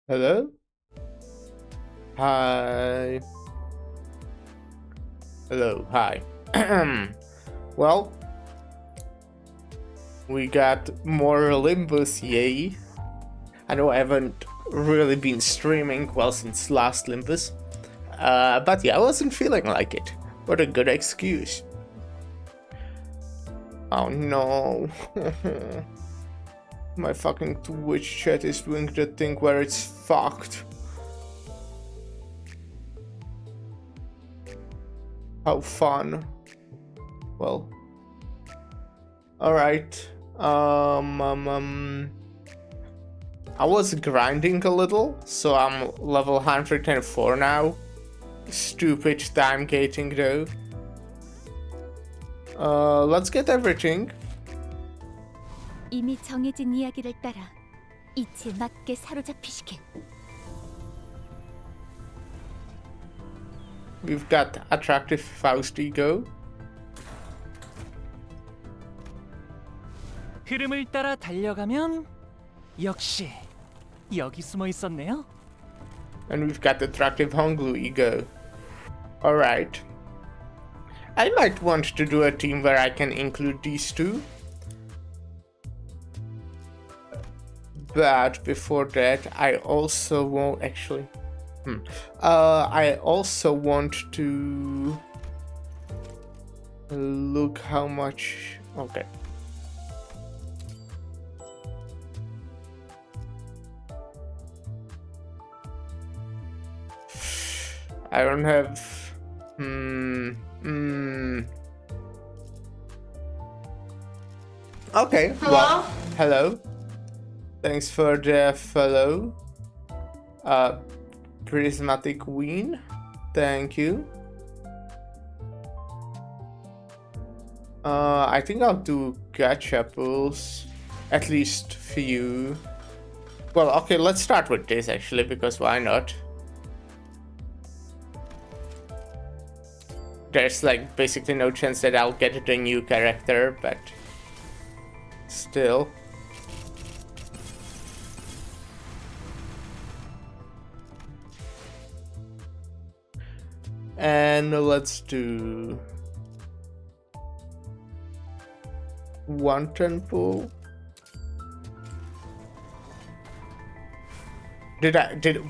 Hello? Hi. Hello, hi. Well, we got more Olympus, yay. I know I haven't really been streaming well since last Olympus. But yeah, I wasn't feeling like it. What a good excuse. Oh no. My fucking Twitch chat is doing the thing where it's fucked. How fun. Well. Alright. I was grinding a little, so I'm level 104 now. Stupid time gating though. Let's get everything. 이미 정해진 이야기를 따라 이치에 맞게 사로잡히시길. We've got attractive Faust ego. 흐름을 따라 달려가면 역시 여기 숨어 있었네요. And we've got attractive Honglu ego. Alright. I might want to do a team where I can include these two. But before that, I also won't actually. I also want to look how much. Okay. I don't have. Okay. Hello? Well, hello. Thanks for the follow. Prismatic Queen. Thank you. I think I'll do gachapels. At least few. Well, okay, let's start with this actually, because why not? There's like basically no chance that I'll get the new character, but still. And let's do one turn pool.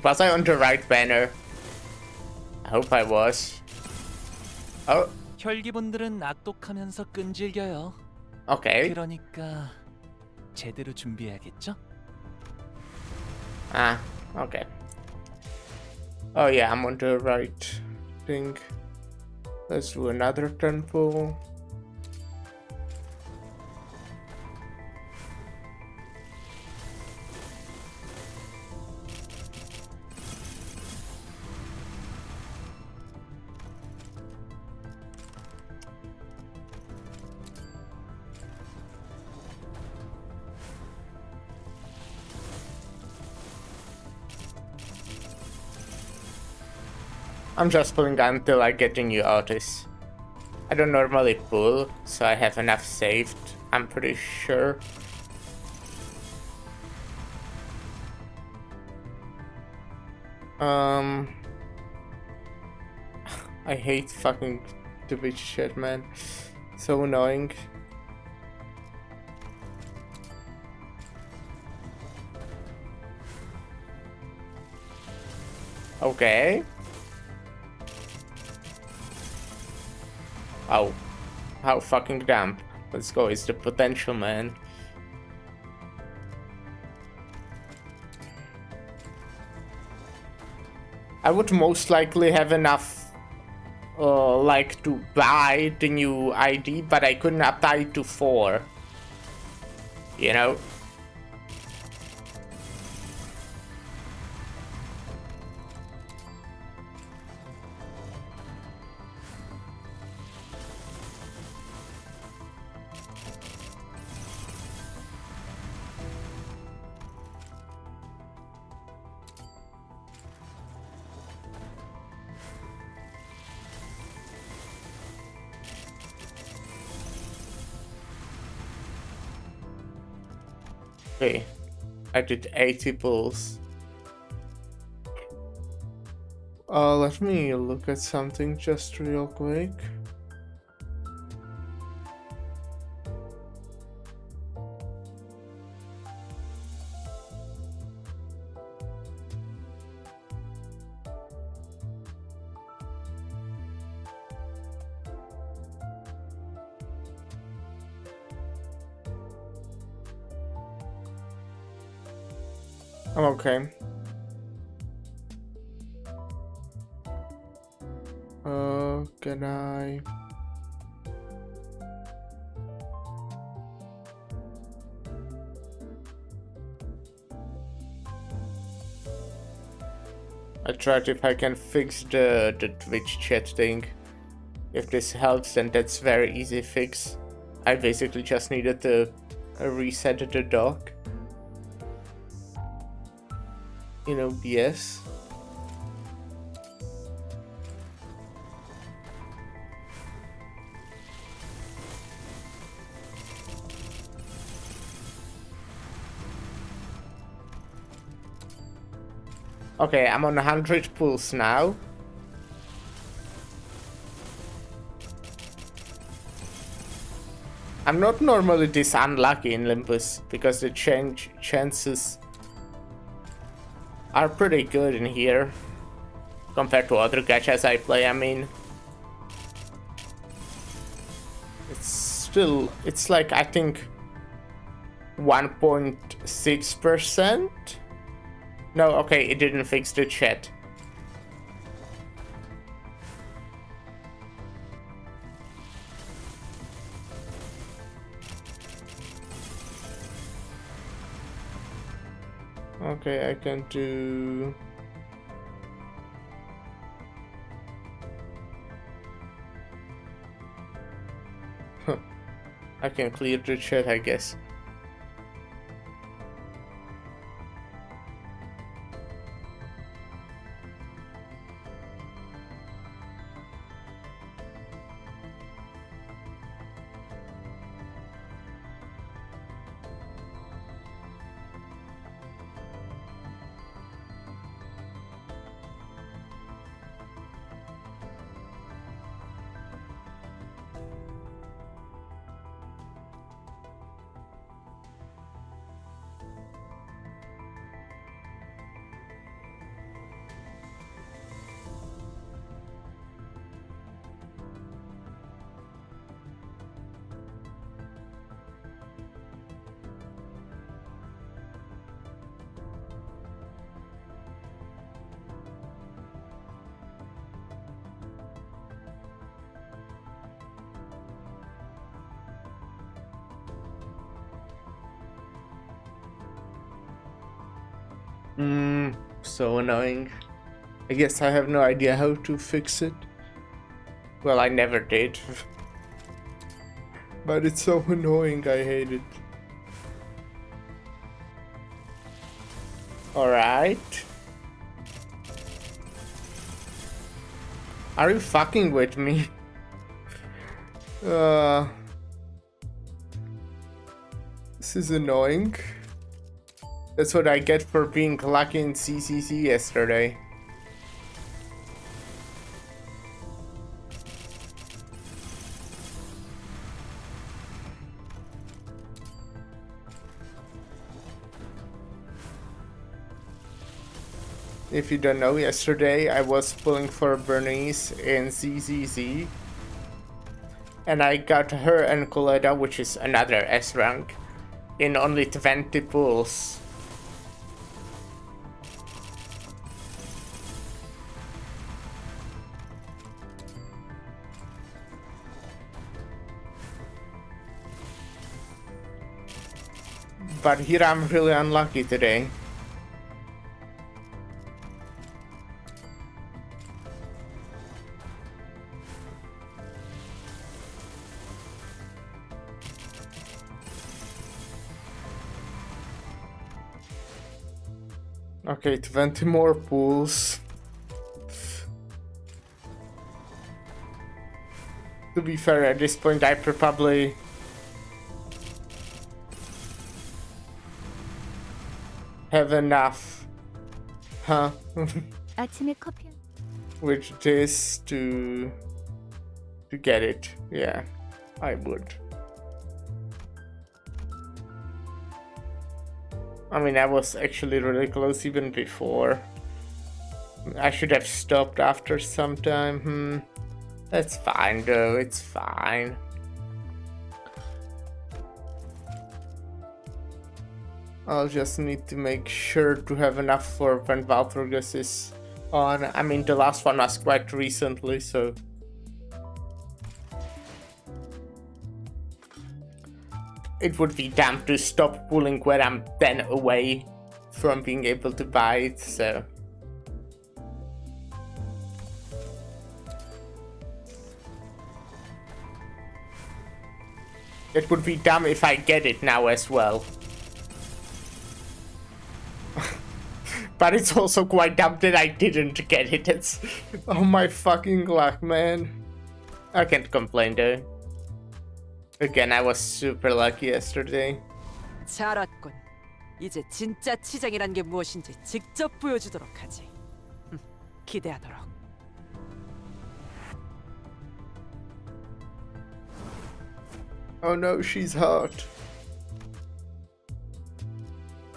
Was I on the right banner? I hope I was. Oh, 혈기분들은 악독하면서 끈질겨요. okay. 그러니까 제대로 준비해야겠죠? Ah, okay. Oh yeah, I'm on the right thing. Let's do another turn pool. I'm just pulling until I get a new artist. I don't normally pull, so I have enough saved, I'm pretty sure. I hate fucking Twitch shit, man. So annoying. Okay. Oh, how fucking damp. Let's go, it's the potential, man. I would most likely have enough like to buy the new ID, but I couldn't apply it to 4. You know? Okay, I did 80 pulls. Let me look at something just real quick. I'm okay. Can I? I tried if I can fix the Twitch chat thing. If this helps, then that's very easy fix. I basically just needed to reset the dock. You know, BS. Okay, I'm on 100 pulls now. I'm not normally this unlucky in Limbus because the chances are pretty good in here compared to other gachas I play. I mean, it's like, I think 1.6%. No, okay, it didn't fix the chat. Okay, I can do... I can clear the chat, I guess. So annoying. I guess I have no idea how to fix it. Well, I never did. But it's so annoying, I hate it. Alright. Are you fucking with me? This is annoying. That's what I get for being lucky in CCC yesterday. If you don't know, yesterday I was pulling for Bernice in CCC. And I got her and Coletta, which is another S rank, in only 20 pulls. But here I'm really unlucky today. Okay, 20 more pools. To be fair, at this point I probably have enough. Huh? 아침에 커피 with this to get it. Yeah, I would. I mean, I was actually really close even before. I should have stopped after some time. That's fine though, it's fine. I'll just need to make sure to have enough for when Valpurgis is on. I mean, the last one was quite recently, so... It would be dumb to stop pulling when I'm then away from being able to buy it, so... It would be dumb if I get it now as well. But it's also quite dumb that I didn't get it. It's... Oh my fucking luck, man. I can't complain though. Again, I was super lucky yesterday. 잘 왔군. 이제 진짜 치장이란 게 무엇인지 직접 보여주도록 하지. 기대하도록. Oh no, she's hot.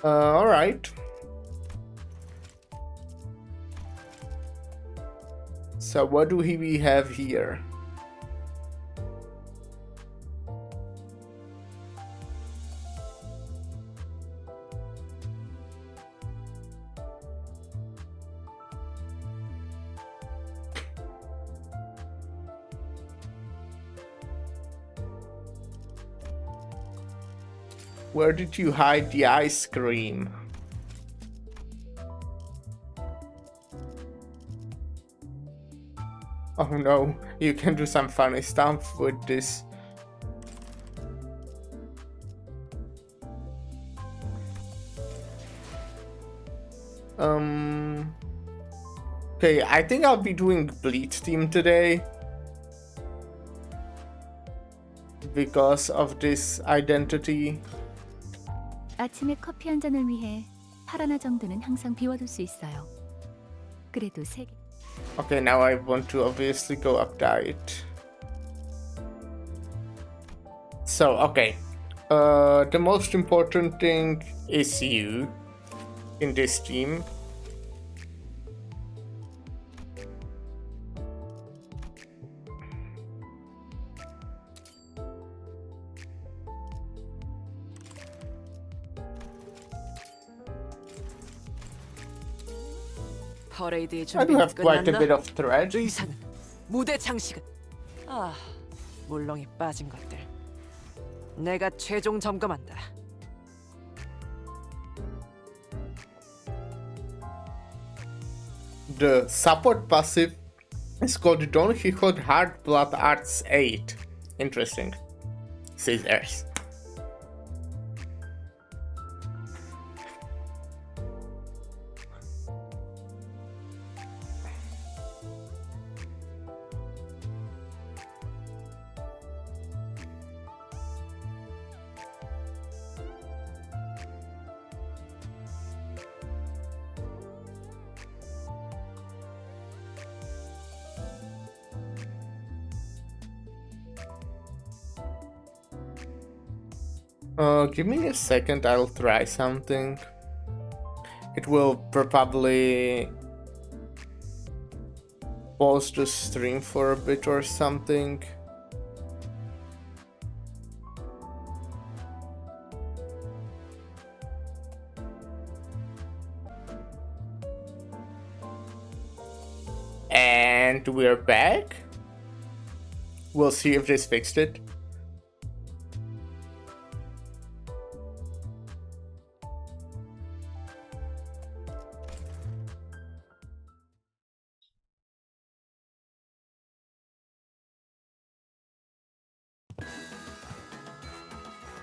Alright. So what do we have here? Where did you hide the ice cream? Oh no, you can do some funny stuff with this. Okay, I think I'll be doing Bleed Team today. Because of this identity. 아침에 커피 한 잔을 위해 팔 하나 정도는 항상 비워둘 수 있어요. 그래도 세 개. Okay, now I want to obviously go up diet. So, okay. The most important thing is you in this team. 퍼레이드의 I do 준비는 have quite a 끝났나? bit of thread. 의상은, 무대 장식은, 물렁이 빠진 것들. 내가 최종 점검한다. The support passive is called Don Quixote Hard Blood Arts 8. Interesting. Scissors. Give me a second, I'll try something. It will probably pause the stream for a bit or something. And we're back. We'll see if this fixed it.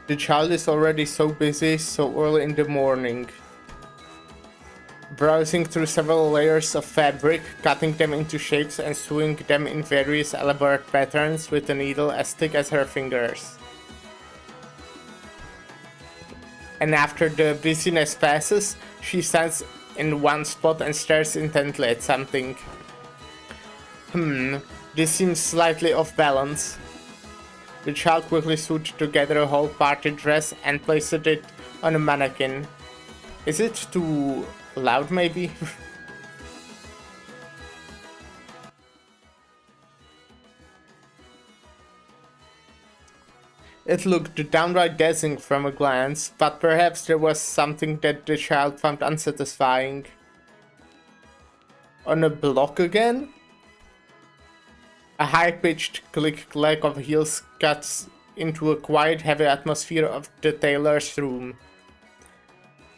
The child is already so busy so early in the morning. Browsing through several layers of fabric, cutting them into shapes and sewing them in various elaborate patterns with a needle as thick as her fingers. And after the busyness passes, she stands in one spot and stares intently at something. This seems slightly off balance. The child quickly sewed together a whole party dress and placed it on a mannequin. Is it too loud, maybe? It looked downright dazzling from a glance, but perhaps there was something that the child found unsatisfying. On a block again? A high-pitched click-clack of heels cuts into a quiet, heavy atmosphere of the tailor's room.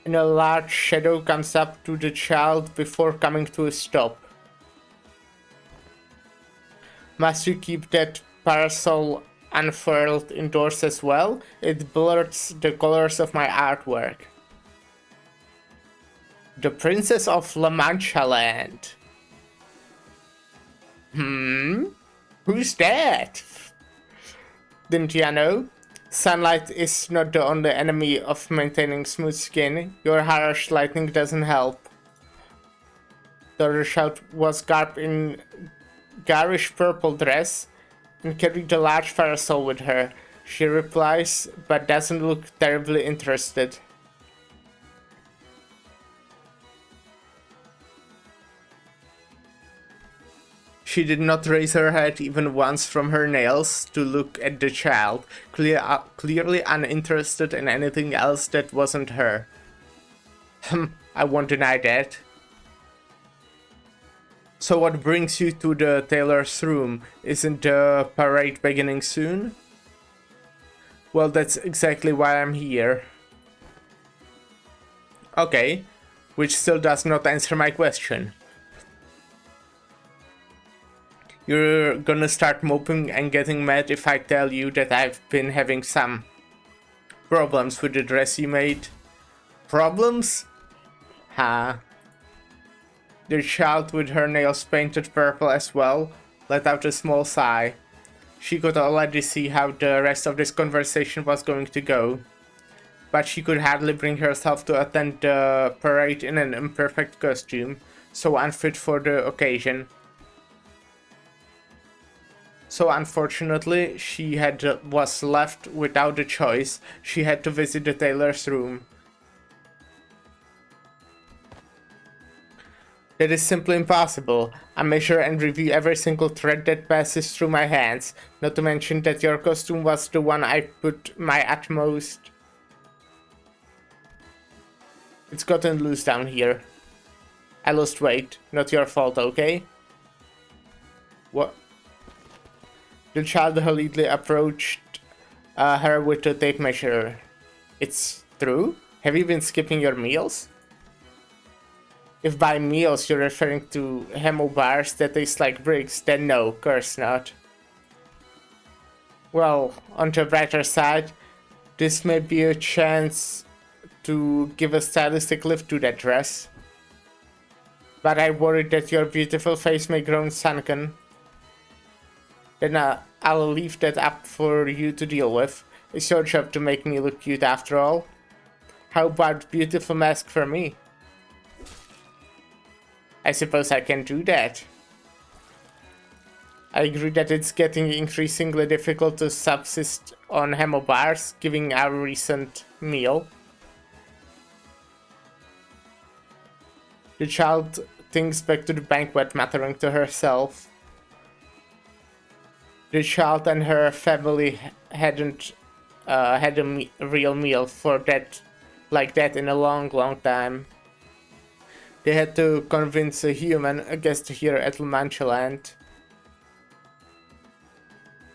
And a large shadow comes up to the child before coming to a stop. Must you keep that parasol unfurled indoors as well? It blurs the colors of my artwork. The Princess of La Mancha Land. Who's that? Didn't you know? Sunlight is not the only enemy of maintaining smooth skin. Your harsh lighting doesn't help. The child was garbed in garish purple dress and carried a large parasol with her. She replies, but doesn't look terribly interested. She did not raise her head even once from her nails to look at the child, clearly uninterested in anything else that wasn't her. I won't deny that. So what brings you to the tailor's room? Isn't the parade beginning soon? Well, that's exactly why I'm here. Okay, which still does not answer my question. You're gonna start moping and getting mad if I tell you that I've been having some problems with the dress you made. Problems? The child, with her nails painted purple as well, let out a small sigh. She could already see how the rest of this conversation was going to go, but she could hardly bring herself to attend the parade in an imperfect costume, so unfit for the occasion. So unfortunately, she was left without a choice. She had to visit the tailor's room. That is simply impossible. I measure and review every single thread that passes through my hands, not to mention that your costume was the one I put my utmost. It's gotten loose down here. I lost weight, not your fault, okay? What? The child hurriedly approached her with a tape measure. It's true? Have you been skipping your meals? If by meals you're referring to hemo bars that taste like bricks, then no, curse not. Well, on the brighter side, this may be a chance to give a stylistic lift to that dress. But I worry that your beautiful face may grow sunken. Then I'll leave that up for you to deal with. It's your job to make me look cute after all. How about beautiful mask for me? I suppose I can do that. I agree that it's getting increasingly difficult to subsist on hemo bars, given our recent meal. The child thinks back to the banquet, muttering to herself. The child and her family hadn't had a real meal like that in a long, long time. They had to convince a human, a guest here at La Mancha Land.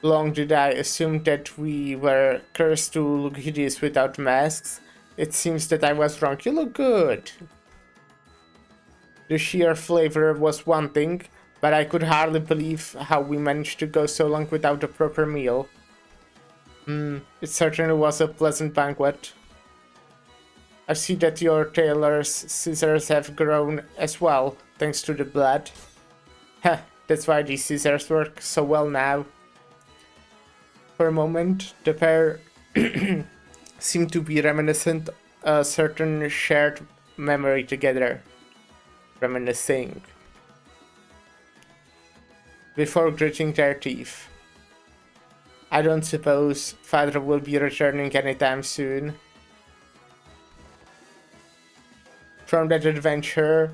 Long did I assume that we were cursed to look hideous without masks. It seems that I was wrong. You look good. The sheer flavor was one thing, but I could hardly believe how we managed to go so long without a proper meal. It certainly was a pleasant banquet. I see that your tailor's scissors have grown as well, thanks to the blood. Heh, that's why these scissors work so well now. For a moment, the pair seemed to be reminiscent a certain shared memory together. Reminiscing. before gritting their teeth. I don't suppose father will be returning anytime soon from that adventure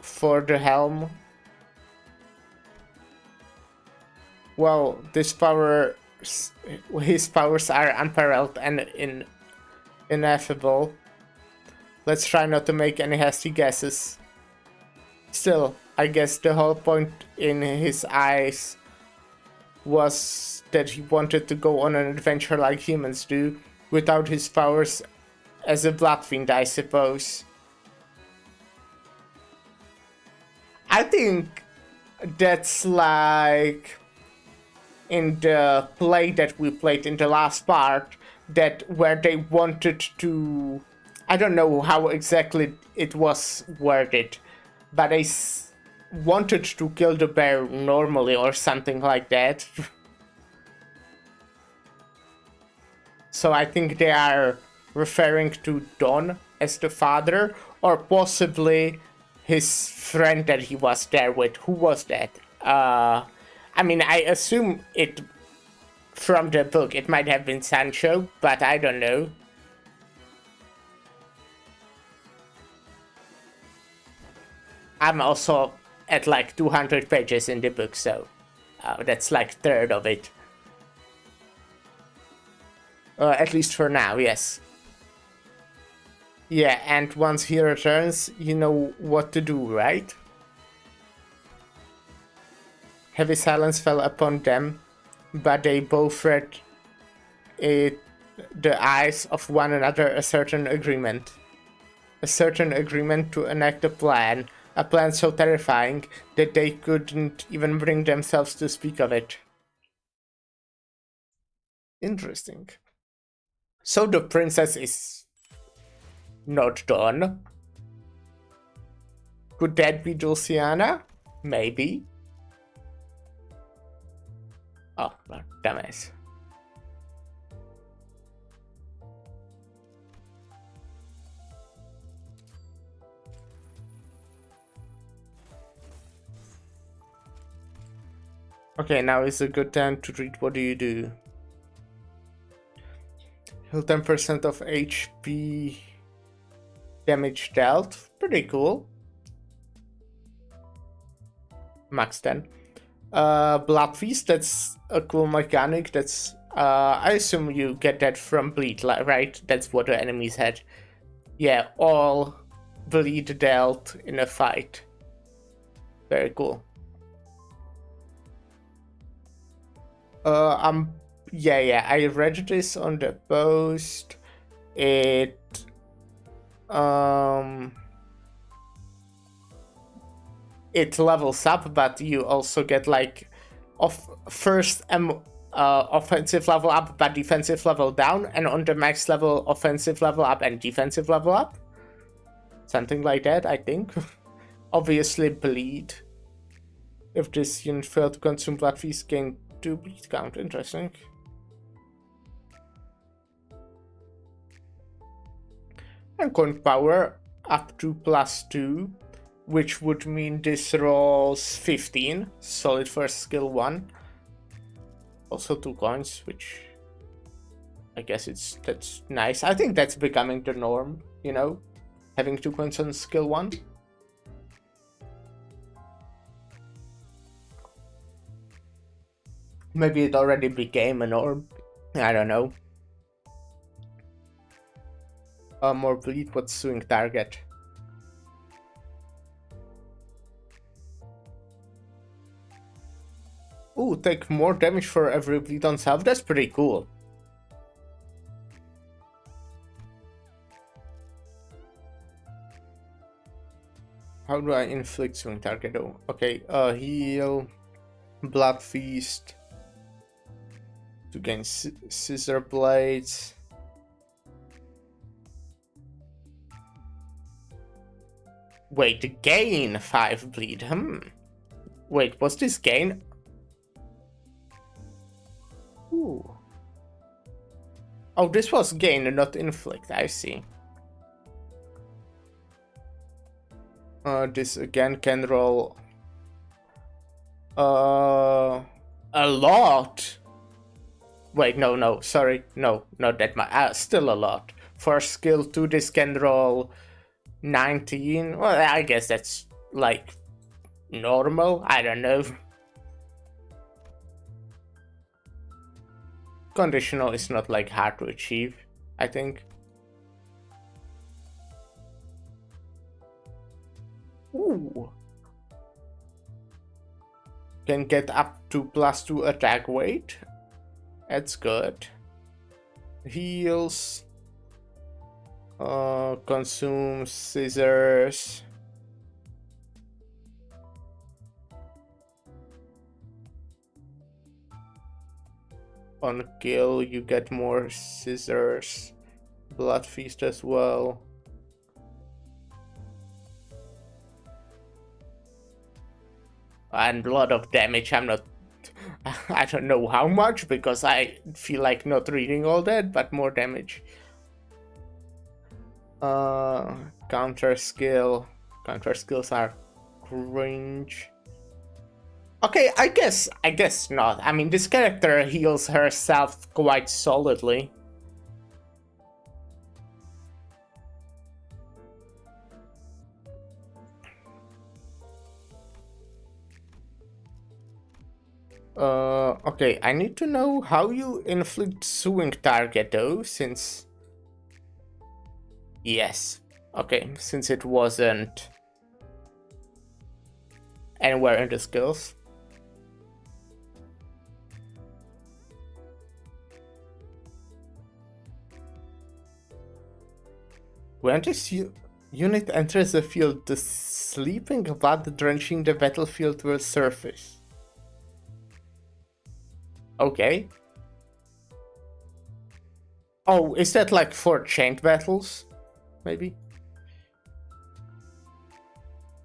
for the helm. Well, his powers are unparalleled and ineffable. Let's try not to make any hasty guesses. Still, I guess the whole point in his eyes was that he wanted to go on an adventure like humans do, without his powers as a blood fiend, I suppose. I think that's like in the play that we played in the last part, that where they wanted to, I don't know how exactly it was worded, but they wanted to kill the bear normally or something like that. So I think they are referring to Don as the father, or possibly his friend that he was there with. Who was that? I mean, I assume it from the book it might have been Sancho, but I don't know. I'm also at like 200 pages in the book, so that's like third of it. At least for now, yes. Yeah, and once he returns, you know what to do, right? Heavy silence fell upon them, but they both read in the eyes of one another a certain agreement. A certain agreement to enact a plan so terrifying that they couldn't even bring themselves to speak of it. Interesting. So the princess is not done. Could that be Dulciana? Maybe. Oh, damn it. Okay, now is a good time to read. What do you do? Heal 10% of HP damage dealt. Pretty cool. Max 10. Blood Feast, that's a cool mechanic. That's I assume you get that from bleed, right? That's what the enemies had. Yeah, all bleed dealt in a fight. Very cool. Yeah, I read this on the post. It levels up, but you also get like offensive level up but defensive level down, and on the max level offensive level up and defensive level up. Something like that, I think. Obviously bleed. If this unit failed to consume blood feast, gain 2 bleed count. Interesting. And coin power up to +2, which would mean this rolls 15. Solid for skill 1. Also 2 coins, which I guess that's nice. I think that's becoming the norm, you know, having 2 coins on skill 1. Maybe it already became a norm. I don't know. More bleed. What's swing target? Ooh, take more damage for every bleed on self. That's pretty cool. How do I inflict swing target? Oh, okay. Heal, blood feast to gain scissor blades. Wait, gain 5 bleed. Wait, what's this gain? Ooh. Oh, this was gain, not inflict. I see. This again can roll A lot. Wait, no, sorry. No, not that much. Still a lot. For skill 2, this can roll 19. Well, I guess that's like normal. I don't know. Conditional is not like hard to achieve, I think. Ooh. Can get up to +2 attack weight. That's good. Heals. Consumes scissors. On kill, you get more scissors. Blood feast as well. And a lot of damage. I don't know how much because I feel like not reading all that, but more damage. Counter skill. Counter skills are cringe. Okay, I guess not. I mean, this character heals herself quite solidly. Okay, I need to know how you inflict swing target though, since... Yes. Okay, since it wasn't anywhere in the skills. When this unit enters the field, the sleeping blood drenching the battlefield will surface. Okay. Oh, is that like for chained battles? Maybe?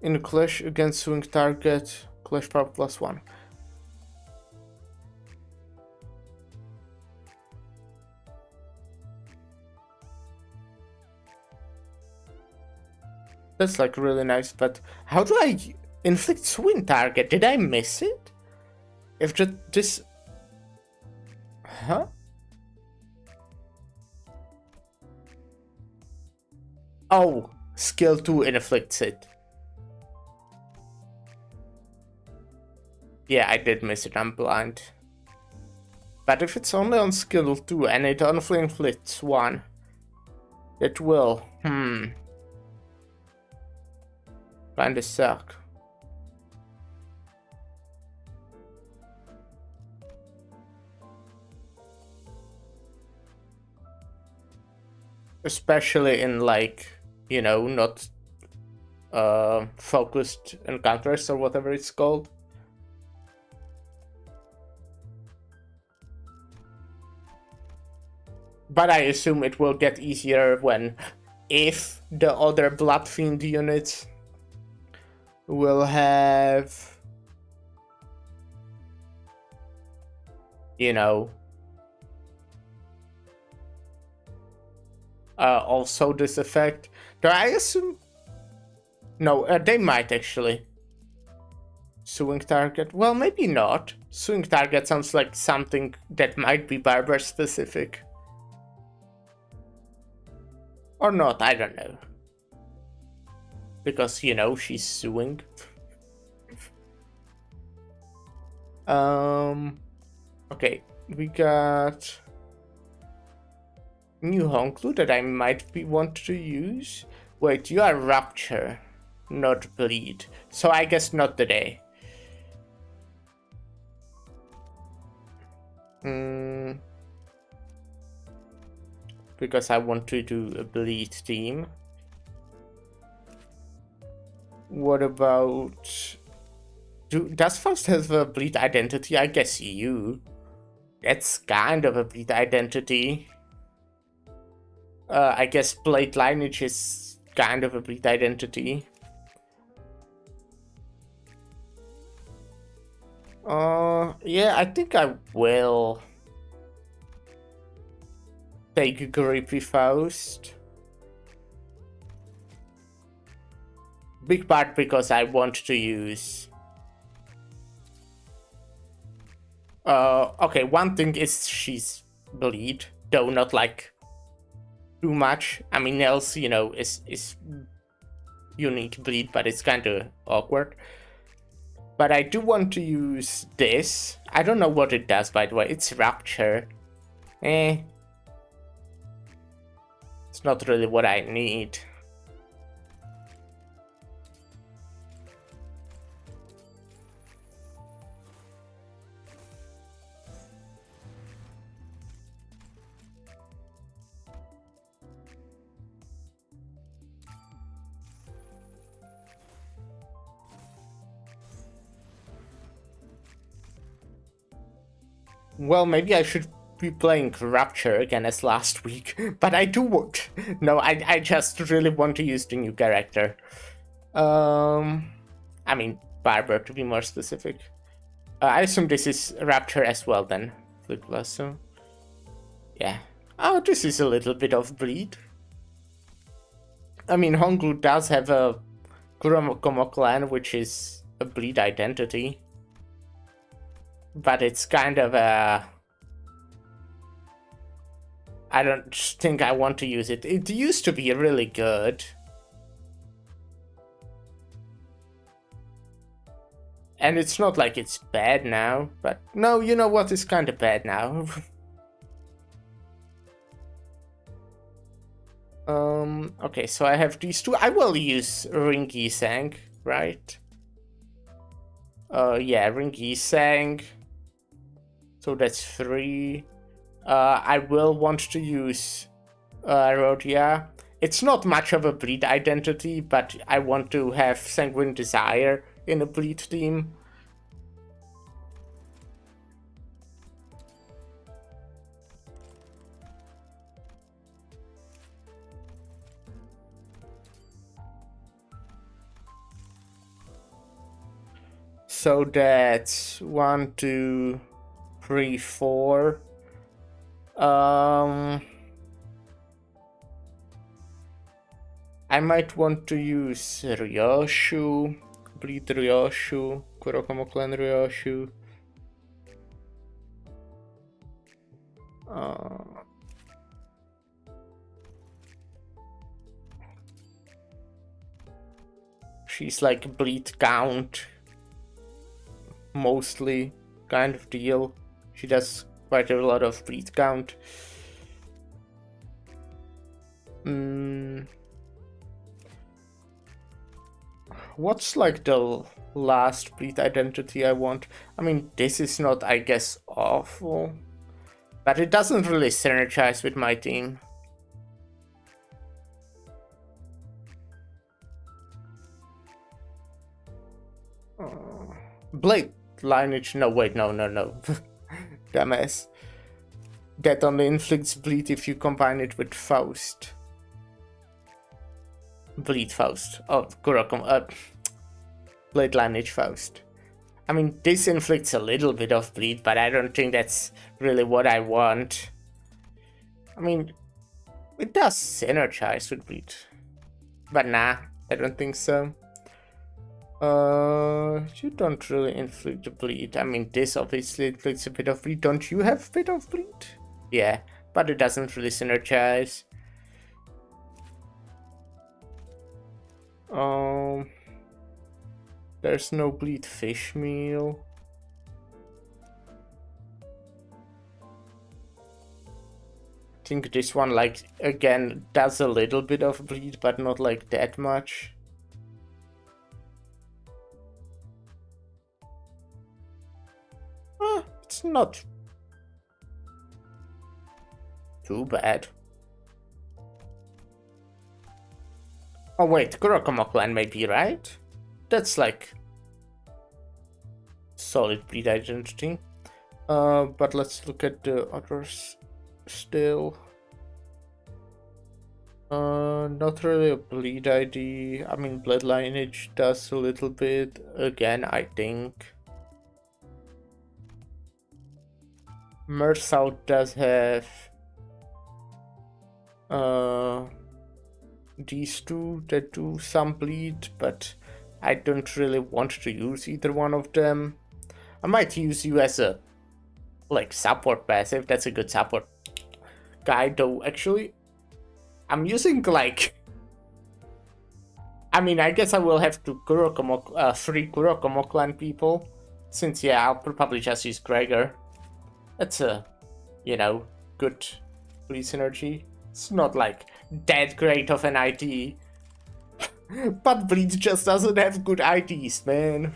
In a clash against swing target, clash power +1. That's like really nice, but how do I inflict swing target? Did I miss it? If this... Huh? Oh, skill 2 inflicts it. Yeah, I did miss it, I'm blind. But if it's only on skill 2 and it only inflicts 1, it will, kinda suck. Especially in like, you know, not focused encounters or whatever it's called. But I assume it will get easier if the other Blood Fiend units will have, you know, also this effect. Do I assume? No, they might actually. Swing target? Well, maybe not. Swing target sounds like something that might be barber specific. Or not, I don't know. Because, you know, she's suing. Okay, we got new home clue that I might want to use. Wait, you are Rupture, not Bleed. So I guess not today. Because I want to do a Bleed team. What about... Does Faust have a Bleed identity? I guess you. That's kind of a Bleed identity. I guess Blade Lineage is kind of a Bleed identity. Yeah, I think I will take Grippy Faust. Big part because I want to use Okay, one thing is she's bleed, though not like too much. I mean, Nels, is unique bleed, but it's kind of awkward. But I do want to use this. I don't know what it does, by the way. It's Rapture. It's not really what I need. Well, maybe I should be playing Rapture again as last week, but I do want... No, I just really want to use the new character. I mean, Barber, to be more specific. I assume this is Rapture as well, then. Flip Lasso. Yeah. Oh, this is a little bit of bleed. I mean, Honglu does have a Kurokomo clan, which is a bleed identity. But it's kind of a... I don't think I want to use it. It used to be really good. And it's not like it's bad now, but no, you know what, it's kind of bad now. Okay, so I have these two. I will use Ringy Sang, right? Yeah, Ringy Sang. So that's 3. I will want to use Rodia. It's not much of a bleed identity, but I want to have Sanguine Desire in a bleed team. So that's 1, 2, 3, 4. I might want to use Ryoshu, bleed Ryoshu, Kurokomo clan Ryoshu. She's like bleed count, mostly, kind of deal. She does quite a lot of bleed count. What's like the last bleed identity I want? I mean, this is not, I guess, awful, but it doesn't really synergize with my team. Blade lineage, no wait, no. Dumbass. That only inflicts bleed if you combine it with Faust. Bleed Faust. Oh, Kurokomo. Blade lineage Faust. I mean, this inflicts a little bit of bleed, but I don't think that's really what I want. I mean, it does synergize with bleed. But nah, I don't think so. You don't really inflict the bleed. I mean, this obviously inflicts a bit of bleed. Don't you have a bit of bleed? Yeah, but it doesn't really synergize. There's no bleed fish meal. I think this one, like, again, does a little bit of bleed, but not like that much. It's not too bad. Oh wait, Kurokomo clan may be right. That's like solid bleed identity. But let's look at the others still. Not really a bleed ID. I mean, blood lineage does a little bit. Again, I think. Mersau does have these two that do some bleed, but I don't really want to use either one of them. I might use you as a like support passive. That's a good support guy, though. Actually, I'm using like. I mean, I guess I will have to free Kurokomo clan people, since yeah, I'll probably just use Gregor. That's a, good free synergy. It's not like that great of an ID, but Bleach just doesn't have good IDs, man.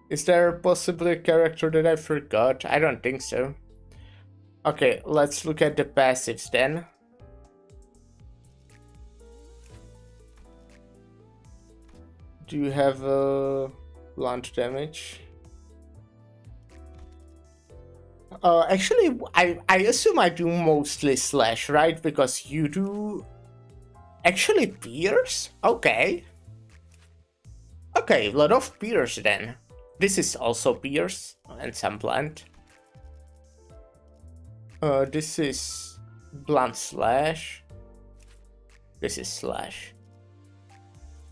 Is there possibly a character that I forgot? I don't think so. Okay, let's look at the passives then. Do you have blunt damage? Actually, I assume I do mostly slash, right? Because you do actually pierce? Okay. Okay, a lot of pierce then. This is also pierce and some blunt. This is blunt slash. This is slash.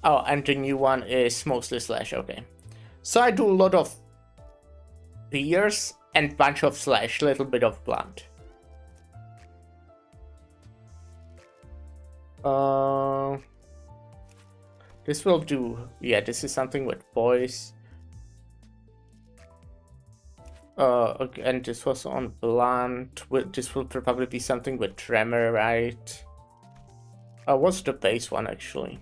Oh, and the new one is mostly slash, okay. So I do a lot of pierce and bunch of slash, little bit of blunt. This will do, yeah, this is something with boys. Okay, and this was on blunt. This will probably be something with tremor, right? What's the base one actually?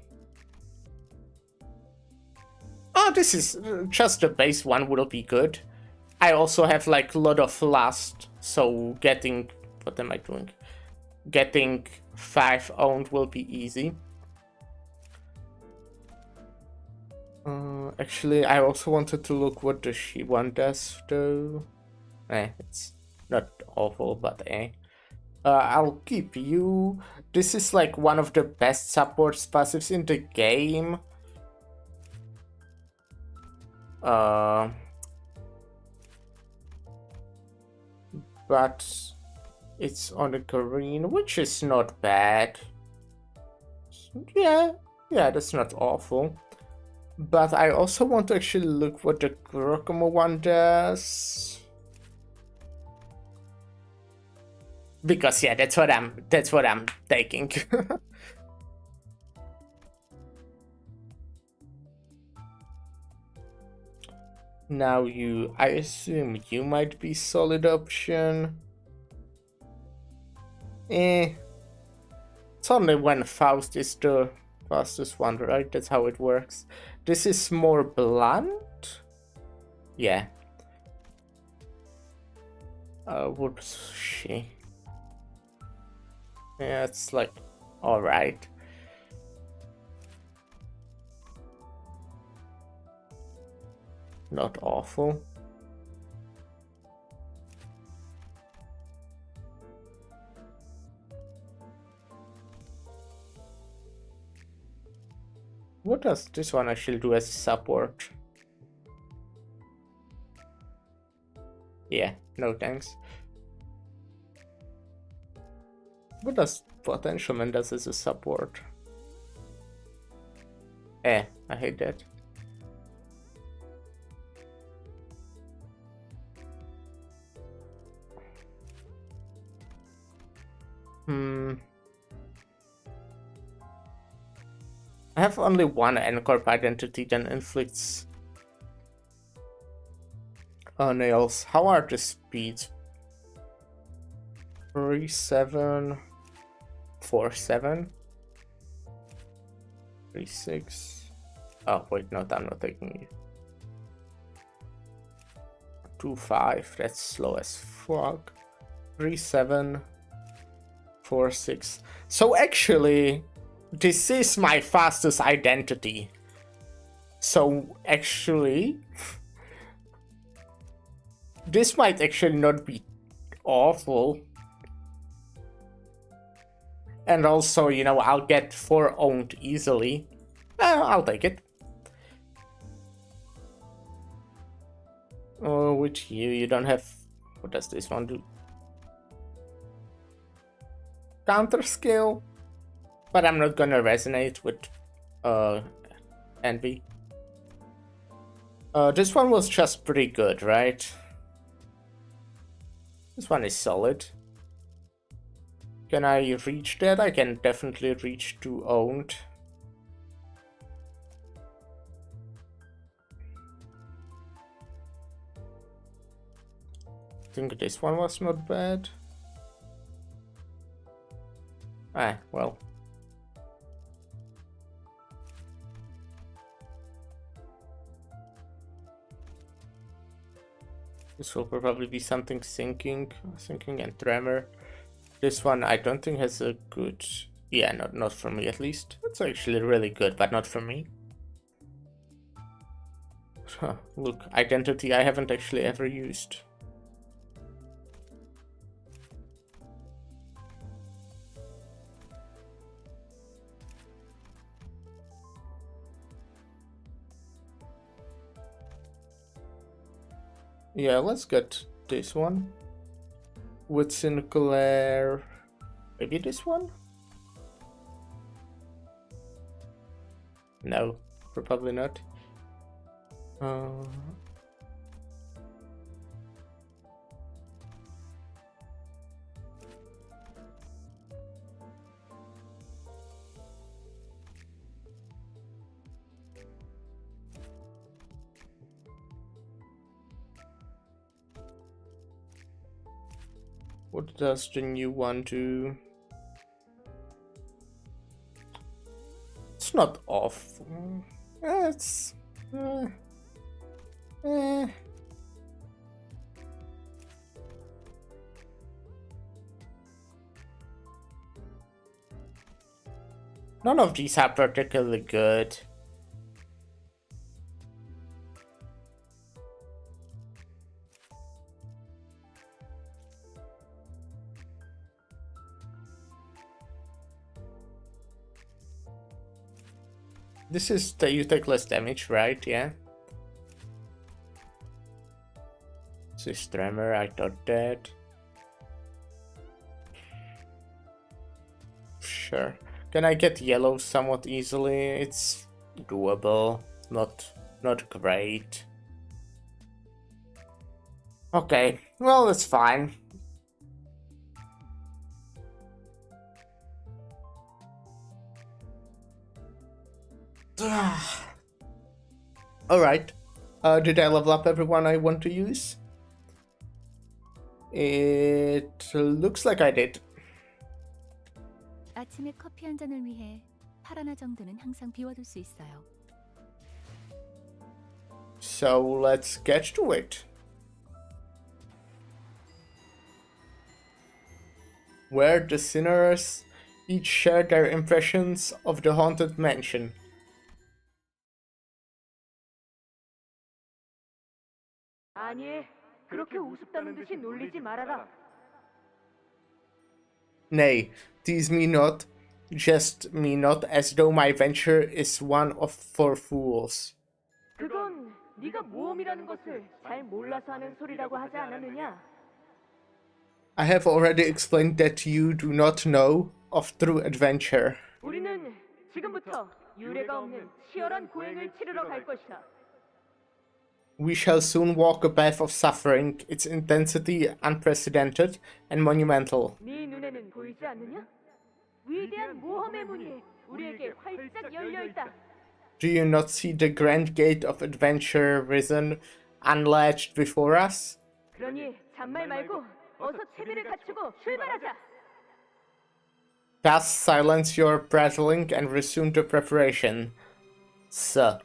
Oh, this is just the base one will be good. I also have like a lot of lust, so getting, what am I doing? Getting 5 owned will be easy. Actually, I also wanted to look what the she one does though. It's not awful, but I'll keep you. This is like one of the best supports passives in the game. But it's on the green, which is not bad. Yeah, that's not awful. But I also want to actually look what the Kurokomo one does. Because yeah, that's what I'm taking. Now I assume you might be solid option. It's only when Faust is the fastest one, right? That's how it works. This is more blunt? Yeah. Whoops, she. Yeah, it's like, alright. Not awful. What does this one actually do as support? Yeah, no thanks. What does Potential Man does as a support? I hate that. I have only one N-Corp identity that inflicts nails. How are the speeds? 3-7, 4-7, 3-6. Oh wait, no, I'm not taking it. 2-5. That's slow as fuck. 3-7, 4-6. So actually, this is my fastest identity. So actually, this might actually not be awful. And also, I'll get 4 owned easily. I'll take it. With you don't have... What does this one do? Counter skill? But I'm not gonna resonate with Envy. This one was just pretty good, right? This one is solid. Can I reach that? I can definitely reach to owned. I think this one was not bad. Ah, well. This will probably be something sinking and tremor. This one I don't think has a good... Yeah, not for me at least. It's actually really good, but not for me. Huh, look, identity I haven't actually ever used. Yeah, let's get this one. With Sinclair... Maybe this one? No, probably not. What does the new one do? It's not off. It's... None of these are particularly good. This is that you take less damage, right? Yeah. This tremor, I thought that. Sure. Can I get yellow somewhat easily? It's doable. Not great. Okay, well, that's fine. Alright. Did I level up everyone I want to use? It looks like I did. 아침에 커피 한 잔을 위해 팔 하나 정도는 항상 비워둘 수 있어요. So let's get to it. Where the sinners each share their impressions of the haunted mansion. 아니, 그렇게 우습다는 듯이 놀리지 말아라. Nay, tease me not, jest me not, as though my venture is one of for fools. 그건 네가 모험이라는 것을 잘 몰라서 하는 소리라고 하지 않았느냐? I have already explained that you do not know of true adventure. 우리는 지금부터 유례가 없는 치열한 고행을 치르러 갈 것이다. We shall soon walk a path of suffering, its intensity unprecedented and monumental. 네 눈에는 보이지 않느냐? 위대한 모험의 문이 우리에게 활짝 열려 있다. Do you not see the grand gate of adventure risen, unlatched before us? 그러니 잔말 말고 어서 채비를 갖추고 출발하자. Thus silence your prattling and resume the preparation. Sir,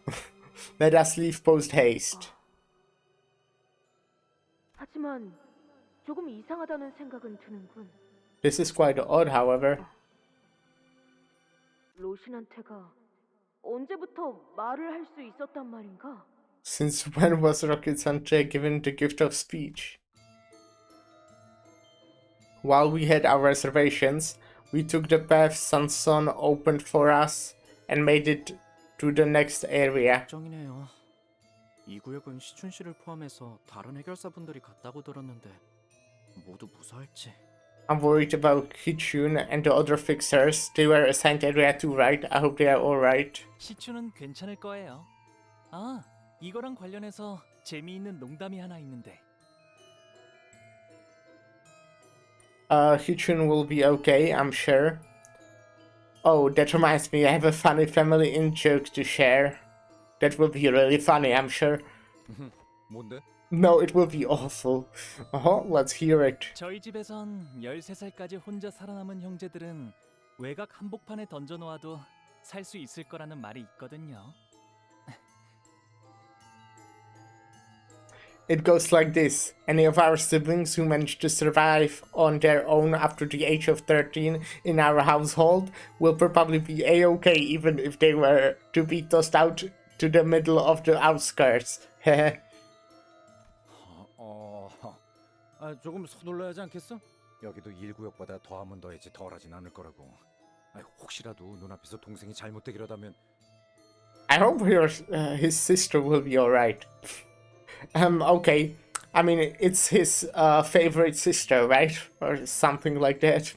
let us leave post haste. 하지만 조금 이상하다는 생각은 드는군. This is quite odd, however. 로신한테가 언제부터 말을 할 수 있었단 말인가? Since when was Rocket Sanche given the gift of speech? While we had our reservations, we took the path Sanson opened for us and made it to the next area. 걱정이네요. 이 구역은 시춘 씨를 포함해서 다른 해결사분들이 갔다고 들었는데 모두 무사할지. I'm worried about Hichun and the other fixers. They were assigned area 2, right? I hope they are alright. 시추는 괜찮을 거예요. 아, 이거랑 관련해서 재미있는 농담이 하나 있는데. Hichun will be okay, I'm sure. Oh, that reminds me, I have a funny family in joke to share. That will be really funny, I'm sure. 뭔데? No, it will be awful. Let's hear it. 저희 집에선 13살까지 혼자 살아남은 형제들은 외곽 한복판에 던져놓아도 살 수 있을 거라는 말이 있거든요. It goes like this. Any of our siblings who manage to survive on their own after the age of 13 in our household will probably be a-okay even if they were to be tossed out to the middle of the outskirts. 조금 서둘러야 하지 않겠어? 여기도 1구역보다 더하면 더했지 덜하진 않을 거라고. 혹시라도 눈앞에서 동생이 잘못되기라다면. I hope his sister will be alright. Okay. I mean, it's his favorite sister, right? Or something like that.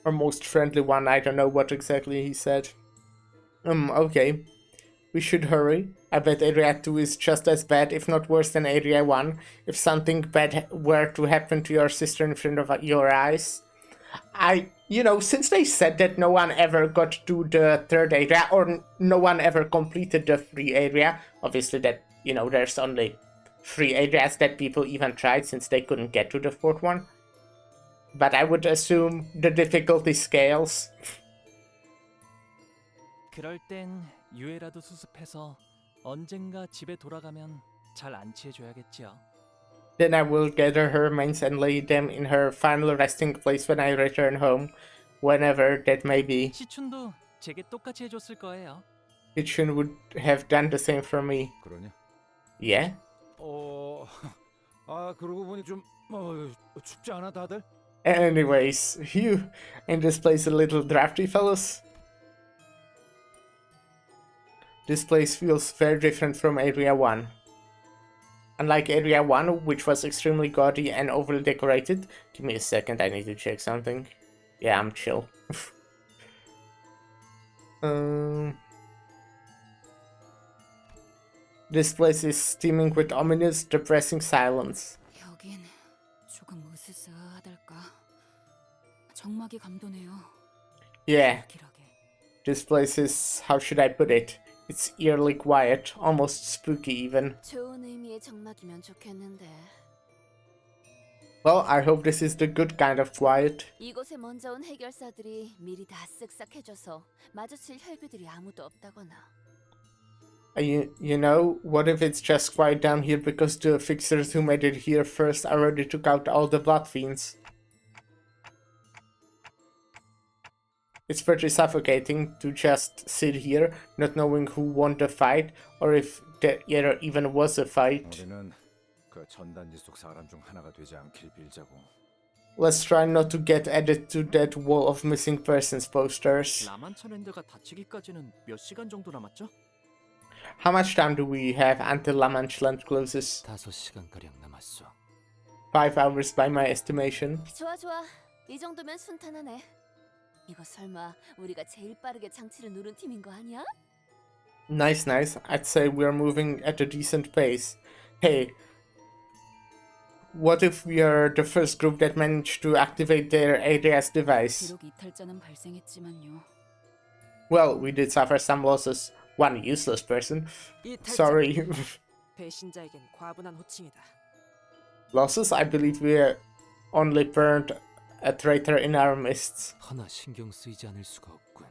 Or most friendly one, I don't know what exactly he said. Okay. We should hurry. I bet Area 2 is just as bad, if not worse than Area 1. If something bad were to happen to your sister in front of your eyes. Since they said that no one ever got to the third area, or no one ever completed the free area, obviously that, there's only 3 areas that people even tried since they couldn't get to the 4th one. But I would assume the difficulty scales. 그럴 땐 유해라도 수습해서 언젠가 집에 돌아가면 잘 안치해줘야겠지요. Then I will gather her remains and lay them in her final resting place when I return home, whenever that may be. 시춘도 제게 똑같이 해줬을 거예요. Hichun would have done the same for me. 그러냐? Yeah? 그러고 보니 좀 춥지 않아 다들? Anyways, phew, and this place a little drafty, fellas? This place feels very different from Area 1. Unlike Area 1, which was extremely gaudy and overly decorated. Give me a second, I need to check something. Yeah, I'm chill. This place is steaming with ominous, depressing silence. 여긴 조금 으스스하달까. 정막이 감도네요. Yeah, 기러게. this place is, how should I put it? It's eerily quiet, almost spooky even. 좋은 의미의 정막이면 좋겠는데. Well, I hope this is the good kind of quiet. 이곳에 먼저 온 해결사들이 미리 다 쓱싹해줘서 마주칠 혈귀들이 아무도 없다거나. What if it's just quiet down here because the fixers who made it here first already took out all the blood fiends? It's pretty suffocating to just sit here, not knowing who won the fight, or if there even was a fight. 우리는 그 전단지 속 사람 중 하나가 되지 않길 빌자고. Let's try not to get added to that wall of missing persons posters. 라만차랜드가 닫히기까지는 몇 시간 정도 남았죠? How much time do we have until La Manche Land closes? 5시간가량 남았어. 5 hours by my estimation. 좋아. 이 정도면 순탄하네. 이거 설마 우리가 제일 빠르게 장치를 누른 팀인 거 아니야? Nice. I'd say we're moving at a decent pace. Hey, what if we are the first group that managed to activate their ADS device? 비록 이탈자는 발생했지만요. Well, we did suffer some losses. One useless person. 이탈자. Sorry. 배신자에겐 과분한 호칭이다. Losses? I believe we only burned a traitor in our midst. 하나 신경 쓰이지 않을 수가 없군.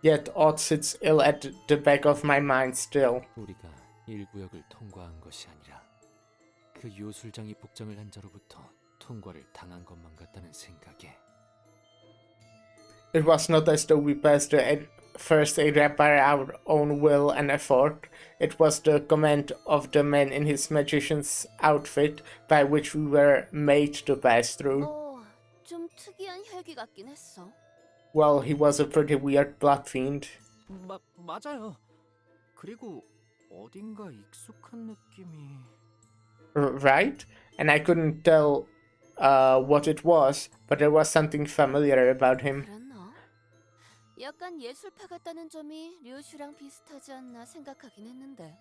Yet Odd sits ill at the back of my mind still. 우리가 1구역을 통과한 것이 아니라 그 요술장이 복장을 한 자로부터 통과를 당한 것만 같다는 생각에. It was not as though we passed the first area by our own will and effort. It was the command of the man in his magician's outfit by which we were made to pass through. 좀 특이한 혈기 같긴 했어. Well, he was a pretty weird blood fiend. 맞아요. 그리고 어딘가 익숙한 느낌이. Right? And I couldn't tell what it was, but there was something familiar about him. 그랬나? 약간 예술파 같다는 점이 류슈랑 비슷하지 않나 생각하긴 했는데.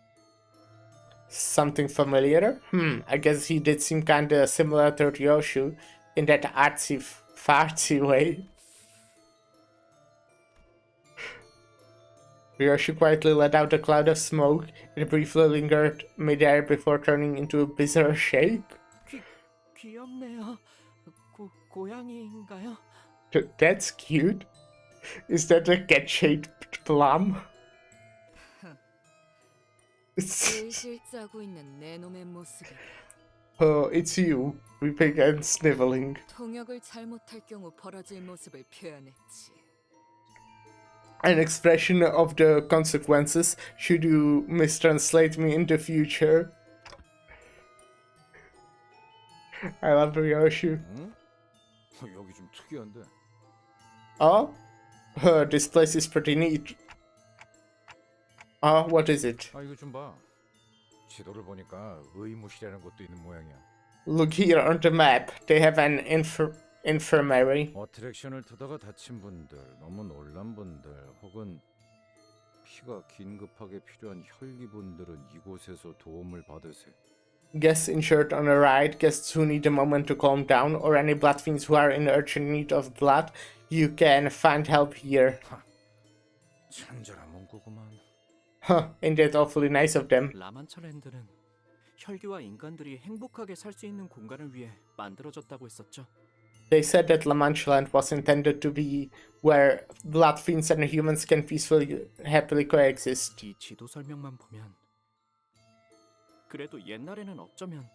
Something familiar? I guess he did seem kinda similar to Ryoshu in that artsy fartsy way. Ryoshu quietly let out a cloud of smoke. It briefly lingered midair before turning into a bizarre shape. 귀엽네요. 고양이인가요? That's cute. Is that a cat-shaped plum? 슬슬 짜고 있는 내 놈의 모습이 Oh, it's you, weeping and sniveling. 통역을 잘못할 경우 벌어질 모습을 표현했지. An expression of the consequences should you mistranslate me in the future. I love Ryoshu. 응? 여기 좀 특이한데. Oh? This place is pretty neat. Oh, what is it? 아 이거 좀 봐. 지도를 보니까 의무실이라는 곳도 있는 모양이야. Look here on the map. They have an infirmary. 어트랙션을 타다가 다친 분들, 너무 놀란 분들, 혹은 피가 긴급하게 필요한 혈기분들은 이곳에서 도움을 받으세요. Guests injured on a ride, guests who need a moment to calm down, or any blood fiends who are in urgent need of blood, you can find help here. 친절한 문구구만. Huh, ain't that awfully nice of them. 라만차랜드는 혈기와 인간들이 행복하게 살 수 있는 공간을 위해 만들어졌다고 했었죠. They said that La Mancha Land was intended to be where blood fiends and humans can peacefully, happily coexist. 이 지도 설명만 보면 그래도 옛날에는 어쩌면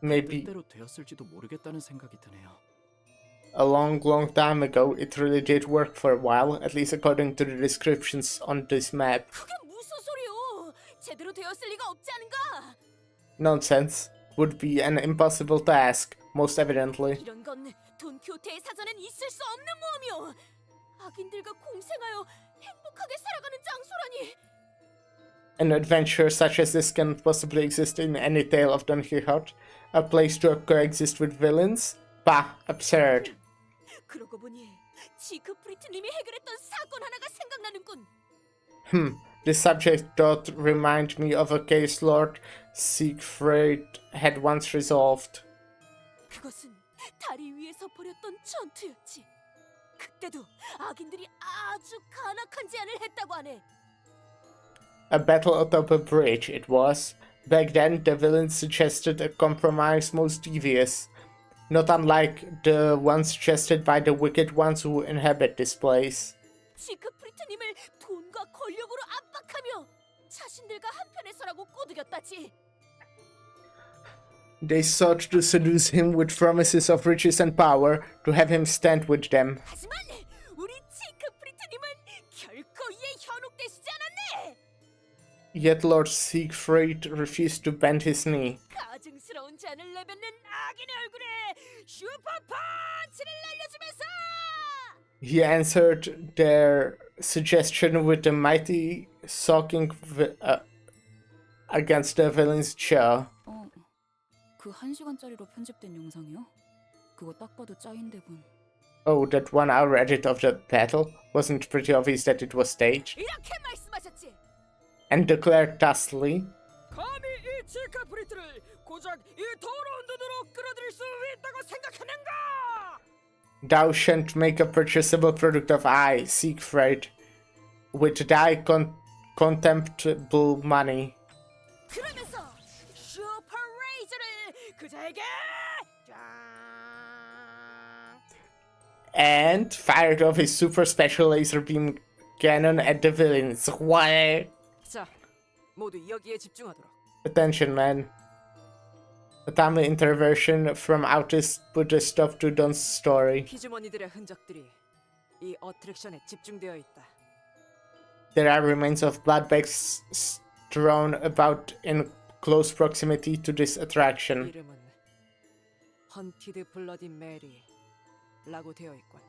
Maybe 뜻대로 되었을지도 모르겠다는 생각이 드네요. a long, long time ago, it really did work for a while, at least according to the descriptions on this map. 그게 무슨 소리요? 제대로 되었을 리가 없지 않은가? Nonsense. Would be an impossible task, most evidently. 이런 건 돈키호테의 사전엔 있을 수 없는 모험이요. 악인들과 공생하여 행복하게 살아가는 장소라니. An adventure such as this can possibly exist in any tale of Don Quixote. A place to coexist with villains? Bah, absurd. 그러고 보니 지크프리트님이 해결했던 사건 하나가 생각나는군. This subject doth remind me of a case Lord Siegfried had once resolved. 그것은 다리 위에서 벌였던 전투였지. 그때도 악인들이 아주 간악한 제안을 했다고 하네. A battle atop a bridge, it was. Back then, the villains suggested a compromise most devious, not unlike the one suggested by the wicked ones who inhabit this place. 지크프리트님을 돈과 권력으로 압박하며 자신들과 한편에 서라고 꼬드겼다지. They sought to seduce him with promises of riches and power, to have him stand with them. 하지만 우리 지크프리트님은 결코 이에 현혹되시지 않았네. Yet Lord Siegfried refused to bend his knee. 가증스러운 잔을 내뱉는 악인의 얼굴에 슈퍼 펀치를 날려주면서 He answered their suggestion with a mighty socking against the villain's jaw. 그 1시간짜리로 편집된 영상이요? 그거 딱 봐도 짜인데군. Oh, that 1 hour edit of the battle? Wasn't pretty obvious that it was staged? 이렇게 말씀하셨지. And declared thusly, 감히 이 지크프리트를 고작 이 더러운 눈으로 끌어들일 수 있다고 생각하는가? Thou shan't make a purchasable product of I, Siegfried, with thy contemptible money. 그러면서 슈퍼 레이저를 그자에게 쫙. And fired off his super special laser beam cannon at the villains. Why? 자, 모두 여기에 집중하도록. Attention, man. A timely intervention from Autis put a stop to Don's story. 피주머니들의 흔적들이 이 어트랙션에 집중되어 있다. There are remains of blood bags strewn about in close proximity to this attraction. 이름은 헌티드 블러디 메리라고 되어 있군.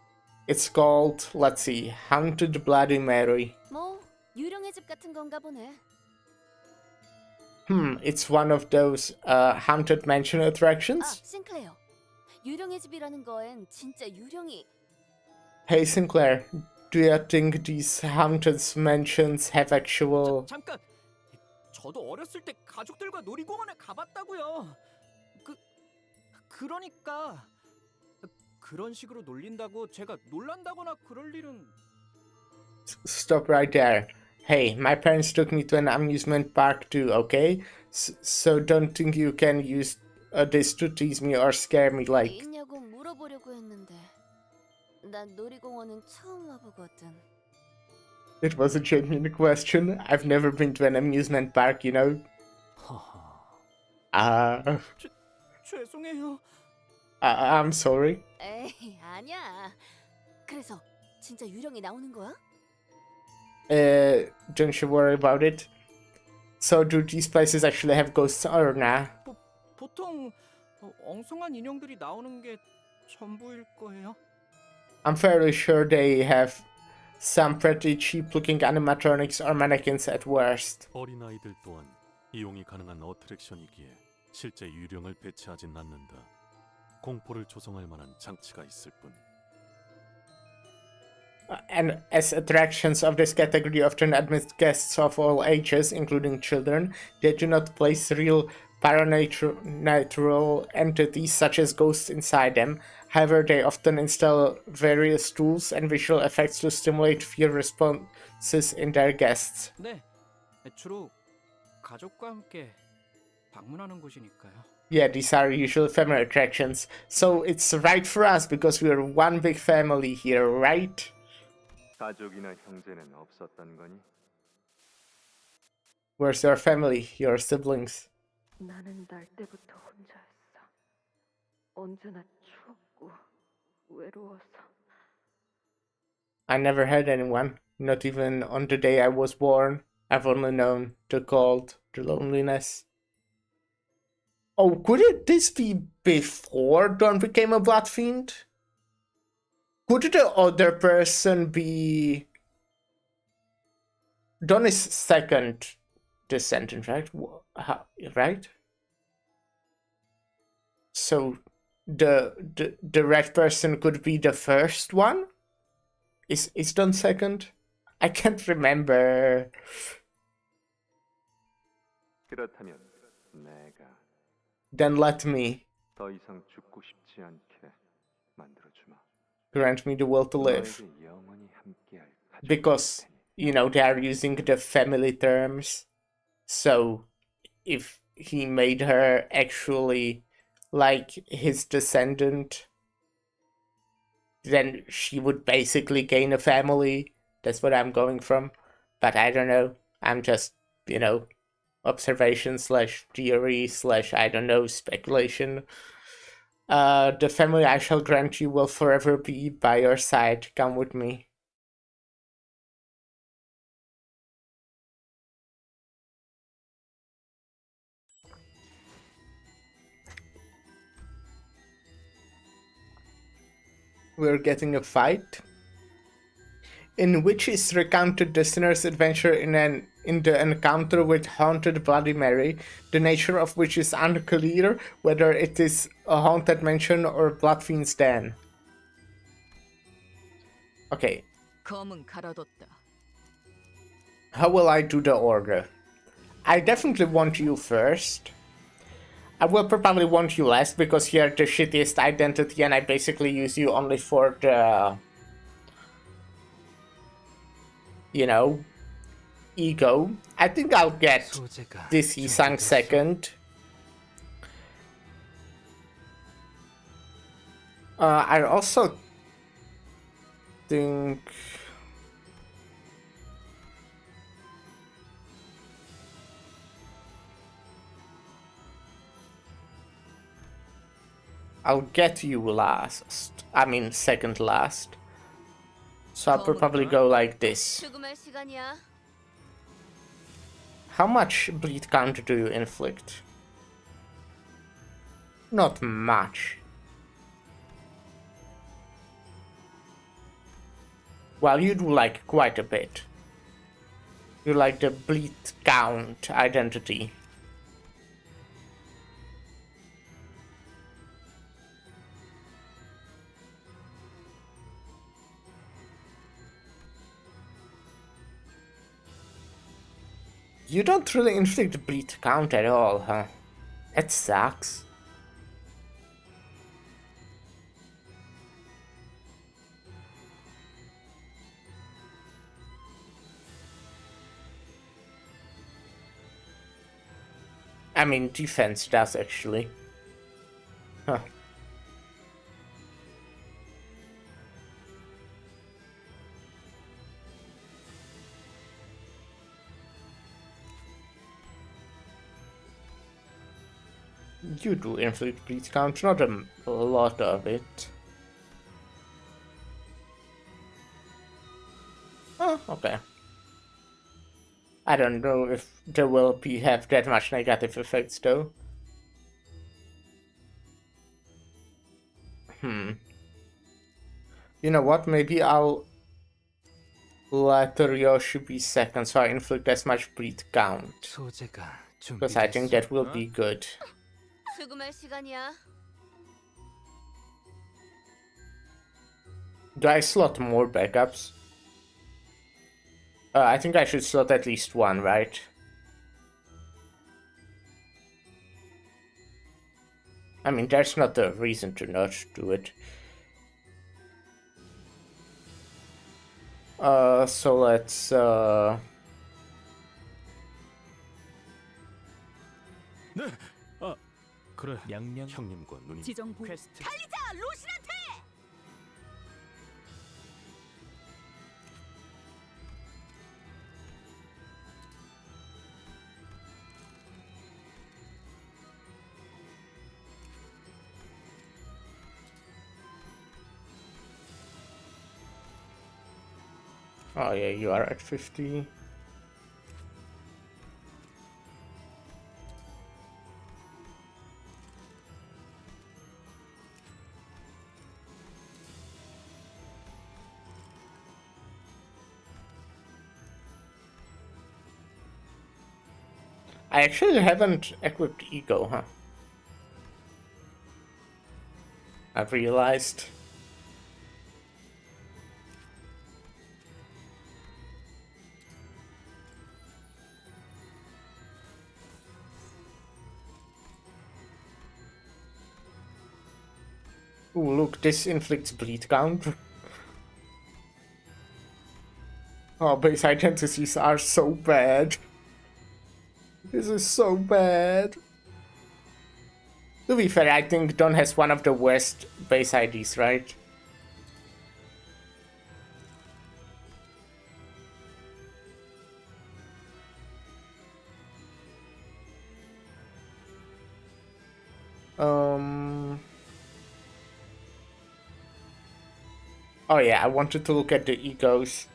It's called, let's see, Haunted Bloody Mary. 뭐 유령의 집 같은 건가 보네. It's one of those haunted mansion 아, attractions? 싱클레어. 유령의 집이라는 거엔 진짜 유령이 Hey Sinclair, do you think these haunted mansions have actual... 잠깐. 저도 어렸을 때 가족들과 놀이공원에 가봤다고요. 그러니까 그런 식으로 놀린다고 제가 놀란다거나 그럴 일은. Stop right there. Hey, my parents took me to an amusement park too, okay? So don't think you can use this to tease me or scare me like... 있냐고 물어보려고 했는데 난 놀이공원은 처음 와보거든. It was a genuine question. I've never been to an amusement park, you know? 허허. 죄송해요. I'm sorry. 에이, 아니야. 그래서 진짜 유령이 나오는 거야? Don't you worry about it. So do these places actually have ghosts or nah? 보통 엉성한 인형들이 나오는 게 전부일 거예요. I'm fairly sure they have some pretty cheap-looking animatronics or mannequins at worst. 어린아이들 또한 이용이 가능한 어트랙션이기에 실제 유령을 배치하진 않는다. 공포를 조성할 만한 장치가 있을 뿐. And as attractions of this category often admit guests of all ages, including children, they do not place real paranatural entities such as ghosts inside them. However, they often install various tools and visual effects to stimulate fear responses in their guests. 네, 주로 가족과 함께 방문하는 곳이니까요. Yeah, these are usual family attractions. So it's right for us because we're one big family here, right? 가족이나 형제는 없었던 거니? Where's your family, your siblings? 나는 날 때부터 혼자였어. 언제나 추웠고 외로워서. I never had anyone, not even on the day I was born. I've only known the cold, the loneliness. Oh, could this be before Dawn became a blood fiend? Could the other person be... Dawn is second descendant, right? Right? So the red person could be the first one? Is Dawn second? I can't remember. 그렇다면 내가 Then let me. 더 이상 죽고 싶지 않게 만들어주마. Grant me the will to live. 너에게 영원히 함께할 가족이 Because, 될 테니. you know, they are using the family terms. So, if he made her actually like his descendant, then she would basically gain a family. That's what I'm going from. But I don't know. I'm just, you know, observation slash theory slash, I don't know, speculation. The family I shall grant you will forever be by your side. Come with me. We're getting a fight in which is recounted the sinner's adventure in the encounter with haunted Bloody Mary, the nature of which is unclear, whether it is a haunted mansion or Blood Fiend's den. Okay, 검은 갈아뒀다. how will I do the order? I definitely want you first. I will probably want you last because you're the shittiest identity and I basically use you only for the... you know, ego. I think I'll get 소재가 this Isang 준비됐어. second. I also think I'll get you last. I mean second last. So I'll probably go like this. 죽음할 시간이야. How much bleed count do you inflict? Not much. Well, you do like quite a bit. You like the bleed count identity. You don't really inflict bleed count at all, huh? That sucks. I mean, defense does actually. Huh. You do inflict bleed count, not a lot of it. Oh, okay. I don't know if there will have that much negative effects though. You know what? Maybe I'll let Ryoshi be second so I inflict as much bleed count. 소재가 Because I think that will 준비됐어? be good. 수금할 시간이야. Do I slot more backups? I think I should slot at least one, right? I mean, there's not a reason to not do it. So let's, 네. 아, 그래. 명령 형님과 누님. 지정부. 퀘스트 달리자, 로신한테. oh yeah, you are at 50. I actually haven't equipped Ego, huh? I've realized. Ooh, look, this inflicts bleed count. Oh, base identities are so bad. This is so bad. To be fair, I think Don has one of the worst base IDs, right? Oh yeah, I wanted to look at the egos.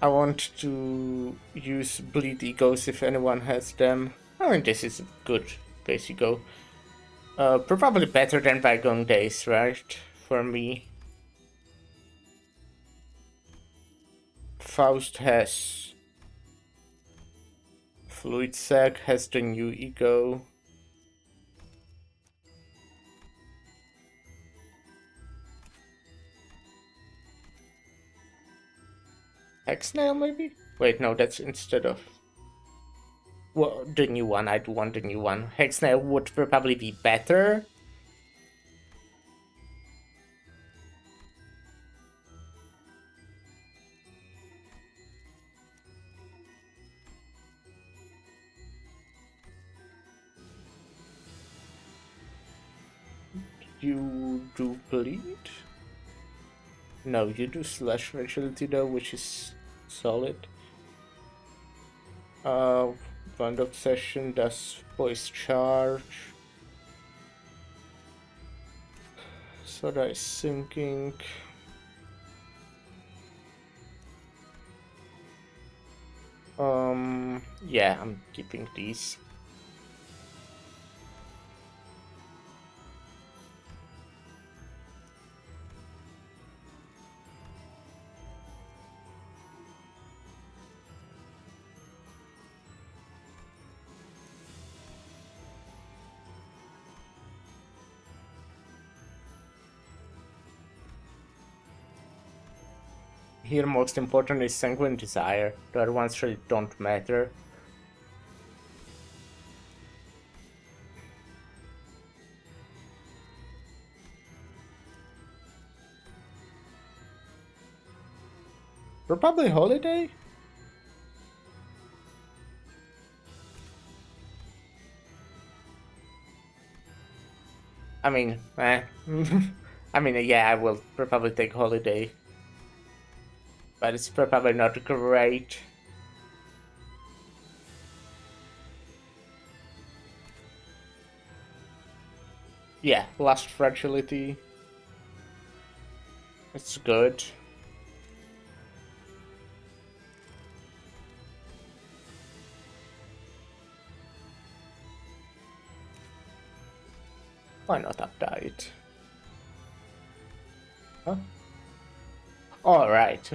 I want to use bleed egos if anyone has them. I mean, this is a good base ego. Probably better than Bygone Days, right? For me. Faust has Fluid Sac, has the new ego. Hexnail, maybe? Wait, no, that's instead of... Well, the new one. I do want the new one. Hexnail would probably be better. You do bleed? No, you do slash fragility though, which is solid. Bond Obsession does voice charge. Soda is sinking. Yeah, I'm keeping these. Here most important is Sanguine Desire, the other ones really don't matter. Probably holiday? I mean, I mean, yeah, I will probably take holiday. But it's probably not great. Yeah, last fragility. It's good. Why not update? Huh? Alright.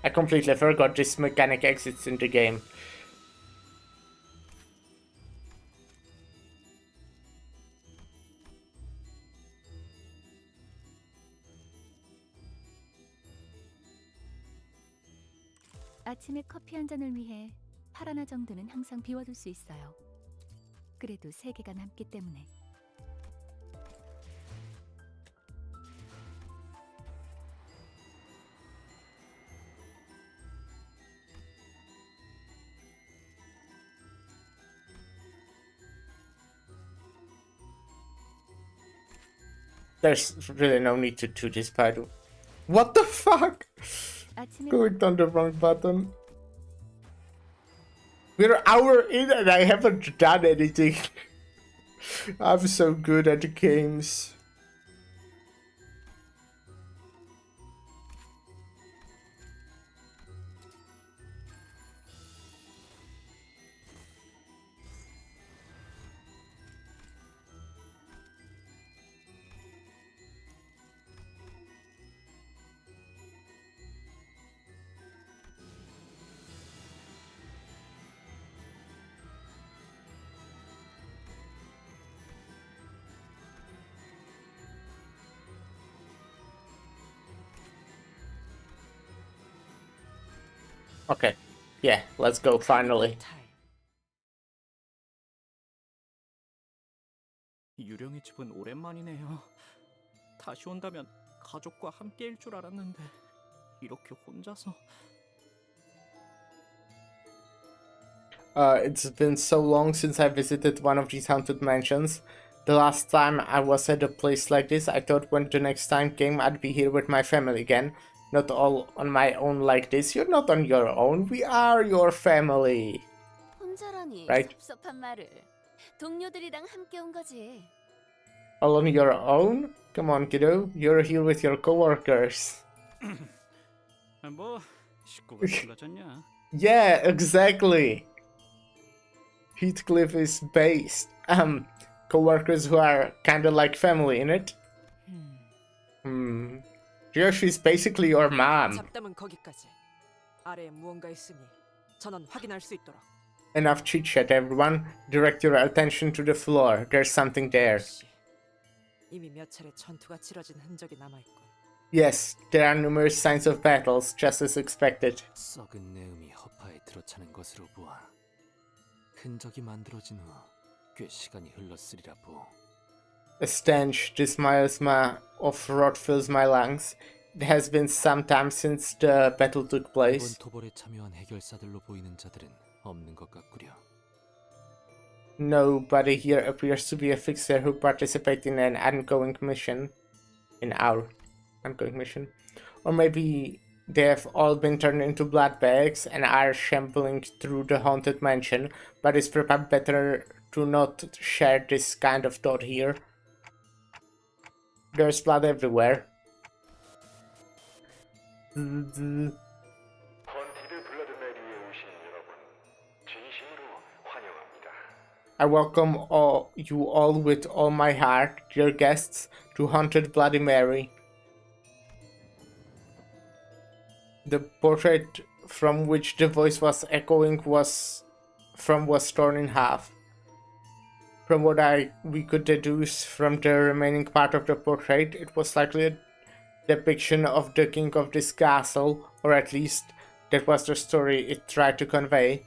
I completely forgot this mechanic exists in the game. 아침에 커피 한 잔을 위해 팔 하나 정도는 항상 비워둘 수 있어요. 그래도 3개가 남기 때문에. There's really no need to do this, by the way. What the fuck? 아침에 Clicked on the wrong button. We're an hour in and I haven't done anything. I'm so good at the games. Okay. Yeah, let's go finally. 유령의 집은 오랜만이네요. 다시 온다면 가족과 함께일 줄 알았는데 이렇게 혼자서. It's been so long since I visited one of these haunted mansions. The last time I was at a place like this, I thought when the next time came I'd be here with my family again. Not all on my own like this. You're not on your own. We are your family. 혼자라니 Right. 섭섭한 말을. 동료들이랑 함께 온 거지. All on your own? Come on, kiddo. You're here with your coworkers. 뭐 식구가 달라졌냐? Yeah, exactly. Heathcliff is based. Coworkers who are kinda like family, innit? She's basically your mom. 잡담은 거기까지. 아래에 무언가 있으니 전원 확인할 수 있도록. Enough chit chat, everyone. Direct your attention to the floor. There's something there. 이미 몇 차례 전투가 치러진 흔적이 남아 있군. Yes, there are numerous signs of battles, just as expected. 썩은 내음이 허파에 들어차는 것으로 보아 흔적이 만들어진 후 꽤 시간이 흘렀으리라 보. A stench, this miasma of rot fills my lungs. It has been some time since the battle took 이번 place. 토벌에 참여한 해결사들로 보이는 자들은 없는 것 같구려. Nobody here appears to be a fixer who participated in an ongoing mission. In our ongoing mission. Or maybe they have all been turned into blood bags and are shambling through the haunted mansion, but it's probably better to not share this kind of thought here. There's blood everywhere. I welcome you all with all my heart, dear guests, to Haunted Bloody Mary. The portrait from which the voice was echoing was torn in half. From what we could deduce from the remaining part of the portrait, it was likely a depiction of the king of this castle, or at least that was the story it tried to convey.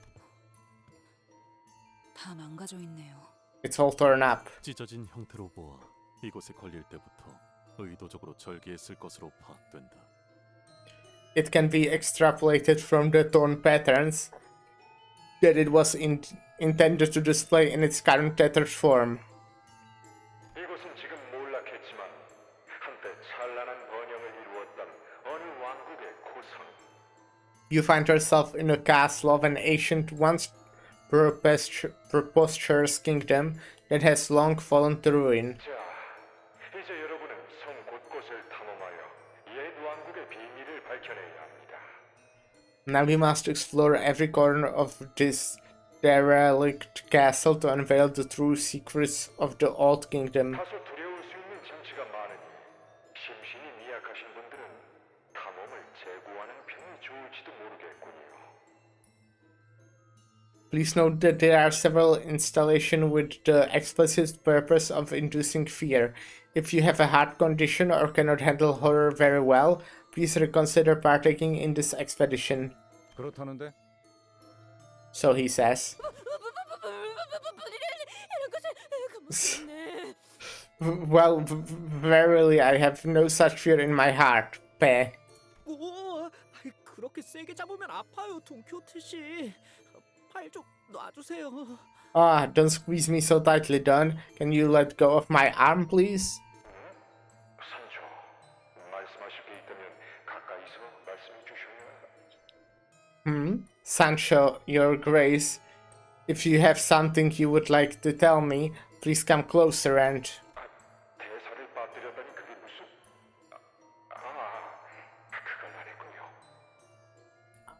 다 망가져 있네요. It's all torn up. 찢어진 형태로 보아 이곳에 걸릴 때부터 의도적으로 절개했을 것으로 파악된다. it can be extrapolated from the tone patterns that it was intended to display in its current tethered form. 이곳은 지금 몰락했지만 한때 찬란한 번영을 이루었던 어느 왕국의 고성. You find yourself in a castle of an ancient, once preposterous kingdom that has long fallen to ruin. 자, 이제 여러분은 성 곳곳을 탐험하여 옛 왕국의 비밀을 밝혀내야 합니다. Now we must explore every corner of this derelict castle to unveil the true secrets of the old kingdom. 다소 두려울 수 있는 장치가 많으니 심신이 미약하신 분들은 탐험을 재고하는 편이 좋을지도 모르겠군요. Please note that there are several installations with the explicit purpose of inducing fear. If you have a heart condition or cannot handle horror very well, please reconsider partaking in this expedition. 그렇다는데? So he says. 이런 것을 감옥했네. Well, verily, I have no such fear in my heart. Peh. 오, 그렇게 세게 잡으면 아파요, 돈키호테 씨. 팔 좀 놔주세요. Ah, don't squeeze me so tightly, Don. Can you let go of my arm, please? 산초, 말씀하실 게 있다면 가까이서 말씀해 주셔야. Sancho, your grace. If you have something you would like to tell me, please come closer and... 대사를 빠뜨렸다니 그게 무슨... 그걸 안 했군요.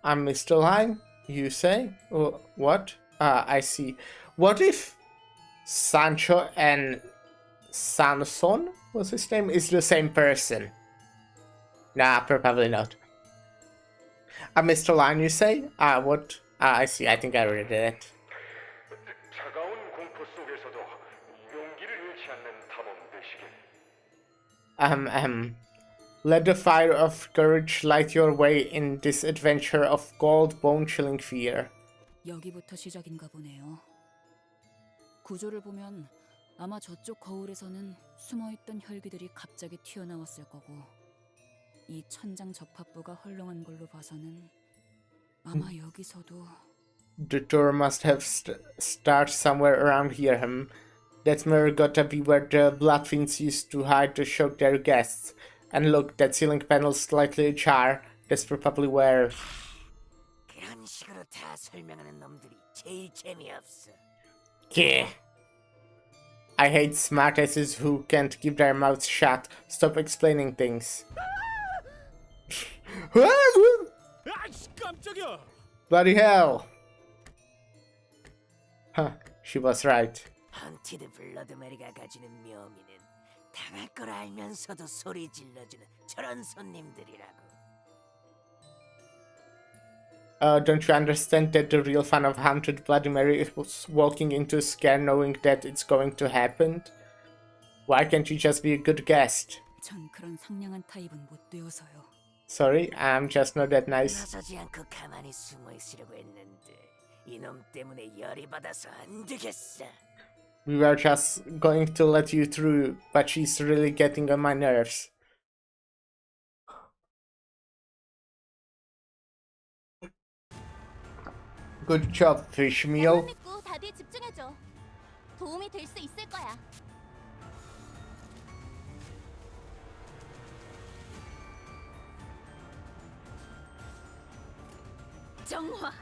I'm Mr. Line, you say? What? Ah, I see. What if Sancho and Samson, was his name, is the same person? Nah, probably not. Mr. Line, you say? What? I see. I think I read it. 차가운 공포 속에서도 용기를 잃지 않는 탐험 되시길. Let the fire of courage light your way in this adventure of cold, bone-chilling fear. 여기부터 시작인가 보네요. 구조를 보면 아마 저쪽 거울에서는 숨어있던 혈기들이 갑자기 튀어나왔을 거고 이 천장 접합부가 헐렁한 걸로 봐서는 아마 여기서도 The door must have started somewhere around here. That mirror gotta be where the blood fiends used to hide to shock their guests. And look, that ceiling panel's slightly ajar. That's probably where... 그런 식으로 다 설명하는 놈들이 제일 재미없어. Yeah. I hate smartasses who can't keep their mouths shut. Stop explaining things. 아이씨, 깜짝이야. Bloody hell! Huh, she was right. 헌티드 블러드메리가 가지는 묘미는 당할 걸 알면서도 소리 질러주는 저런 손님들이라고. Don't you understand that the real fun of Haunted Bloody Mary is walking into a scare knowing that it's going to happen? Why can't you just be a good guest? 전 그런 상냥한 타입은 못 되어서요. Sorry, I'm just not that nice. 나서지 않고 가만히 숨어 있으려고 했는데 이놈 때문에 열이 받아서 안 되겠어. We were just going to let you through, but she's really getting on my nerves. Good job, fish meal. 믿고 다들 집중해줘. 도움이 될 수 있을 거야. 정화.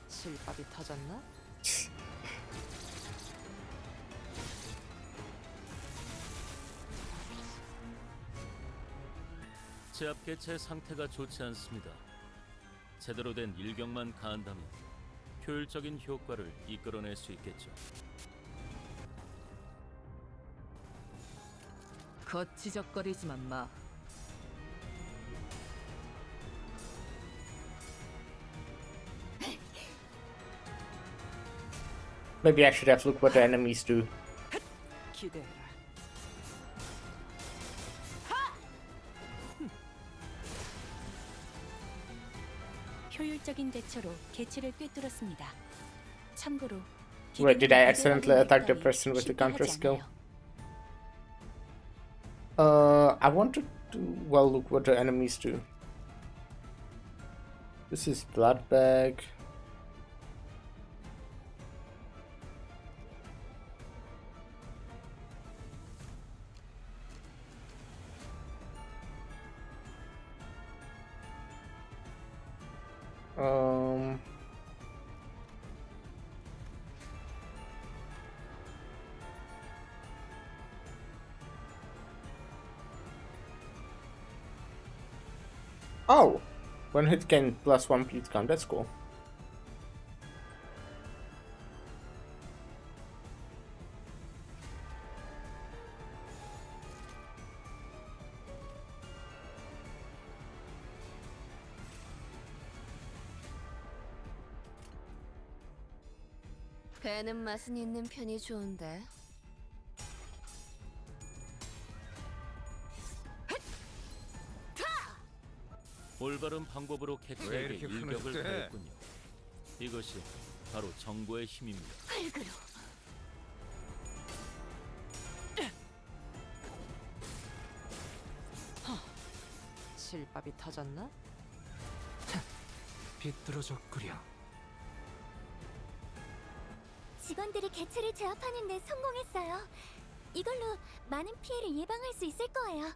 실밥이 터졌나? 제압개체 상태가 좋지 않습니다. 제대로 된 일격만 가한다면 효율적인 효과를 이끌어낼 수 있겠죠. 거치적거리지만 마. Maybe I should have looked what the enemies do. 기대해라. 효율적인 대처로 개체를 꿰뚫었습니다. 참고로 Wait, did I 기계는 accidentally 이대로 attack the 따위 person with the 쉽게 counter 하지 skill? 않아요. I wanted to, well, look what the enemies do. This is blood bag. Um, oh, one hit gain plus 1 bleed count. That's cool. 배는 맛은 있는 편이 좋은데. 올바른 방법으로 왜 캐치에게 이렇게 일격을 흐느적대? 가했군요. 이것이 바로 정보의 힘입니다. 흙으로. 실밥이 터졌나? 비뚤어졌구려. 직원들이 개체를 제압하는 데 성공했어요. 이걸로 많은 피해를 예방할 수 있을 거예요.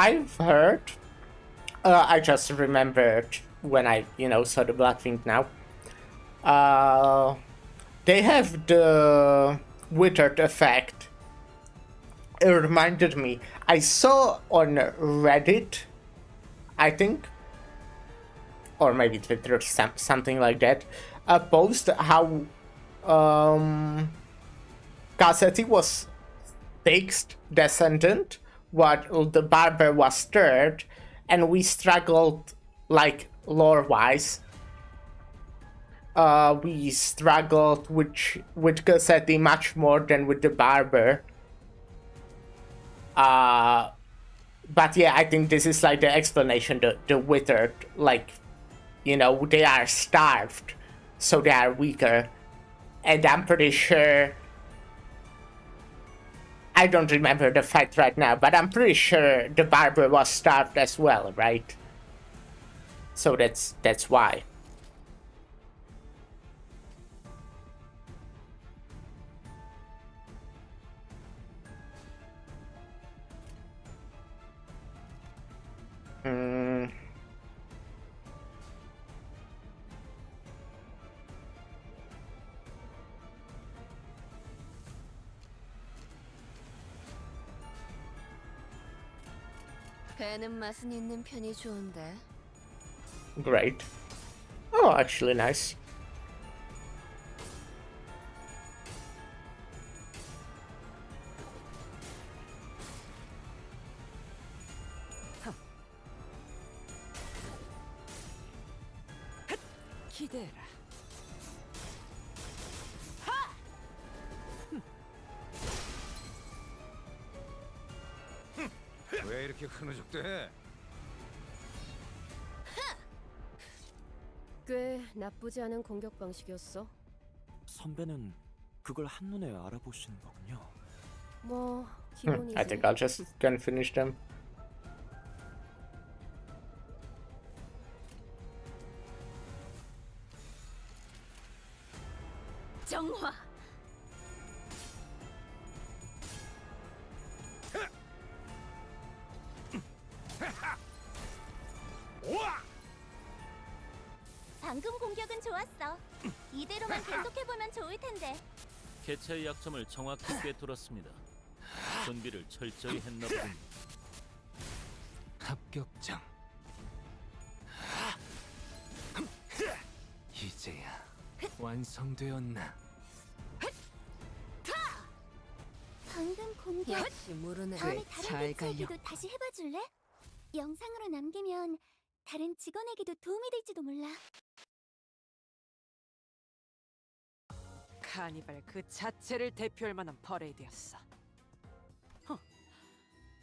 I've heard. I just remembered when I, saw the Blackpink now. They have the withered effect. It reminded me. I saw on Reddit, I think, or maybe Twitter, something like that, a post how Cassetti was sixth descendant, while the barber was third, and we struggled, like, lore-wise. We struggled with Cassetti much more than with the barber. But yeah, I think this is like the explanation, the withered, like, they are starved, so they are weaker. And I'm pretty sure, I don't remember the fact right now, but I'm pretty sure the barber was starved as well, right? So that's why. 배는 맛은 있는 편이 좋은데. Great. Oh, actually nice. 기대해라. 왜 이렇게 흐느적대? 꽤 나쁘지 않은 공격 방식이었어. 선배는 그걸 한눈에 알아보시는 거군요. 뭐 기본이지. I think I'll just gonna finish them. 정화. 방금 공격은 좋았어. 이대로만 계속해보면 좋을 텐데. 개체의 약점을 정확히 꿰뚫었습니다. 준비를 철저히 했나 보군요. 합격장. 이제야 완성되었나? 방금 공격 모르네. 다음에 잘 다른 배치 갈려. 얘기도 다시 해봐줄래? 영상으로 남기면 다른 직원에게도 도움이 될지도 몰라. 카니발 그 자체를 대표할 만한 퍼레이드였어.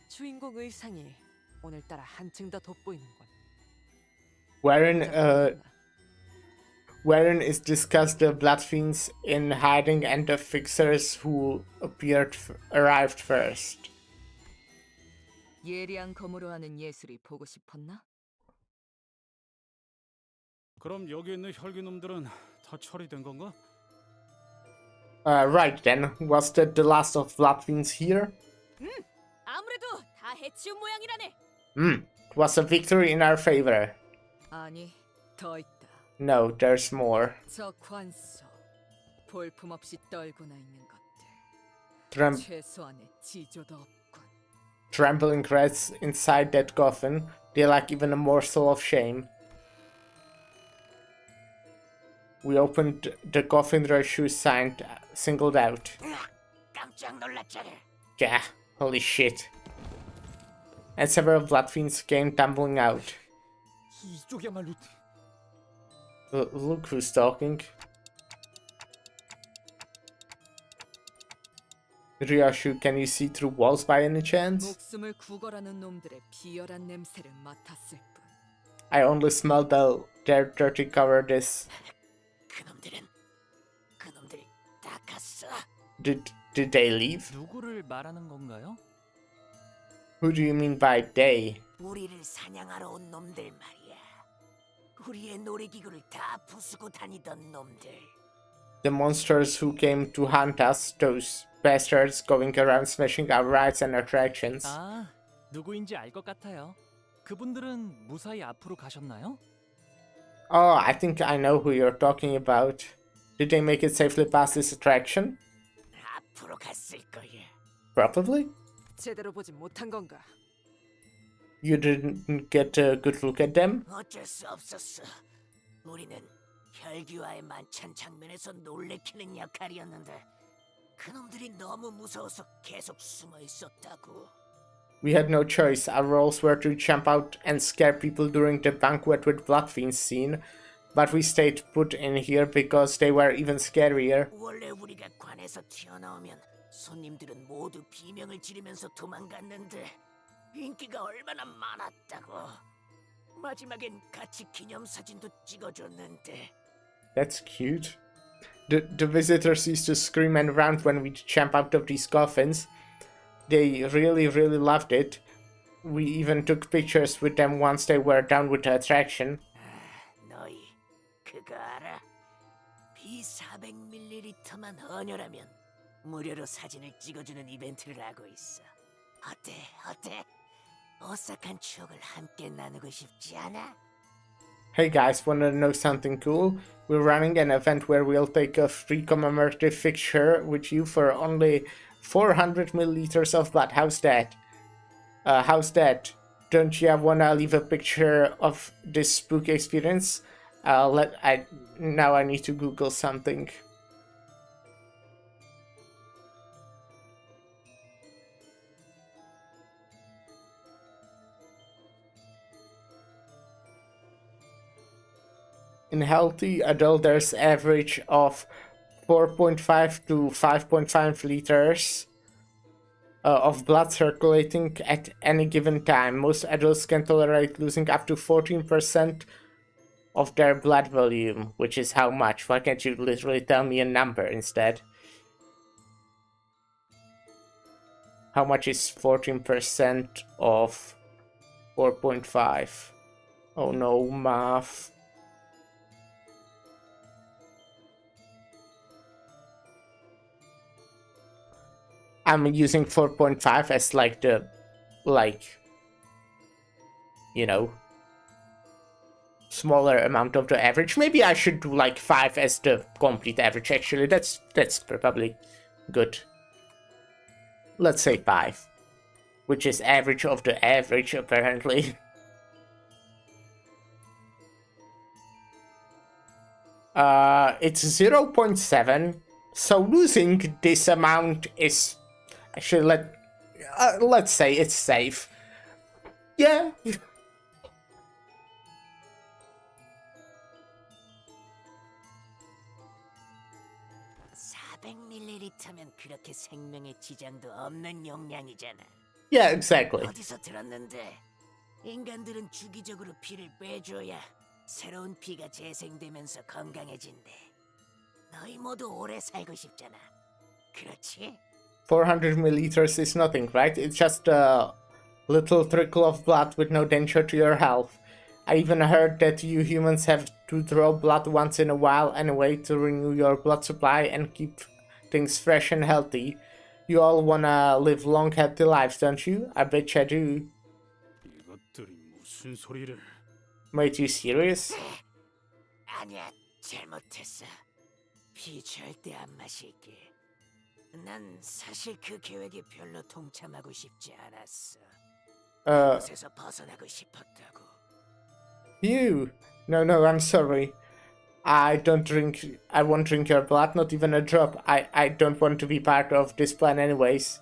주인공 의상이 오늘따라 한층 더 돋보이는군. Wherein is discussed the blood fiends in hiding and the fixers who arrived first. 예리한 검으로 하는 예술이 보고 싶었나? 그럼 여기 있는 혈기놈들은 다 처리된 건가? Right then, was that the last of blood fiends here? 아무래도 다 해치운 모양이라네. It was a victory in our favor. 아니, 더 있다. No, there's more. 저 관소, 볼품없이 떨고나 있는 것들. Trem- 최소한의 지조도 없군. trembling rats inside that coffin, they lack even a morsel of shame. We opened the coffin, their shoes singled out. 깜짝 놀랐잖아. Yeah, holy shit. And several blood fiends came tumbling out. 이쪽이야말로 Look who's talking. Ryoshu, can you see through walls by any chance? 목숨을 구걸하는 놈들의 비열한 냄새를 맡았을 뿐. I only smelled their dirty cowardice. 그놈들 다 갔어. Did they leave? 누구를 말하는 건가요? Who do you mean by they? 우리를 사냥하러 온 놈들 말이야. 우리의 놀이기구를 다 부수고 다니던 놈들. The monsters who came to hunt us, those bastards going around smashing our rides and attractions. 아, 누구인지 알 것 같아요. 그분들은 무사히 앞으로 가셨나요? Oh, I think I know who you're talking about. Did they make it safely past this attraction? 앞으로 갔을 거야. Probably. 제대로 보지 못한 건가? You didn't get a good look at them? 어쩔 수 없었어. 우리는 혈기와의 만찬 장면에서 놀래키는 역할이었는데 그놈들이 너무 무서워서 계속 숨어 있었다고. We had no choice. Our roles were to jump out and scare people during the banquet with blood fiends scene, but we stayed put in here because they were even scarier. 원래 우리가 관에서 튀어나오면 손님들은 모두 비명을 지르면서 도망갔는데 인기가 얼마나 많았다고. 마지막엔 같이 기념사진도 찍어줬는데. That's cute. The visitors used to scream and run when we jump out of these coffins. They really loved it. We even took pictures with them once they were done with the attraction. 너희 그거 알아? B400ml만 헌혈하면 무료로 사진을 찍어주는 이벤트를 하고 있어. 어때? 오싹한 추억을 함께 나누고 싶지 않아? Hey guys, wanna know something cool? We're running an event where we'll take a free commemorative picture with you for only 400 milliliters of blood. How's that? Don't you wanna leave a picture of this spooky experience? Now I need to Google something. In healthy adult, there's average of 4.5 to 5.5 liters of blood circulating at any given time. Most adults can tolerate losing up to 14% of their blood volume, which is how much? Why can't you literally tell me a number instead? How much is 14% of 4.5? Oh no, math. I'm using 4.5 as smaller amount of the average. Maybe I should do 5 as the complete average. Actually, that's probably good. Let's say 5, which is average of the average apparently. It's 0.7. So losing this amount is actually let's say it's safe. Yeah. 400ml면 그렇게 생명의 지장도 없는 용량이잖아. Yeah, exactly. 어디서 들었는데 인간들은 주기적으로 피를 빼줘야 새로운 피가 재생되면서 건강해진대. 너희 모두 오래 살고 싶잖아. 그렇지? 400 milliliters is nothing, right? It's just a little trickle of blood with no danger to your health. I even heard that you humans have to draw blood once in a while anyway to renew your blood supply and keep things fresh and healthy. You all wanna live long, healthy lives, don't you? I bet you do. 이것들이 무슨 소리를? Mate, you serious? 아니야, 잘못했어. 피 절대 안 마실게. 난 사실 그 계획에 별로 동참하고 싶지 않았어. 그곳에서 벗어나고 싶었다고. You? No, I'm sorry. I won't drink your blood, not even a drop. I don't want to be part of this plan anyways.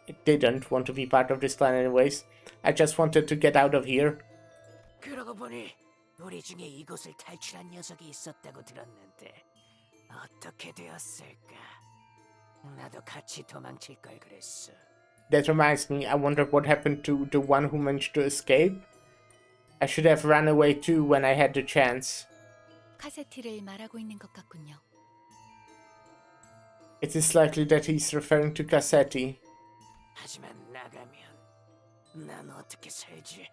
I didn't want to be part of this plan anyways. I just wanted to get out of here. 그러고 보니 우리 중에 이곳을 탈출한 녀석이 있었다고 들었는데 어떻게 되었을까? 나도 같이 도망칠 걸 그랬어. That reminds me, I wonder what happened to the one who managed to escape. I should have run away too when I had the chance. 카세티를 말하고 있는 것 같군요. It is likely that he's referring to Cassetti. 하지만 나가면 난 어떻게 살지?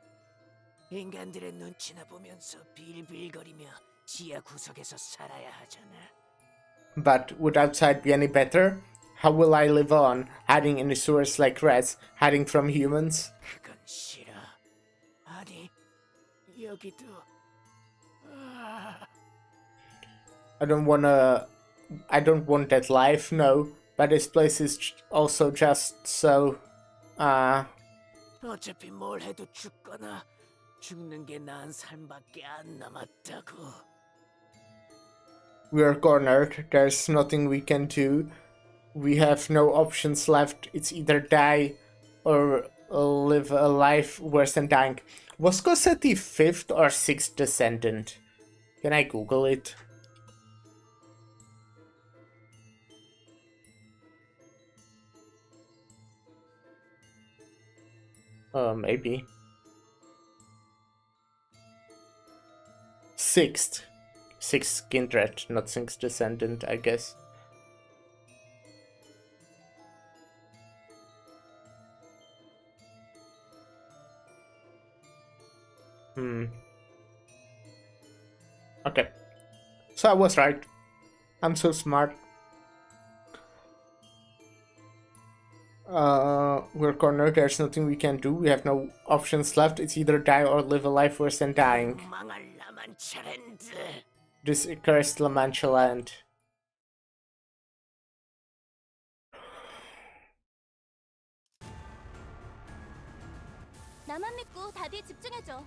인간들의 눈치나 보면서 빌빌거리며 지하 구석에서 살아야 하잖아. But would outside be any better? How will I live on, hiding in the sewers like rats, hiding from humans? 그건 싫어. 아니, 여기도... I don't want that life, no. But this place is also just so, 어차피 뭘 해도 죽거나 죽는 게 나은 삶밖에 안 남았다고. we are cornered. There's nothing we can do. We have no options left. It's either die or live a life worse than dying. Was Cossetti 5th or 6th descendant? Can I Google it? Maybe. 6th. 6th kindred, not 6th descendant, I guess. Okay. So I was right. I'm so smart. We're cornered. There's nothing we can do. We have no options left. It's either die or live a life worse than dying. This accursed La Mancha land. 나만 믿고 답에 집중해줘.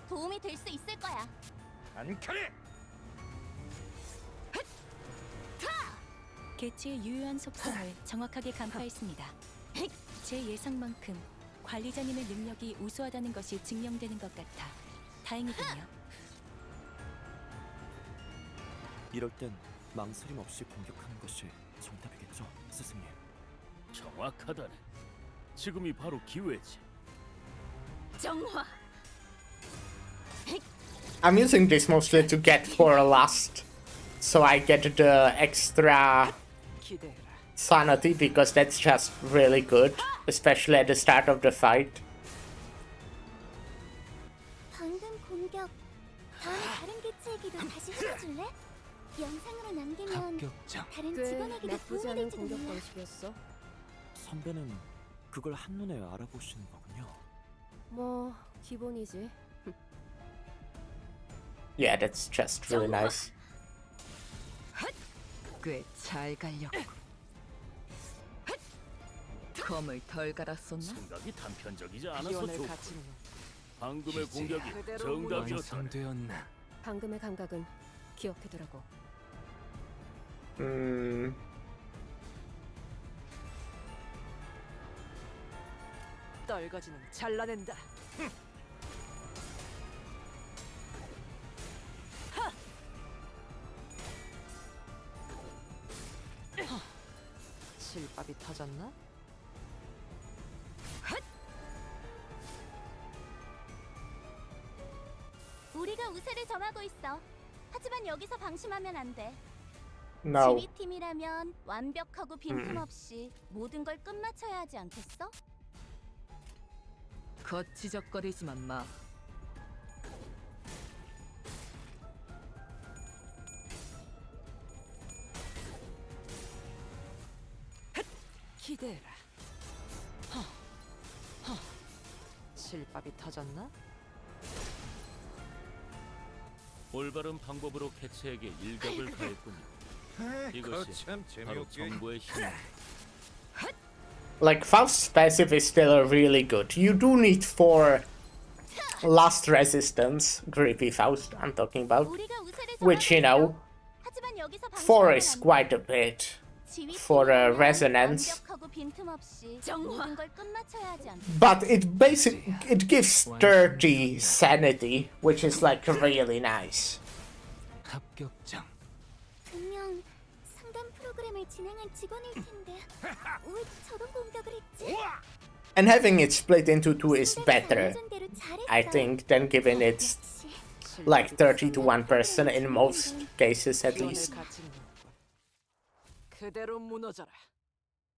도움이 될 수 있을 거야. 안카리! 개체의 유효한 속성을 정확하게 간파했습니다. 제 예상만큼 관리자님의 능력이 우수하다는 것이 증명되는 것 같아 다행이군요. 이럴 땐 망설임 없이 공격하는 것이 정답이겠죠, 스승님. 정확하다네. 지금이 바로 기회지. 정화. I'm using this mostly to get for lust, so I get the extra sanity because that's just really good, especially at the start of the fight. 방금 공격. 다음에 다른 개체에게도 다시 해줄래? 영상으로 남기면 다른 꽤 직원에게도 나쁘지 도움이 않은 될지도 공격 몰라. 방식이었어. 선배는 그걸 한눈에 알아보시는 거군요. 뭐 기본이지. Yeah, that's just really nice. 꽤 잘 갈렸고. 검을 덜 갈았었나? 생각이 단편적이지 않아서 비원을 좋고. 갖추는 방금의 공격이 그대로 정답이었다. 완성되었나? 방금의 감각은 기억해두라고. 떨거지는 잘라낸다. 실밥이 터졌나? 우리가 우세를 점하고 있어. 하지만 여기서 방심하면 안 돼. No. 지휘팀이라면 완벽하고 빈틈없이 모든 걸 끝마쳐야 하지 않겠어? 거치적거리지만 마. 기대해라. 실밥이 터졌나? 올바른 방법으로 개체에게 일격을 가했군요. 이것이 참 바로 재미없게. 정보의 힘. Like, Faust's passive is still really good. You do need 4 last resistance, creepy Faust I'm talking about. 우리가 우세를 Which, you 점하고 know, 있어. 하지만 여기서 4 방심하면 is 안 돼. quite a bit for a 지휘팀이라면 resonance. 완벽하고 빈틈없이 모든 걸 끝마쳐야 하지 않겠어? But it gives 30 sanity, which is like really nice. 합격장. 분명 상담 프로그램을 진행한 직원일 텐데 왜 저런 공격을 했지? And having it split into 2 is better, 예전대로 잘했어. I think, than giving it 역시. like 30 to 1 person in most cases at 기원을 least. 갖추는 건 그대로 무너져라.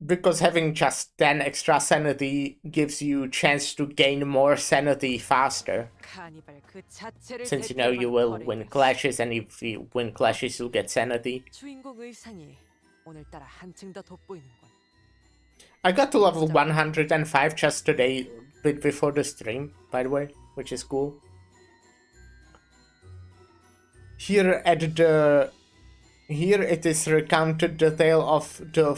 Because having just 10 extra sanity gives you chance to gain more sanity faster. 카니발 그 자체를 Since you know you will win clashes, and if you win clashes you'll get sanity. 주인공 의상이 오늘따라 한층 더 돋보이는군. I got to level 105 just today, bit before the stream, by the way, which is cool. Here it is recounted the tale of the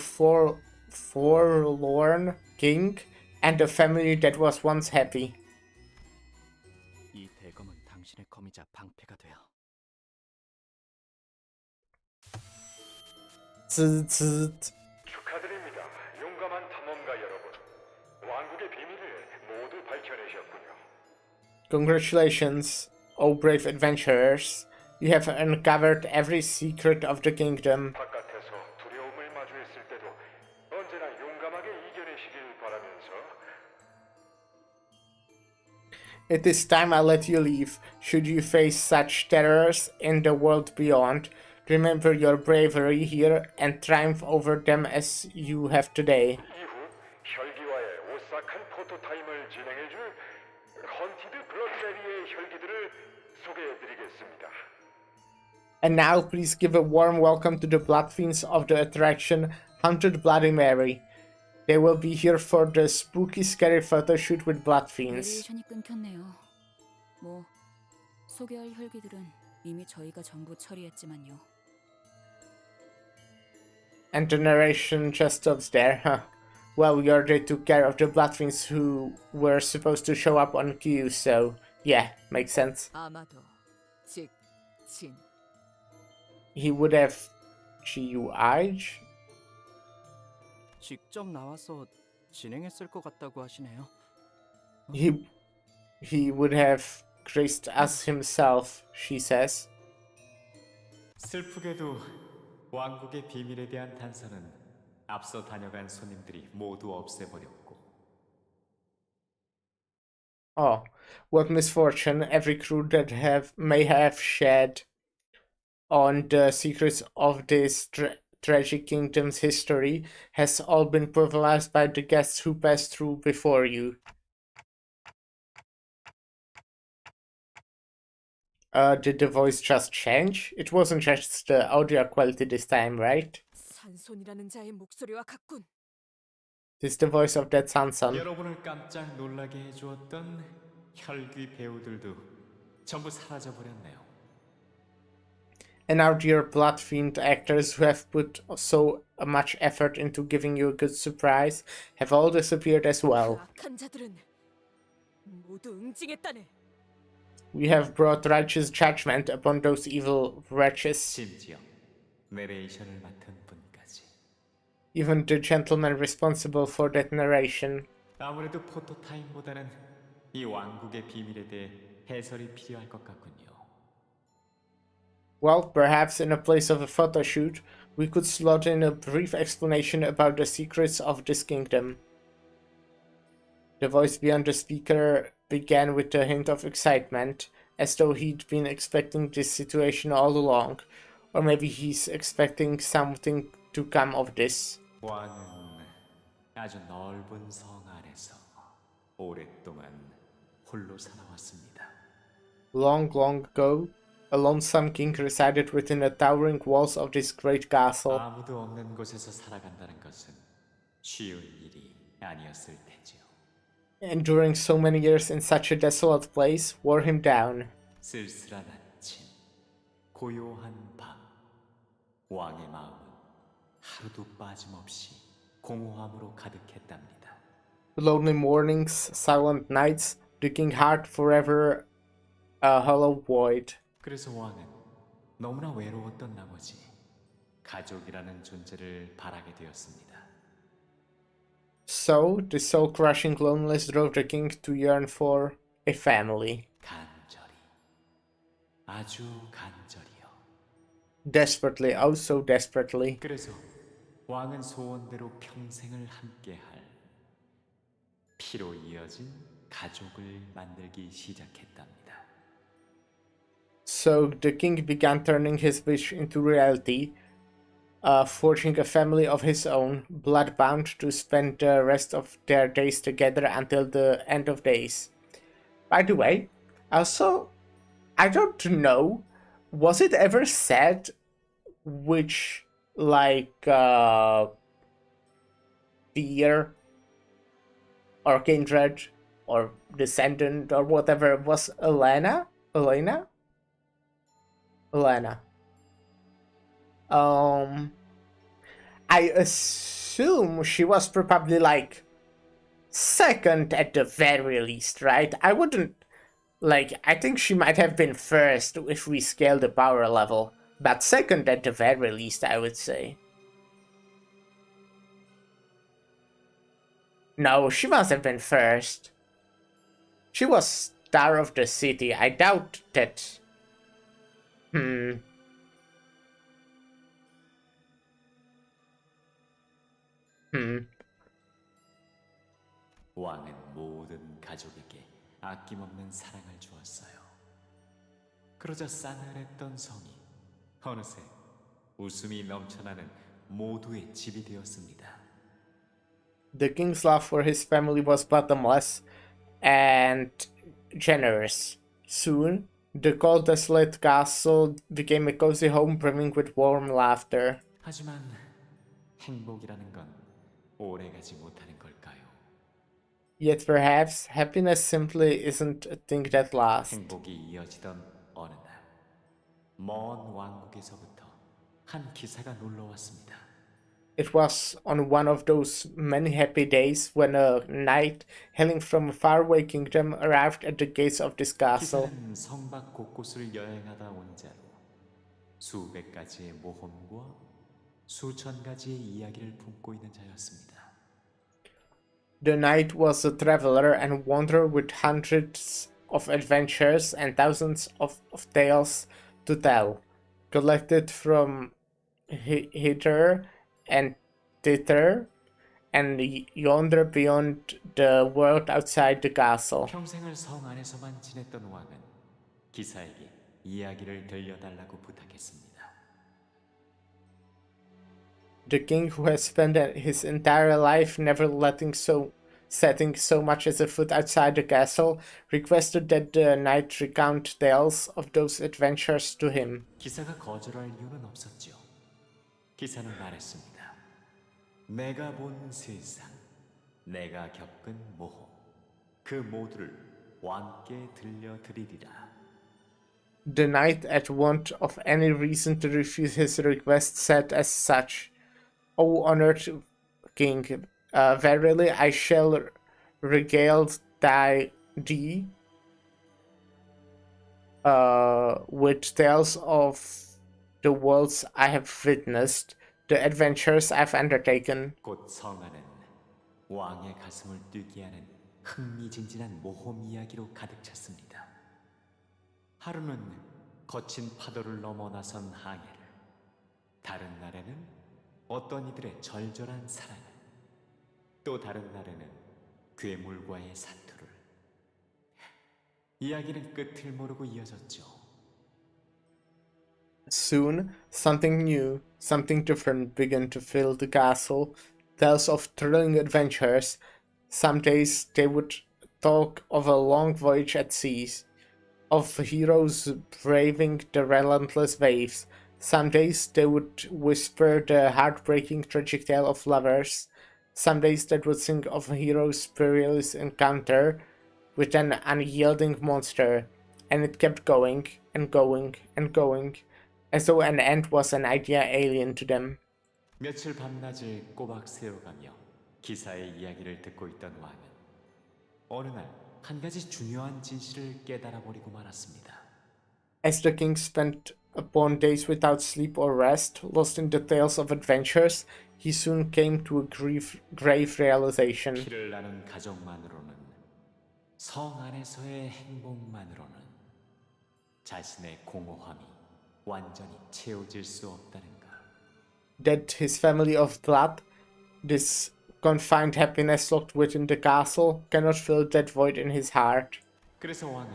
forlorn king and a family that was once happy. 이 대검은 당신의 검이자 방패가 되어 축하드립니다. 용감한 탐험가 여러분. 왕국의 비밀을 모두 밝혀내셨군요. Congratulations, O brave adventurers. You have uncovered every secret of the kingdom. 바깥에서 두려움을 마주했을 때도 언제나 용감하게 이겨내시길 바라면서 It is time I let you leave. Should you face such terrors in the world beyond, remember your bravery here and triumph over them as you have today. 이후 혈기와의 오싹한 포토타임을 진행해줄 헌티드 블러드베리의 혈기들을 소개해드리겠습니다. And now please give a warm welcome to the blood fiends of the attraction Haunted Bloody Mary. They will be here for the spooky scary photo shoot with blood fiends. 내레이션이 끊겼네요. 뭐 소개할 혈기들은 이미 저희가 전부 처리했지만요. And the narration just stops there, huh? Well, we already took care of the blood fiends who were supposed to show up on cue, so yeah, makes sense. 아마도 직진. He would have GUI? 직접 나와서 진행했을 것 같다고 하시네요. He would have graced us himself, she says. 슬프게도 왕국의 비밀에 대한 단서는 앞서 다녀간 손님들이 모두 없애버렸고. Oh, what misfortune! Every crew that may have shed on the secrets of this tragic kingdom's history has all been pulverized by the guests who passed through before you. Did the voice just change? It wasn't just the audio quality this time, right? 산손이라는 자의 목소리와 같군. This is the voice of that Sansan. 여러분을 깜짝 놀라게 해주었던 혈귀 배우들도 전부 사라져버렸네요. And our dear blood fiend actors who have put so much effort into giving you a good surprise have all disappeared as well. 악한 자들은 모두 응징했다네. We have brought righteous judgment upon those evil wretches. 심지어 내레이션을 맡은 분까지. Even the gentleman responsible for that narration. 아무래도 포토타임보다는 이 왕국의 비밀에 대해 해설이 필요할 것 같군요. Well, perhaps in a place of a photo shoot, we could slot in a brief explanation about the secrets of this kingdom. The voice beyond the speaker began with a hint of excitement, as though he'd been expecting this situation all along, or maybe he's expecting something to come of this. 왕은 아주 넓은 성 안에서 오랫동안 홀로 살아왔습니다. Long, long ago, a lonesome king resided within the towering walls of this great castle. 아무도 없는 곳에서 살아간다는 것은 쉬운 일이 아니었을 테지요. Enduring so many years in such a desolate place wore him down. 쓸쓸한 아침, 고요한 밤, 왕의 마음은 하루도 빠짐없이 공허함으로 가득했답니다. Lonely mornings, silent nights, digging hard forever a hollow void. 그래서 왕은 너무나 외로웠던 나머지 가족이라는 존재를 바라게 되었습니다. So, the soul-crushing loneliness drove the king to yearn for a family. 간절히, 아주 간절히요. Desperately, oh so desperately. 그래서 왕은 소원대로 평생을 함께할 피로 이어진 가족을 만들기 시작했답니다. So, the king began turning his wish into reality, forging a family of his own, blood-bound to spend the rest of their days together until the end of days. By the way, also, I don't know, was it ever said which, peer or kindred or descendant or whatever was Elena? Elena? I assume she was probably like second at the very least, right? I wouldn't I think she might have been first if we scale the power level, but second at the very least, I would say. No, she must have been first. She was star of the city. I doubt that. 왕은 모든 가족에게 아낌없는 사랑을 주었어요. 그러자 싸늘했던 성이 어느새 웃음이 넘쳐나는 모두의 집이 되었습니다. The king's love for his family was bottomless and generous. Soon, the cold, desolate castle became a cozy home brimming with warm laughter. 하지만 행복이라는 건 오래가지 못하는 걸까요? Yet perhaps happiness simply isn't a thing that lasts. 행복이 이어지던 어느 날, 먼 왕국에서부터 한 기사가 놀러 왔습니다. It was on one of those many happy days when a knight hailing from a faraway kingdom arrived at the gates of this castle. 기사는 성밖 곳곳을 여행하다 온 자로 수백 가지의 모험과 수천 가지의 이야기를 품고 있는 자였습니다. The knight was a traveler and wanderer with hundreds of adventures and thousands of tales to tell, collected from hither and thither, and yonder beyond the world outside the castle. 평생을 성 안에서만 지냈던 왕은 기사에게 이야기를 들려달라고 부탁했습니다. The king, who has spent his entire life never setting so much as a foot outside the castle, requested that the knight recount tales of those adventures to him. 기사가 거절할 이유는 없었죠. 기사는 말했습니다. 내가 본 세상, 내가 겪은 모험, 그 모두를 왕께 들려드리리라. The knight, at want of any reason to refuse his request, said as such, "O honored king, verily I shall regale thee with tales of the worlds I have witnessed, the adventures I've undertaken." 곧 성 안은 왕의 가슴을 뛰게 하는 흥미진진한 모험 이야기로 가득 찼습니다. 하루는 거친 파도를 넘어 나선 항해를, 다른 날에는 어떤 이들의 절절한 사랑을, 또 다른 날에는 괴물과의 사투를. 이야기는 끝을 모르고 이어졌죠. Soon, something new, something different began to fill the castle. Tales of thrilling adventures. Some days they would talk of a long voyage at seas, of heroes braving the relentless waves. Some days they would whisper the heartbreaking tragic tale of lovers. Some days they would sing of a hero's perilous encounter with an unyielding monster. And it kept going and going and going, as though an end was an idea alien to them. 며칠 밤낮을 꼬박 세워가며 기사의 이야기를 듣고 있던 왕은 어느 날 한 가지 중요한 진실을 깨달아 버리고 말았습니다. As the king spent upon days without sleep or rest, lost in the tales of adventures, he soon came to a grave realization. 피를 나눈 가족만으로는, 성 안에서의 행복만으로는 자신의 공허함이 완전히 채워질 수 없다는 것. That his family of blood, this confined happiness locked within the castle, cannot fill that void in his heart. 그래서 왕은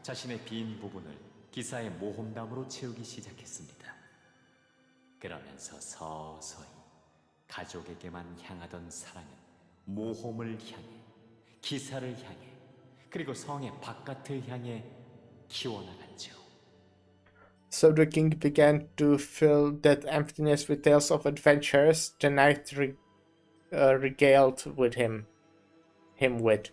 자신의 빈 부분을 기사의 모험담으로 채우기 시작했습니다. 그러면서 서서히 가족에게만 향하던 사랑은 모험을 향해, 기사를 향해, 그리고 성의 바깥을 향해 키워나갔죠. So the king began to fill that emptiness with tales of adventures the knight regaled with him with.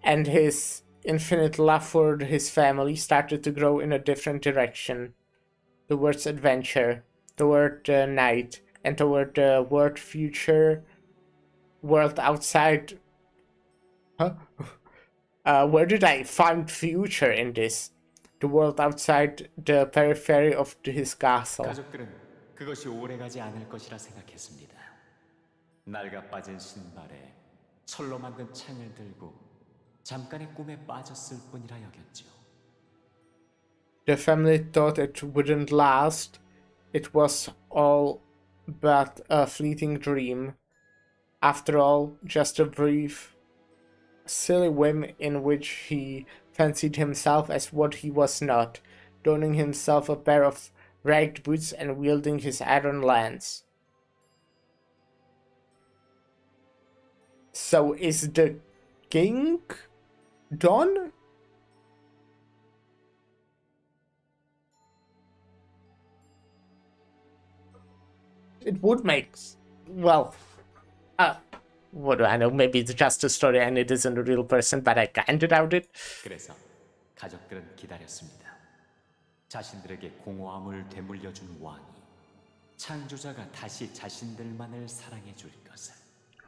And his infinite love for his family started to grow in a different direction. Towards adventure, toward the knight, and toward the world outside. Huh? Where did I find future in this? The world outside the periphery of his castle. 가족들은 그것이 오래가지 않을 것이라 생각했습니다. 낡아 빠진 신발에 철로 만든 창을 들고 잠깐의 꿈에 빠졌을 뿐이라 여겼죠. The family thought it wouldn't last. It was all but a fleeting dream. After all, just a brief, silly whim in which he fancied himself as what he was not, donning himself a pair of ragged boots and wielding his iron lance. So is the king done? It would make, well, what do I know? Maybe it's just a story and it isn't a real person, but I kinda doubt it. 그래서 가족들은 기다렸습니다. 자신들에게 공허함을 되물려준 왕이, 창조자가 다시 자신들만을 사랑해 줄 것을.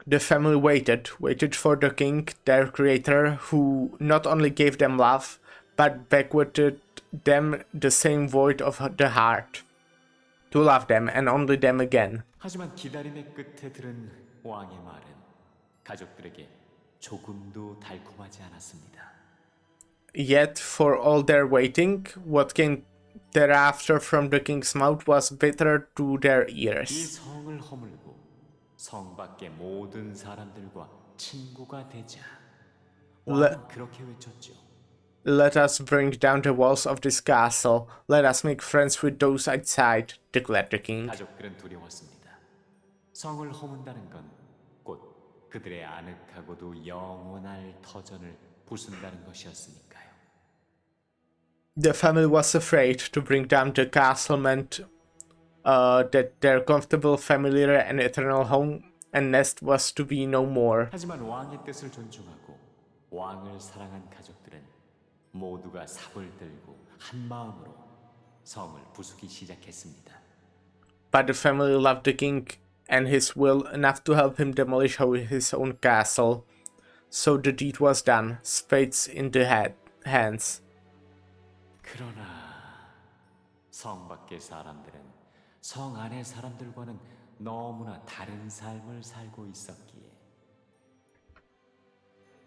The family waited for the king, their creator, who not only gave them love, but banqueted them the same void of the heart, to love them and only them again. 하지만 기다림의 끝에 들은 왕의 말은 가족들에게 조금도 달콤하지 않았습니다. Yet, for all their waiting, what came thereafter from the king's mouth was bitter to their 이 ears. 성을 허물고 성 밖의 모든 사람들과 친구가 되자. 왕은 그렇게 외쳤죠. Let us bring down the walls of this castle. Let us make friends with those outside, declared the king. 가족들은 두려웠습니다. 성을 허문다는 건 곧 그들의 아늑하고도 영원할 터전을 부순다는 것이었으니까요. The family was afraid to bring down the castle meant that their comfortable, familiar, and eternal home and nest was to be no more. 하지만 왕의 뜻을 존중하고 왕을 사랑한 가족들은 모두가 삽을 들고 한 마음으로 성을 부수기 시작했습니다. But the family loved the king and his will enough to help him demolish his own castle. So the deed was done, spades in the hands. 그러나 성 밖의 사람들은 성 안의 사람들과는 너무나 다른 삶을 살고 있었기에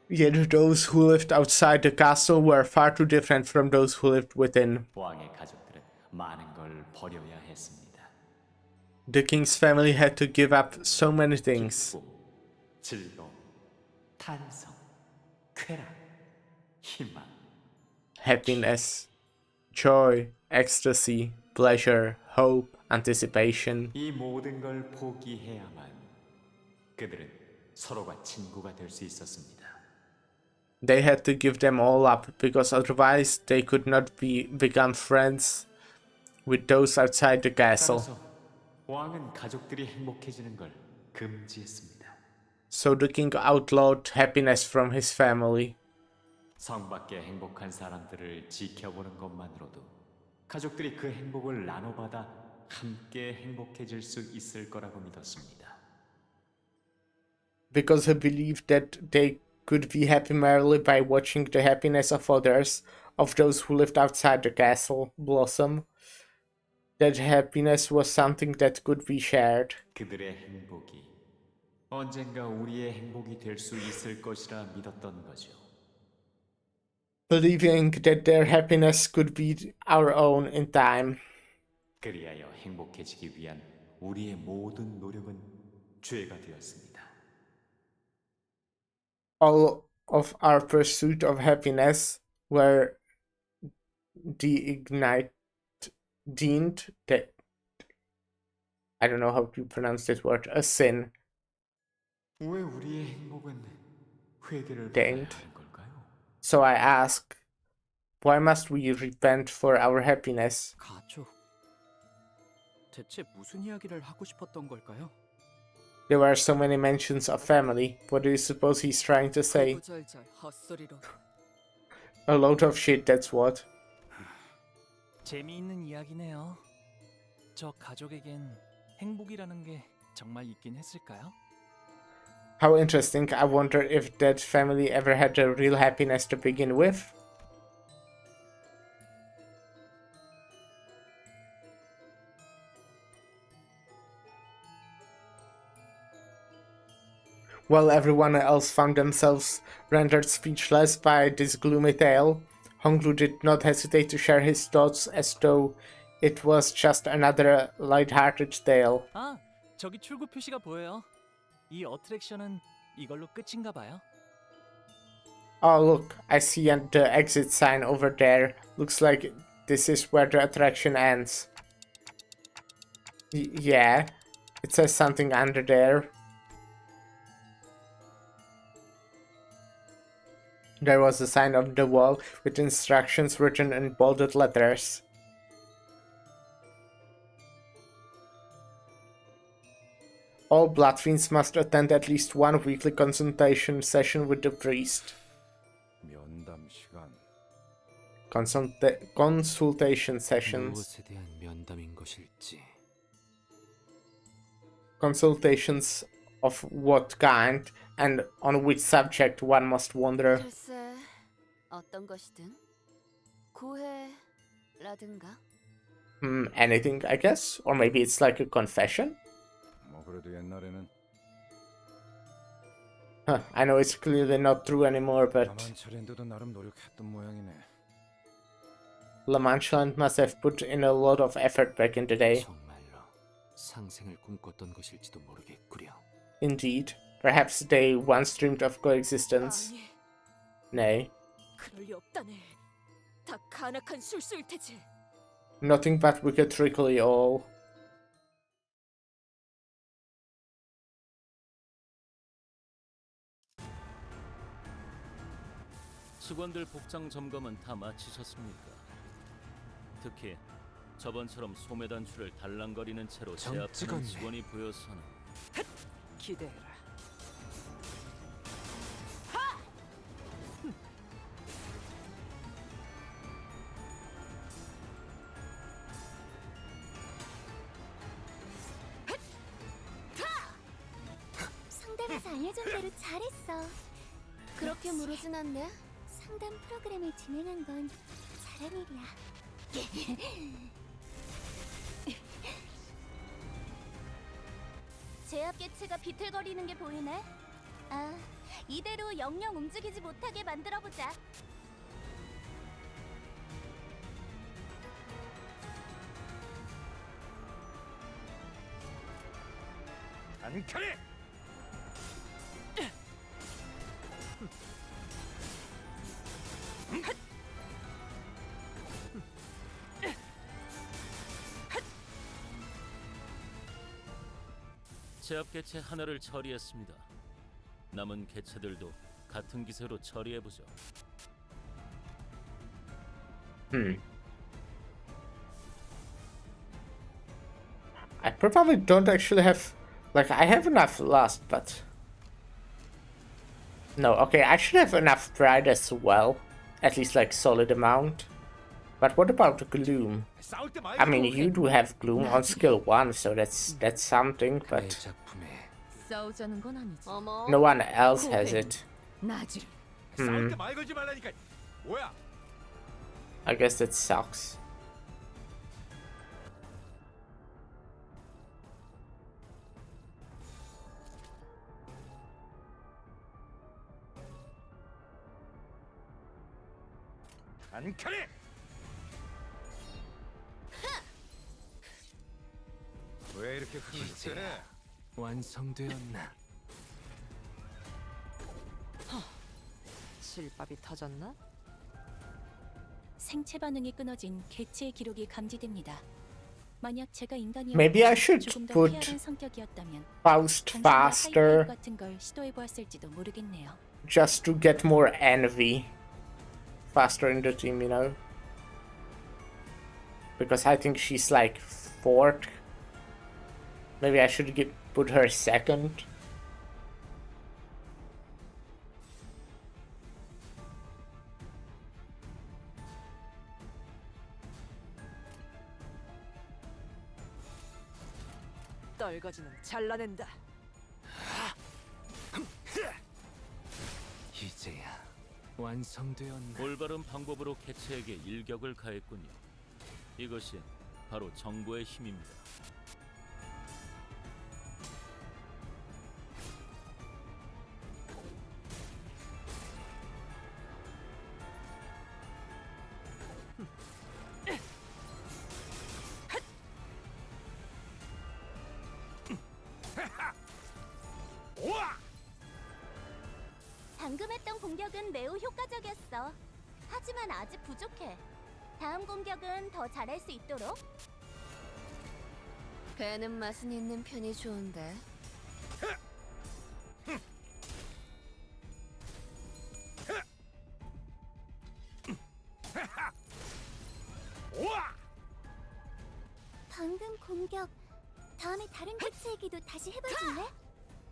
Yet those who lived outside the castle were far too different from those who lived within. 왕의 가족들은 많은 걸 버려야 했습니다. The king's family had to give up so many things. 즐거움, 탄성, 쾌락, 희망. Happiness, joy, ecstasy, pleasure, hope, anticipation. 이 모든 걸 포기해야만 그들은 서로가 친구가 될 수 있었습니다. They had to give them all up because otherwise they could not become friends with those outside the castle. 따라서 왕은 가족들이 행복해지는 걸 금지했습니다. So the king outlawed happiness from his family. 성 밖의 행복한 사람들을 지켜보는 것만으로도 가족들이 그 행복을 나눠받아 함께 행복해질 수 있을 거라고 믿었습니다. Because he believed that they could be happy merely by watching the happiness of others, of those who lived outside the castle, blossom. That happiness was something that could be shared. 그들의 행복이 언젠가 우리의 행복이 될 수 있을 것이라 믿었던 거죠. Believing that their happiness could be our own in time. 그리하여 행복해지기 위한 우리의 모든 노력은 죄가 되었습니다. All of our pursuit of happiness were deemed that, I don't know how to pronounce this word, a sin. 왜 우리의 행복은 회개를 받아야 하는 걸까요? So I ask, why must we repent for our happiness? 가족. 대체 무슨 이야기를 하고 싶었던 걸까요? There were so many mentions of family. What do you suppose he's trying to say? 헛소리로. A load of shit, that's what. 재미있는 이야기네요. 저 가족에겐 행복이라는 게 정말 있긴 했을까요? How interesting. I wonder if that family ever had a real happiness to begin with. While everyone else found themselves rendered speechless by this gloomy tale, Honglu did not hesitate to share his thoughts as though it was just another light-hearted tale. 아, 저기 출구 표시가 보여요. 이 어트랙션은 이걸로 끝인가 봐요. Oh look, I see the exit sign over there. Looks like this is where the attraction ends. Yeah, it says something under there. There was a sign on the wall with instructions written in bolded letters. All blood fiends must attend at least one weekly consultation session with the priest. 면담 시간. Consultation sessions. 무엇에 대한 면담인 것일지. Consultations of what kind and on which subject, one must wonder. 글쎄, 어떤 것이든 고해라든가. Anything, I guess? Or maybe it's like a confession? 뭐 그래도 옛날에는 I know it's clearly not true anymore, but 나만차례인데도 나름 노력했던 모양이네. La Mancheland must have put in a lot of effort back in the day. 정말로 상생을 꿈꿨던 것일지도 모르겠구려. Indeed, perhaps they once dreamed of coexistence. Nay, 그럴 리 없다네. 다 간악한 술수일 테지. nothing but wicked trickery all. 직원들 복장 점검은 다 마치셨습니까? 특히 저번처럼 소매 단추를 달랑거리는 채로 제압하는 찍었네. 직원이 보여서는 기대해라. 상담에서 알려준 대로 잘했어. 그렇게 무르진 않네. 상담 프로그램을 진행한 건 잘한 일이야. 제압 개체가 비틀거리는 게 보이네. 아, 이대로 영영 움직이지 못하게 만들어보자. 안카리! 제압 개체 하나를 처리했습니다. 남은 개체들도 같은 기세로 처리해보죠. I probably don't actually have, like, I have enough lust, but no, okay, I should have enough pride as well, at least like solid amount. But what about gloom? I mean, you do have gloom on skill 1, so that's something, but 싸우자는 건 아니지. no one else has it. 나지를. 말 걸지 말라니까. 뭐야? I guess that sucks. 안카리! 왜 이렇게 흥분해? 완성되었나? 실밥이 터졌나? 생체 반응이 끊어진 개체의 기록이 감지됩니다. 만약 제가 인간이었다면 Maybe I should 조금 더 put 쾌활한 성격이었다면 Faust 단순히 faster 하이파이브 같은 걸 시도해 보았을지도 모르겠네요. just to get more envy faster in the team, you know? Because I think she's like 4th. Maybe I should put her 2nd. 떨거지는 잘라낸다. 이제야 완성되었나? 올바른 방법으로 개체에게 일격을 가했군요. 이것이 바로 정보의 힘입니다. 방금 했던 공격은 매우 효과적이었어. 하지만 아직 부족해. 다음 공격은 더 잘할 수 있도록. 배는 맛은 있는 편이 좋은데. 방금 공격. 다음에 다른 개체에게도 다시 해봐줄래?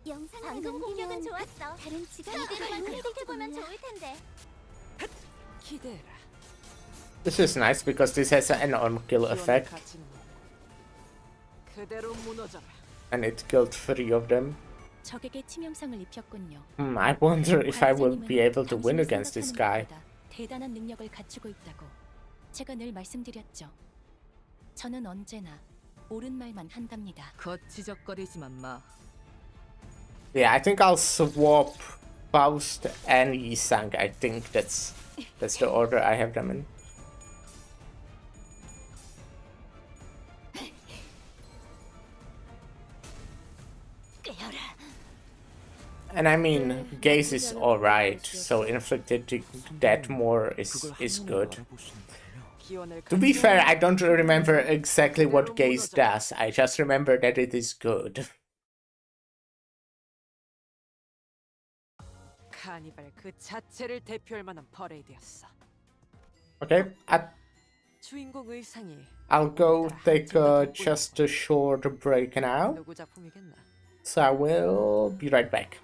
영상을 방금 공격은 좋았어. 다른 이대로만 계속해보면 좋을 텐데. 기대해라. This is nice because this has an on-kill effect, 그대로 무너져라. and it killed 3 of them. 적에게 치명상을 입혔군요. I wonder if I will be able to win against this guy. 대단한 능력을 갖추고 있다고 제가 늘 말씀드렸죠. 저는 언제나 옳은 말만 한답니다. 거치적거리지만 마. Yeah, I think I'll swap Faust and Yisang. I think that's the order I have them in. And I mean, Gaze is alright, so inflicted death more is good. To be fair, I don't remember exactly what Gaze does, I just remember that it is good. 카니발 그 자체를 대표할 만한 퍼레이드였어. Okay, 주인공 의상이 I'll go take just a short break now, 누구 작품이겠나? so I will be right back.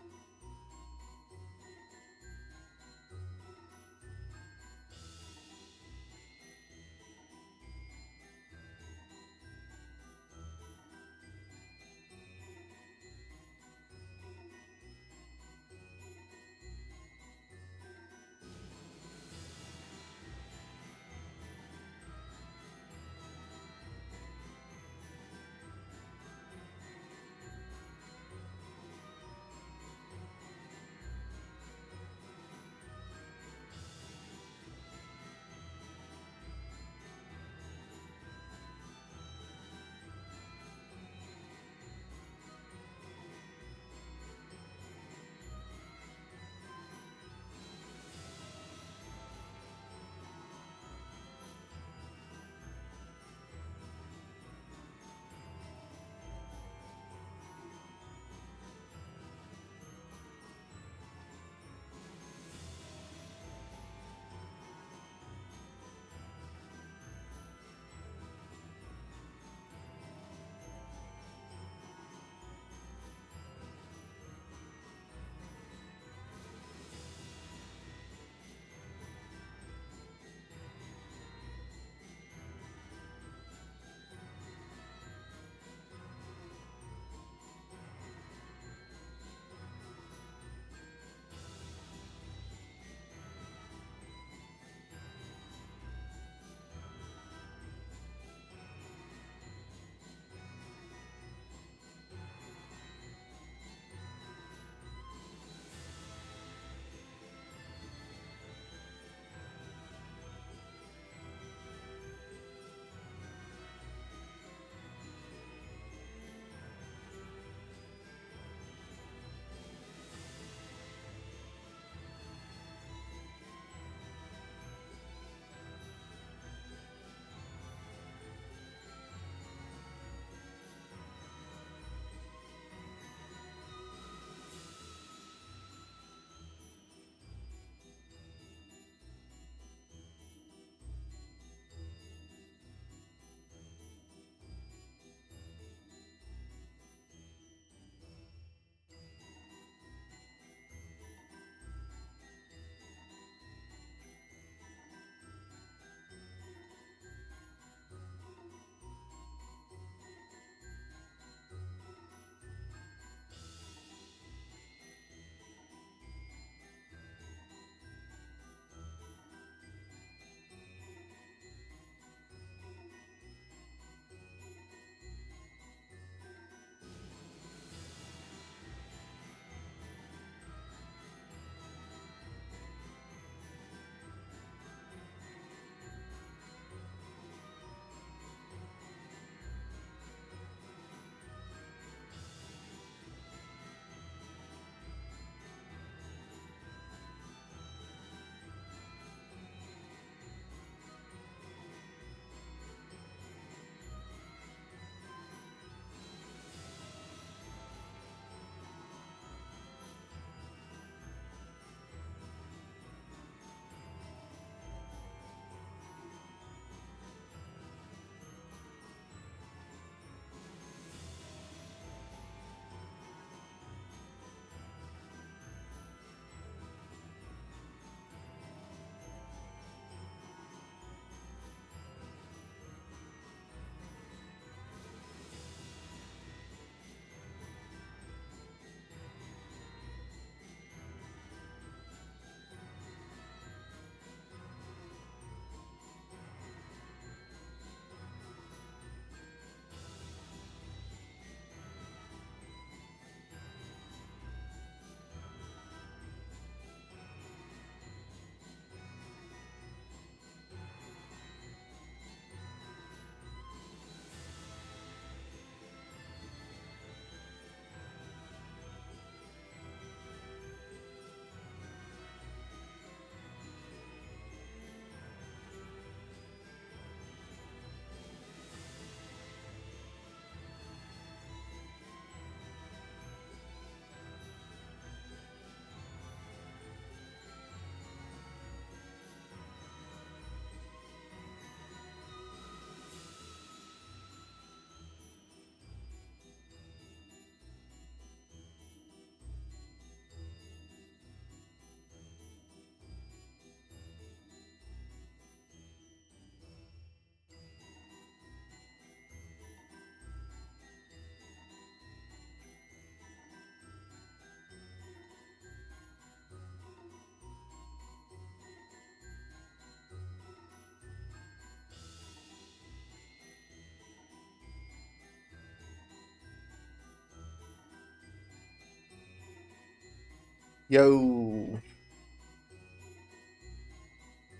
Yo.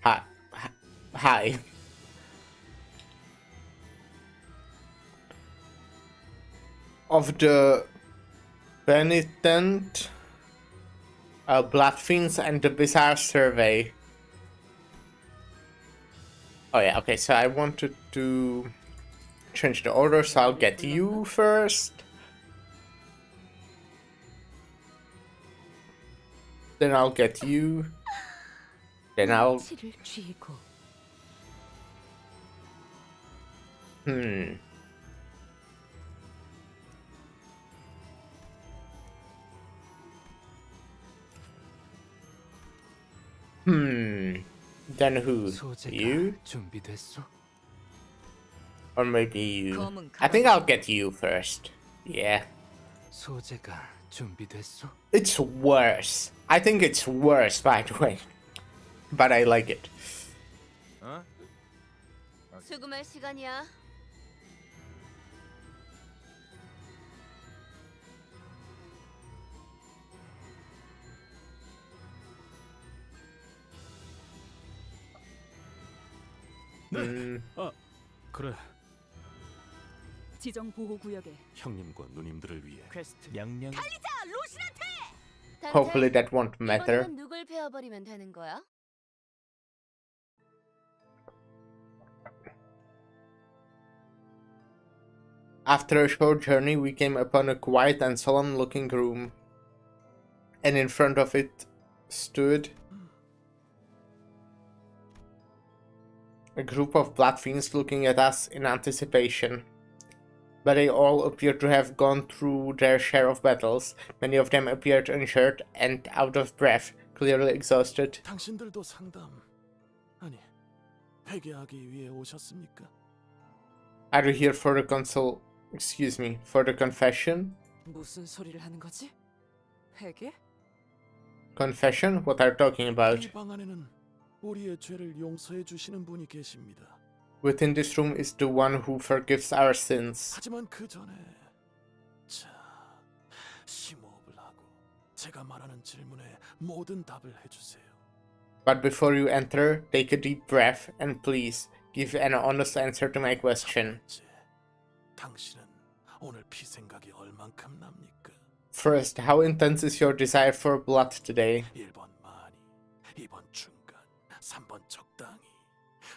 Hi. Hi. Of the penitent, Bloodfiends, and the bizarre survey. Oh yeah, okay, so I wanted to change the order, so I'll get you first. Then I'll get you. Then I'll... 치를 쥐고 Hmm. Then who? You? 준비됐어? Or maybe you? I think I'll get you first. Yeah. 소재가 준비됐어? It's worse. I think it's worse, by the way. But I like it. 수금할 시간이야. 네. 아, 그래. 지정 보호 구역에 형님과 누님들을 위해 퀘스트 명령. 달리자, 로신한테. Hopefully that won't matter. 이번에는 누굴 베어버리면 되는 거야? After a short journey, we came upon a quiet and solemn-looking room, and in front of it stood a group of bloodfiends looking at us in anticipation. But they all appeared to have gone through their share of battles. Many of them appeared injured and out of breath, clearly exhausted. 당신들도 상담 아니 회개하기 위해 오셨습니까? Are you here for the for the confession? 무슨 소리를 하는 거지? 회개? Confession? What are you talking about? 이 방 안에는 우리의 죄를 용서해 주시는 분이 계십니다. Within this room is the one who forgives our sins. 하지만 그 전에 자 심호흡을 하고 제가 말하는 질문에 모든 답을 해주세요. But before you enter, take a deep breath and please give an honest answer to my question. 당신은 오늘 피 생각이 얼만큼 납니까? First, how intense is your desire for blood today? 1번 많이, 2번 중간, 3번 적당히,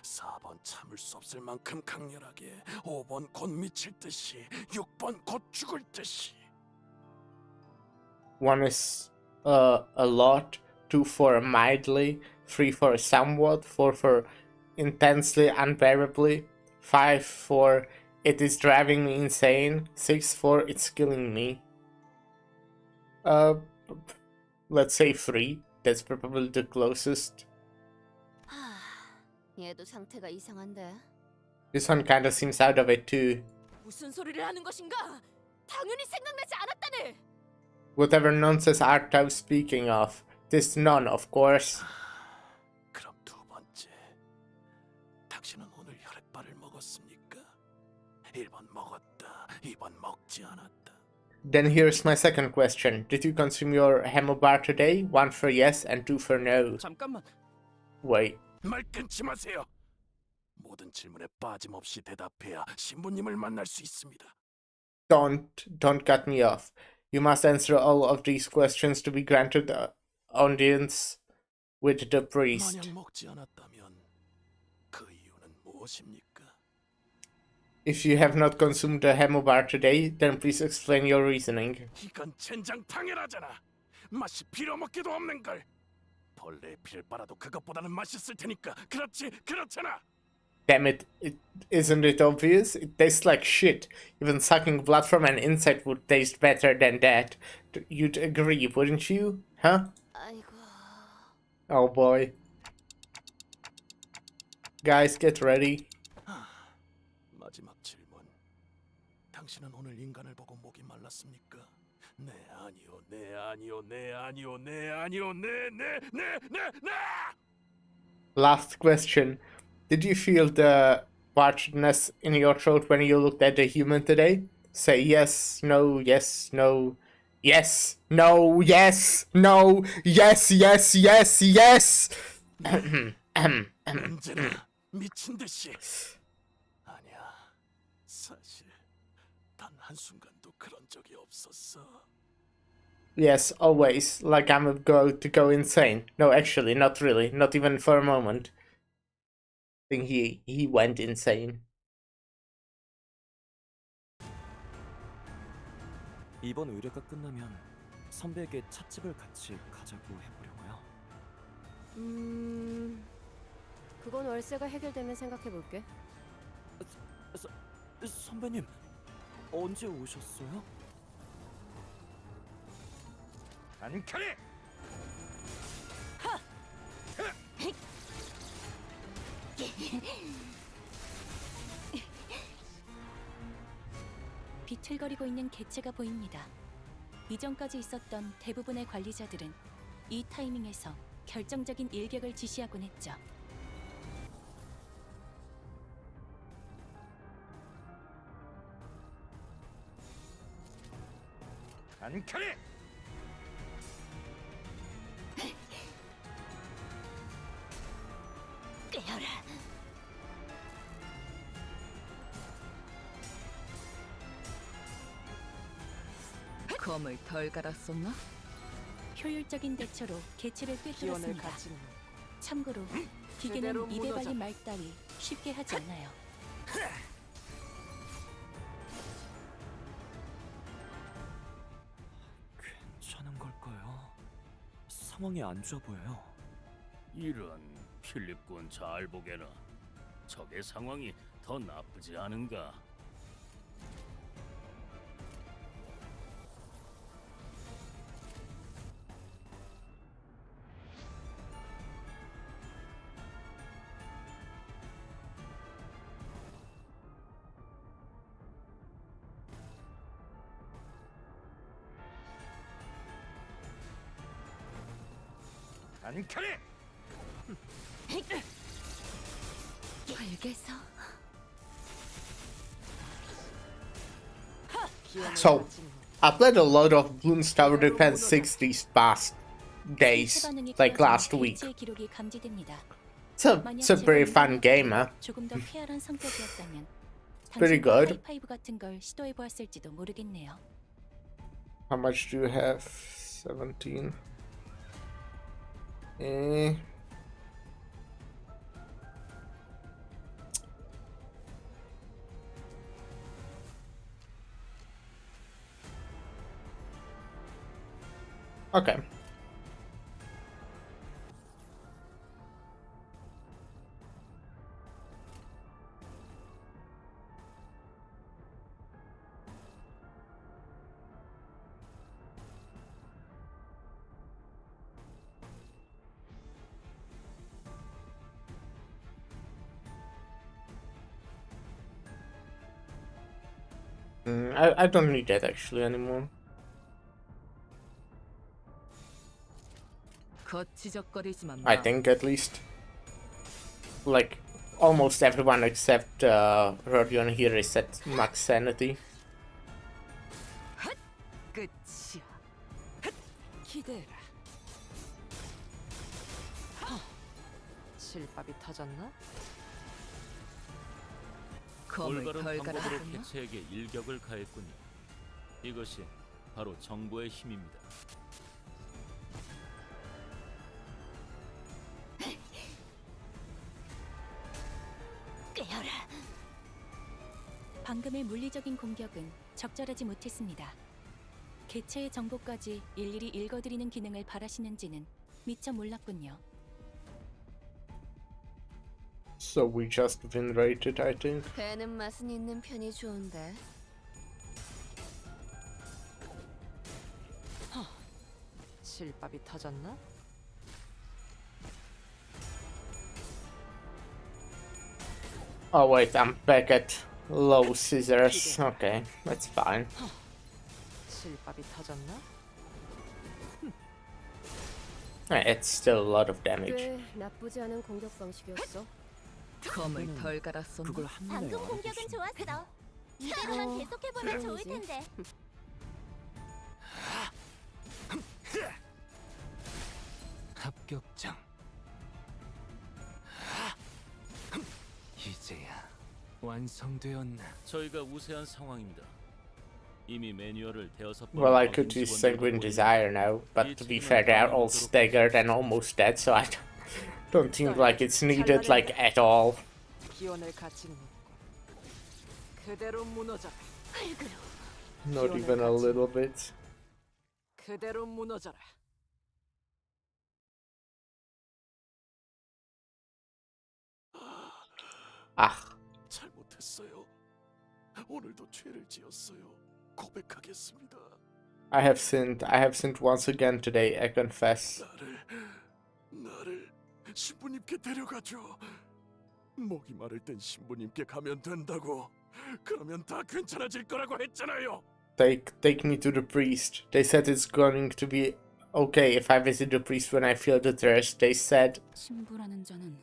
4번 참을 수 없을 만큼 강렬하게, 5번 곧 미칠 듯이, 6번 곧 죽을 듯이. 1 is a lot, 2 for mildly, 3 for somewhat, 4 for intensely, unbearably, 5 for it is driving me insane, 6 for it's killing me. Let's say 3. That's probably the closest. 얘도 상태가 이상한데. This one kinda seems out of it too. 무슨 소리를 하는 것인가? 당연히 생각나지 않았다네. Whatever nonsense art thou speaking of? This none, of course. 그럼 두 번째, 당신은 오늘 혈액발을 먹었습니까? 1번 먹었다, 2번 먹지 않았다. Then here's my second question. Did you consume your hemobar today? 1 for yes and 2 for no. 잠깐만. Wait. 말 끊지 마세요. 모든 질문에 빠짐없이 대답해야 신부님을 만날 수 있습니다. Don't cut me off. You must answer all of these questions to be granted audience with the priest. 만약 먹지 않았다면 그 이유는 무엇입니까? If you have not consumed the hemobar today, then please explain your reasoning. 이건 젠장 당연하잖아. 맛이 빌어먹기도 없는 걸. 벌레의 피를 빨아도 그것보다는 맛있을 테니까. 그렇잖아. Damn it, isn't it obvious? It tastes like shit. Even sucking blood from an insect would taste better than that. You'd agree, wouldn't you? Huh? 아이고. Oh boy. Guys, get ready. 마지막 질문. 당신은 오늘 인간을 보고 목이 말랐습니까? 네, 아니요, 네, 아니요, 네, 아니요, 네, 아니요, 네, 네, 네, 네, 네. Last question. Did you feel the parchedness in your throat when you looked at the human today? Say yes, no, Yes. No. Yes. No. Yes. Yes. Yes. Yes. 언제나 미친 듯이. 아니야. 사실 단 한순간도 그런 적이 없었어. Yes, always. Like I'm going to go insane. No, actually, not really. Not even for a moment. I think he went insane. 이번 의뢰가 끝나면 선배에게 찻집을 같이 가자고 해보려고요. 그건 월세가 해결되면 생각해볼게. 선배님, 언제 오셨어요? 안카리! 비틀거리고 있는 개체가 보입니다. 이전까지 있었던 대부분의 관리자들은 이 타이밍에서 결정적인 일격을 지시하곤 했죠. 안카리! 깨어라. 검을 덜 갈았었나? 효율적인 대처로 개체를 기원을 꿰뚫었습니다. 가진 참고로 제대로 기계는 입에 무너져. 발린 말 따위 쉽게 하지 않아요. 괜찮은 걸까요? 상황이 안 좋아 보여요. 이런 필립군 잘 보게나. 적의 상황이 더 나쁘지 않은가? 안카리! 알겠어. So, I played a lot of Bloons Tower Defense 6 these past days, like last week. 개체의 기록이 감지됩니다. It's a very fun game, huh? 조금 더 쾌활한 성격이었다면 Pretty 당신도 good. 하이파이브 같은 걸 시도해 보았을지도 모르겠네요. How much do you have? 17. Eh. Okay. I don't need that actually anymore. 거치적거리지만 I 마. think at least. Like almost everyone except Rodion here is at max sanity. 끝이야. 기대라. 실밥이 터졌나? 검을 올바른 덜 방법으로 갈았었나? 개체에게 일격을 가했군요. 이것이 바로 정보의 힘입니다. 깨어라. 방금의 물리적인 공격은 적절하지 못했습니다. 개체의 정보까지 일일이 읽어드리는 기능을 바라시는지는 미처 몰랐군요. So we just win rated, I think. 배는 맛은 있는 편이 좋은데. 실밥이 터졌나? Oh wait, I'm back at low scissors. Okay, that's fine. 실밥이 터졌나? It's still a lot of damage. 꽤 나쁘지 않은 공격 방식이었어. 검을 덜 갈았었나? 그걸 한눈에 방금 공격은 알아보시네. 좋았어. 이대로만 계속해보면 좋을 텐데. 자격증. 이제야 완성되었나? 저희가 우세한 상황입니다. 이미 매뉴얼을 대여섯 번 Well, I could use Sanguine Desire now, but to be fair, they're all staggered and almost dead, so I don't think like it's needed like at all. 기원을 갖추는 없고 그대로 무너져라. Not even a little bit. 그대로 무너져라. Ah. 잘못했어요. 오늘도 죄를 지었어요. 고백하겠습니다. I have sinned once again today, I confess. 나를 신부님께 데려가죠. 목이 마를 땐 신부님께 가면 된다고. 그러면 다 괜찮아질 거라고 했잖아요. Take me to the priest. They said it's going to be okay if I visit the priest when I feel the thirst. They said. 신부라는 자는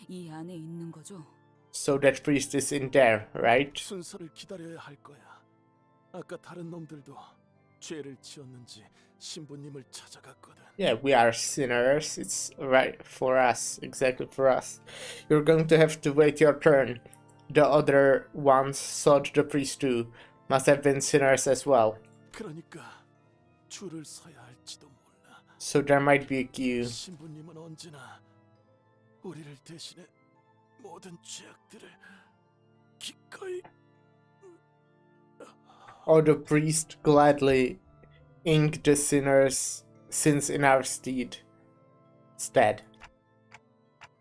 이 안에 있는 거죠? So that priest is in there, right? 순서를 기다려야 할 거야. 아까 다른 놈들도 죄를 지었는지 신부님을 찾아갔거든. Yeah, we are sinners. It's right for us, exactly for us. You're going to have to wait your turn. The other ones sought the priest too. Must have been sinners as well. 그러니까 줄을 서야 할지도 몰라. So there might be a queue. 신부님은 언제나 우리를 대신해 모든 죄악들을 기꺼이. Or the priest gladly inked the sinners' sins in our stead.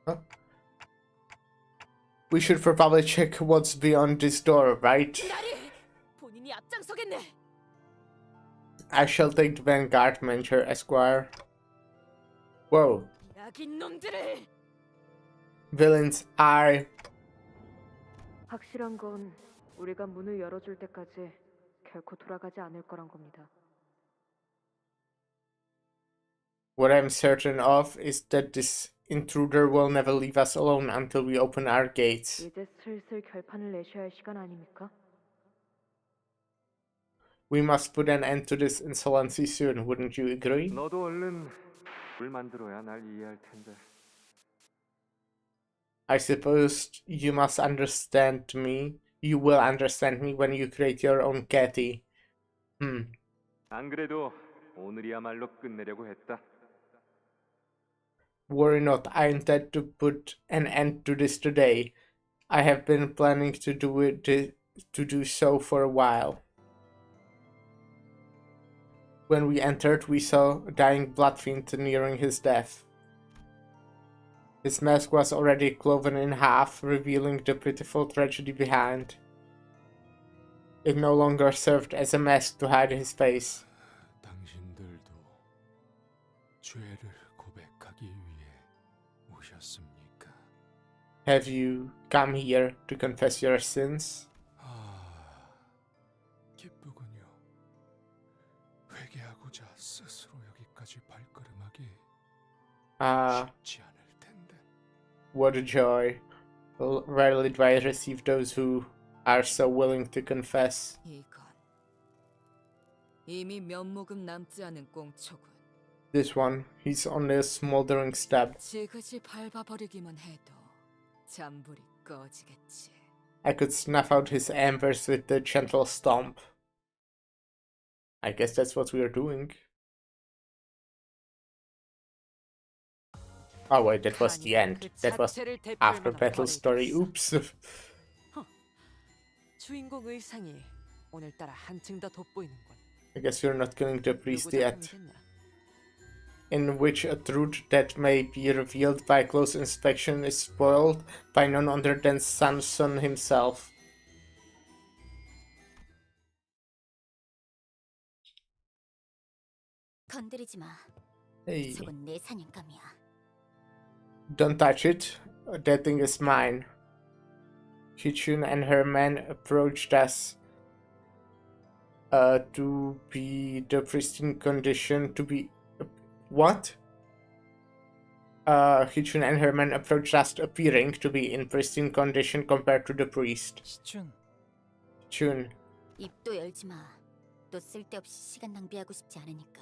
Huh? We should probably check what's beyond this door, right? 본인이 앞장서겠네. I shall take the vanguard, Mentor Esquire. Whoa. 악인 놈들을. Villains are. 확실한 건 우리가 문을 열어줄 때까지 결코 돌아가지 않을 거란 겁니다. What I'm certain of is that this intruder will never leave us alone until we open our gates. 이제 슬슬 결판을 내셔야 할 시간 아닙니까? We must put an end to this insolency soon, wouldn't you agree? 너도 얼른 물 만들어야 날 이해할 텐데. I suppose you must understand me. You will understand me when you create your own catty. 안 그래도 오늘이야말로 끝내려고 했다. Worry not, I intend to put an end to this today. I have been planning to do so for a while. When we entered, we saw a dying bloodfiend nearing his death. His mask was already cloven in half, revealing the pitiful tragedy behind. It no longer served as a mask to hide his face. 당신들도 죄를 고백하기 위해 오셨습니까? Have you come here to confess your sins? 기쁘군요. 회개하고자 스스로 여기까지 발걸음하기 쉽지 않을 텐데. What a joy. Rarely do I receive those who are so willing to confess. 이건 이미 면목은 남지 않은 꽁초군. This one, he's only a smoldering stab. 지그시 밟아버리기만 해도 잔불이 꺼지겠지. I could snuff out his embers with the gentle stomp. I guess that's what we are doing. Oh wait, that was the end. That was after battle story. Oops. 주인공 의상이 오늘따라 한층 더 돋보이는군. I guess you're not killing the priest yet. In which a truth that may be revealed by close inspection is spoiled by none other than Samson himself. 건드리지 마. Hey. 저건 내 사냥감이야. Don't touch it. That thing is mine. Kitchen and her men approached us to be the pristine condition to be... What? Kitchen and her men approached us appearing to be in pristine condition compared to the priest. Chun. 입도 열지 마. 또 쓸데없이 시간 낭비하고 싶지 않으니까.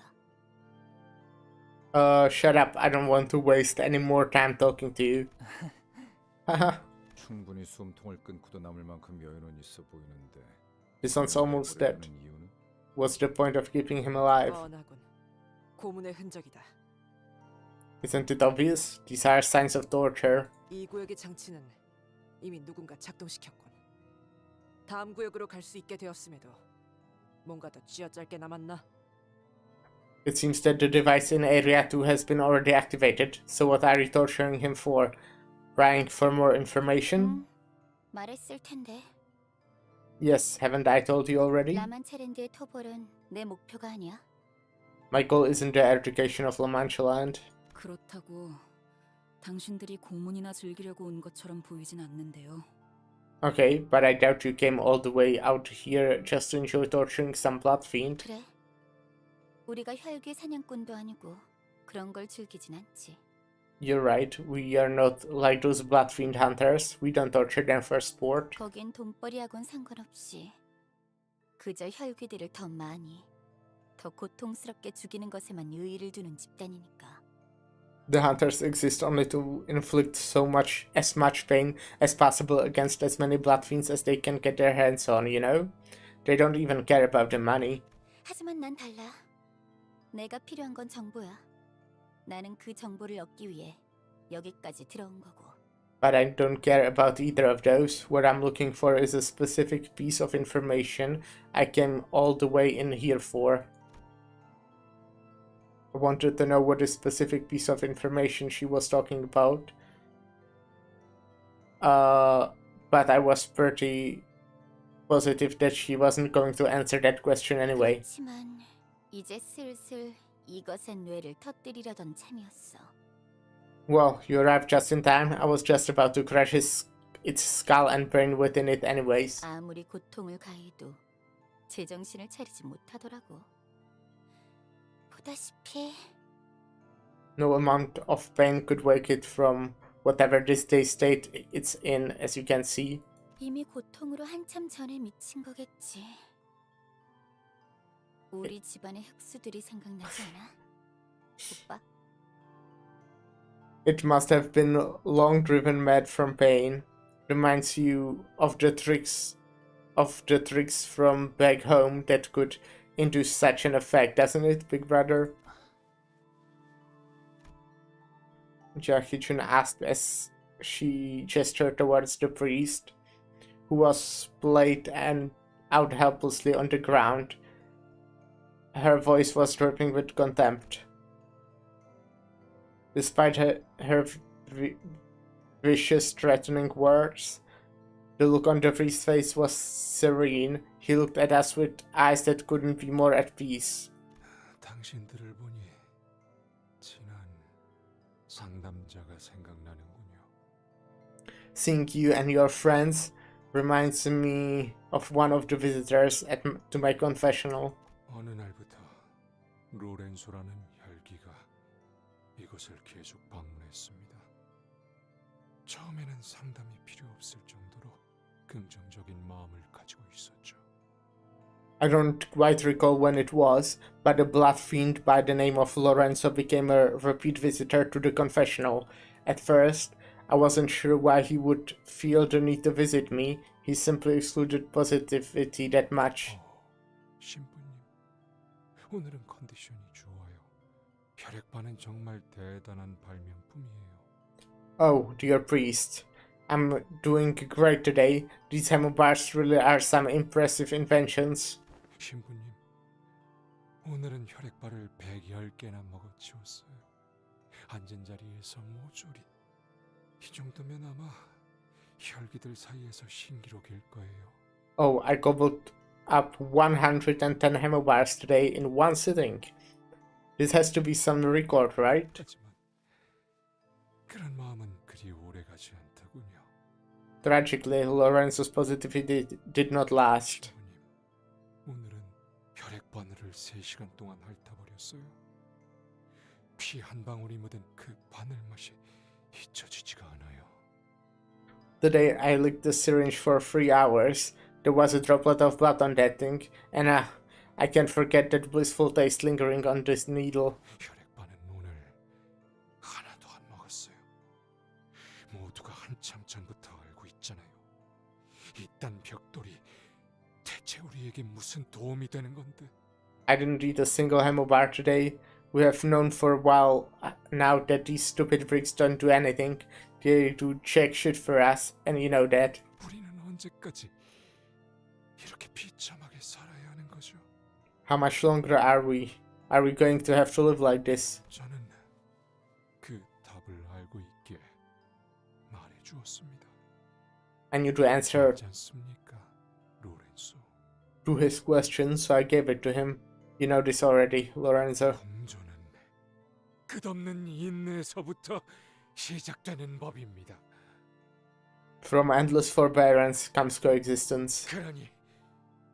Shut up. I don't want to waste any more time talking to you. Haha. 충분히 숨통을 끊고도 남을 만큼 여유는 있어 보이는데. This one's almost dead. What's the point of keeping him alive? 뻔하군. 고문의 흔적이다. Isn't it obvious? These are signs of torture. 이 구역의 장치는 이미 누군가 작동시켰군. 다음 구역으로 갈 수 있게 되었음에도 뭔가 더 쥐어짤게 남았나? It seems that the device in Area 2 has been already activated. So what are you torturing him for? Prying for more information? 말했을 텐데. Yes, haven't I told you already? 라만체랜드의 토벌은 내 목표가 아니야. My goal isn't the education of La Mancha Land. 그렇다고 당신들이 고문이나 즐기려고 온 것처럼 보이진 않는데요. Okay, but I doubt you came all the way out here just to enjoy torturing some blood fiend. 그래. 우리가 혈귀 사냥꾼도 아니고 그런 걸 즐기진 않지. You're right, we are not like those blood fiend hunters. We don't torture them for sport. 거긴 돈벌이하고는 상관없이 그저 혈귀들을 더 많이, 더 고통스럽게 죽이는 것에만 의의를 두는 집단이니까. The hunters exist only to inflict as much pain as possible against as many blood fiends as they can get their hands on, you know? They don't even care about the money. 하지만 난 달라. 내가 필요한 건 정보야. 나는 그 정보를 얻기 위해 여기까지 들어온 거고. But I don't care about either of those. What I'm looking for is a specific piece of information I came all the way in here for. I wanted to know what the specific piece of information she was talking about. But I was pretty positive that she wasn't going to answer that question anyway. 그렇지만 이제 슬슬 이것의 뇌를 터뜨리려던 참이었어. Well, you arrived just in time. I was just about to crush its skull and brain within it anyways. 아무리 고통을 가해도 제정신을 차리지 못하더라고. 보다시피 No amount of pain could wake it from whatever this day state it's in, as you can see. 이미 고통으로 한참 전에 미친 거겠지. 우리 집안의 흑수들이 생각나지 않아? 오빠? It must have been long driven mad from pain. Reminds you of the tricks from back home that could induce such an effect, doesn't it, Big Brother? Jackie-chun asked as she gestured towards the priest, who was splayed and out helplessly on the ground. Her voice was dripping with contempt. Despite her vicious, threatening words, the look on the priest's face was serene. He looked at us with eyes that couldn't be more at peace. 당신들을 보니 지난 상담자가 생각나는군요. Seeing you and your friends reminds me of one of the visitors to my confessional. 어느 날부터 로렌소라는 혈기가 이곳을 계속 방문했습니다. 처음에는 상담이 필요 없을 정도로 긍정적인 마음을 가지고 있었죠. I don't quite recall when it was, but a blood fiend by the name of Lorenzo became a repeat visitor to the confessional. At first, I wasn't sure why he would feel the need to visit me. He simply excluded positivity that much. 신부님, 오늘은 컨디션이 좋아요. 혈액반은 정말 대단한 발명품이에요. Oh, dear priest. I'm doing great today. These hemobars really are some impressive inventions. 신부님, 오늘은 혈액발을 110개나 먹어치웠어요. 앉은 자리에서 모조리. 이 정도면 아마 혈기들 사이에서 신기록일 거예요. Oh, I gobbled up 110 hemobars today in one sitting. This has to be some record, right? 하지만 그런 마음은 그리 오래가지 않더군요. Tragically, Lorenzo's positivity did not last. 오늘은 혈액 바늘을 3시간 동안 핥아버렸어요. 피 한 방울이 묻은 그 바늘 맛이 잊혀지지가 않아요. The day I licked the syringe for 3 hours, there was a droplet of blood on that thing, and I can't forget that blissful taste lingering on this needle. 혈액 바늘 오늘 모두가 한참 전부터 알고 있잖아요. 이딴 벽돌이 대체 우리에게 무슨 도움이 되는 건데? I didn't read a single Hemo bar today. We have known for a while now that these stupid bricks don't do anything. They do check shit for us, and you know that. 우리는 언제까지 이렇게 비참하게 살아야 하는 거죠? How much longer are we? Are we going to have to live like this? 저는 그 답을 알고 있기에 말해 주었습니다. I knew to answer 맞지 않습니까, 로렌소? to his question, so I gave it to him. You know this already, Lorenzo. 공존은 끝없는 인내에서부터 시작되는 법입니다. From endless forbearance comes coexistence. 그러니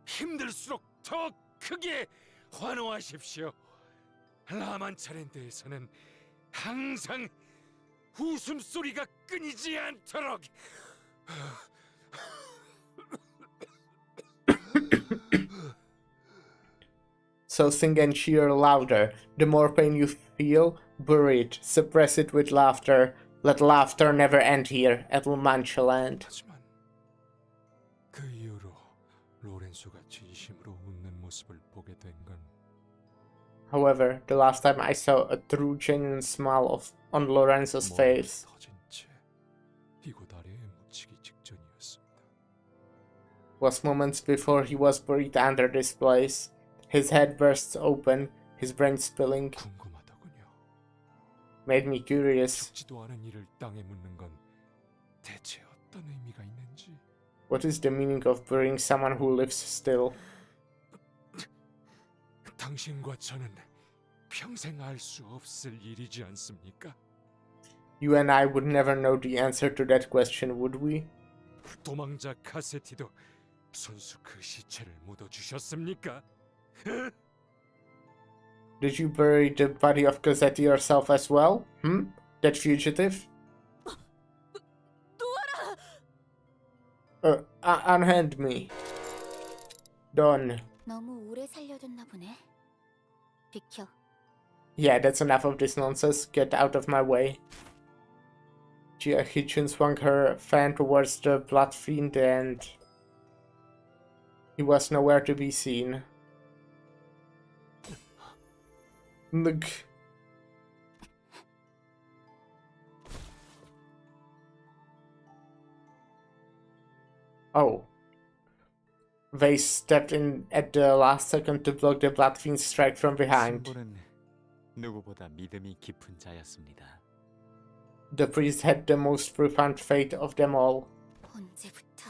힘들수록 더 크게 환호하십시오. 라만차랜드에서는 항상 웃음소리가 끊이지 않도록. So sing and cheer louder. The more pain you feel, bury it. Suppress it with laughter. Let laughter never end here at Manchaland. 하지만 그 이후로 로렌소가 진심으로 웃는 모습을 보게 된 건 However, the last time I saw a true genuine smile on Lorenzo's face 터진 채 이곳 아래에 묻히기 직전이었습니다. was moments before he was buried under this place. His head bursts open, his brain spilling. 궁금하더군요. Made me curious. 죽지도 않은 이를 땅에 묻는 건 대체 어떤 의미가 있는지. What is the meaning of burying someone who lives still? 당신과 저는 평생 알 수 없을 일이지 않습니까? You and I would never know the answer to that question, would we? 도망자 카세티도 손수 그 시체를 묻어주셨습니까? Did you bury the body of Cossetti yourself as well? That fugitive? Unhand me. Done. 너무 오래 살려뒀나 보네. 비켜. Yeah, that's enough of this nonsense. Get out of my way. Gia Hitchin swung her fan towards the blood fiend and he was nowhere to be seen. Look. Oh. Vase stepped in at the last second to block the blood fiend's strike from behind. 신부는 누구보다 믿음이 깊은 자였습니다. The priest had the most profound faith of them all. 언제부터?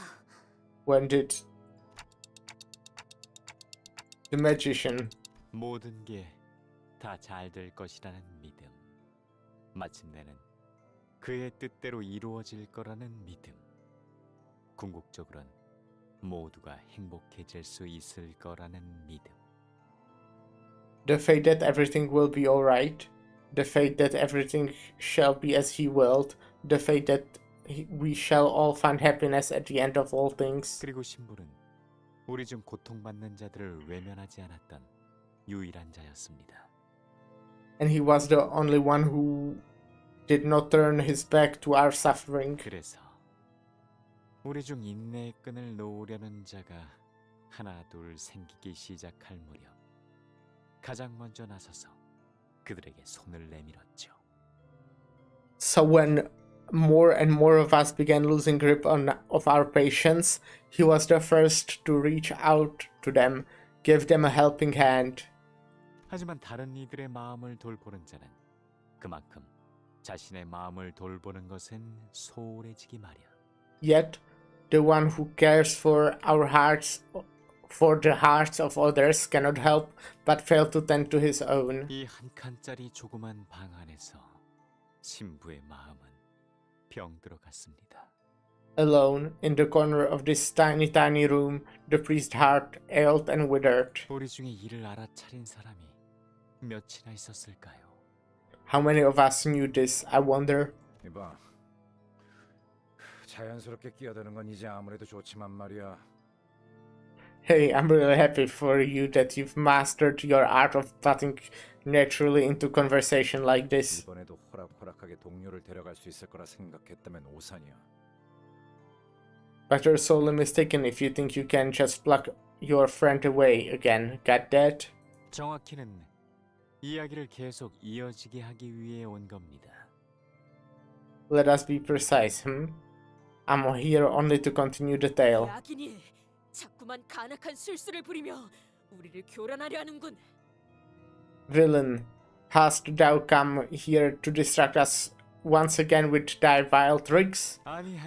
When did the magician? 모든 게 다 잘 될 것이라는 믿음. 마침내는 그의 뜻대로 이루어질 거라는 믿음. 궁극적으론 모두가 행복해질 수 있을 거라는 믿음. The faith that everything will be alright. The faith that everything shall be as he willed. The faith that we shall all find happiness at the end of all things. 그리고 신부는 우리 중 고통받는 자들을 외면하지 않았던 유일한 자였습니다. And he was the only one who did not turn his back to our suffering. 그래서 우리 중 인내의 끈을 놓으려는 자가 하나 둘 생기기 시작할 무렵 가장 먼저 나서서 그들에게 손을 내밀었죠. So when more and more of us began losing grip of our patience, he was the first to reach out to them, give them a helping hand. 하지만 다른 이들의 마음을 돌보는 자는 그만큼 자신의 마음을 돌보는 것은 소홀해지기 마련. Yet, the one who cares for our hearts, for the hearts of others, cannot help but fail to tend to his own. 이 한 칸짜리 조그만 방 안에서 신부의 마음은 병들어 갔습니다. Alone, in the corner of this tiny, tiny room, the priest's heart ailed and withered. 우리 중에 이를 알아차린 사람이 몇이나 있었을까요? How many of us knew this, I wonder? 이봐, 자연스럽게 끼어드는 건 이제 아무래도 좋지만 말이야. Hey, I'm really happy for you that you've mastered your art of butting naturally into conversation like this. 이번에도 호락호락하게 동료를 데려갈 수 있을 거라 생각했다면 오산이야. But you're sorely mistaken if you think you can just pluck your friend away again. Got that? 정확히는 이야기를 계속 이어지게 하기 위해 온 겁니다. Let us be precise, I'm here only to continue the tale. 악인이 자꾸만 간악한 술수를 부리며 우리를 교란하려 하는군. Villain, hast thou come here to distract us once again with thy vile tricks? 아니,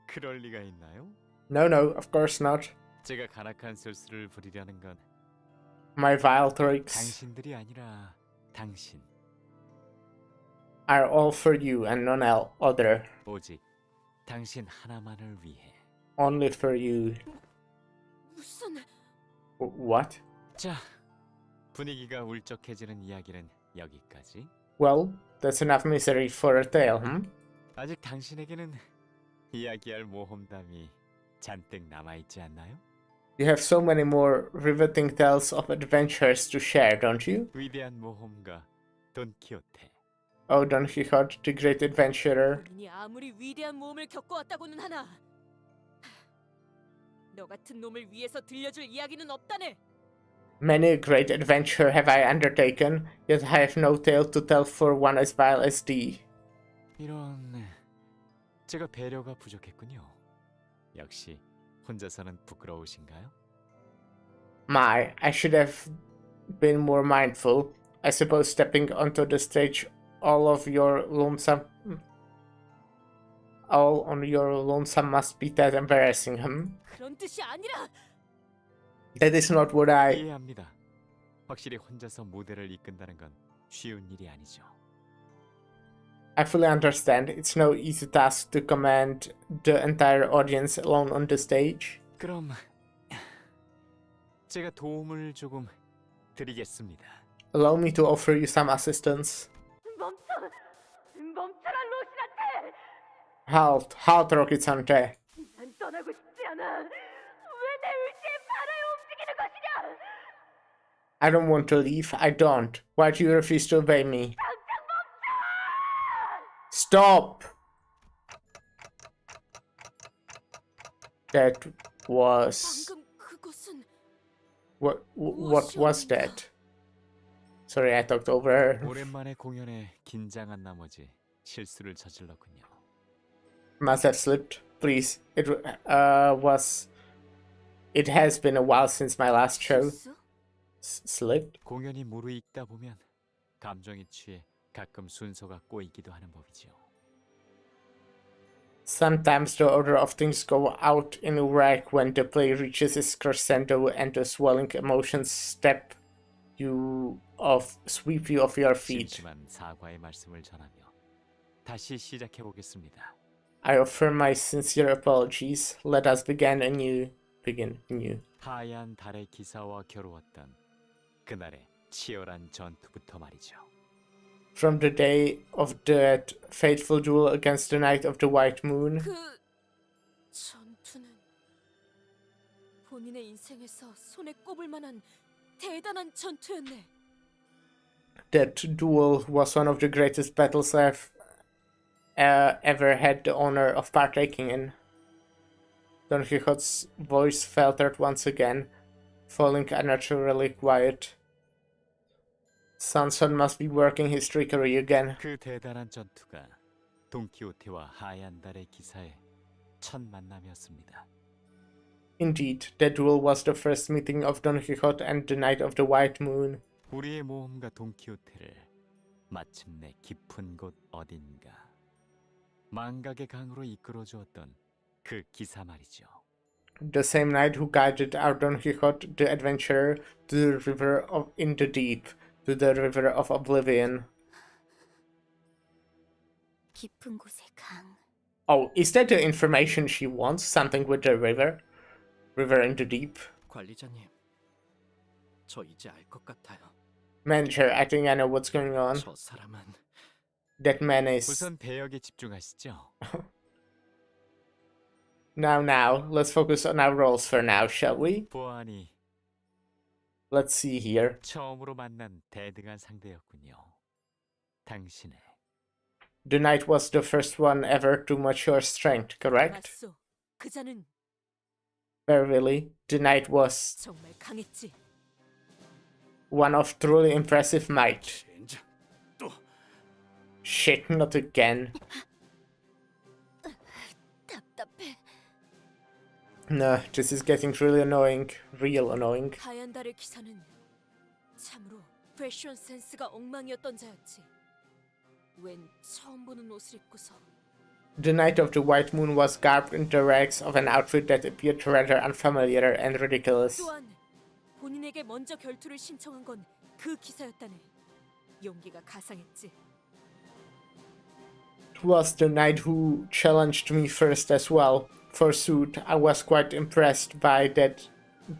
그럴 리가 있나요? No, of course not. 제가 간악한 술수를 부리려는 건 My vile tricks 당신들이 아니라 당신. are all for you and none other. 오직 당신 하나만을 위해. Only for you. 무슨... What? 자, 분위기가 울적해지는 이야기는 여기까지. Well, that's enough misery for a tale, 아직 당신에게는 이야기할 모험담이 잔뜩 남아있지 않나요? You have so many more riveting tales of adventures to share, don't you? 위대한 모험가 돈키호테. Oh, Don Quixote, the great adventurer. 본인이 아무리 위대한 모험을 겪어왔다고는 하나 너 같은 놈을 위해서 들려줄 이야기는 없다네. Many a great adventure have I undertaken, yet I have no tale to tell for one as vile as thee. 이런... 제가 배려가 부족했군요. 역시 혼자서는 부끄러우신가요? My, I should have been more mindful. I suppose stepping onto the stage all on your lonesome must be that embarrassing, 그런 뜻이 아니라. That is not what I... 이해합니다. 확실히 혼자서 무대를 이끈다는 건 쉬운 일이 아니죠. I fully understand. It's no easy task to command the entire audience alone on the stage. 그럼 제가 도움을 조금 드리겠습니다. Allow me to offer you some assistance. 멈춰라 로시나테. Halt, 로키찬테. 난 떠나고 싶지 않아. 왜 내 의지에 발을 움직이는 것이냐? I don't want to leave. I don't. Why do you refuse to obey me? Stop! That was... 방금 그것은 What was that? Sorry, I talked over her. 오랜만에 공연에 긴장한 나머지 실수를 저질렀군요. Must have slipped. Please. It has been a while since my last show. Slipped? 공연이 무르익다 보면 감정에 취해 가끔 순서가 꼬이기도 하는 법이지요. Sometimes the order of things go out in whack when the play reaches its crescendo and the swelling emotions sweep you off your feet. 심심한 사과의 말씀을 전하며 다시 시작해 보겠습니다. I offer my sincere apologies. Let us begin anew. 하얀 달의 기사와 겨루었던 그날의 치열한 전투부터 말이죠. From the day of that fateful duel against the Knight of the White Moon. 그 전투는 본인의 인생에서 손에 꼽을 만한 대단한 전투였네. That duel was one of the greatest battles I've ever had the honor of partaking in. Don Quixote's voice faltered once again, falling unnaturally quiet. Sanson must be working his trickery again. 그 대단한 전투가 돈키호테와 하얀 달의 기사의 첫 만남이었습니다. Indeed, that duel was the first meeting of Don Quixote and the Knight of the White Moon. 우리의 모험가 돈키호테를 마침내 깊은 곳 어딘가 망각의 강으로 이끌어 주었던 그 기사 말이죠. The same knight who guided our Don Quixote, the adventurer, to the river in the deep, to the river of oblivion. 깊은 곳의 강. Oh, is that the information she wants? Something with the river? River in the deep? 관리자님, 저 이제 알 것 같아요. Manager, I think I know what's going on. 저 사람은 That man is... 우선 배역에 집중하시죠. Now, let's focus on our roles for now, shall we? 보아하니 Let's see here. 처음으로 만난 대등한 상대였군요. 당신의 The knight was the first one ever to mature strength, correct? 맞소. 그자는 Verily, the knight was 정말 강했지. one of truly impressive might. 젠장, 또 Shit, not again. 답답해. No, this is getting really annoying. Real annoying. 하얀 달의 기사는 참으로 패션 센스가 엉망이었던 자였지. 웬 처음 보는 옷을 입고서 The Knight of the White Moon was garbed in the rags of an outfit that appeared rather unfamiliar and ridiculous. 또한 본인에게 먼저 결투를 신청한 건 그 기사였다네. 용기가 가상했지. It was the knight who challenged me first as well. Forsooth, I was quite impressed by that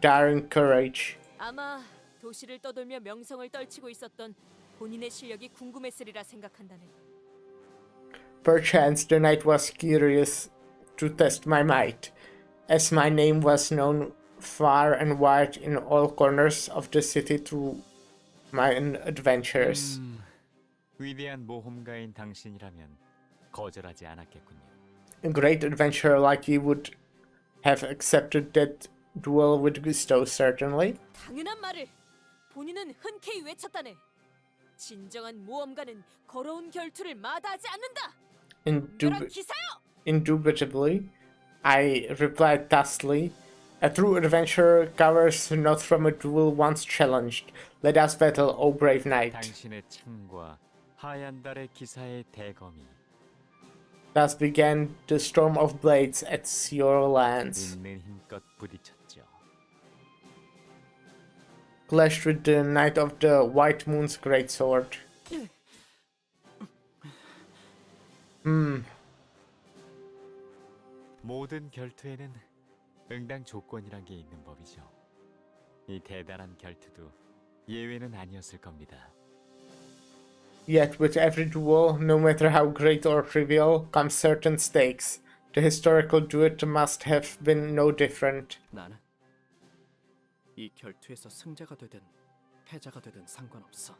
daring courage. 아마 도시를 떠돌며 명성을 떨치고 있었던 본인의 실력이 궁금했으리라 생각한다네. Perchance the knight was curious to test my might, as my name was known far and wide in all corners of the city through my adventures. 위대한 모험가인 당신이라면 거절하지 않았겠군요. A great adventurer like you would have accepted that duel with gusto, certainly. 당연한 말을 본인은 흔쾌히 외쳤다네. 진정한 모험가는 걸어온 결투를 마다하지 않는다. Indubitably, I replied thusly. A true adventurer covers not from a duel once challenged. Let us battle, O brave knight. 당신의 창과 하얀 달의 기사의 대검이 Thus began the storm of blades at your lands. 있는 힘껏 부딪혔죠. Clashed with the Knight of the White Moon's greatsword. 모든 결투에는 응당 조건이란 게 있는 법이죠. 이 대단한 결투도 예외는 아니었을 겁니다. Yet with every duel, no matter how great or trivial, come certain stakes. The historical duet must have been no different. 나는 이 결투에서 승자가 되든 패자가 되든 상관없어.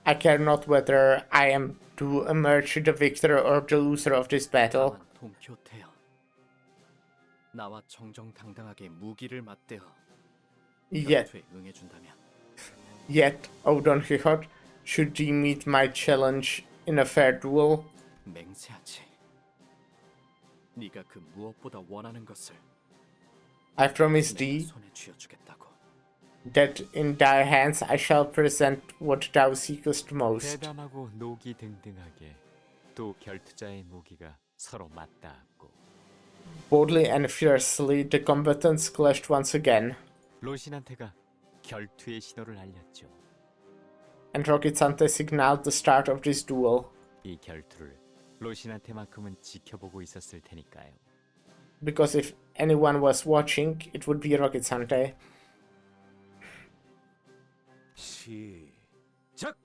I care not whether I am to emerge the victor or the loser of this battle. 다만 돈키호테여, 나와 정정당당하게 무기를 맞대어 결투에 응해준다면. Yet, O Don Quixote, should you meet my challenge in a fair duel, 맹세하지. 네가 그 무엇보다 원하는 것을 I promise 내가 thee 손에 쥐어주겠다고. that in thy hands I shall present what thou seekest most. 대담하고 노기 등등하게 또 결투자의 무기가 서로 맞닿았고 Boldly and fiercely, the combatants clashed once again, 로신한테가 결투의 신호를 알렸죠. and Roquizante signaled the start of this duel. 이 결투를 로신한테만큼은 지켜보고 있었을 테니까요. Because if anyone was watching, it would be Roquizante. 시작.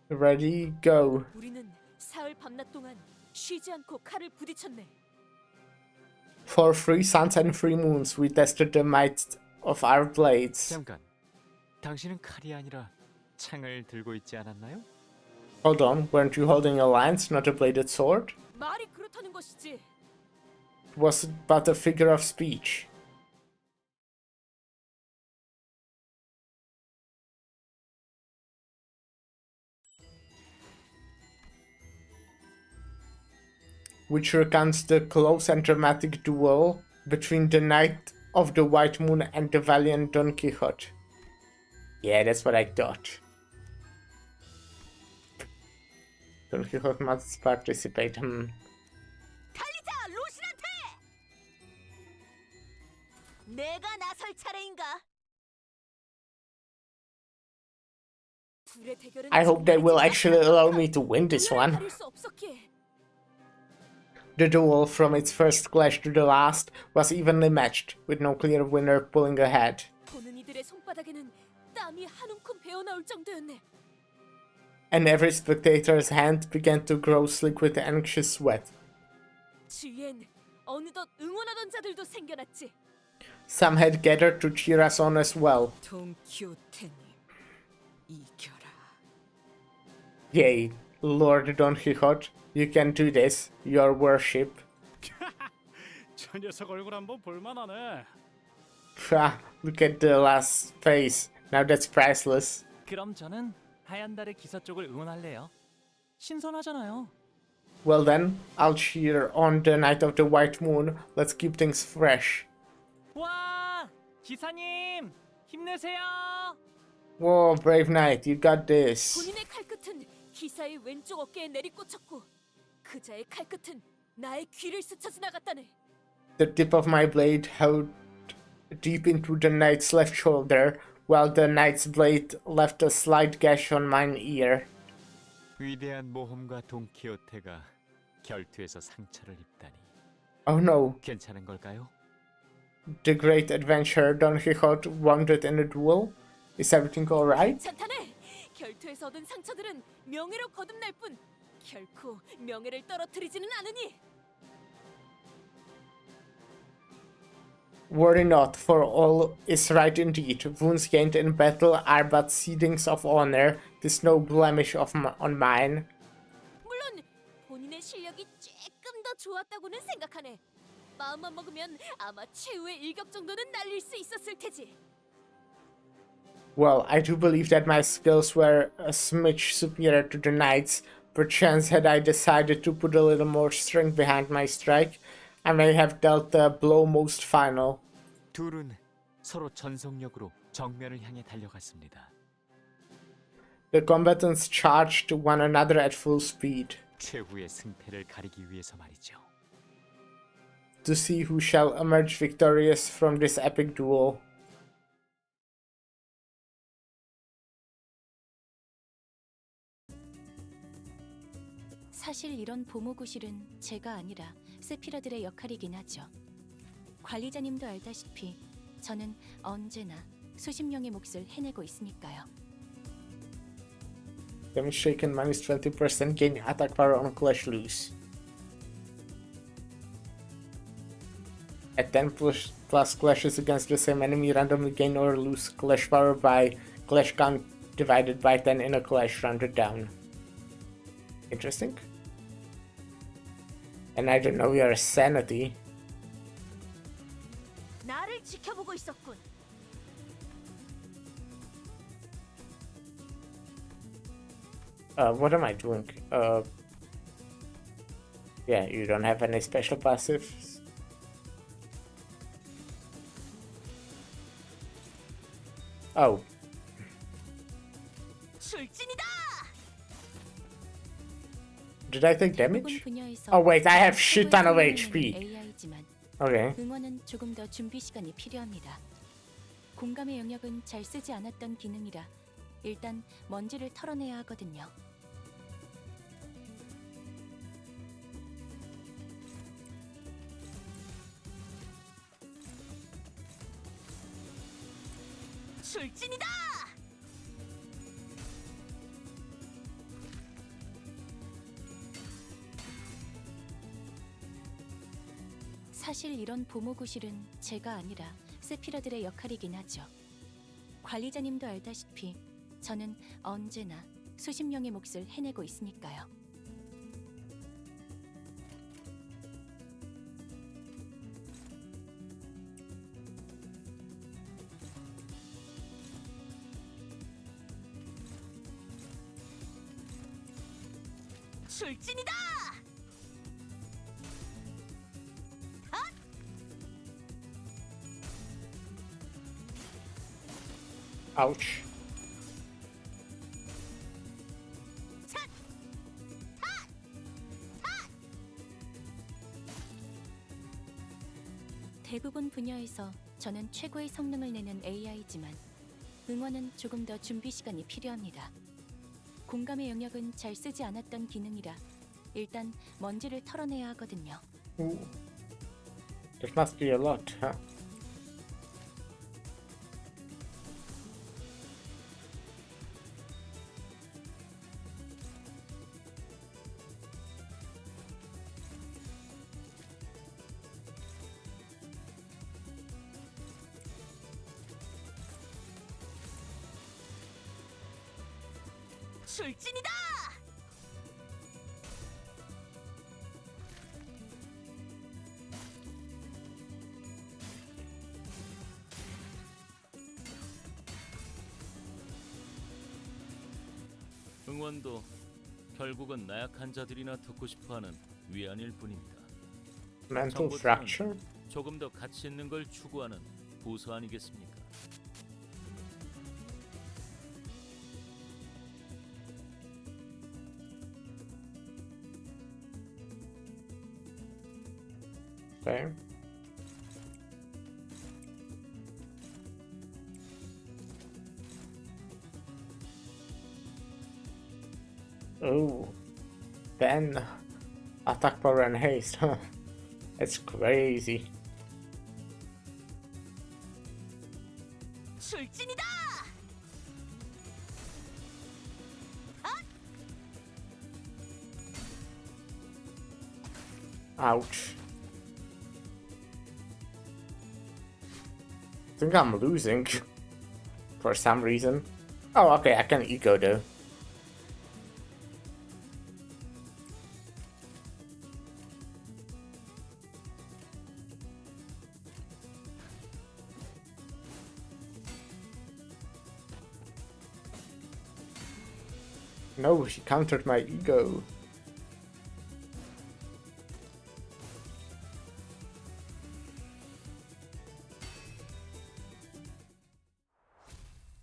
Ready, go. 우리는 사흘 밤낮 동안 쉬지 않고 칼을 부딪혔네. For 3 suns and 3 moons, we tested the might of our blades. 잠깐, 당신은 칼이 아니라 창을 들고 있지 않았나요? Hold on, weren't you holding a lance, not a bladed sword? 말이 그렇다는 것이지. It was but a figure of speech. Which recounts the close and dramatic duel between the Knight of the White Moon and the valiant Don Quixote. Yeah, that's what I thought. Don Quixote must participate. 달리자, 로신한테! 내가 나설 차례인가? 둘의 대결은 I hope they will actually allow me to win this one. 가릴 수 없었기에. The duel, from its first clash to the last, was evenly matched, with no clear winner pulling ahead. 보는 이들의 손바닥에는 땀이 한 움큼 배어나올 정도였네. And every spectator's hand began to grow slick with anxious sweat. 주위엔 어느덧 응원하던 자들도 생겨났지. Some had gathered to cheer us on as well. 돈키호테님, 이겨라. Yay, Lord Don Quixote, you can do this, your worship. 저 녀석 얼굴 한번 볼만하네. Look at the last face. Now that's priceless. 그럼 저는 하얀 달의 기사 쪽을 응원할래요. 신선하잖아요. Well then, I'll cheer on the night of the white moon. Let's keep things fresh. 와, 기사님 힘내세요. Whoa, brave knight, you got this. 본인의 칼끝은 기사의 왼쪽 어깨에 내리꽂혔고 그자의 칼끝은 나의 귀를 스쳐 지나갔다네. The tip of my blade held deep into the knight's left shoulder, while the knight's blade left a slight gash on mine ear. 위대한 모험가 돈키호테가 결투에서 상처를 입다니. Oh no, 괜찮은 걸까요? the great adventurer Don Quixote wounded in a duel? Is everything alright? 괜찮다네. 결투에서 얻은 상처들은 명예로 거듭날 뿐 결코 명예를 떨어뜨리지는 않으니. Worry not, for all is right indeed. Wounds gained in battle are but seedings of honor. 'Tis no blemish on mine. 물론 본인의 실력이 조금 더 좋았다고는 생각하네. 마음만 먹으면 아마 최후의 일격 정도는 날릴 수 있었을 테지. Well, I do believe that my skills were a smidge superior to the knight's. Perchance had I decided to put a little more strength behind my strike, I may have dealt the blow most final. 둘은 서로 전속력으로 정면을 향해 달려갔습니다. The combatants charged one another at full speed. 최후의 승패를 가리기 위해서 말이죠. To see who shall emerge victorious from this epic duel. 사실 이런 보모구실은 제가 아니라 세피라들의 역할이긴 하죠. 관리자님도 알다시피 저는 언제나 수십 명의 몫을 해내고 있으니까요. Damage taken minus 20%, gain attack power on clash loose. At 10 plus clashes against the same enemy, randomly gain or lose clash power by clash count divided by 10 in a clash, rounded down. Interesting. And I don't know your sanity. 나를 지켜보고 있었군. What am I doing? Yeah, you don't have any special passives. Oh. 출진이다. Did I take damage? Oh wait, I have shit ton of HP. Okay. 응원은 조금 더 준비 시간이 필요합니다. 공감의 영역은 잘 쓰지 않았던 기능이라 일단 먼지를 털어내야 하거든요. 출진이다. 사실 이런 보모구실은 제가 아니라 세피라들의 역할이긴 하죠. 관리자님도 알다시피 저는 언제나 수십 명의 몫을 해내고 있으니까요. 출진이다. Ouch. 대부분 분야에서 저는 최고의 성능을 내는 AI지만 응원은 조금 더 준비 시간이 필요합니다. 공감의 영역은 잘 쓰지 않았던 기능이라 일단 먼지를 털어내야 하거든요. Ooh. That must be a lot, huh? 출진이다! 응원도 결국은 나약한 자들이나 듣고 싶어하는 위안일 뿐입니다. Mental 정보팀은 fracture? 조금 더 가치 있는 걸 추구하는 부서 아니겠습니까? Okay. Oh, then attack power and haste, huh? That's crazy. 출진이다! Ouch. I think I'm losing for some reason. Oh, okay, I can eco though. No, she countered my ego.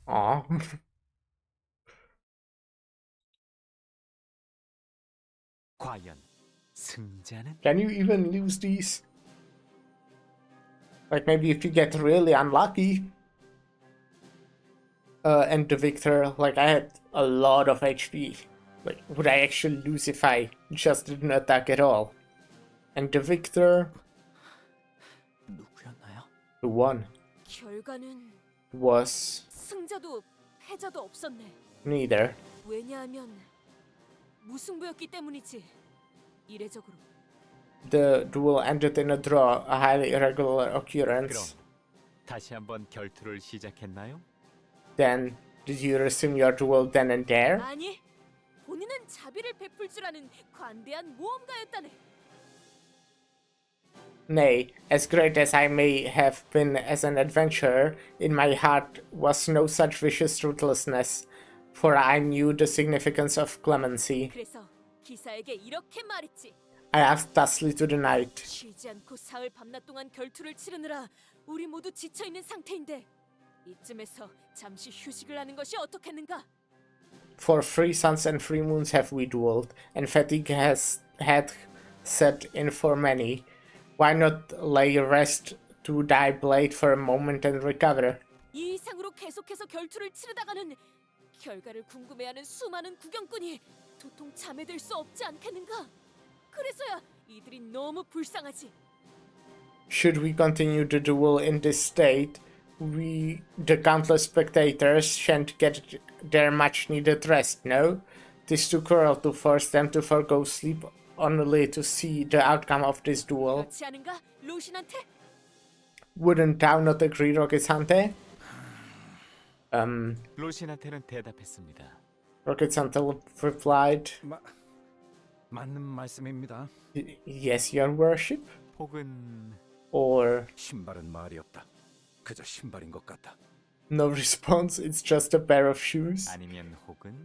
Aw. 과연 승자는? Can you even lose these? Like maybe if you get really unlucky. And the victor, like I had a lot of HP. Like, would I actually lose if I just didn't attack at all? And the victor, 누구였나요? who won, 결과는 was 승자도 패자도 없었네. neither. 왜냐하면 무승부였기 때문이지. 이례적으로. The duel ended in a draw, a highly irregular 그럼 occurrence. 다시 한번 결투를 시작했나요? Then, did you resume your duel then and there? 아니, 본인은 자비를 베풀 줄 아는 관대한 모험가였다네. Nay, as great as I may have been as an adventurer, in my heart was no such vicious ruthlessness, for I knew the significance of clemency. 그래서 기사에게 이렇게 말했지. I asked thusly to the knight. 쉬지 않고 사흘 밤낮 동안 결투를 치르느라 우리 모두 지쳐 있는 상태인데 이쯤에서 잠시 휴식을 하는 것이 어떻겠는가? For 3 suns and 3 moons have we duelled, and fatigue had set in for many. Why not lay rest to thy blade for a moment and recover? 이 이상으로 계속해서 결투를 치르다가는 결과를 궁금해하는 수많은 구경꾼이 도통 잠에들 수 없지 않겠는가? 그래서야 이들이 너무 불쌍하지. Should we continue the duel in this state, we, the countless spectators, shan't get their much-needed rest, no? 'Tis too cruel to force them to forgo sleep only to see the outcome of this duel. 그렇지 않은가, 로신한테? Wouldn't thou not agree, Rocket-Sante? 로신한테는 대답했습니다. Rocket-Sante replied, 맞는 말씀입니다. Yes, your worship? 혹은 Or 신발은 말이 없다. 그저 신발인 것 같다. no response, it's just a pair of shoes? 아니면 혹은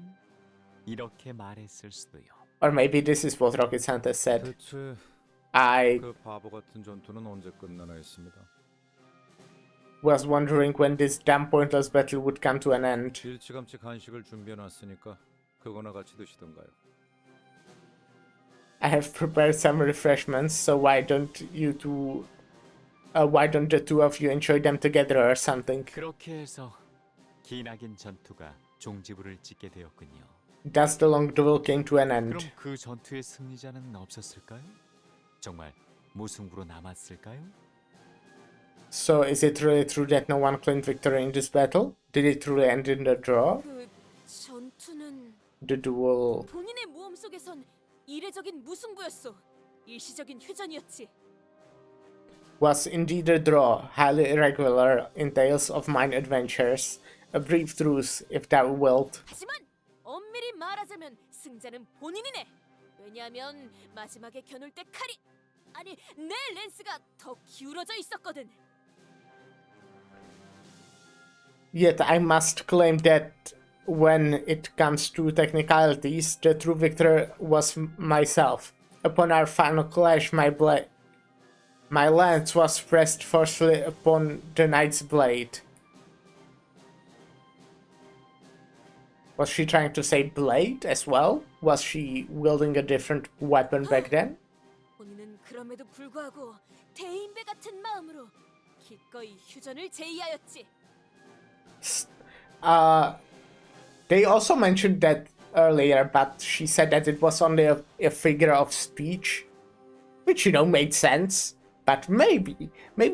이렇게 말했을 수도요. Or maybe this is what Rocket-Sante said. 대체 I 그 바보 같은 전투는 언제 끝나나 했습니다. was wondering when this damn pointless battle would come to an end. 일찌감치 간식을 준비해놨으니까 그거나 같이 드시던가요. I have prepared some refreshments, so why don't the two of you enjoy them together or something? 그렇게 해서 기나긴 전투가 종지부를 찍게 되었군요. Thus the long duel came to an end. 그럼 그 전투의 승리자는 없었을까요? 정말 무승부로 남았을까요? So is it really true that no one claimed victory in this battle? Did it truly end in a draw? 그 전투는 The duel 본인의 모험 속에선 이례적인 무승부였어. 일시적인 휴전이었지. was indeed a draw, highly irregular in tales of mine adventures. A brief truce, if thou wilt. 하지만 엄밀히 말하자면 승자는 본인이네. 왜냐하면 마지막에 겨눌 때 칼이 아니 내 렌스가 더 기울어져 있었거든. Yet I must claim that when it comes to technicalities, the true victor was myself. Upon our final clash, my lance was pressed forcefully upon the knight's blade. Was she trying to say blade as well? Was she wielding a different weapon back then? 본인은 그럼에도 불구하고 대인배 같은 마음으로 기꺼이 휴전을 제의하였지. They also mentioned that earlier, but she said that it was only a figure of speech, which, you know, made sense. But maybe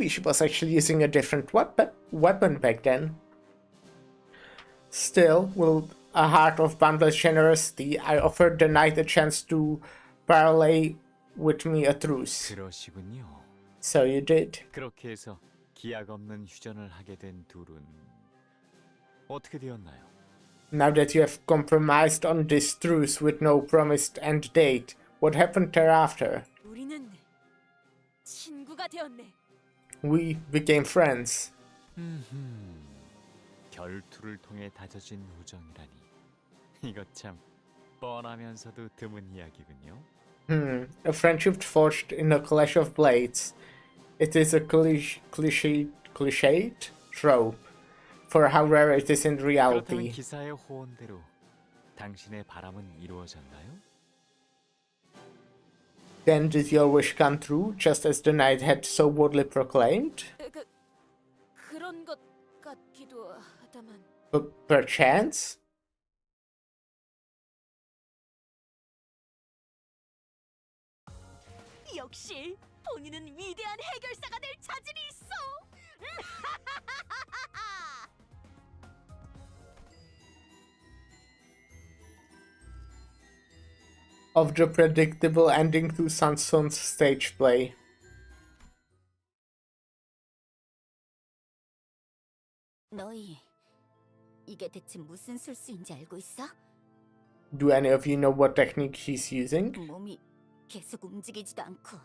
she was actually using a different weapon back then. Still, with a heart of boundless generosity, I offered the knight a chance to parley with me a truce. 그러시군요. So you did. 그렇게 해서 기약 없는 휴전을 하게 된 둘은 어떻게 되었나요? Now that you have compromised on this truce with no promised end date, what happened thereafter? 우리는 친구가 되었네. We became friends. 결투를 통해 다져진 우정이라니. 이거 참 뻔하면서도 드문 이야기군요. A friendship forged in a clash of blades. It is a cliched trope for how rare it is in 그렇다면 reality. 기사의 호언대로 당신의 바람은 이루어졌나요? Then did your wish come true, just as the knight had so boldly proclaimed? 그런 것 같기도 하다만. Perchance? 역시 본인은 위대한 해결사가 될 자질이 있어. Of the predictable ending to Sanson's stage play. 너희 이게 대체 무슨 술수인지 알고 있어? Do any of you know what technique he's using? 몸이 계속 움직이지도 않고.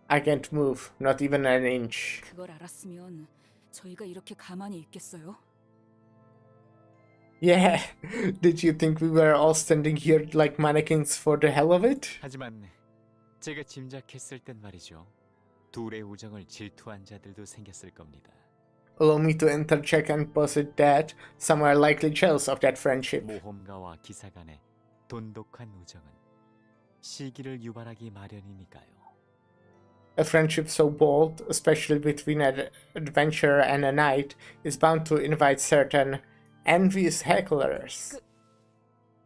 I can't move, not even an inch. 그걸 알았으면 저희가 이렇게 가만히 있겠어요? Yeah, did you think we were all standing here like mannequins for the hell of it? 하지만 제가 짐작했을 땐 말이죠. 둘의 우정을 질투한 자들도 생겼을 겁니다. Allow me to interject and posit that some are likely jealous of that friendship. 모험가와 기사 간의 돈독한 우정은 시기를 유발하기 마련이니까요. A friendship so bold, especially between an adventurer and a knight, is bound to invite certain envious hecklers.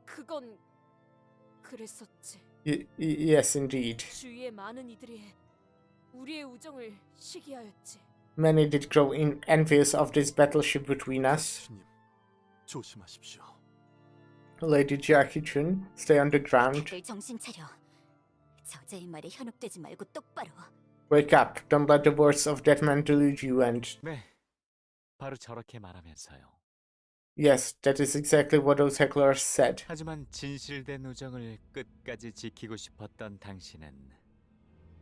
그건 그랬었지. Yes, indeed. 주위의 많은 이들이 우리의 우정을 시기하였지. Many did grow envious of this battleship between us. 조심하십시오. Lady Jackie-chun, stay on the ground. 다들 정신 차려. 저자의 말에 현혹되지 말고 똑바로. Wake up, don't let the words of that man delude you and... 네, 바로 저렇게 말하면서요. Yes, that is exactly what those hecklers said. 하지만 진실된 우정을 끝까지 지키고 싶었던 당신은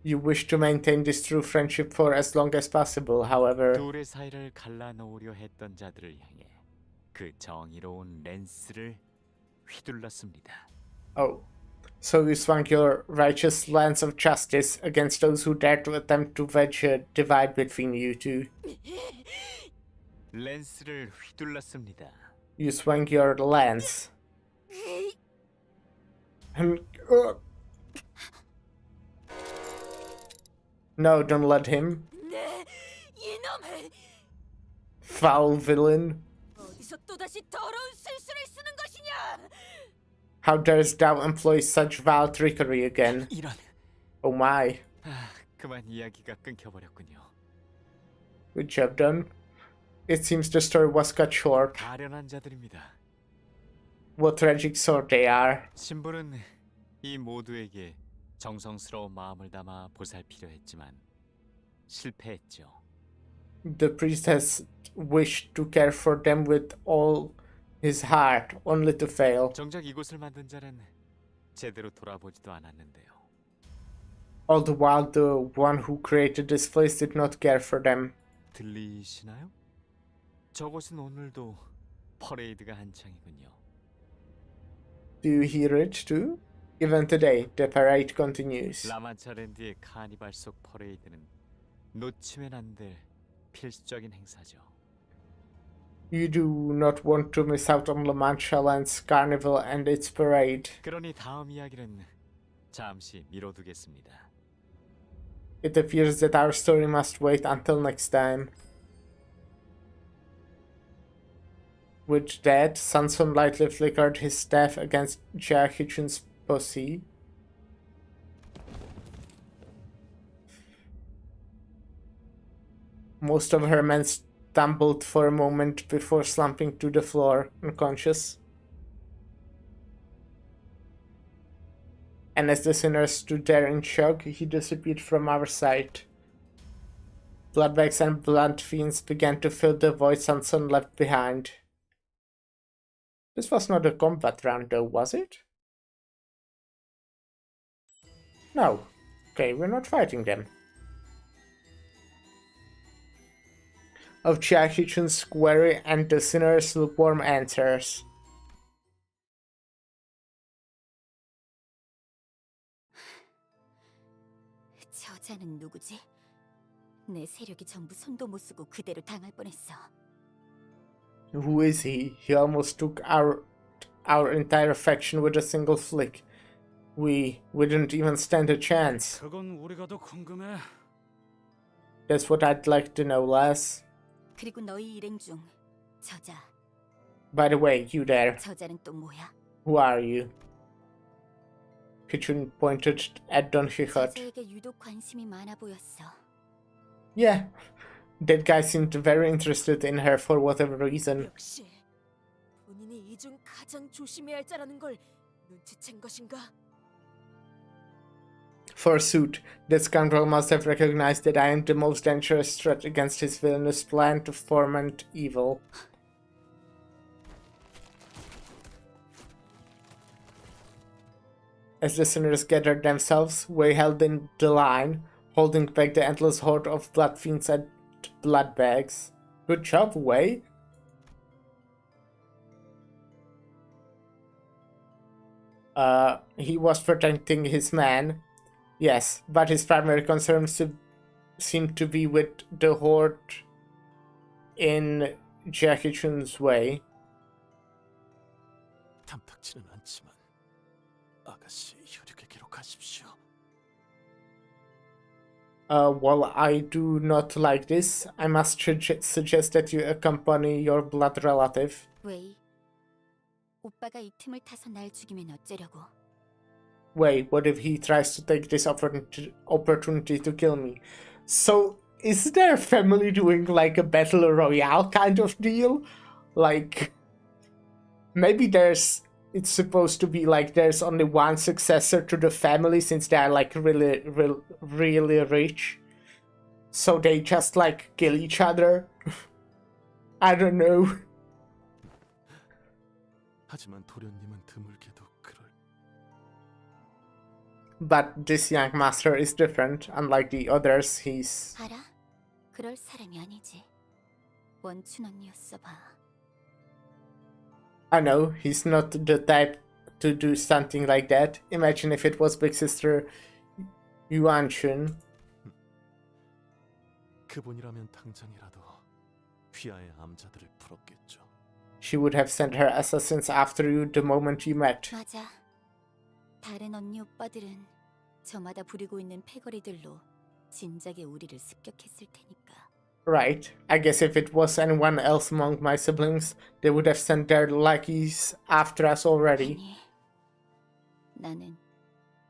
You wish to maintain this true friendship for as long as possible, however... 둘의 사이를 갈라놓으려 했던 자들을 향해 그 정의로운 랜스를 휘둘렀습니다. Oh. So you swung your righteous lance of justice against those who dared to attempt to wedge a divide between you two. 랜스를 휘둘렀습니다. You swung your lance. No, don't let him. 이놈을 Foul villain. 어디서 또다시 더러운 술수를 쓰는 것이냐? How darest thou employ such vile trickery again? 이런. Oh my. 그만 이야기가 끊겨버렸군요. Good job done. It seems the story was cut short. 가련한 자들입니다. What tragic sort they are. 신부는 이 모두에게 정성스러운 마음을 담아 보살피려 했지만 실패했죠. The priest has wished to care for them with all his heart, only to fail. 정작 이곳을 만든 자는 제대로 돌아보지도 않았는데요. All the while, the one who created this place did not care for them. 들리시나요? 저곳은 오늘도 퍼레이드가 한창이군요. Do you hear it too? Even today, the parade continues. 라만차랜드의 카니발 속 퍼레이드는 놓치면 안 될 필수적인 행사죠. You do not want to miss out on La Mancha Land's carnival and its parade. 그러니 다음 이야기는 잠시 미뤄두겠습니다. It appears that our story must wait until next time. With that, Sanson lightly flickered his staff against Jack Hitchens' posse. Most of her men stumbled for a moment before slumping to the floor, unconscious. And as the sinner stood there in shock, he disappeared from our sight. Bloodbags and blood fiends began to fill the void Sanson left behind. This was not a combat round though, was it? No. Okay, we're not fighting them. Of Jack Hitchens' query and the sinner's lukewarm answers. 저자는 누구지? 내 세력이 전부 손도 못 쓰고 그대로 당할 뻔했어. Who is he? He almost took our entire faction with a single flick. We didn't even stand a chance. 그건 우리가 더 궁금해. That's what I'd like to know, Les. 그리고 너희 일행 중 저자. By the way, you there. 저자는 또 뭐야? Who are you? Kitchen pointed at Don Quixote. 저자에게 유독 관심이 많아 보였어. Yeah, that guy seemed very interested in her for whatever reason. 역시 본인이 이 중 가장 조심해야 할 자라는 걸 눈치챈 것인가? Forsooth, that scoundrel must have recognized that I am the most dangerous threat against his villainous plan to foment evil. As the sinners gathered themselves, Wei held in the line, holding back the endless horde of blood fiends and blood bags. Good job, Wei. He was protecting his man. Yes, but his primary concern seemed to be with the horde in Jackie Chun's way. 탐탁치는 않지만 아가씨 혈육에 기록하십시오. While I do not like this, I must suggest that you accompany your blood relative. 웨이, 오빠가 이 틈을 타서 날 죽이면 어쩌려고? Wait, what if he tries to take this opportunity to kill me? So, is their family doing like a battle royale kind of deal? Like, maybe it's supposed to be like there's only one successor to the family since they are like really rich. So they just like kill each other. I don't know. 하지만 도련님은 드물게도 그럴. But this young master is different. Unlike the others, he's... 알아? 그럴 사람이 아니지. 원춘 언니였어 봐. I know, he's not the type to do something like that. Imagine if it was big sister Yuan Chun. 그분이라면 당장이라도 휘하의 암자들을 풀었겠죠. She would have sent her assassins after you the moment you met. 맞아. 다른 언니 오빠들은 저마다 부리고 있는 패거리들로 진작에 우리를 습격했을 테니까. Right. I guess if it was anyone else among my siblings, they would have sent their lackeys after us already. 아니, 나는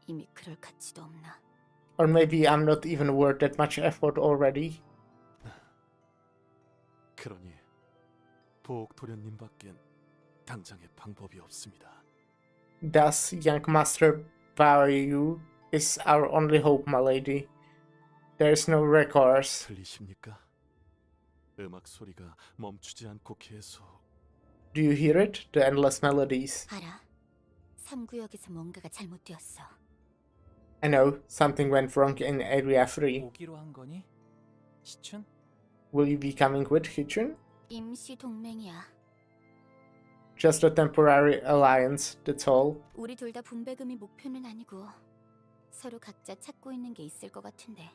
이미 그럴 가치도 없나. Or maybe I'm not even worth that much effort already. 그러니 보옥 도련님밖엔 당장의 방법이 없습니다. Thus, young master Baryu is our only hope, my lady. There is no recourse. 들리십니까? 음악 소리가 멈추지 않고 계속 Do you hear it? The endless melodies. 알아. 3구역에서 뭔가가 잘못되었어. I know, something went wrong in Area 3. 오기로 한 거니? 시춘? Will you be coming with, Hichun? 임시 동맹이야. Just a temporary alliance, that's all. 우리 둘 다 분배금이 목표는 아니고 서로 각자 찾고 있는 게 있을 것 같은데.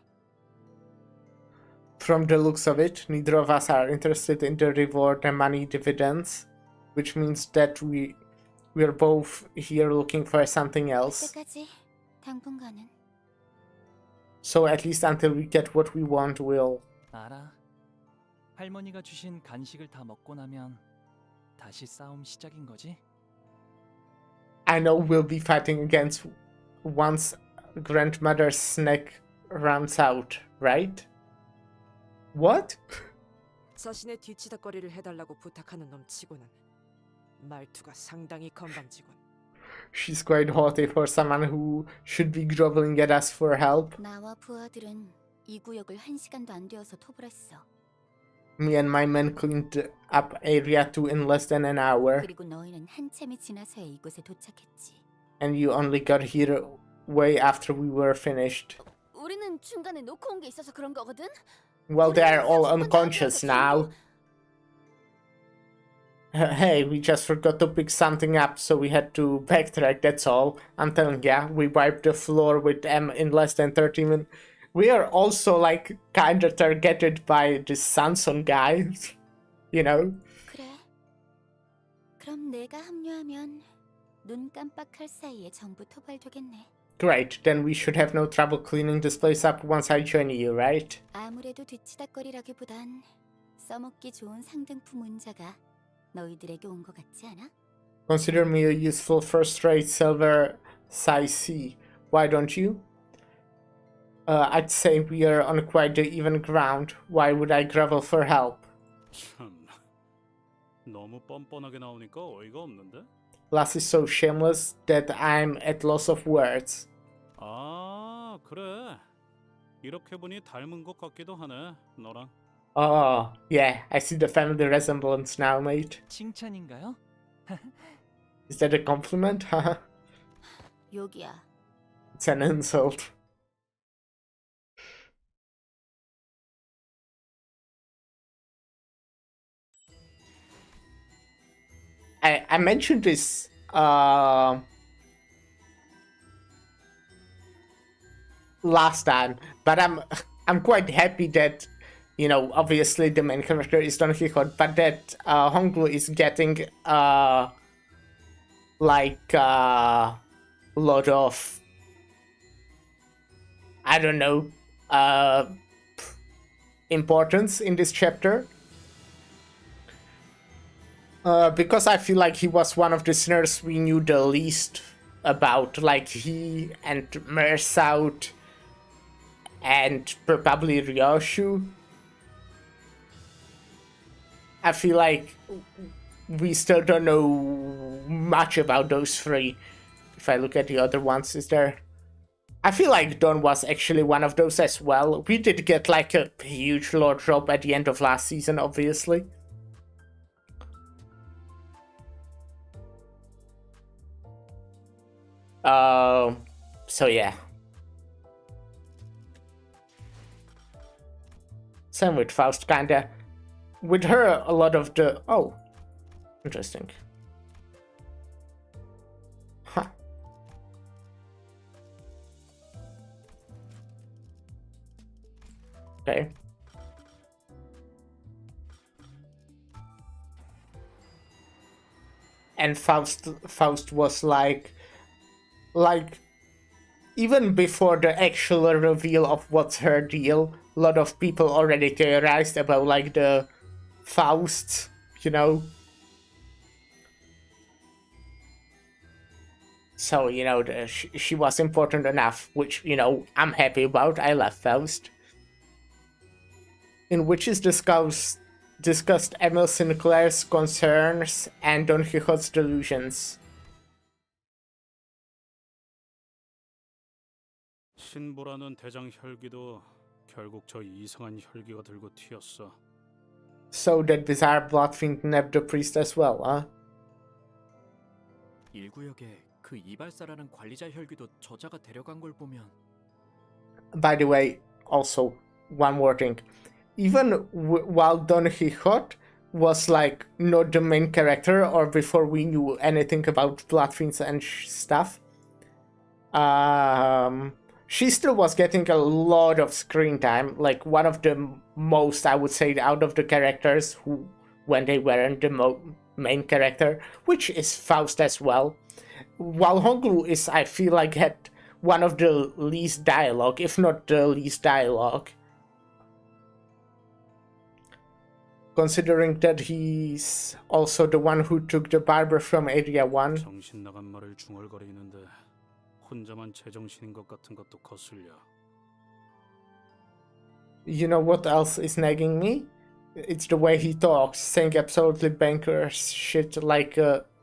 From the looks of it, neither of us are interested in the reward and money dividends, which means that we're both here looking for something else. 그때까지 당분간은. So at least until we get what we want, we'll... 알아. 할머니가 주신 간식을 다 먹고 나면 다시 싸움 시작인 거지? I know we'll be fighting against once grandmother's snack runs out, right? What? 자신의 뒤치다거리를 해달라고 부탁하는 놈치고는 말투가 상당히 건방지군. She's quite haughty for someone who should be groveling at us for help. 나와 부하들은 이 구역을 1시간도 안 되어서 토벌했어. Me and my men cleaned up Area 2 in less than an hour. 그리고 너희는 한참이 지나서야 이곳에 도착했지. And you only got here way after we were finished. 우리는 중간에 놓고 온 게 있어서 그런 거거든. Well, they are all unconscious now. Hey, we just forgot to pick something up, so we had to backtrack, that's all. I'm telling ya, we wiped the floor with them in less than 30 minutes. We are also, like, kinda targeted by this Samson guy, you know? 그래. 그럼 내가 합류하면 눈 깜빡할 사이에 전부 토벌되겠네. Great, then we should have no trouble cleaning this place up once I join you, right? 아무래도 뒤치다거리라기보단 써먹기 좋은 상등품 운자가 너희들에게 온 것 같지 않아? Consider me a useful first-rate silver size C. Why don't you? I'd say we are on quite the even ground. Why would I grovel for help? 참, 너무 뻔뻔하게 나오니까 어이가 없는데? Lass is so shameless that I'm at loss of words. 아, 그래. 이렇게 보니 닮은 것 같기도 하네, 너랑. Oh, yeah, I see the family resemblance now, mate. 칭찬인가요? Is that a compliment? 여기야. It's an insult. I mentioned this last time, but I'm quite happy that, you know, obviously the main character is Don Quixote, but that Honglu is getting like a lot of, I don't know, importance in this chapter. Because I feel like he was one of the sinners we knew the least about, like he and Mersaut and probably Ryoshu. I feel like we still don't know much about those three. If I look at the other ones, is there... I feel like Don was actually one of those as well. We did get like a huge lore drop at the end of last season, obviously. So yeah. Same with Faust, kinda. With her, a lot of the... Oh. Interesting. Huh. Okay. And Faust was like even before the actual reveal of what's her deal, a lot of people already theorized about like the Faust, you know. So, you know, she was important enough, which, you know, I'm happy about. I love Faust. In which is discussed Emil Sinclair's concerns and Don Quixote's delusions. 신보라는 대장 혈기도 결국 저 이상한 혈기가 들고 튀었어. So that bizarre bloodfiend nabbed the priest as well, huh? 1구역에 그 이발사라는 관리자 혈귀도 저자가 데려간 걸 보면 By the way, also, one more thing. Even while Don Quixote was like not the main character, or before we knew anything about bloodfiends and stuff, she still was getting a lot of screen time, like one of the most, I would say, out of the characters who, when they weren't the main character, which is Faust as well. While Honglu is, I feel like, had one of the least dialogue, if not the least dialogue. Considering that he's also the one who took the barber from Area 1. 정신 나간 말을 중얼거리는데 혼자만 제정신인 것 같은 것도 거슬려. You know what else is nagging me? It's the way he talks, saying absolutely bankers shit like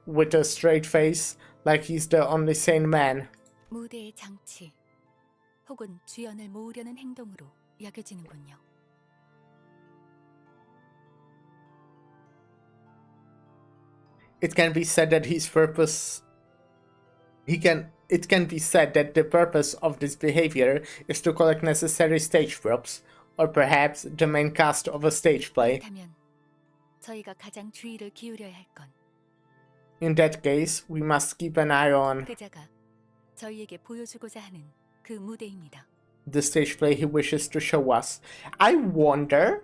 with a straight face, like he's the only sane man. 무대의 장치 혹은 주연을 모으려는 행동으로 여겨지는군요. It can be said that his purpose... It can be said that the purpose of this behavior is to collect necessary stage props, or perhaps the main cast of a stage play. 그렇다면 저희가 가장 주의를 기울여야 할 건 In that case, we must keep an eye on 그자가 저희에게 보여주고자 하는 그 무대입니다. the stage play he wishes to show us. I wonder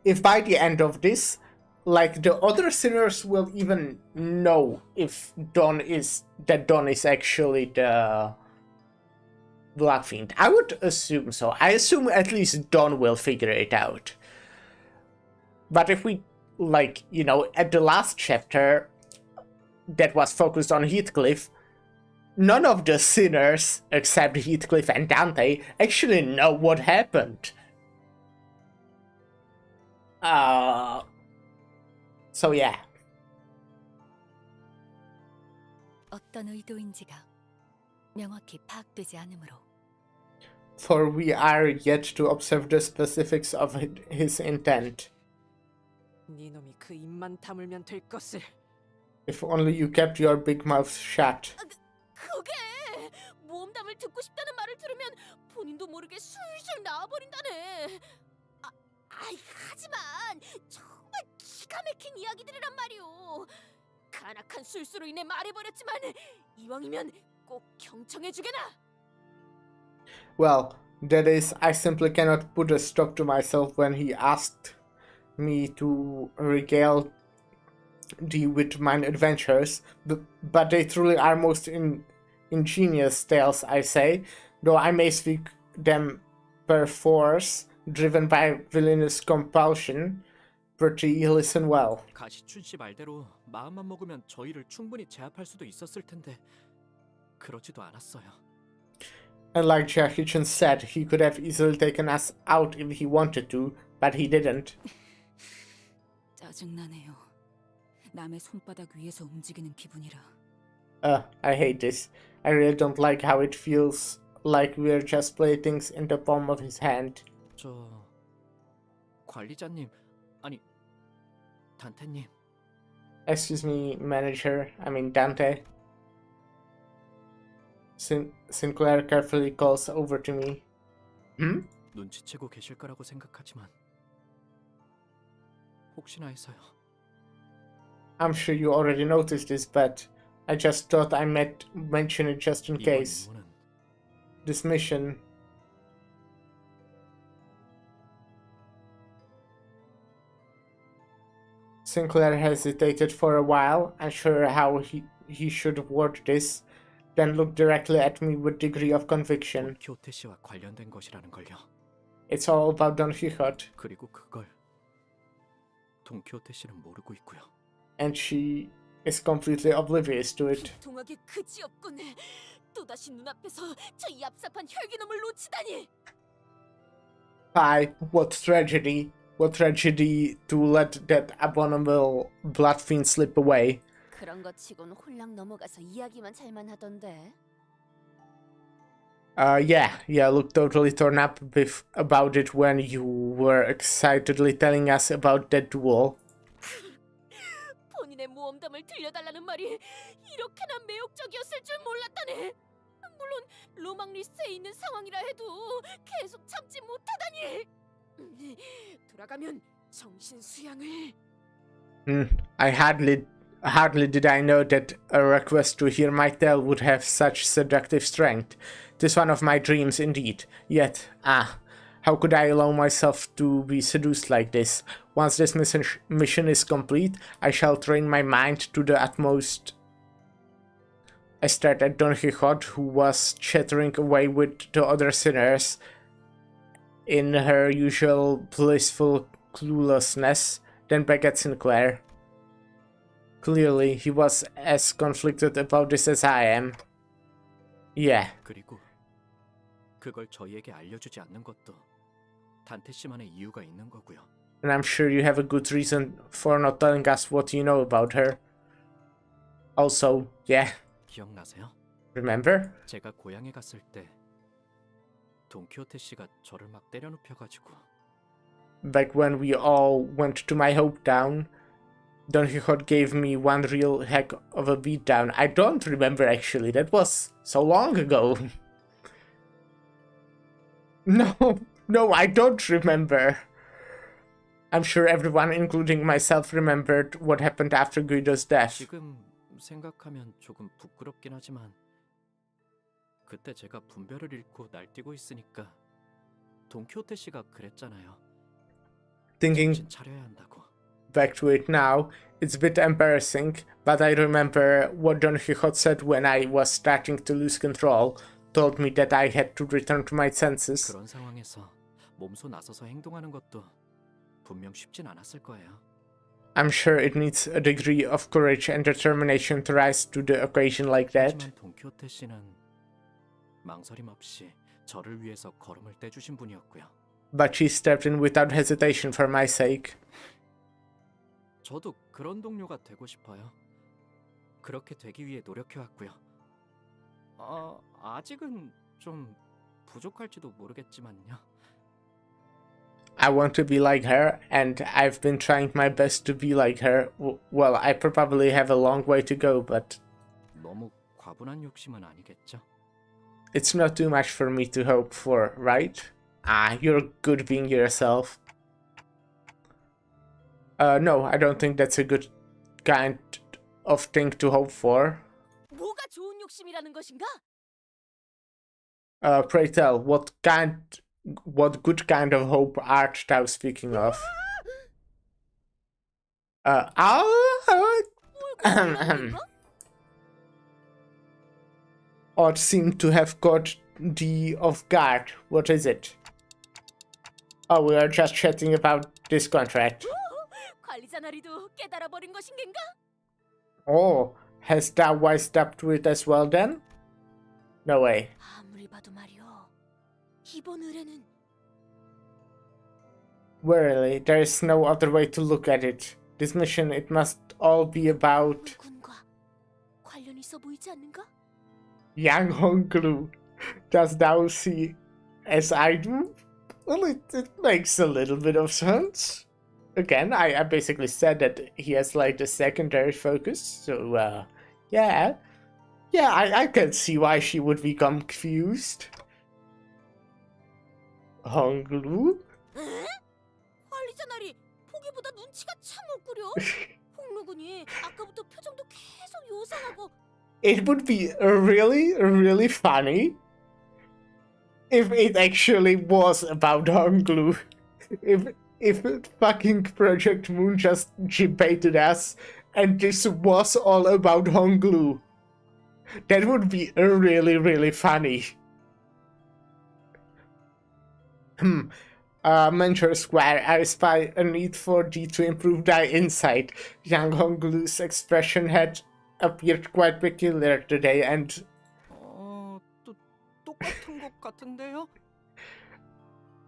if by the end of this, like, the other sinners will even know if Don is actually the Bloodfiend. I would assume so. I assume at least Don will figure it out. But if we, like, you know, at the last chapter that was focused on Heathcliff, none of the sinners, except Heathcliff and Dante, actually know what happened. So yeah. 어떤 의도인지가 명확히 파악되지 않으므로 For we are yet to observe the specifics of his intent. 네놈이 그 입만 다물면 될 것을. If only you kept your big mouth shut. 그게 모험담을 듣고 싶다는 말을 들으면 본인도 모르게 술술 나와버린다네. 하지만 정말 기가 막힌 이야기들이란 말이오. 간악한 술수로 인해 말해버렸지만 이왕이면 꼭 경청해주게나. Well, that is, I simply cannot put a stop to myself when he asked me to regale thee with mine adventures, but they truly are most ingenious tales, I say, though I may speak them perforce, driven by villainous compulsion. Pretty, listen well. 가시춘 씨 말대로 마음만 먹으면 저희를 충분히 제압할 수도 있었을 텐데 그러지도 않았어요. And like Jack Hitchens said, he could have easily taken us out if he wanted to, but he didn't. 짜증나네요. 남의 손바닥 위에서 움직이는 기분이라. I hate this. I really don't like how it feels like we're just playthings in the palm of his hand. 저 관리자님, 아니 단테님. Excuse me, manager. I mean Dante. Sinclair carefully calls over to me. 눈치채고 계실 거라고 생각하지만 혹시나 해서요. I'm sure you already noticed this, but I just thought I might mention it just in case. This mission. Sinclair hesitated for a while, unsure how he should word this, then looked directly at me with degree of conviction. quijote 씨와 관련된 것이라는 걸요. It's all about Don Quixote. 그리고 그걸 돈키호테 씨는 모르고 있고요. And she is completely oblivious to it. 동하게 그지없군. 또다시 눈앞에서 저 얍삽한 혈기놈을 놓치다니. Hi, what tragedy. What tragedy to let that abominable bloodfiend slip away. 그런 것 치곤 홀랑 넘어가서 이야기만 잘만 하던데. Yeah, look totally torn up about it when you were excitedly telling us about that duel. 본인의 모험담을 들려달라는 말이 이렇게나 매혹적이었을 줄 몰랐다네. 물론 로망 리스트에 있는 상황이라 해도 계속 참지 못하다니. 돌아가면 정신 수양을. I hardly did I know that a request to hear my tale would have such seductive strength. 'Tis one of my dreams indeed. Yet, how could I allow myself to be seduced like this? Once this mission is complete, I shall train my mind to the utmost. I stared at Don Quixote, who was chattering away with the other sinners in her usual blissful cluelessness, then back at Sinclair. Clearly, he was as conflicted about this as I am. Yeah. 그리고 그걸 저희에게 알려주지 않는 것도 단테 씨만의 이유가 있는 거고요. And I'm sure you have a good reason for not telling us what you know about her. Also, yeah. 기억나세요? Remember? 제가 고향에 갔을 때 돈키호테 씨가 저를 막 때려눕혀가지고. Back when we all went to my hometown, Don Quixote gave me one real heck of a beatdown. I don't remember actually, that was so long ago. No, I don't remember. I'm sure everyone, including myself, remembered what happened after Guido's death. 지금 생각하면 조금 부끄럽긴 하지만 그때 제가 분별을 잃고 날뛰고 있으니까 돈키호테 씨가 그랬잖아요. Thinking 차려야 한다고. back to it now, it's a bit embarrassing, but I remember what Don Quixote said when I was starting to lose control. Told me that I had to return to my senses. 그런 상황에서 몸소 나서서 행동하는 것도 분명 쉽진 않았을 거예요. I'm sure it needs a degree of courage and determination to rise to the occasion like that. 하지만 돈키호테 씨는 망설임 없이 저를 위해서 걸음을 떼주신 분이었고요. But she stepped in without hesitation for my sake. 저도 그런 동료가 되고 싶어요. 그렇게 되기 위해 노력해왔고요. 아직은 좀 부족할지도 모르겠지만요. I want to be like her, and I've been trying my best to be like her. Well, I probably have a long way to go, but 너무 과분한 욕심은 아니겠죠? it's not too much for me to hope for, right? You're good being yourself. No, I don't think that's a good kind of thing to hope for. 뭐가 좋은 욕심이라는 것인가? Pray tell, what good kind of hope art thou speaking of? Odd seemed to have caught thee off guard. What is it? Oh, we are just chatting about this contract. 관리자 나리도 깨달아버린 것인가? Oh, has thou wised up to it as well then? No way. 아무리 봐도 말이오. 이번 의뢰는 Verily, there is no other way to look at it. This mission, it must all be about 군과 관련 있어 보이지 않는가? Yang Honglu. Does thou see as I do? Well, it makes a little bit of sense. Again, I basically said that he has like the secondary focus, so yeah, I can see why she would be confused. Honglu? 관리자 나리 보기보다 눈치가 참 없구려. 홍루군이 아까부터 표정도 계속 요상하고. It would be really, really funny if it actually was about Honglu. If fucking Project Moon just baited us and this was all about Honglu. That would be really, really funny. Mentor Squire, I spy a need for thee to improve thy insight. Young Honglu's expression had appeared quite peculiar today and... 똑같은 것 같은데요?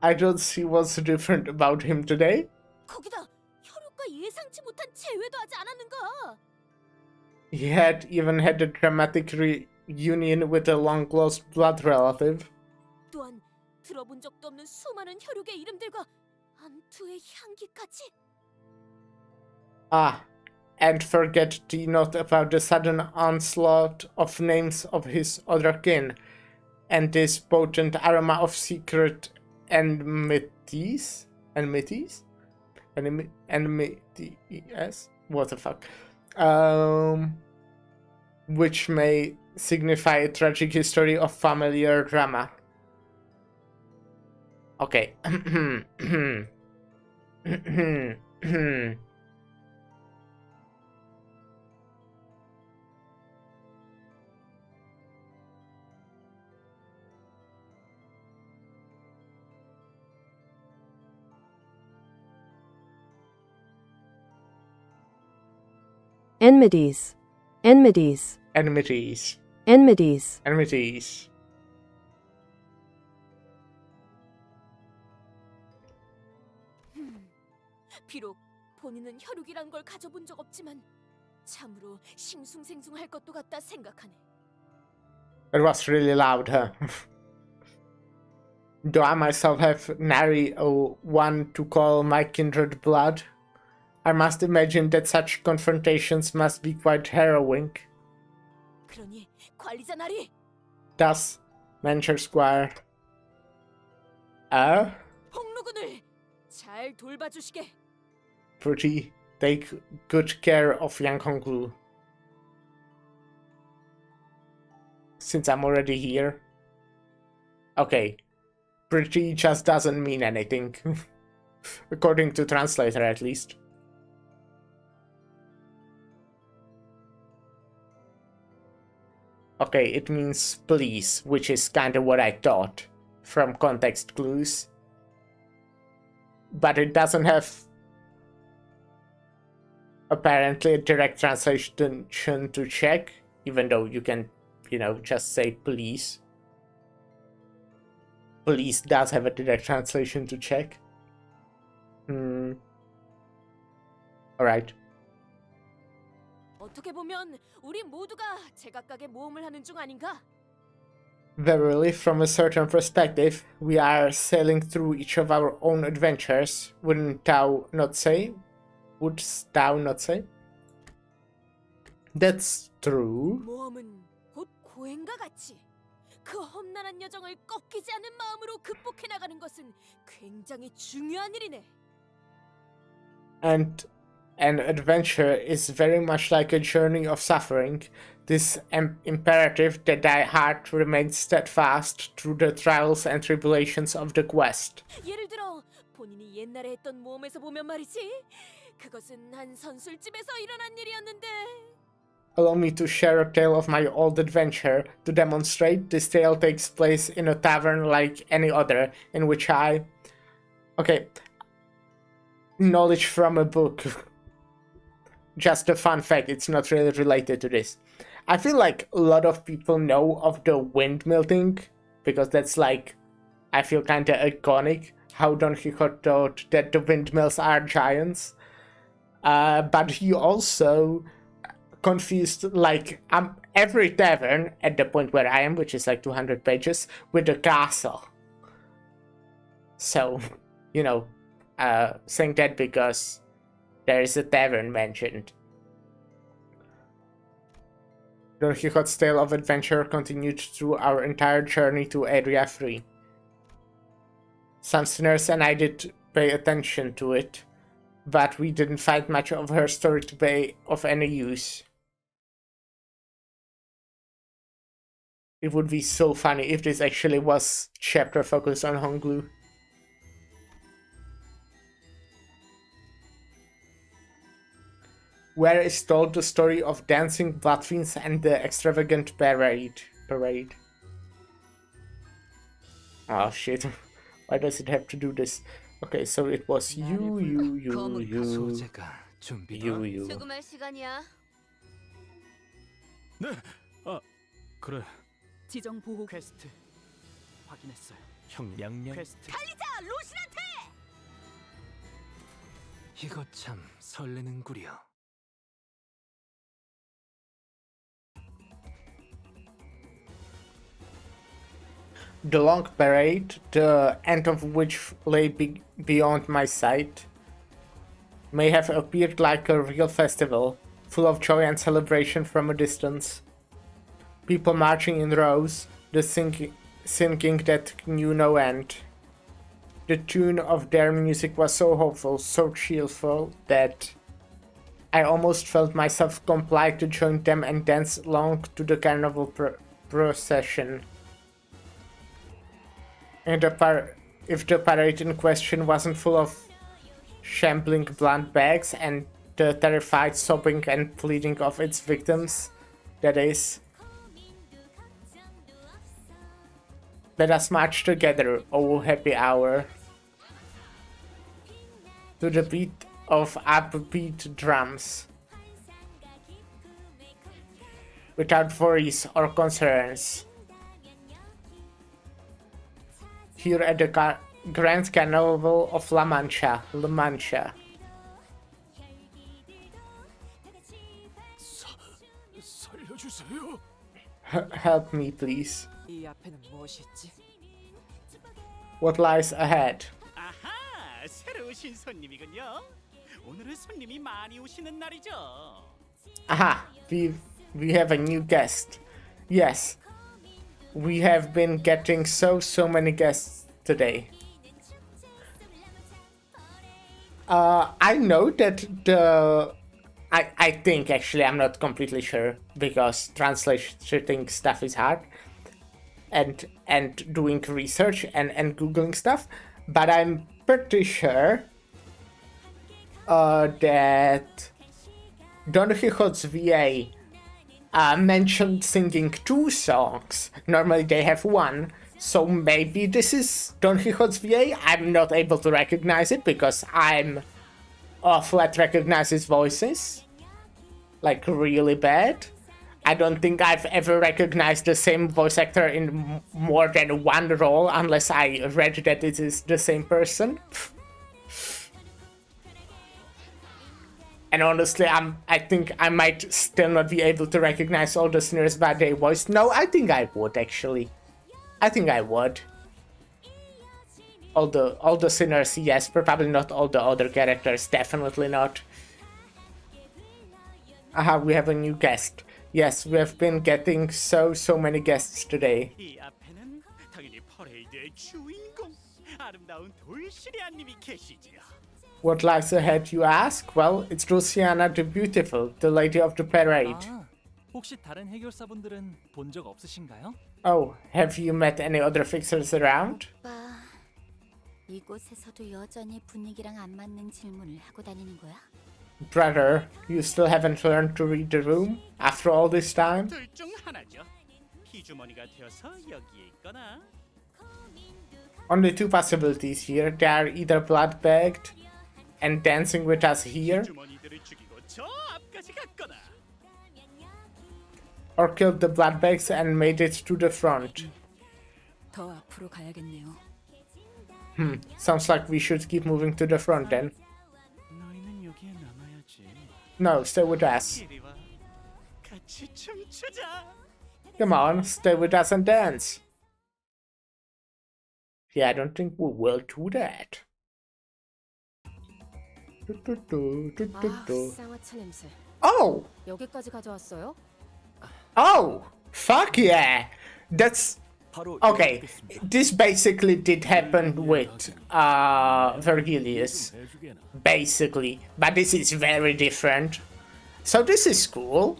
I don't see what's different about him today. 거기다 혈육과 예상치 못한 재회도 하지 않았는가? He had even had a dramatic reunion with a long-lost blood relative. 들어본 적도 없는 수많은 혈육의 이름들과 암투의 향기까지. Ah, and forget to note about the sudden onslaught of names of his other kin, and this potent aroma of secret enmities? Enmities? Enmities? What the fuck? Which may signify a tragic history of familiar drama. Okay. Enmities. Enmities. Enmities. Enmities. Enmities. 비록 본인은 혈육이란 걸 가져본 적 없지만 참으로 싱숭생숭할 것도 같다 생각하네. It was really loud, huh? Do I myself have nary a one to call my kindred blood? I must imagine that such confrontations must be quite harrowing. 그러니 관리자 나리. Thus, Mancher Squire. 홍루군을 잘 돌봐주시게. Pretty take good care of young Honglu. Since I'm already here. Okay. Pretty just doesn't mean anything. According to translator, at least. Okay, it means please, which is kinda what I thought from context clues. But it doesn't have apparently a direct translation to check, even though you can, you know, just say please. Please does have a direct translation to check. Alright. 어떻게 보면 우리 모두가 제각각의 모험을 하는 중 아닌가? Verily, from a certain perspective, we are sailing through each of our own adventures, wouldn't thou not say? Wouldst thou not say? That's true. 모험은 곧 고행과 같이 그 험난한 여정을 꺾이지 않는 마음으로 극복해 나가는 것은 굉장히 중요한 일이네. And an adventure is very much like a journey of suffering. This imperative that thy heart remains steadfast through the trials and tribulations of the quest. 예를 들어 본인이 옛날에 했던 모험에서 보면 말이지. 그것은 한 선술집에서 일어난 일이었는데. Allow me to share a tale of my old adventure. To demonstrate, this tale takes place in a tavern like any other, in which I... Okay. Knowledge from a book. Just a fun fact, it's not really related to this. I feel like a lot of people know of the windmill thing, because that's like, I feel kinda iconic, how Don Quixote thought that the windmills are giants. But he also confused like every tavern at the point where I am, which is like 200 pages, with a castle. So, you know, saying that because there is a tavern mentioned. Don Quixote's tale of adventure continued through our entire journey to Area 3. Some sinners and I did pay attention to it, but we didn't find much of her story to be of any use. It would be so funny if this actually was chapter focused on Honglu. Where is told the story of dancing blood fiends and the extravagant parade. Oh shit. Why does it have to do this? Okay, so it was you. 수금할 시간이야. 네. 그래. 지정 보호 퀘스트 확인했어요. 형 명령. 퀘스트. 달리자, 로신한테! 이거 참 설레는구려. The long parade, the end of which lay beyond my sight, may have appeared like a real festival, full of joy and celebration from a distance. People marching in rows, the singing that knew no end. The tune of their music was so hopeful, so cheerful, that I almost felt myself compelled to join them and dance along to the carnival procession. And if the parade in question wasn't full of shambling blunt bags and the terrified sobbing and pleading of its victims, that is. Let us march together, O happy hour, to the beat of upbeat drums, without worries or concerns. Here at the Grand Carnival of La Mancha. 살려주세요. Help me, please. 이 앞에는 무엇이 있지? What lies ahead? 아하, 새로 오신 손님이군요. 오늘은 손님이 많이 오시는 날이죠. Aha, we have a new guest. Yes, we have been getting so many guests today. I know that I think, actually, I'm not completely sure, because translating stuff is hard, and doing research and googling stuff, but I'm pretty sure that Don Quixote's VA mentioned singing 2 songs. Normally they have 1, so maybe this is Don Quixote's VA. I'm not able to recognize it because I'm awful at recognizing voices, like really bad. I don't think I've ever recognized the same voice actor in more than 1 role unless I read that it is the same person. And honestly, I think I might still not be able to recognize all the sinners by their voice. No, I think I would, actually. I think I would. All the sinners, yes, probably not all the other characters, definitely not. Aha, we have a new guest. Yes, we have been getting so many guests today. 이 앞에는 당연히 퍼레이드의 주인공, 아름다운 돌시리아님이 계시지요. What lies ahead, you ask? Well, it's Dulciana the Beautiful, the Lady of the Parade. 아, 혹시 다른 해결사분들은 본 적 없으신가요? Oh, have you met any other fixers around? 오빠, 이곳에서도 여전히 분위기랑 안 맞는 질문을 하고 다니는 거야? Brother, you still haven't learned to read the room after all this time? 둘 중 하나죠. 피주머니가 되어서 여기에 있거나. Only 2 possibilities here. They are either blood-bagged and dancing with us here, 주머니들을 죽이고 저 앞까지 갔거나. or killed the bloodbags and made it to the front. 더 앞으로 가야겠네요. Sounds like we should keep moving to the front then. 너희는 여기에 남아야지. No, stay with us. 이리 와. 같이 춤추자. Come on, stay with us and dance. Yeah, I don't think we will do that. 쌍화차 냄새. Oh! 여기까지 가져왔어요? Oh! Fuck yeah! That's... Okay, this basically did happen with Vergilius. Basically. But this is very different. So this is cool.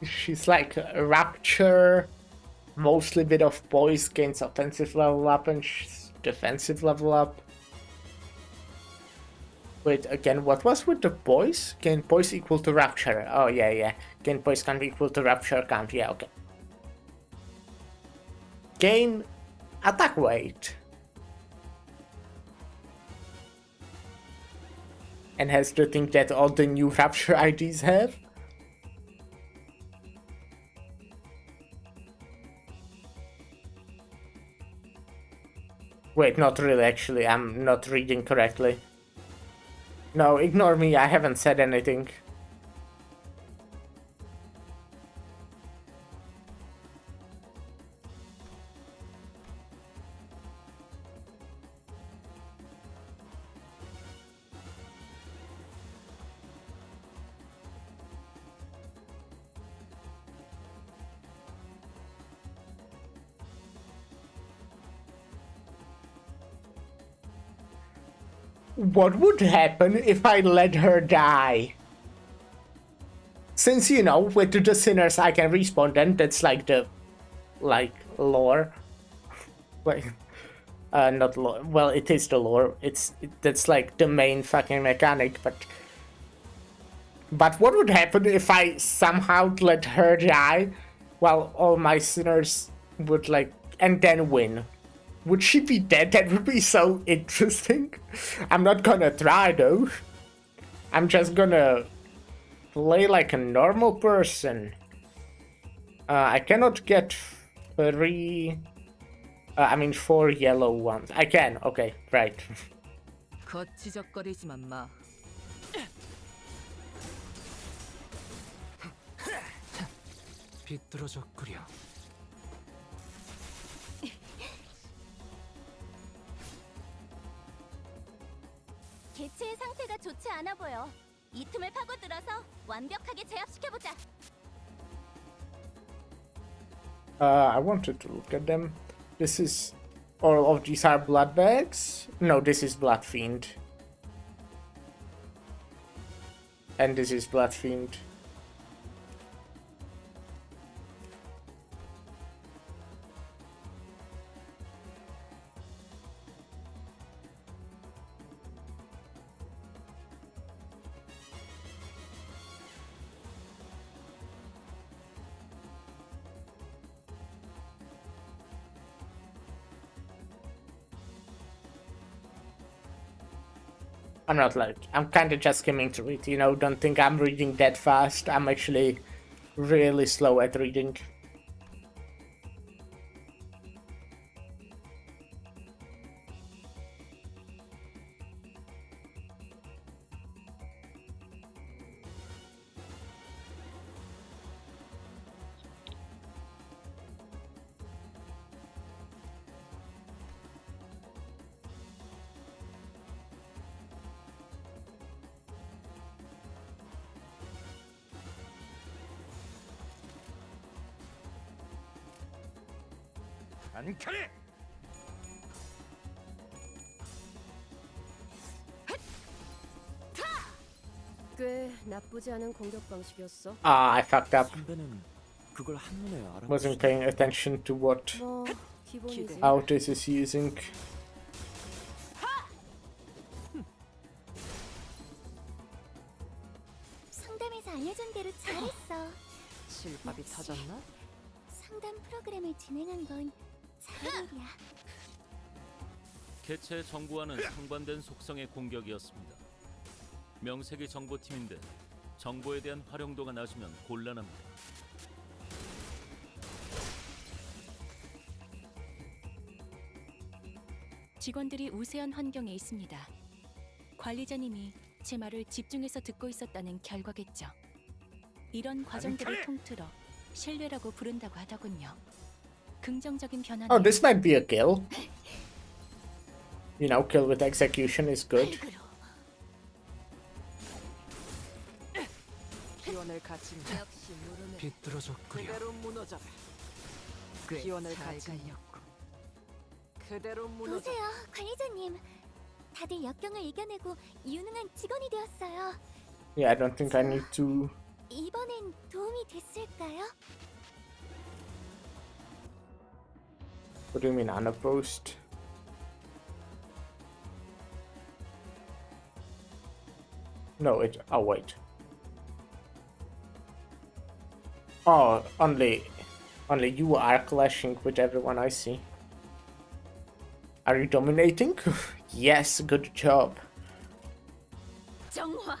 She's like a Rapture, mostly bit of boys, gains offensive level up and defensive level up. Wait, again, what was with the boys? Gain boys equal to Rapture. Oh, yeah. Gain boys can be equal to Rapture count. Yeah, okay. Gain attack weight. And has the thing that all the new Rapture IDs have. Wait, not really, actually. I'm not reading correctly. No, ignore me. I haven't said anything. What would happen if I let her die? Since, you know, with the sinners I can respawn, then that's like the, lore. Wait, not lore. Well, it is the lore. That's like the main fucking mechanic, But what would happen if I somehow let her die while all my sinners would, and then win? Would she be dead? That would be so interesting. I'm not gonna try though. I'm just gonna play like a normal person. I cannot get 4 yellow ones. I can, okay, right. 거치적거리지만 마. 비뚤어졌구려. 개체의 상태가 좋지 않아 보여. 이 틈을 파고들어서 완벽하게 제압시켜보자. I wanted to look at them. This is... all of these are blood bags? No, this is Blood Fiend. And this is Blood Fiend. I'm not I'm kinda just skimming through it, you know, don't think I'm reading that fast. I'm actually really slow at reading. 안카네! 꽤 나쁘지 않은 공격 방식이었어. I fucked up. 선배는 그걸 한눈에 알아. Wasn't paying attention to what 뭐 기본이지. Autis is using. 상담에서 알려준 대로 잘했어. 실밥이 터졌나? 상담 프로그램을 진행한 건 잘일이야. 개체의 정보와는 상반된 속성의 공격이었습니다. 명색이 정보팀인데 정보에 대한 활용도가 낮으면 곤란합니다. 직원들이 우세한 환경에 있습니다. 관리자님이 제 말을 집중해서 듣고 있었다는 결과겠죠. 이런 과정들을 통틀어 신뢰라고 부른다고 하더군요. 긍정적인 변화는 Oh, this might be a kill. You know, kill with execution is good. 기원을 갖춘 역시 비뚤어졌구려. 그대로 무너져라. 기원을 갖춘 그대로 무너져. 보세요, 관리자님. 다들 역경을 이겨내고 유능한 직원이 되었어요. Yeah, I don't think I need to... 이번엔 도움이 됐을까요? What do you mean unopposed? No, it... oh, wait. Oh, only you are clashing with everyone I see. Are you dominating? Yes, good job. 정화.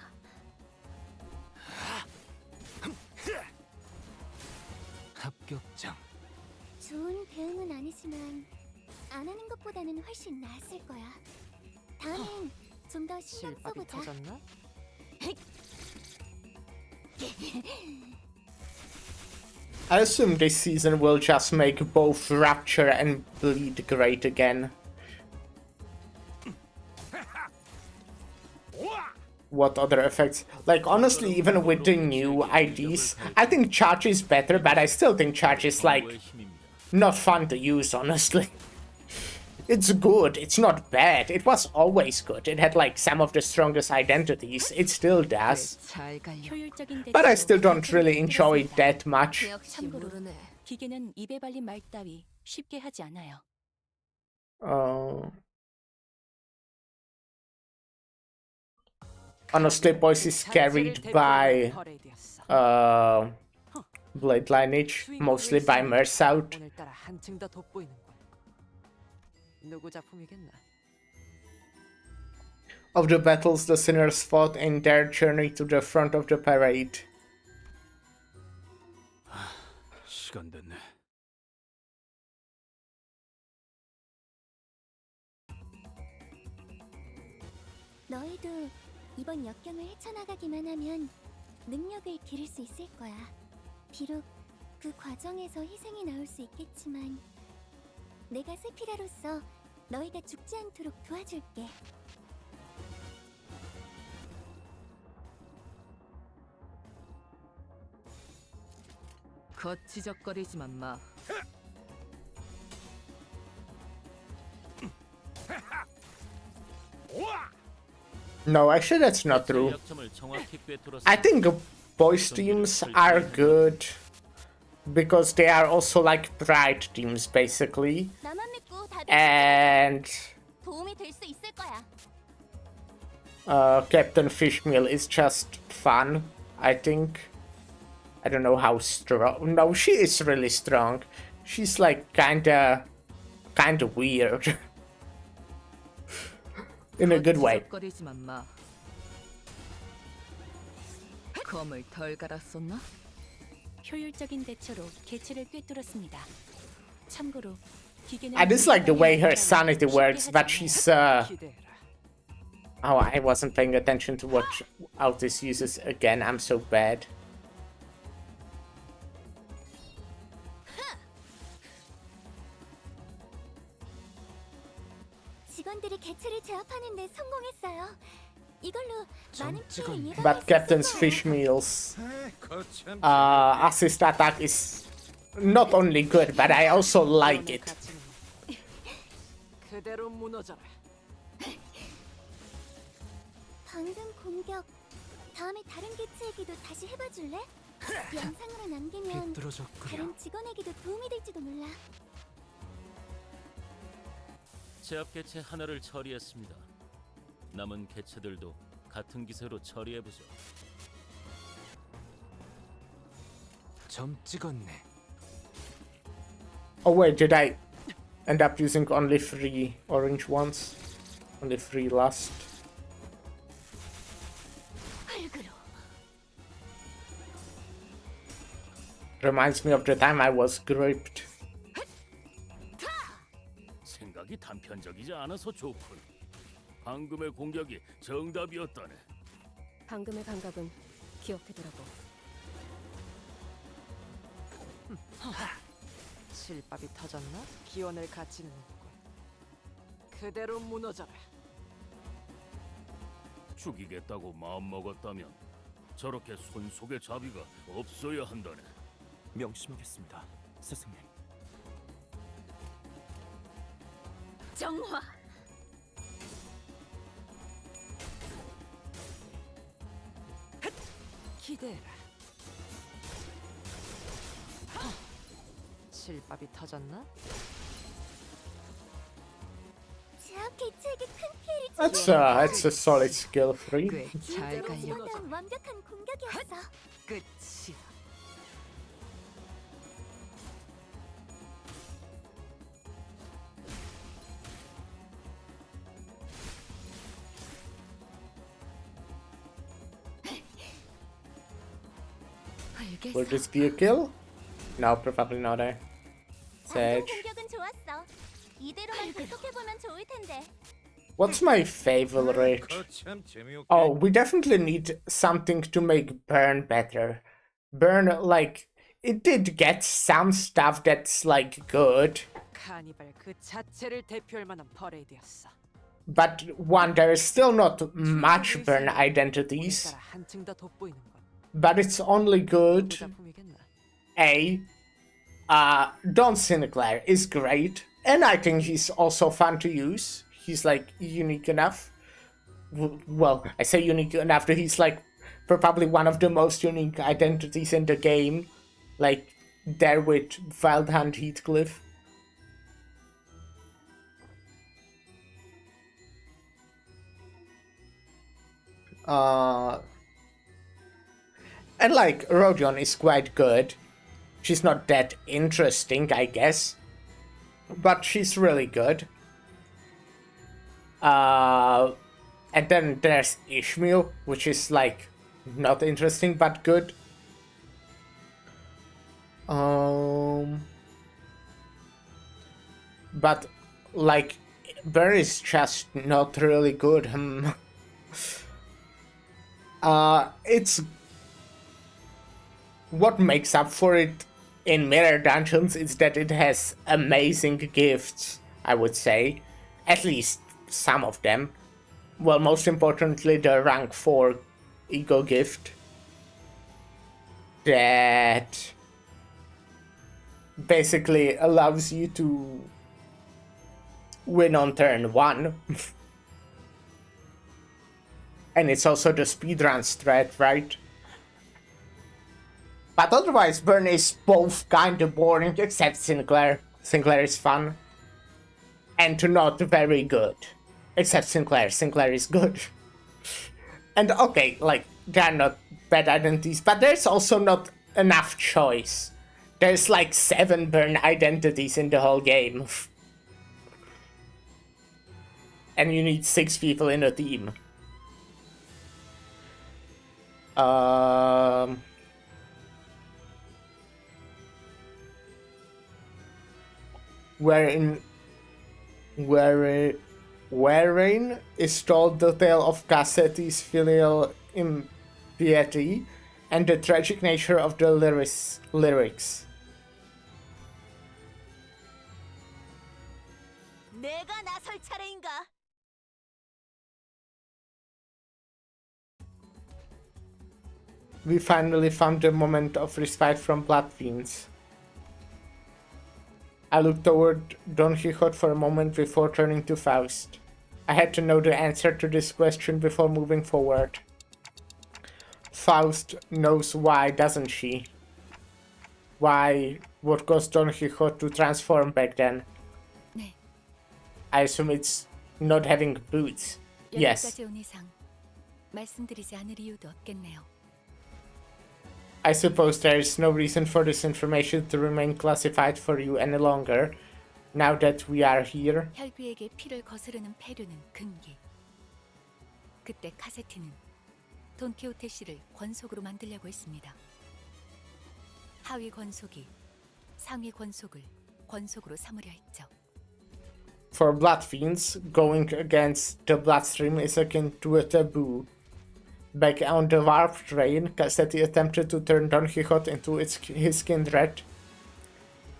합격장. 좋은 대응은 아니지만 안 하는 것보다 이전보다는 훨씬 나았을 거야. 다음엔 좀 더 신경 실밥이 써보자. 터졌나? I assume this season will just make both Rapture and Bleed great again. What other effects? Like, honestly, even with the new IDs, I think Charge is better, but I still think Charge is, like, not fun to use, honestly. It's good, it's not bad, it was always good. It had, like, some of the strongest identities, it still does. But I still don't really enjoy it that much. 참고로 기계는 입에 발린 말 따위 쉽게 하지 않아요. Honestly, Boys is carried by Blade Lineage, mostly by Mersaut. 오늘따라 한층 더 돋보이는군. 누구 작품이겠나? Of the battles the sinners fought in their journey to the front of the parade. 시간 됐네. 너희도 이번 역경을 헤쳐나가기만 하면 능력을 기를 수 있을 거야. 비록 그 과정에서 희생이 나올 수 있겠지만 내가 세피라로서 너희가 죽지 않도록 도와줄게. 거치적거리지만 마. No, actually that's not true. I think boys teams are good because they are also like pride teams basically. And 도움이 될 수 있을 거야. Captain Fishmeal is just fun, I think. I don't know how strong. No, she is really strong. She's like kinda weird. In a good way. 거치적거리지만 마. 검을 덜 갈았었나? 효율적인 대처로 개체를 꿰뚫었습니다. 참고로 기계는 I dislike the way her sanity works, but she's Oh, I wasn't paying attention to what Altis uses again. I'm so bad. 직원들이 개체를 제압하는 데 성공했어요. 이걸로 많은 피해를 예방할 But 수 Captain's 있을 거야. Fish Meal's assist attack is not only good, but I also like it. 그대로 무너져라. 방금 공격 다음에 다른 개체에게도 다시 해봐줄래? 영상으로 남기면 다른 직원에게도 도움이 될지도 몰라. 제압 개체 하나를 처리했습니다. 남은 개체들도 같은 기세로 처리해보죠. 점 찍었네. Oh wait, did I end up using only 3 orange ones? Only 3 last. Reminds me of the time I was gripped. 생각이 단편적이지 않아서 좋군. 방금의 공격이 정답이었다네. 방금의 감각은 기억해두라고. 실밥이 터졌나? 기원을 갖지는 했군. 그대로 무너져라. 죽이겠다고 마음먹었다면 저렇게 손속에 자비가 없어야 한다네. 명심하겠습니다, 스승님. 정화. 기대해라. 실밥이 터졌나? 제압 개체에게 큰 피해를 That's a solid skill 3. 잘 갈렸군. 이건 완벽한 공격이었어. 끝이야. Will this be a kill? No, probably not. 방금 공격은 좋았어. 이대로만 계속해보면 좋을 텐데. What's my favorite? Oh, we definitely need something to make Burn better. Burn, like, it did get some stuff that's, like, good. 카니발 그 자체를 대표할 만한 퍼레이드였어. But one, there is still not much Burn identities. 오늘따라 한층 더 돋보이는 건 But it's only good. 작품이겠나? Don Sinclair is great. And I think he's also fun to use. He's, like, unique enough. Well, I say unique enough that he's, like, probably one of the most unique identities in the game. Like, there with Wild Hunt Heathcliff. And, like, Rodion is quite good. She's not that interesting, I guess. But she's really good. And then there's Ishmael, which is, like, not interesting but good. But, like, Burn is just not really good. It's what makes up for it in Mirror Dungeons is that it has amazing gifts, I would say. At least some of them. Well, most importantly, the rank 4 ego gift. That basically allows you to win on turn 1. And it's also the speedrun strat, right? But otherwise, Burn is both kinda boring, except Sinclair. Sinclair is fun. And not very good. Except Sinclair. Sinclair is good. And okay, like, there are not bad identities, but there's also not enough choice. There's like 7 Burn identities in the whole game. And you need 6 people in a team. Wherein is told the tale of Cassetti's filial impiety and the tragic nature of the lyrics. 내가 나설 차례인가? We finally found the moment of respite from Blood Fiends. I looked toward Don Quixote for a moment before turning to Faust. I had to know the answer to this question before moving forward. Faust knows why, doesn't she? Why? What caused Don Quixote to transform back then? 네. I assume it's not having boots. Yes. 여기까지 온 이상 말씀드리지 않을 이유도 없겠네요. I suppose there is no reason for this information to remain classified for you any longer, now that we are here. 혈귀에게 피를 거스르는 폐류는 금기. 그때 카세티는 돈키호테 씨를 권속으로 만들려고 했습니다. 하위 권속이 상위 권속을 권속으로 삼으려 했죠. For blood fiends, going against the bloodstream is akin to a taboo. Back on the warp train, Cassetti attempted to turn Don Quixote into his kindred.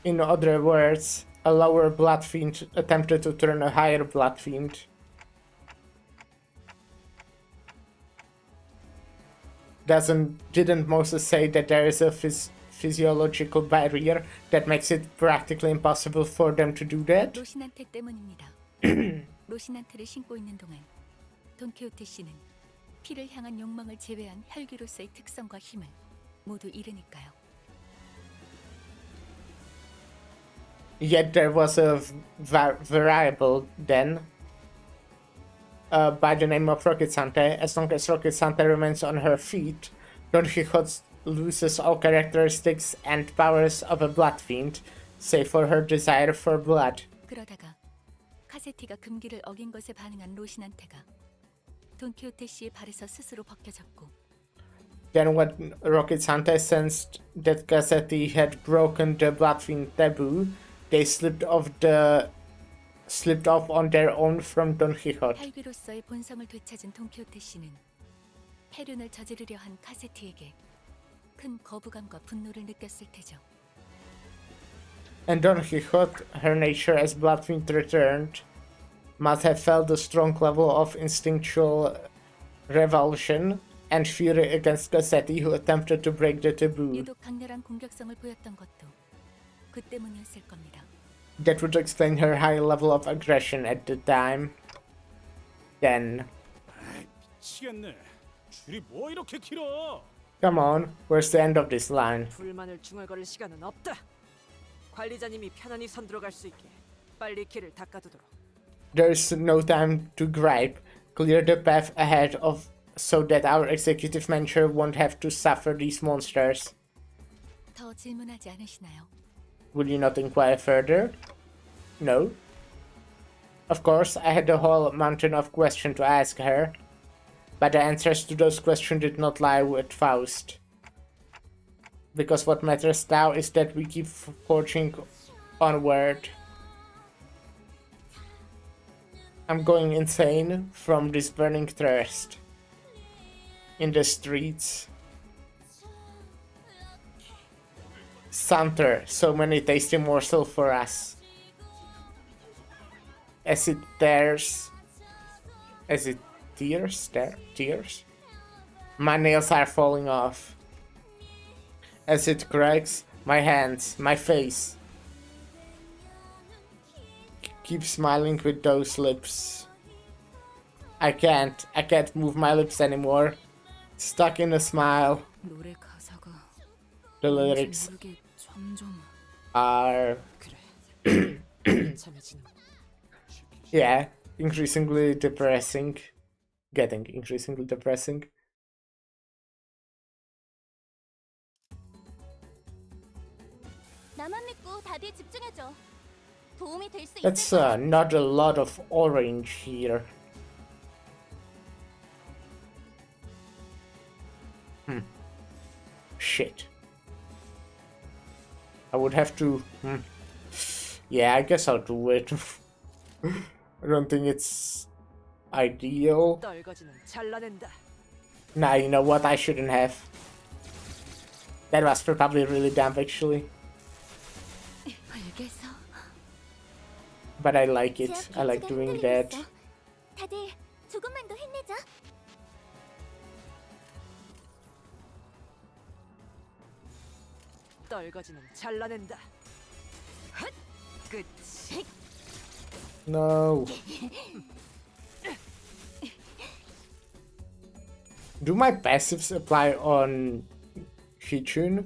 In other words, a lower blood fiend attempted to turn a higher blood fiend. Didn't Moses say that there is a physiological barrier that makes it practically impossible for them to do that? 로시난테 때문입니다. 로시난테를 신고 있는 동안 돈키호테 씨는 피를 향한 욕망을 제외한 혈기로서의 특성과 힘을 모두 잃으니까요. Yet there was a variable then by the name of Rocket Santa. As long as Rocket Santa remains on her feet, Don Quixote loses all characteristics and powers of a blood fiend, save for her desire for blood. 그러다가 카세티가 금기를 어긴 것에 반응한 로시난테가 돈키호테 씨의 발에서 스스로 벗겨졌고. Then when Rocket Santa sensed that Cassetti had broken the blood fiend taboo, they slipped off the slipped off on their own from Don Quixote. 팔귀로서의 본성을 되찾은 돈키호테 씨는 해륜을 저지르려 한 카세티에게 큰 거부감과 분노를 느꼈을 테죠. And Don Quixote, her nature as Bloodfiend returned, must have felt a strong level of instinctual revulsion and fury against Cassetti, who attempted to break the taboo. 유독 강렬한 공격성을 보였던 것도 그 때문이었을 겁니다. That would explain her high level of aggression at the time. Then, 미치겠네. 줄이 뭐 이렇게 길어? come on, where's the end of this line? 불만을 중얼거릴 시간은 없다. 관리자님이 편안히 선 들어갈 수 있게 빨리 길을 닦아두도록. There's no time to gripe. Clear the path ahead of so that our executive manager won't have to suffer these monsters. 더 질문하지 않으시나요? Will you not inquire further? No. Of course, I had a whole mountain of questions to ask her, but the answers to those questions did not lie with Faust. Because what matters now is that we keep forging onward. I'm going insane from this burning thirst. In the streets. Sumter, so many tasty morsels for us. As it tears. As it tears? Tears? My nails are falling off. As it cracks, my hands, my face. Keep smiling with those lips. I can't move my lips anymore. Stuck in a smile. 노래 가사가 The lyrics 모르게 점점 are yeah, increasingly depressing. Getting increasingly depressing. 나만 믿고 다들 집중해줘. 도움이 될 수 That's 있을 거야. not a lot of orange here. Shit. I would have to... Yeah, I guess I'll do it. I don't think it's ideal. 떨거지는 잘라낸다. Nah, you know what? I shouldn't have. That was probably really dumb, actually. 알겠어. But I like it. I like doing that. 다들 조금만 더 힘내자. 떨거지는 잘라낸다. 헛! 끝이. No. Do my passives apply on Hichun?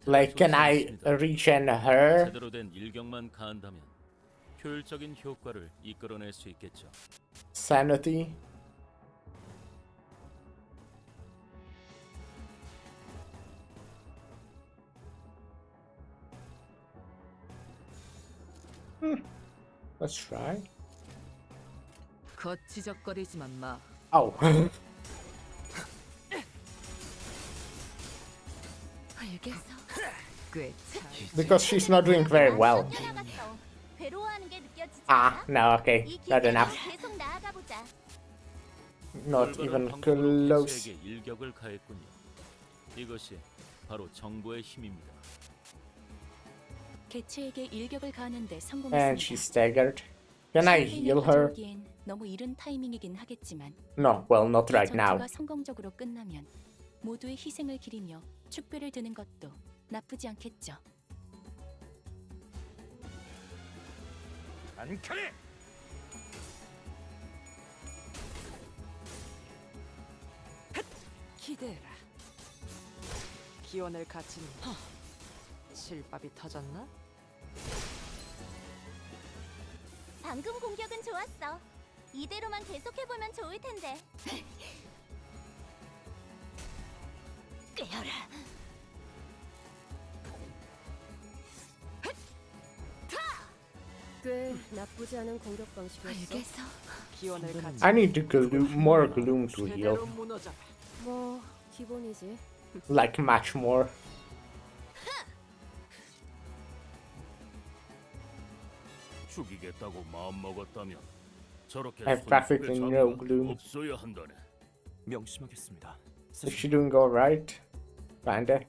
Like, can I regen her? 제대로 된 일격만 가한다면 효율적인 효과를 이끌어낼 수 있겠죠. Sanity? Let's try. 거치적거리지만 마. Oh. 알겠어. 꽤 Because she's not doing very well. 괴로워하는 게 느껴지지 Ah, 않아? no, okay. 이 Not 기세로 enough. 계속 나아가 보자. Not even close. 개체에게 일격을 가했군요. 이것이 바로 정보의 힘입니다. 개체에게 일격을 가하는데 And 성공했습니다. she staggered. Can I heal her? 가져오기엔 너무 이른 타이밍이긴 하겠지만 No, well, not right now. 전투가 성공적으로 끝나면 모두의 희생을 기리며 축배를 드는 것도 나쁘지 않겠죠. 안카네. 기대해라. 기원을 갖춘 실밥이 터졌나? 방금 공격은 좋았어. 이대로만 계속해보면 좋을 텐데. 깨어라. 꽤 나쁘지 않은 공격 방식이었어. 알겠어. 기원을 갖춘 I need to more gloom to heal. 제대로 무너져라. 뭐 기본이지. Like much more. 죽이겠다고 마음먹었다면 저렇게 I have practically no gloom. 없어야 한다네. 명심하겠습니다. Is she doing alright? Kinda.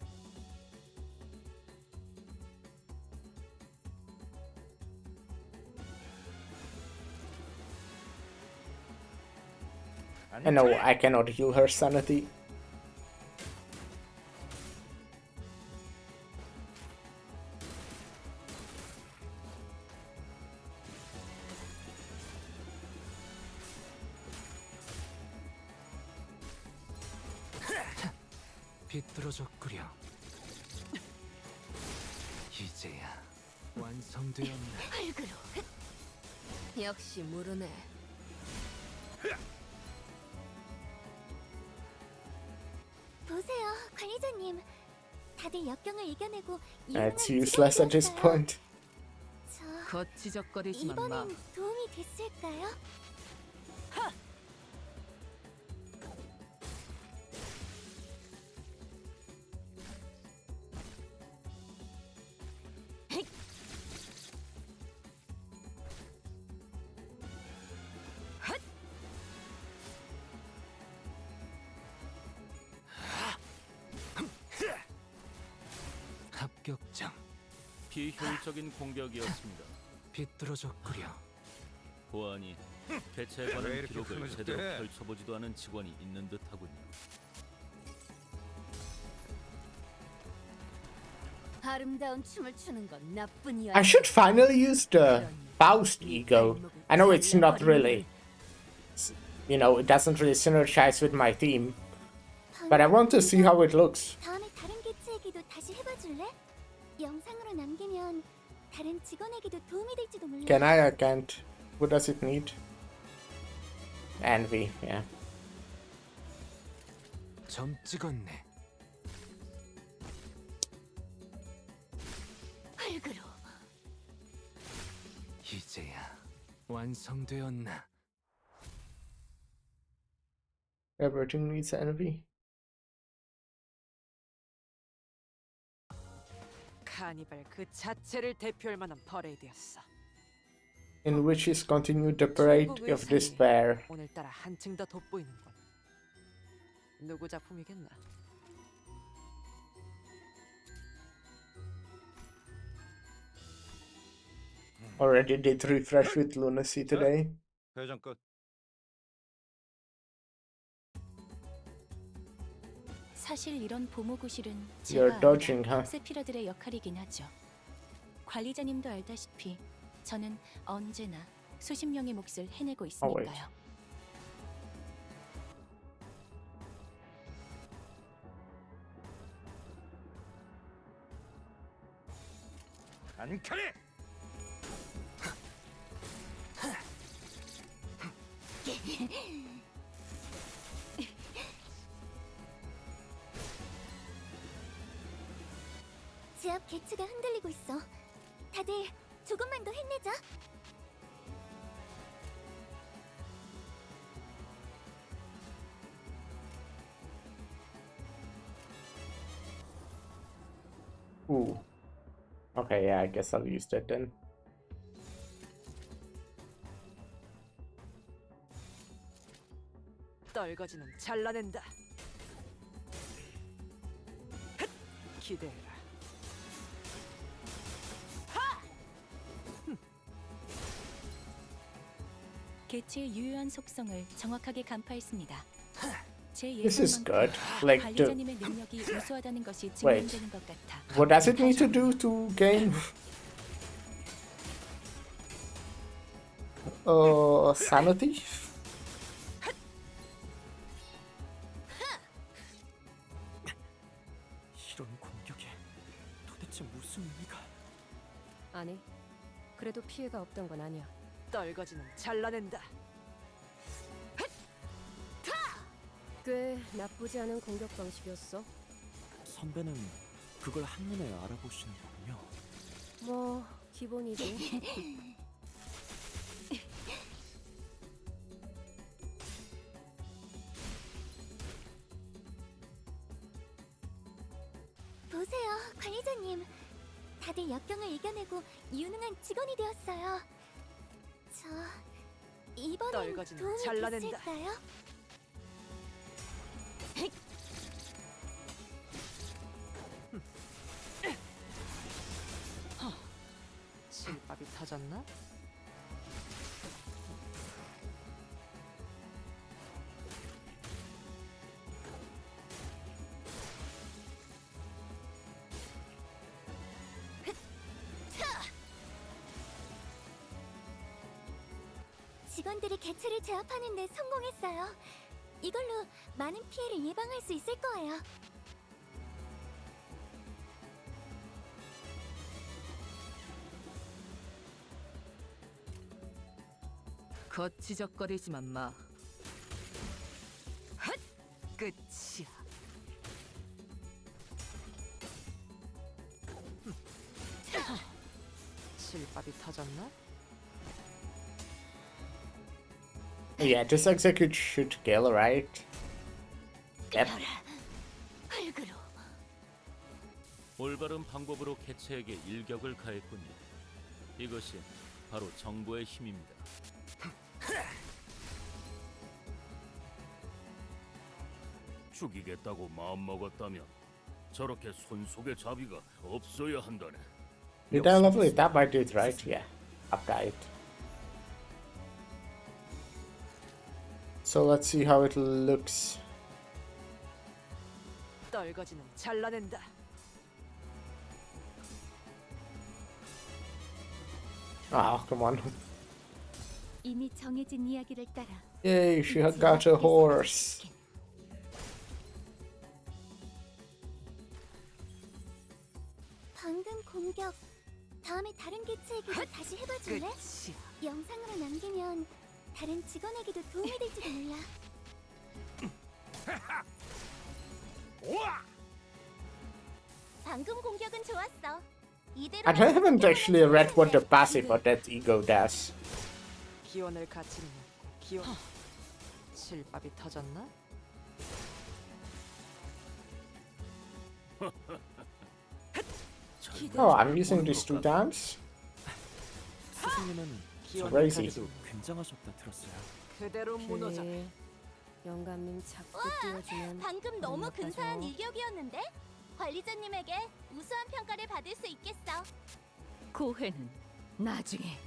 I know I cannot heal her sanity. 비뚤어졌구려. 이제야 완성되었네. 활그로. 역시 모르네. 보세요, 관리자님. 다들 역경을 이겨내고 It's useless at this point. 거치적거리지만 마. 이번엔 도움이 됐을까요? 합격장. 비효율적인 공격이었습니다. 비뚤어졌구려. 보아하니 개체에 왜 관한 이렇게 기록을 흐느질 제대로 때? 펼쳐보지도 않은 직원이 있는 듯하군요. 아름다운 춤을 추는 건 나뿐이야. I should finally use the Faust ego. I know it's not really, you know, it doesn't really synergize with my theme, but I want to see how it looks. 다음에 다른 개체에게도 다시 해봐줄래? 영상으로 남기면 다른 직원에게도 도움이 될지도 몰라. Can I can't. What does it need? Envy, yeah. 점 찍었네. 활그로. 이제야 완성되었나. Everything needs envy. 카니발 그 자체를 대표할 만한 퍼레이드였어. In which is continued the parade 중국 of 의상이 despair. 오늘따라 한층 더 돋보이는군. 누구 작품이겠나? Already did refresh with lunacy today. 회장 끝. 사실 이런 보모구실은 You're 제가 dodging, 아니라 huh? 세피라들의 역할이긴 하죠. 관리자님도 알다시피 저는 언제나 수십 명의 몫을 해내고 있으니까요. 안칼해. 제 앞 개체가 흔들리고 있어. 다들 조금만 더 힘내자. Ooh. Okay, yeah, I guess I'll use that then. 떨거지는 잘라낸다. 헥! 기대해라. 개체의 유효한 속성을 정확하게 간파했습니다. 제 This is 예상만큼 good. Like the 관리자님의 능력이 우수하다는 것이 wait. 증명되는 것 같아. What does it need to do to gain? Sanity? 이런 공격에 도대체 무슨 의미가? 아니, 그래도 피해가 없던 건 아니야. 떨거지는 잘라낸다. 꽤 나쁘지 않은 공격 방식이었어. 선배는 그걸 한눈에 알아보시는 거군요. 뭐 기본이지. 보세요, 관리자님. 다들 역경을 이겨내고 유능한 직원이 되었어요. 저 이번엔 떨거지는 도움이 잘라낸다. 됐을까요? 실밥이 터졌나? 직원들이 개체를 제압하는 데 성공했어요. 이걸로 많은 피해를 예방할 수 있을 거예요. 거치적거리지만 마. 헛! 끝이야. 실밥이 터졌나? Yeah, just execute shoot kill, right? Yep. 흙으로. 올바른 방법으로 개체에게 일격을 가했군요. 이것이 바로 정보의 힘입니다. 죽이겠다고 마음먹었다면 저렇게 손속의 자비가 없어야 한다네. Did I level it up? I did, right? Yeah. Update. So let's see how it looks. 떨거지는 잘라낸다. Oh, come on. 이미 정해진 이야기를 따라 Yay, she had got a horse. 방금 공격 다음에 다른 개체에게도 다시 해봐줄래? 끝이야. 영상으로 남기면 다른 직원에게도 도움이 될지도 몰라. 방금 공격은 좋았어. 이대로 I haven't actually read what the passive of that ego does. 기원을 갖추는 기원. 실밥이 터졌나? Oh, I'm using these 2 times? 스승님은 Crazy. 전까지도 굉장하셨다 들었어요. 그대로 무너져. 영감님 자꾸 띄워주면 방금 너무 나빠서. 근사한 일격이었는데? 관리자님에게 우수한 평가를 받을 수 있겠어. 고회는 나중에.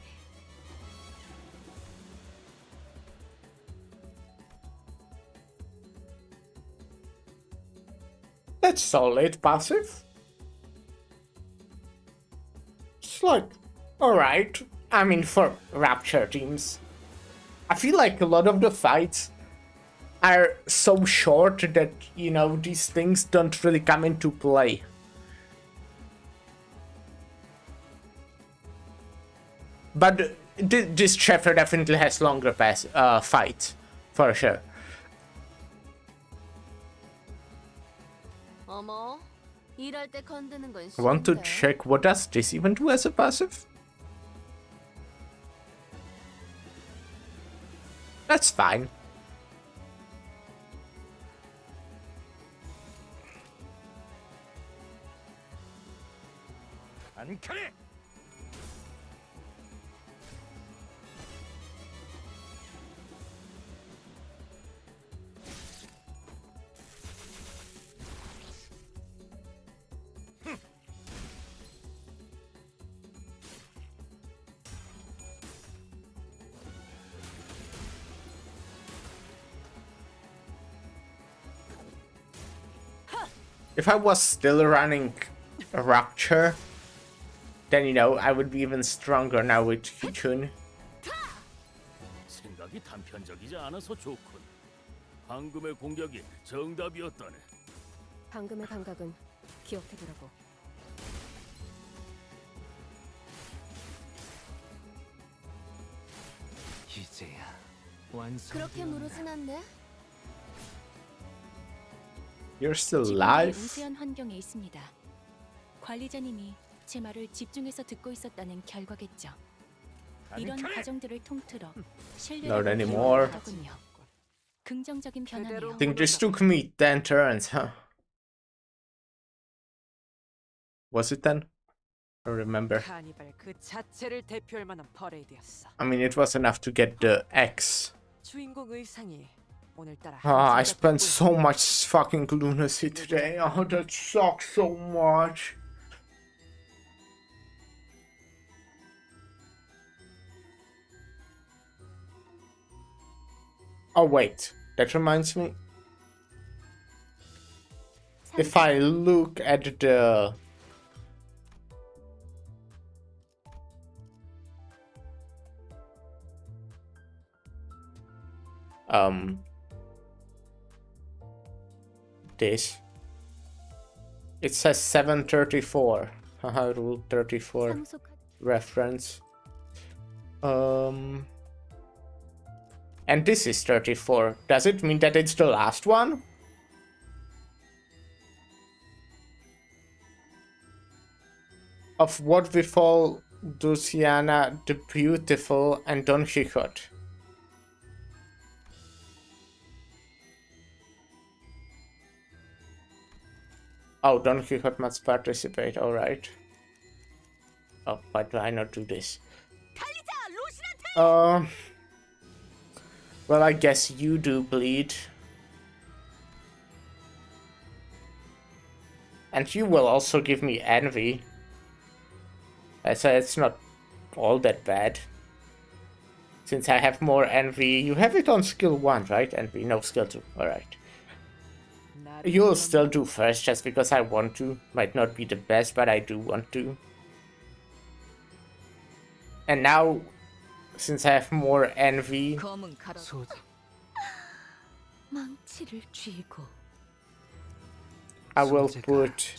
That's solid passive. It's like, alright. I mean, for Rapture teams. I feel like a lot of the fights are so short that, you know, these things don't really come into play. But this chapter definitely has longer fights, for sure. 어머, 일할 때 건드는 건 Want to 싫은데. check what does this even do as a passive? That's fine. 안카네. If I was still running a Rapture, then, you know, I would be even stronger now with Hichun. 생각이 단편적이지 않아서 좋군. 방금의 공격이 정답이었다네. 방금의 감각은 기억해두라고. 이제야 완성. 그렇게 무르진 않네. You're still 지금도 alive? 우세한 환경에 있습니다. 관리자님이 제 말을 집중해서 듣고 있었다는 결과겠죠. 이런 과정들을 통틀어 신뢰를 Not anymore. 하더군요. 긍정적인 변화네요. I think this took me 10 turns, huh? Was it 10? I remember. 카니발 그 자체를 대표할 만한 퍼레이드였어. I mean, it was enough to get the X. 주인공 의상이 오늘따라 I spent so much fucking lunacy today. Oh, that sucks so much. Oh wait, that reminds me. If I look at the this, it says 734. Haha, rule 34 reference. And this is 34. Does it mean that it's the last one? Of what befall Dulciana the Beautiful and Don Quixote? Oh, Don Quixote must participate, alright. Oh, why do I not do this? Well, I guess you do bleed. And you will also give me envy. So it's not all that bad. Since I have more envy, you have it on skill 1, right? Envy, no, skill 2, alright. You'll still do first just because I want to. Might not be the best, but I do want to. And now, since I have more envy, I will put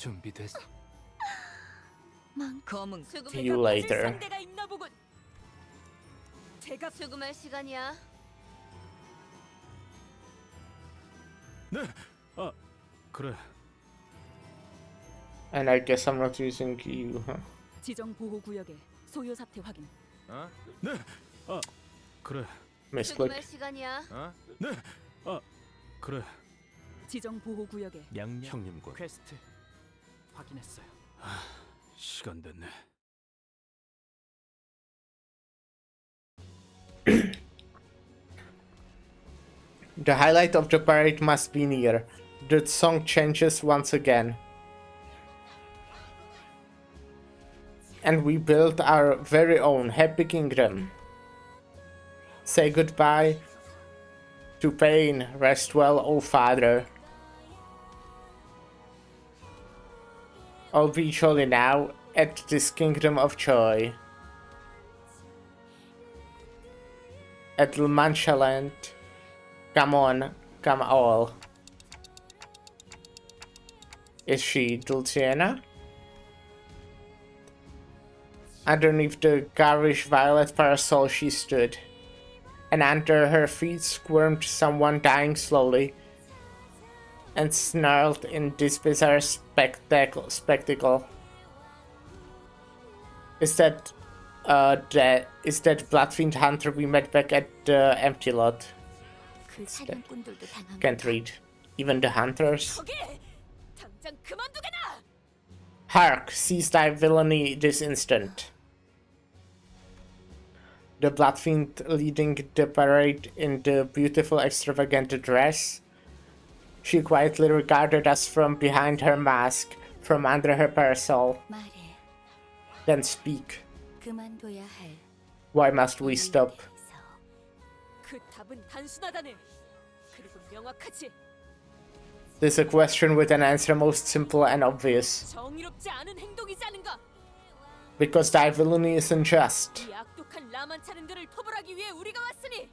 you later. 수금할 시간이야. 네. 아, 그래. And I guess I'm not using you, huh? 지정 보호 구역의 소요 사태 확인. 어? 네. 아, 그래. 수금할 시간이야. 어? 네. 아, 그래. 지정 보호 구역의 형님과 퀘스트 확인했어요. 시간 됐네. The highlight of the parade must be near. The song changes once again. And we build our very own happy kingdom. Say goodbye to pain. Rest well, O Father. All be jolly now at this kingdom of joy. At La Mancha Land. Come on, come all. Is she Dulciana? Underneath the garish violet parasol she stood, and under her feet squirmed someone dying slowly, and snarled in this bizarre spectacle. Is that Bloodfiend Hunter we met back at the empty lot? Can't read. Even the hunters. Hark! Cease thy villainy this instant. The Bloodfiend leading the parade in the beautiful extravagant dress. She quietly regarded us from behind her mask, from under her parasol. Then speak. Why must we stop? 그 답은 단순하다네. 그리고 명확하지. This is a question with an answer most simple and obvious. 정의롭지 않은 행동이지 않은가? Because thy villainy is unjust. 이 악독한 라만차는들을 토벌하기 위해 우리가 왔으니.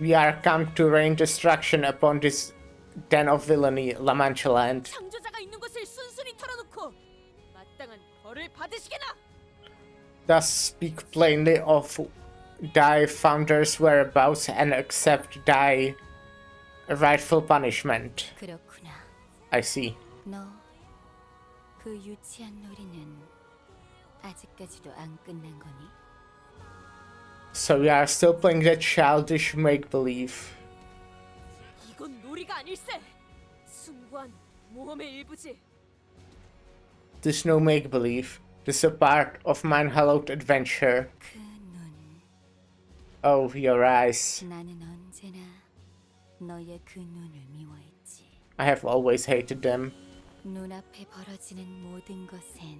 We are come to rain destruction upon this den of villainy, La Mancha Land. 창조자가 있는 것을 순순히 털어놓고 마땅한 벌을 받으시게나. Thus speak plainly of thy founder's whereabouts and accept thy rightful punishment. 그렇구나. I see. 너 그 유치한 놀이는 아직까지도 안 끝난 거니? So we are still playing that childish make-believe. 이건 놀이가 아닐세. 숭고한 모험의 일부지. There's no make-believe. This is a part of my hallowed adventure. Oh, your eyes. 나는 언제나 너의 그 눈을 미워했지. I have always hated them. 눈앞에 벌어지는 모든 것엔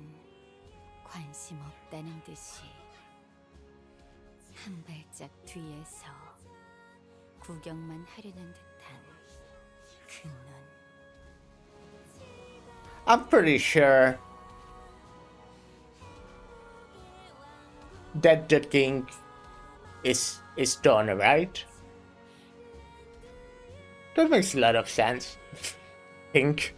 관심 없다는 듯이 한 발짝 뒤에서 구경만 하려는 듯한 그 눈. I'm pretty sure that the king is done, right? That makes a lot of sense. Pink.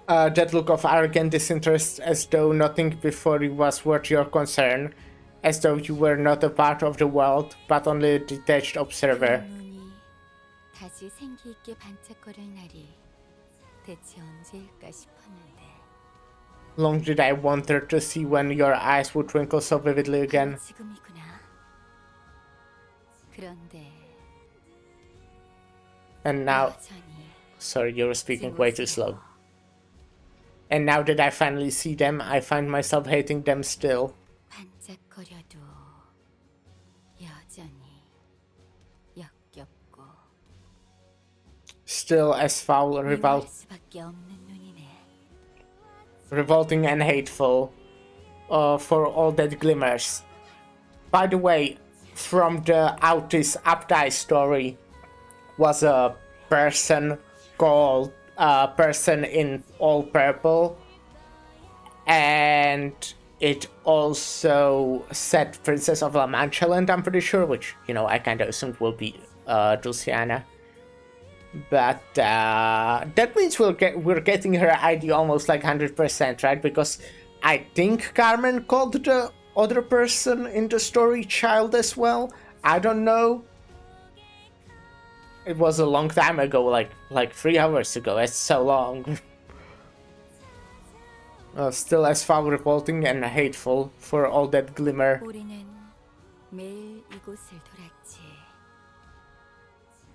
That look of arrogant disinterest, as though nothing before you was worth your concern, as though you were not a part of the world, but only a detached observer. 눈이 다시 생기 있게 반짝거릴 날이 대체 언제일까 싶었는데. Long did I wonder to see when your eyes would twinkle so vividly again. 지금이구나. 그런데 And now, sorry, you were speaking way too slow. And now that I finally see them, I find myself hating them still. 반짝거려도 여전히 역겹고 Still as foul, 미워할 수밖에 없는 눈이네. revolting and hateful, for all that glimmers. By the way, from the Updike story was a person called person in all purple, and it also said Princess of La Mancha Land, I'm pretty sure, which, you know, I kind of assumed will be Dulciana. But that means we're getting her ID almost like 100%, right? Because I think Carmen called the other person in the story child as well. I don't know. It was a long time ago, like 3 hours ago. It's so long. Still as foul, revolting, and hateful for all that glimmer. 우리는 매일 이곳을 돌았지.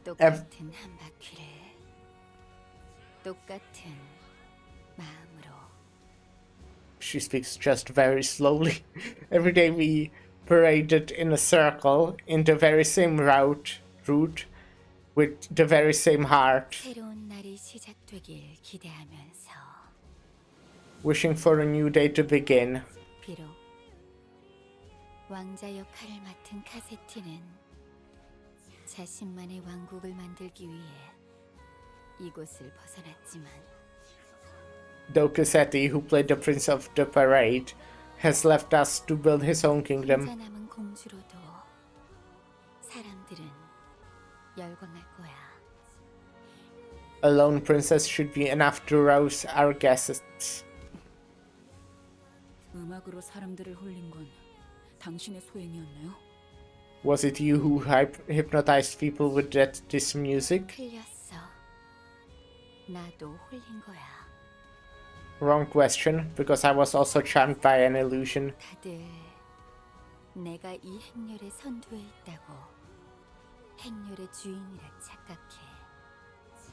똑같은 한 바퀴를 똑같은 마음으로. She speaks just very slowly. Every day we paraded in a circle in the very same route with the very same heart, 새로운 날이 시작되길 기대하면서. wishing for a new day to begin. 비록 왕자 역할을 맡은 카세티는 자신만의 왕국을 만들기 위해 이곳을 벗어났지만 Though Cassetti, who played the Prince of the Parade, has left us to build his own kingdom. 혼자 남은 공주로도 사람들은 열광할 거야. A lone princess should be enough to rouse our guests. 음악으로 사람들을 홀린 건 당신의 소행이었나요? Was it you who hypnotized people with this music? 틀렸어. 나도 홀린 거야. Wrong question, because I was also charmed by an illusion. 다들 내가 이 행렬의 선두에 있다고 행렬의 주인이라 착각해.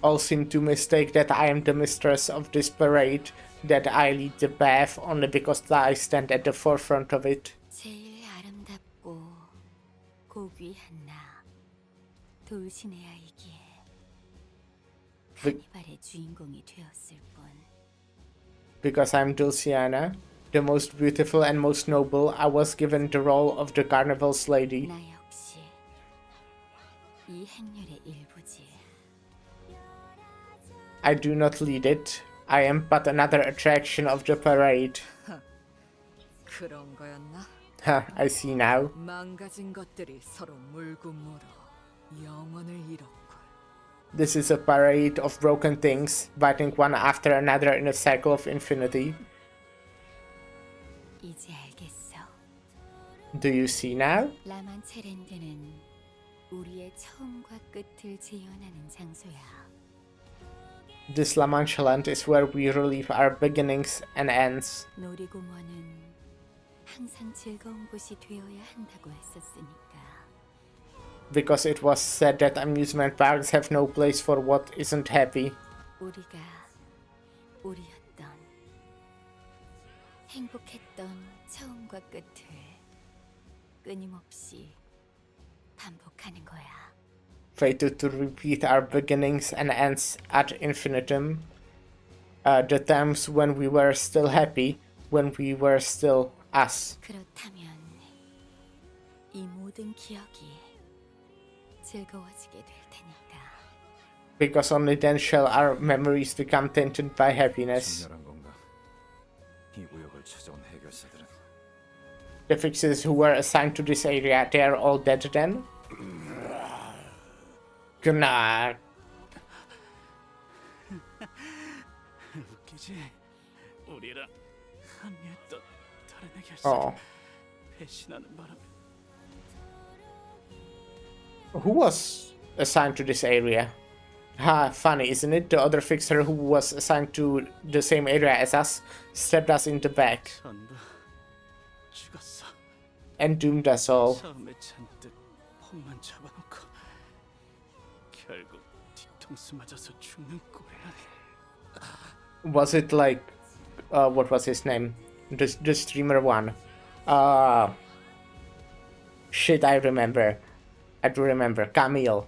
All seem to mistake that I am the mistress of this parade, that I lead the path only because I stand at the forefront of it. 제일 아름답고 고귀한 나 돌시네아이기에 카니발의 주인공이 되었을 뿐. Because I'm Dulciana, the most beautiful and most noble, I was given the role of the carnival's lady. 나 역시 이 행렬의 일부지. I do not lead it. I am but another attraction of the parade. 그런 거였나? I see now. 망가진 것들이 서로 물고 물어 영원을 잃었군. This is a parade of broken things, biting one after another in a cycle of infinity. 이제 알겠어. Do you see now? 라만체랜드는 우리의 처음과 끝을 재현하는 장소야. This La Mancha Land is where we relive our beginnings and ends. 놀이공원은 항상 즐거운 곳이 되어야 한다고 했었으니까. Because it was said that amusement parks have no place for what isn't happy. 우리가 우리였던 행복했던 처음과 끝을 끊임없이 반복하는 거야. Fated to repeat our beginnings and ends ad infinitum. The times when we were still happy, when we were still us. 그렇다면 이 모든 기억이 즐거워지게 될 테니까. Because only then shall our memories become tainted by happiness. 정렬한 건가? 이 구역을 찾아온 해결사들은 The fixers who were assigned to this area, they are all dead then? Good night. 웃기지? 우리랑 합류했던 다른 Oh. 해결사가 배신하는 바람에 Who was assigned to this area? Ha, funny, isn't it? The other fixer who was assigned to the same area as us stabbed us in the back 전부 죽었어. and doomed us all. 처음에 잔뜩 폼만 잡아놓고 결국 뒤통수 맞아서 죽는 꼴이야. Was it like, what was his name? The streamer one. Shit, I remember. I do remember. Camille.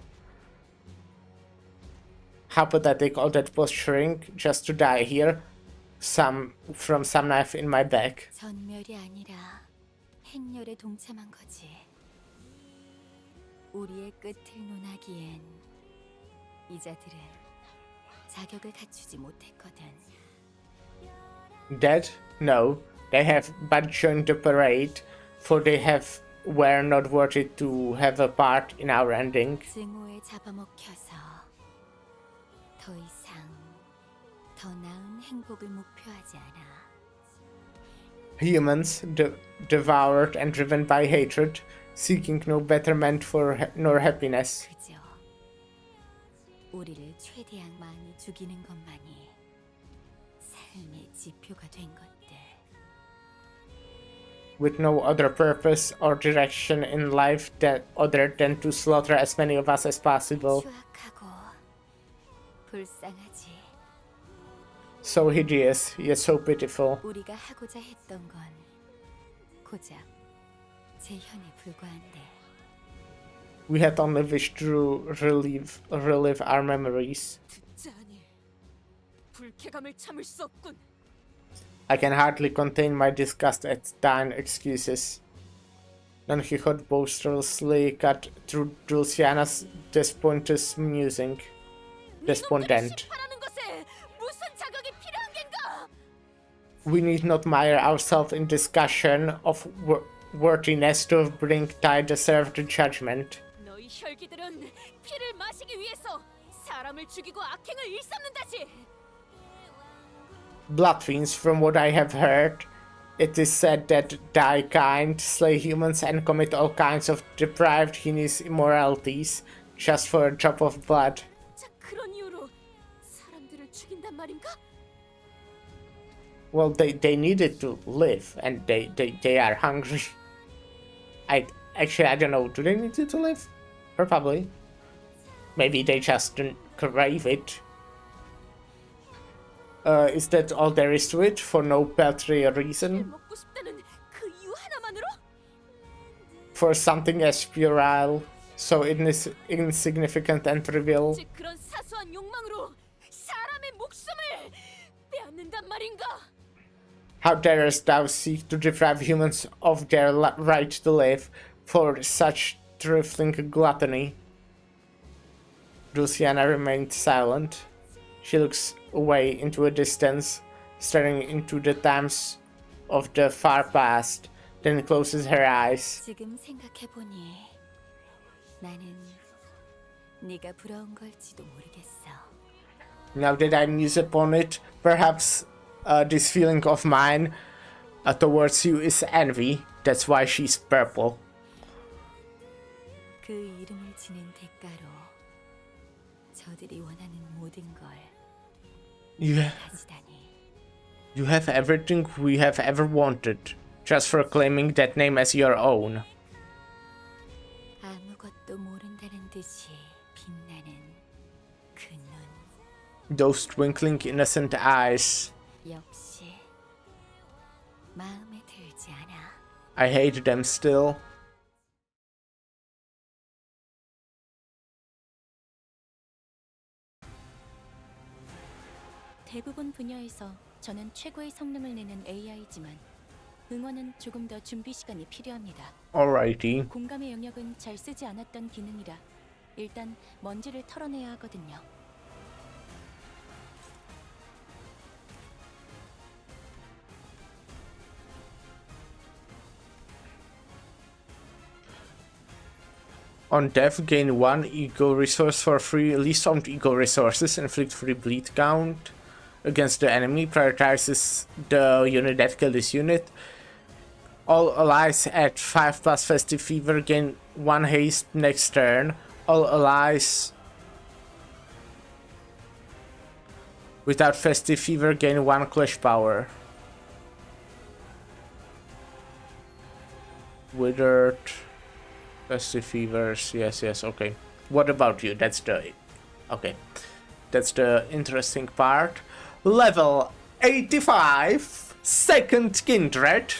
How pathetic all that posturing just to die here. From some knife in my back. 전멸이 아니라 행렬에 동참한 거지. 우리의 끝을 논하기엔 이자들은 자격을 갖추지 못했거든. Dead? No. They have but joined the parade, for they were not worthy to have a part in our ending. 증오에 잡아먹혀서 더 이상 더 나은 행복을 목표하지 않아. Humans, devoured and driven by hatred, seeking no betterment nor happiness. 그저 우리를 최대한 많이 죽이는 것만이 삶의 지표가 된 것들. With no other purpose or direction in life other than to slaughter as many of us as possible. 추악하고 불쌍하지. So hideous, yet so pitiful. 우리가 하고자 했던 건 고작 재현에 불과한데. We had only wished to relive our memories. 듣자하니 불쾌감을 참을 수 없군. I can hardly contain my disgust at thine excuses. Don Quixote boisterously cut through Dulciana's despondent musing. Despondent. 심판하는 것에 무슨 자격이 필요한 겐가? We need not mire ourselves in discussion of worthiness to bring thy deserved judgment. 너희 혈기들은 피를 마시기 위해서 사람을 죽이고 악행을 일삼는다지. Blood fiends, from what I have heard, it is said that thy kind slay humans and commit all kinds of depraved, heinous immoralities just for a drop of blood. 자, 그런 이유로 사람들을 죽인단 말인가? Well, they needed to live, and they are hungry. I don't know. Do they need to live? Probably. Maybe they just don't crave it. Is that all there is to it? For no paltry reason? 먹고 싶다는 그 이유 하나만으로? For something as puerile, so insignificant and trivial? 즉 그런 사소한 욕망으로 사람의 목숨을 빼앗는단 말인가? How darest thou seek to deprive humans of their right to live for such trifling gluttony? Dulciana remained silent. She looks away into a distance, staring into the times of the far past, then closes her eyes. 지금 생각해보니 나는 네가 부러운 걸지도 모르겠어. Now that I muse upon it, perhaps this feeling of mine towards you is envy. That's why she's purple. 그 이름을 지닌 대가로 저들이 원하는 모든 걸 가지다니. You have everything we have ever wanted, just for claiming that name as your own. 아무것도 모른다는 듯이 빛나는 그 눈. Those twinkling innocent eyes. 역시 마음에 들지 않아. I hate them still. 대부분 분야에서 저는 최고의 성능을 내는 AI지만 응원은 조금 더 준비 시간이 필요합니다. Alrighty. 공감의 영역은 잘 쓰지 않았던 기능이라 일단 먼지를 털어내야 하거든요. On death, gain 1 ego resource for free. Least armed ego resources. Inflict free bleed count against the enemy. Prioritizes the unit that killed this unit. All allies at 5+ festive fever gain 1 haste next turn. All allies without festive fever gain 1 clash power. Withered. Festive fevers, yes, okay. What about you? That's the interesting part. Level 85, second kindred.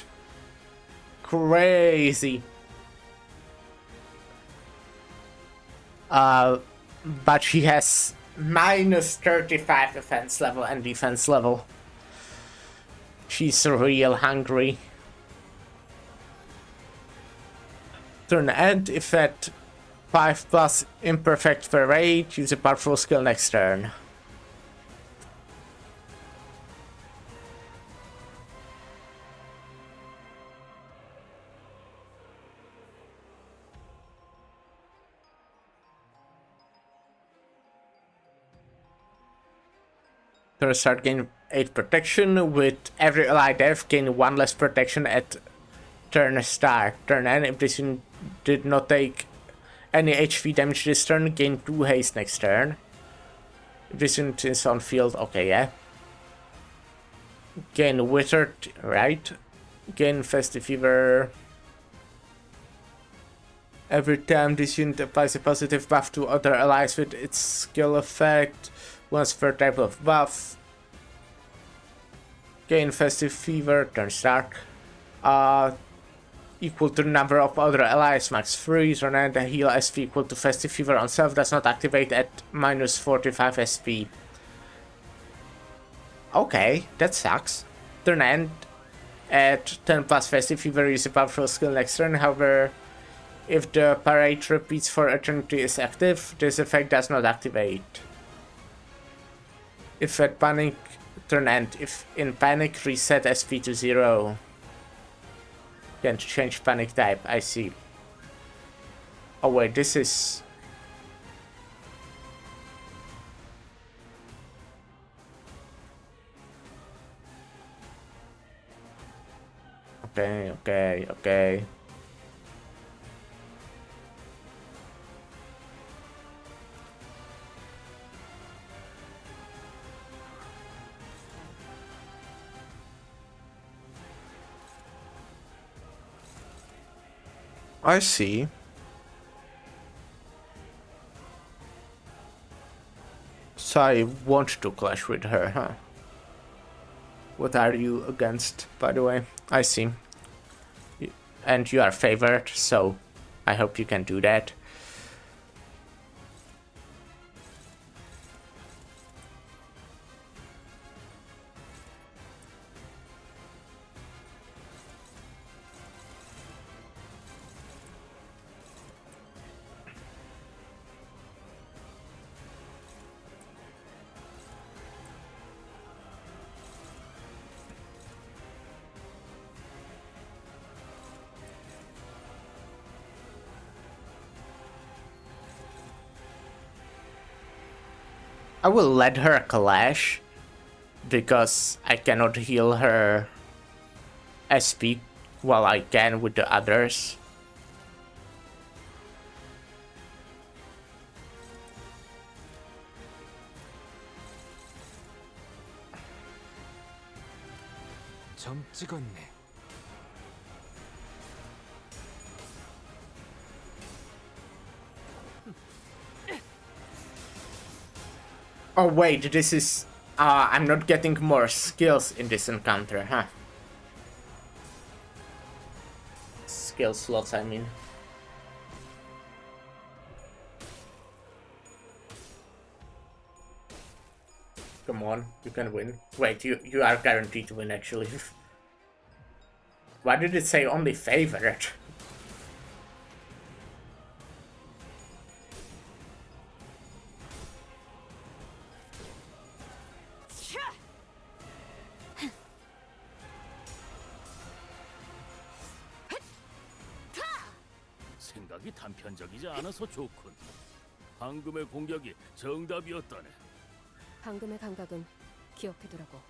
Crazy. But she has -35 offense level and defense level. She's real hungry. Turn end, if at 5+ imperfect parade, use a powerful skill next turn. Turn start, gain 8 protection. With every allied death, gain 1 less protection at turn start. Turn end, if this unit did not take any HP damage this turn, gain 2 haste next turn. If this unit is on field, okay, yeah. Gain withered, right? Gain festive fever. Every time this unit applies a positive buff to other allies with its skill effect, once per type of buff. Gain festive fever, turn start. Equal to the number of other allies, max freeze, run and heal SP equal to festive fever on self, does not activate at -45 SP. Okay, that sucks. Turn end at 10+ festive fever, use a powerful skill next turn. However, if the parade repeats for eternity is active, this effect does not activate. If at panic, turn end. If in panic, reset SP to 0. Can change panic type, I see. Oh wait, this is... Okay. I see. So I want to clash with her, huh? What are you against, by the way? I see. And you are favored, so I hope you can do that. I will let her clash because I cannot heal her SP while I can with the others. 점 찍었네. Oh wait, this is... I'm not getting more skills in this encounter, huh? skill slots, I mean. Come on, you can win. Wait, you are guaranteed to win, actually. Why did it say only favorite? 생각이 단편적이지 않아서 좋군. 방금의 공격이 정답이었다네. 방금의 감각은 기억해두라고.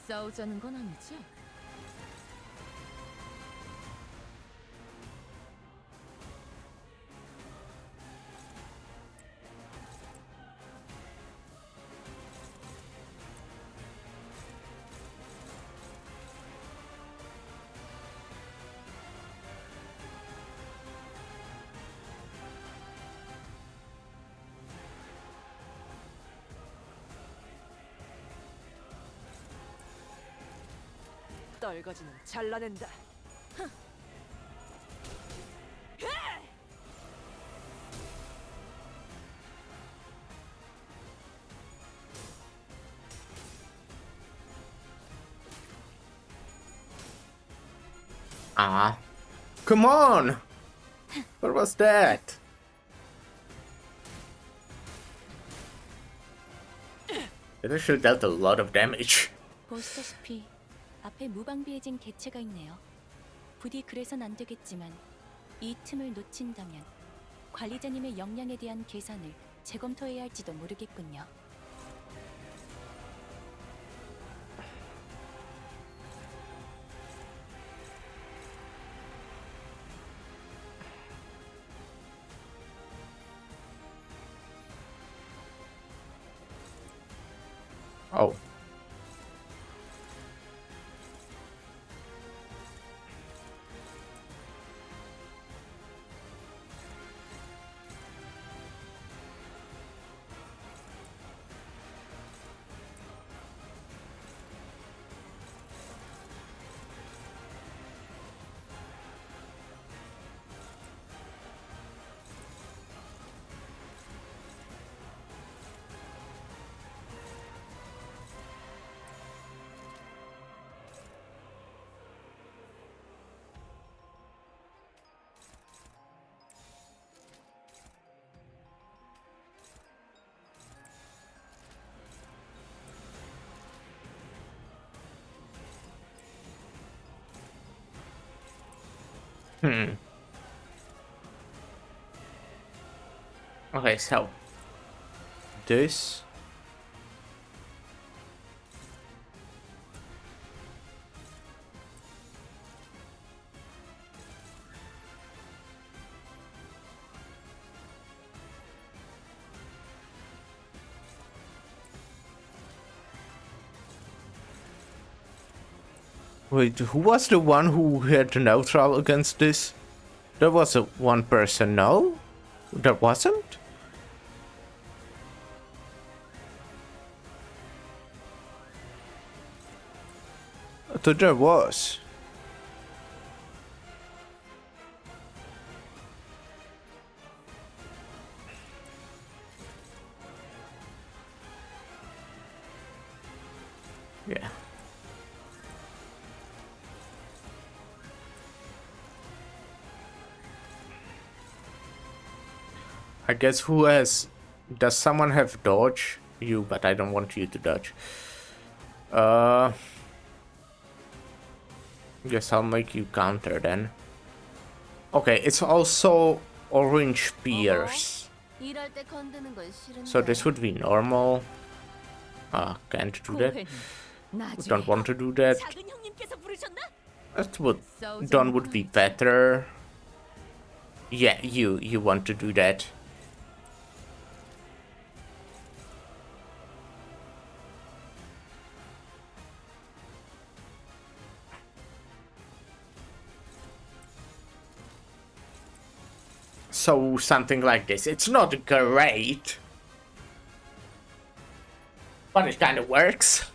싸우자는 건 아니지? 떨거지는 잘라낸다. Ah. Come on! What was that? It actually dealt a lot of damage. 보시다시피 앞에 무방비해진 개체가 있네요. 부디 그래선 안 되겠지만 이 틈을 놓친다면 관리자님의 역량에 대한 계산을 재검토해야 할지도 모르겠군요. Oh. Okay, so this Wait, who was the one who had neutral against this? There was one person, no? There wasn't? I thought there was. Yeah. I guess who has... Does someone have dodge? You, but I don't want you to dodge. Guess I'll make you counter then. Okay, it's also orange spears. 이럴 때 건드는 건 싫은데. So this would be normal. Can't do that. Don't want to do that. 작은 형님께서 부르셨나? That would done would be better. Yeah, you want to do that. So something like this. It's not great, but it kind of works.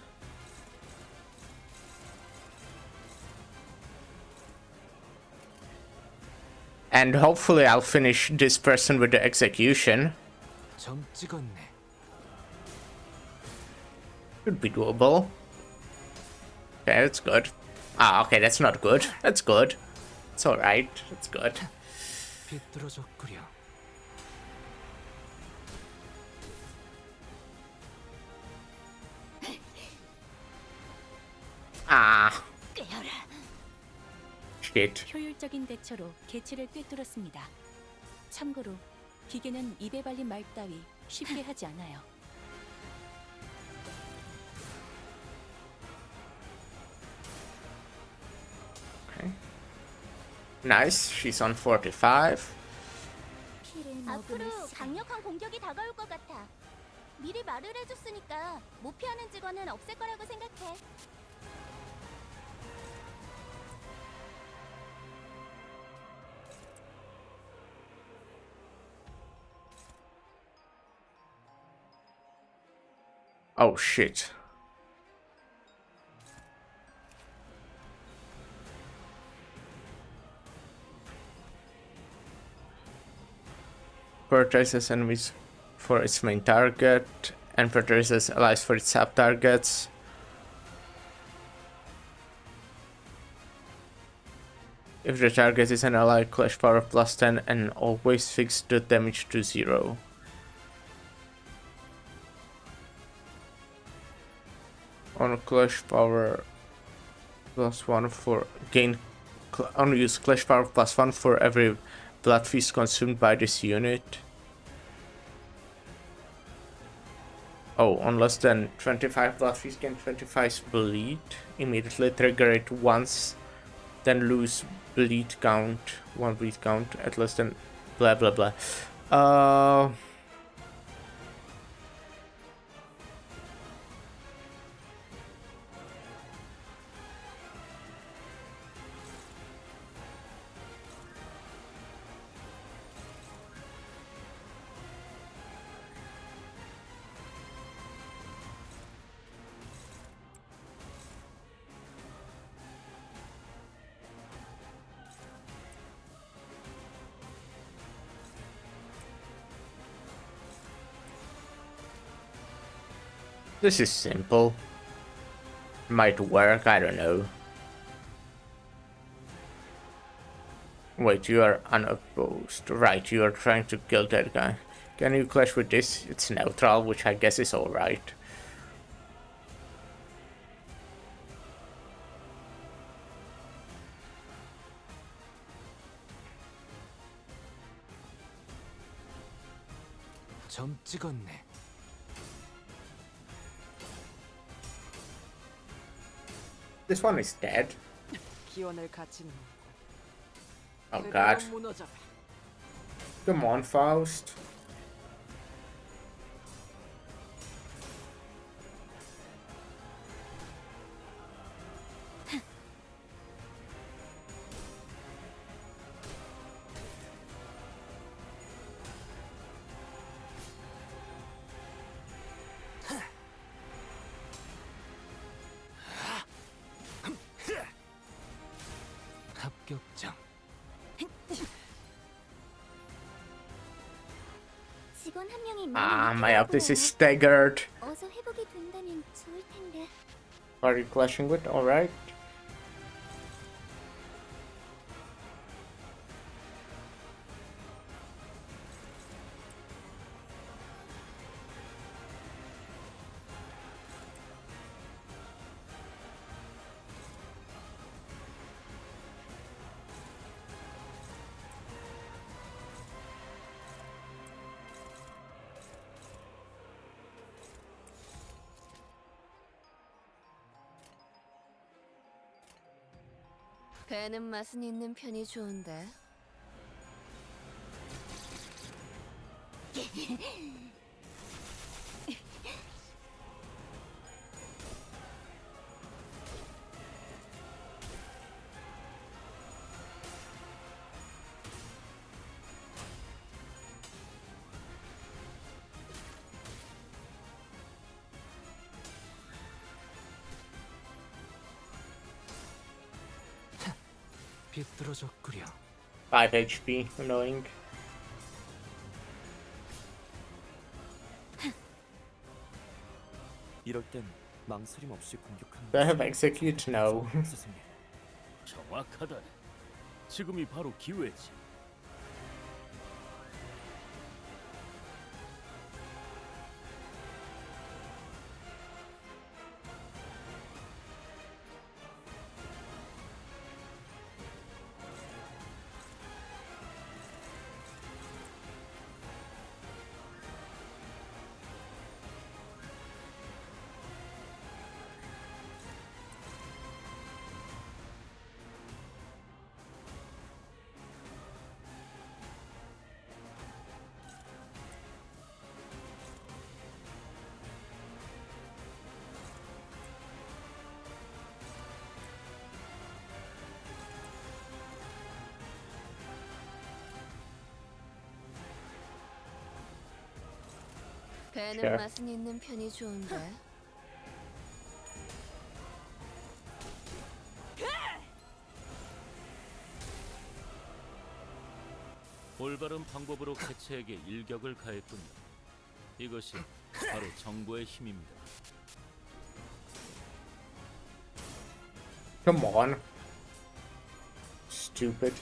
And hopefully I'll finish this person with the execution. 점 찍었네. Should be doable. Okay, that's good. Okay, that's not good. That's good. It's alright. That's good. 비뚤어졌구려. Shit. 효율적인 대처로 개체를 꿰뚫었습니다. 참고로 기계는 입에 발린 말 따위 쉽게 하지 않아요. Okay. Nice. She's on 45. 앞으로 강력한 공격이 다가올 것 같아. 미리 말을 해줬으니까 못 피하는 직원은 없을 거라고 생각해. Oh shit. Purchases enemies for its main target and purchases allies for its sub-targets. If the target is an ally, clash power plus 10 and always fix the damage to 0. On clash power plus 1 for gain on use clash power plus 1 for every blood feast consumed by this unit. Oh, on less than 25 blood feast gain 25 bleed. Immediately trigger it once, then lose bleed count, 1 bleed count at less than blah blah blah. This is simple. Might work, I don't know. Wait, you are unopposed. Right, you are trying to kill that guy. Can you clash with this? It's neutral, which I guess is alright. 점 찍었네. This one is dead. 기원을 갖추는 Oh god. 무너져라. Come on, Faust. 합격장. 직원 한 명이 My office is staggered. 어서 회복이 된다면 좋을 텐데. Are you clashing with? Alright. 배는 맛은 있는 편이 좋은데. 비뚤어졌구려. 5 HP, annoying. 이럴 땐 망설임 없이 공격하는 Do I have execute? No. 스승님. 정확하다네. 지금이 바로 기회지. 배는 Sure. 맛은 있는 편이 좋은데. 올바른 방법으로 개체에게 일격을 가했군요. 이것이 바로 정보의 힘입니다. Come on. Stupid.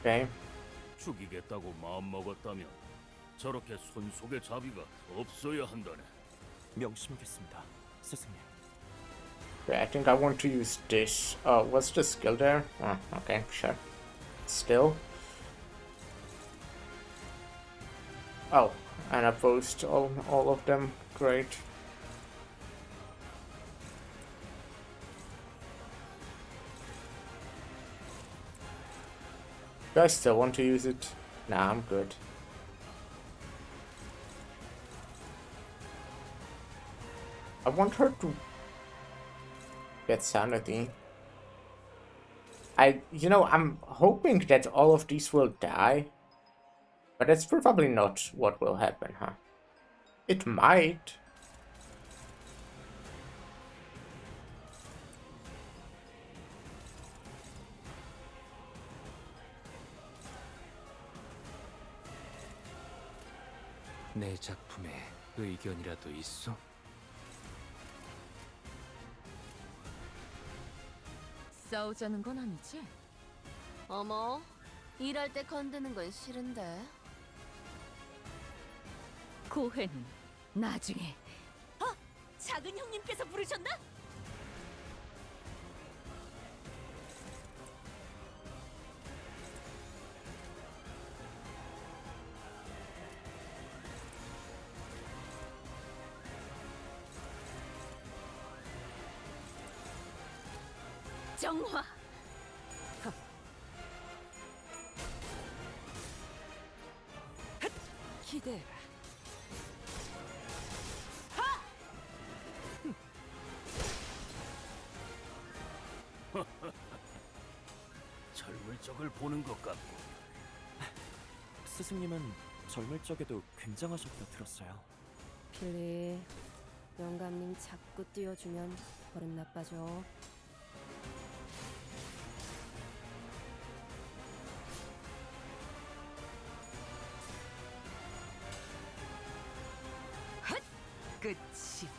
Okay. 죽이겠다고 마음먹었다면 저렇게 손속에 자비가 없어야 한다네. 명심하겠습니다, 스승님. Okay, I think I want to use this. Oh, what's the skill there? Oh, okay, sure. Still. Oh, and I post all of them. Great. Do I still want to use it? Nah, I'm good. I want her to get sanity. I'm hoping that all of these will die, but that's probably not what will happen, huh? It might. 내 작품에 의견이라도 있어? 싸우자는 건 아니지? 어머, 일할 때 건드는 건 싫은데. 고회는 나중에. 작은 형님께서 부르셨나? 정화. 기대해라. 젊을 적을 보는 것 같고. 스승님은 젊을 적에도 굉장하셨다 들었어요. 필리, 영감님 자꾸 띄워주면 버릇 나빠져. 끝이야.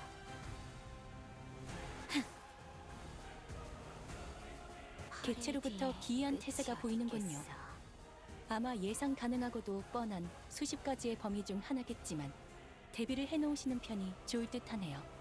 개체로부터 기이한 태세가 보이는군요. 아마 예상 가능하고도 뻔한 수십 가지의 범위 중 하나겠지만 대비를 해놓으시는 편이 좋을 듯하네요.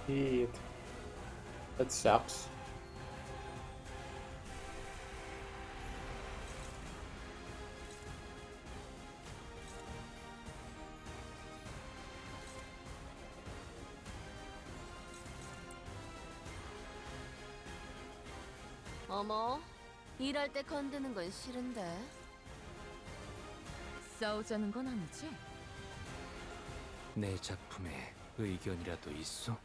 Shit. That sucks. 어머, 일할 때 건드는 건 싫은데. 싸우자는 건 아니지? 내 작품에 의견이라도 있어?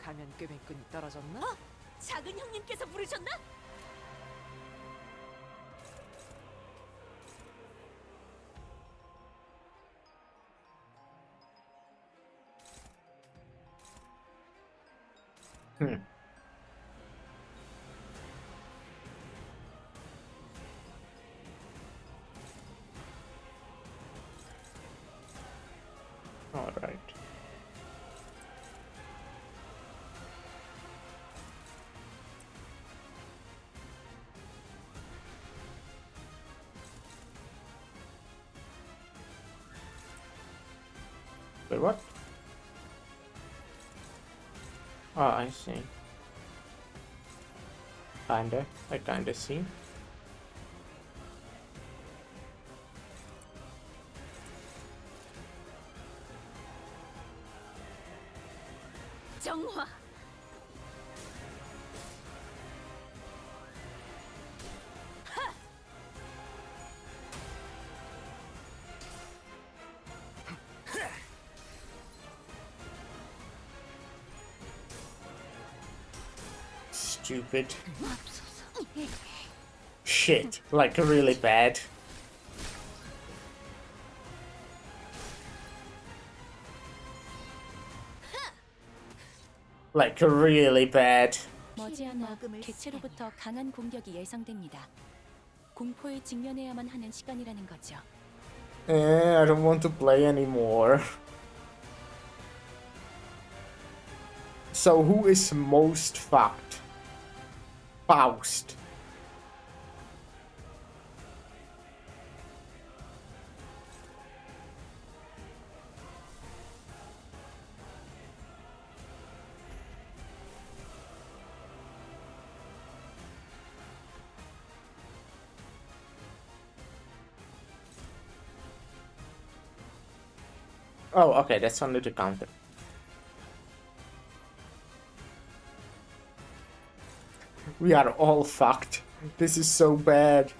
가면 꾀맨끈이 떨어졌나? 작은 형님께서 부르셨나? All right. Wait, what? Oh, I see. I kinda see. 정화. Stupid. Shit, like really bad. Like really bad. 머지않아 개체로부터 강한 공격이 예상됩니다. 공포에 직면해야만 하는 시간이라는 거죠. I don't want to play anymore. So who is most fucked? Faust. Oh, okay, that's only the counter. We are all fucked. This is so bad.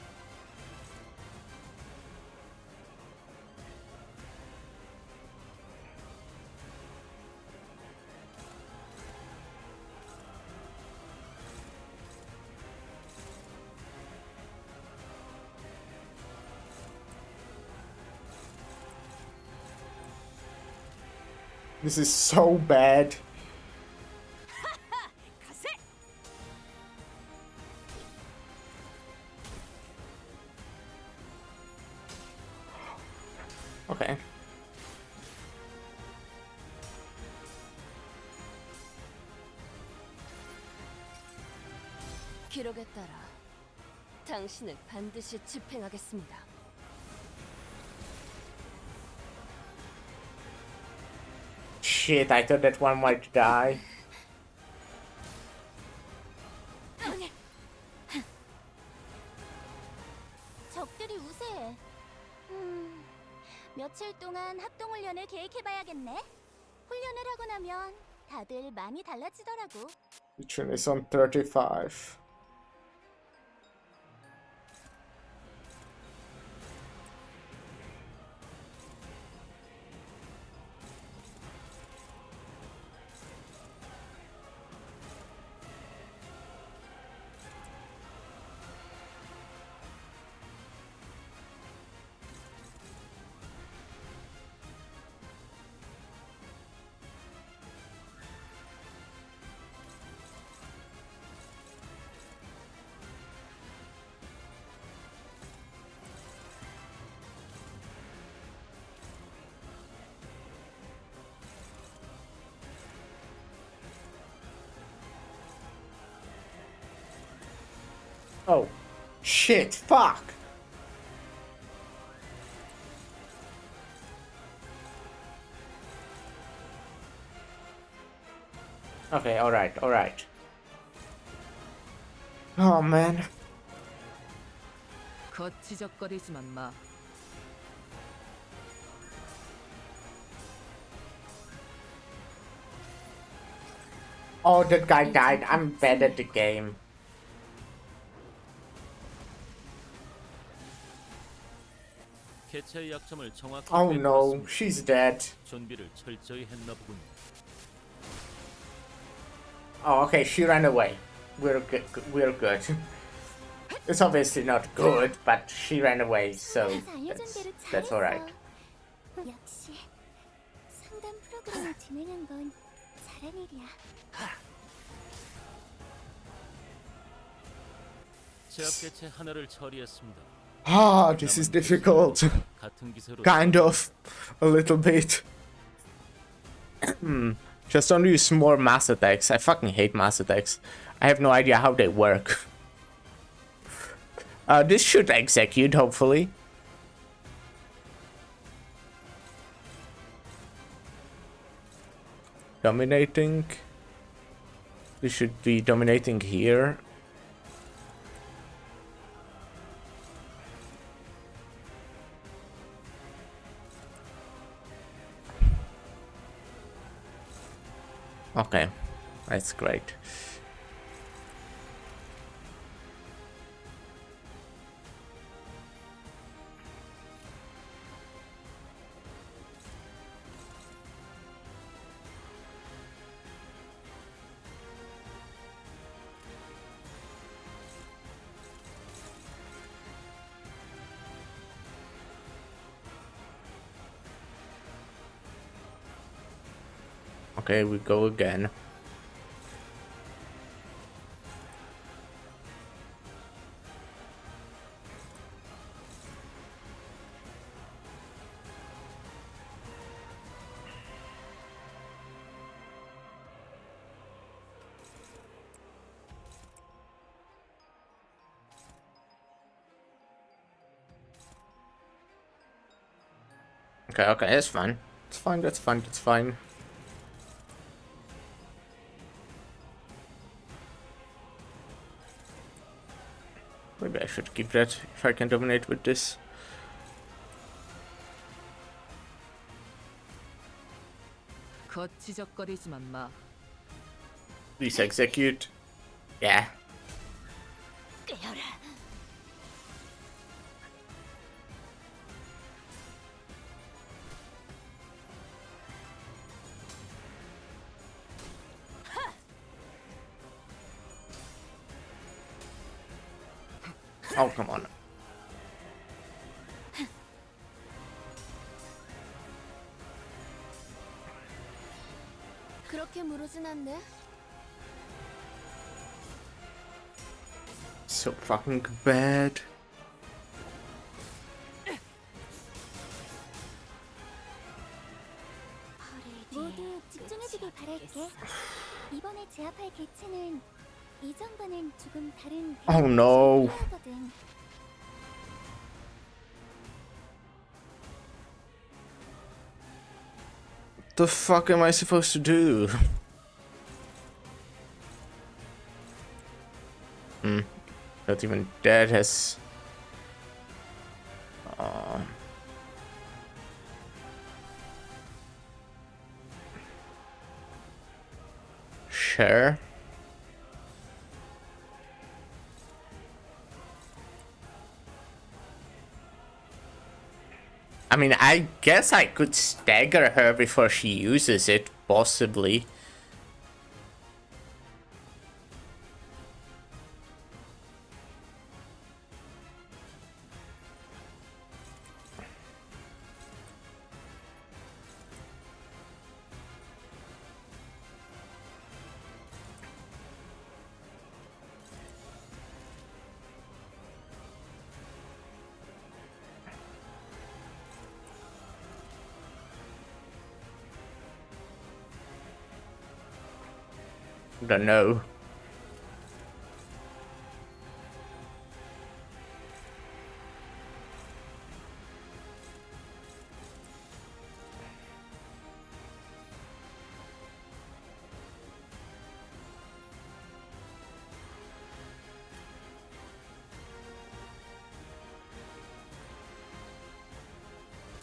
This is so bad. Okay. 기록에 따라 당신을 반드시 집행하겠습니다. Shit, I thought that one might die. 적들이 우세해. 며칠 동안 합동훈련을 계획해봐야겠네. 훈련을 하고 나면 다들 많이 달라지더라고. Which one is on 35? Oh, shit, fuck. Okay, alright, alright. Oh, man. 거치적거리지만 마. Oh, that guy died. I'm bad at the game. 개체의 약점을 정확히 Oh no, 꿰뚫었습니다. she's dead. 준비를 철저히 했나 보군요. Oh, okay, she ran away. We're good. We're good. It's obviously not good, but she ran away, so that's alright. 역시 상담 프로그램을 진행한 건 잘한 일이야. 제압 개체 하나를 처리했습니다. Ah, this is difficult. 같은 기세로 Kind of. A little bit. Just don't use more mass attacks. I fucking hate mass attacks. I have no idea how they work. This should execute, hopefully. Dominating. We should be dominating here. Okay, that's great. Okay, we go again. Okay, okay, that's fine. It's fine, that's fine, that's fine. Maybe I should keep that if I can dominate with this. 거치적거리지만 마. Please execute. Yeah. Oh, come on. 그렇게 무르진 않네. So fucking bad. 모두 집중해주길 바랄게. 이번에 제압할 개체는 이전과는 조금 다른 Oh no. 필요하거든. The fuck am I supposed to do? Not even that has. Sure. I mean, I guess I could stagger her before she uses it, possibly. Don't know.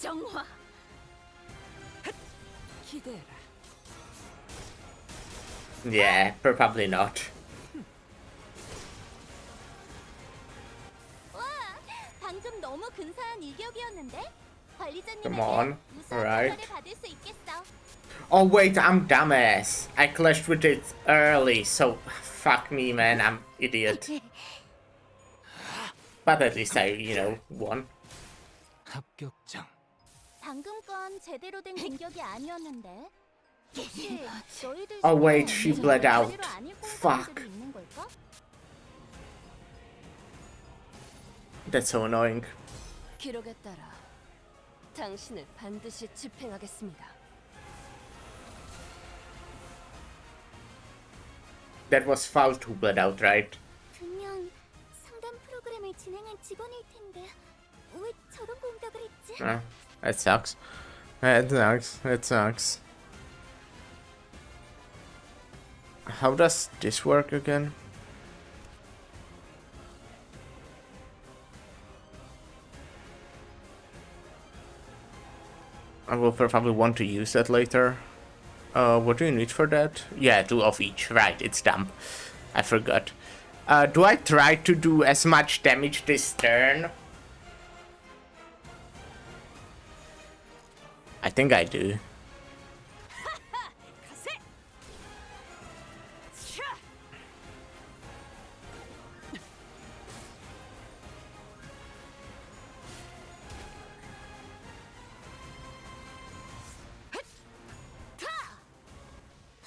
정화. 기대해라. Yeah, probably not. 와, 방금 너무 근사한 일격이었는데? 관리자님에게 Come on. 우수한 Alright. 평가를 받을 수 있겠어. Oh wait, I'm dumbass. I clashed with it early, so fuck me, man. I'm idiot. But at least I, won. 합격장. 방금 건 제대로 된 공격이 아니었는데. 혹시 너희들 Oh 중에 wait, she bled out. 제대로 안 읽은 Fuck. 사람들이 있는 걸까? That's so annoying. 기록에 따라 당신을 반드시 집행하겠습니다. That was Faust who bled out, right? 분명 상담 프로그램을 진행한 직원일 텐데 왜 저런 공격을 했지? That sucks. That sucks. That sucks. How does this work again? I will probably want to use that later. What do you need for that? Yeah, 2 of each. Right, it's dumb. I forgot. Do I try to do as much damage this turn? I think I do.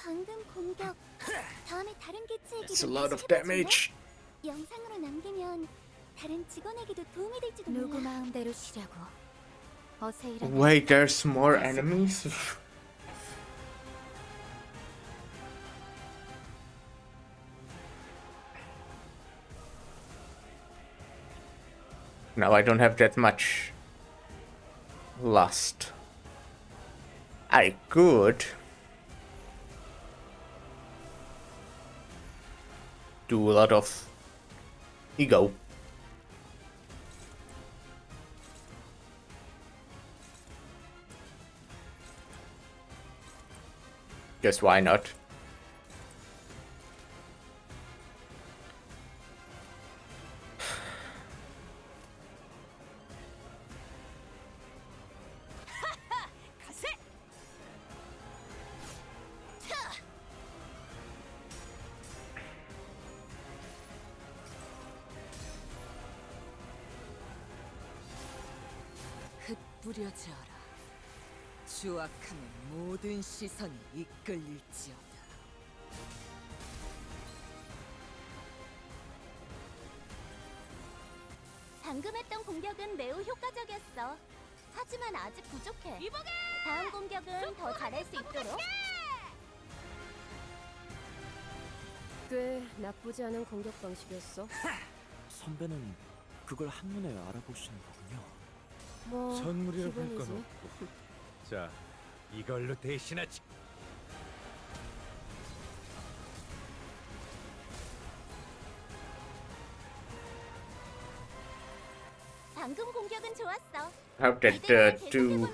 방금 공격 다음에 다른 개체에게도 It's a lot of 다시 해볼 damage. 텐데? 영상으로 남기면 다른 직원에게도 도움이 될지도 몰라. 누구 마음대로 쉬자고. 어서 일어나. Wait, there's more enemies? No, I don't have that much lust. I could do a lot of ego. Guess why not? 흩뿌려져라. 추악함의 모든 시선이 이끌릴지어다. 방금 했던 공격은 매우 효과적이었어. 하지만 아직 부족해. 다음 공격은 더 잘할 수 있도록. 꽤 나쁘지 않은 공격 방식이었어. 선배는 그걸 한눈에 알아보시는 거군요. 뭐 선물이라고 할 건 기본이지. 없고. 자, 이걸로 대신하지. 방금 공격은 좋았어. Hope that two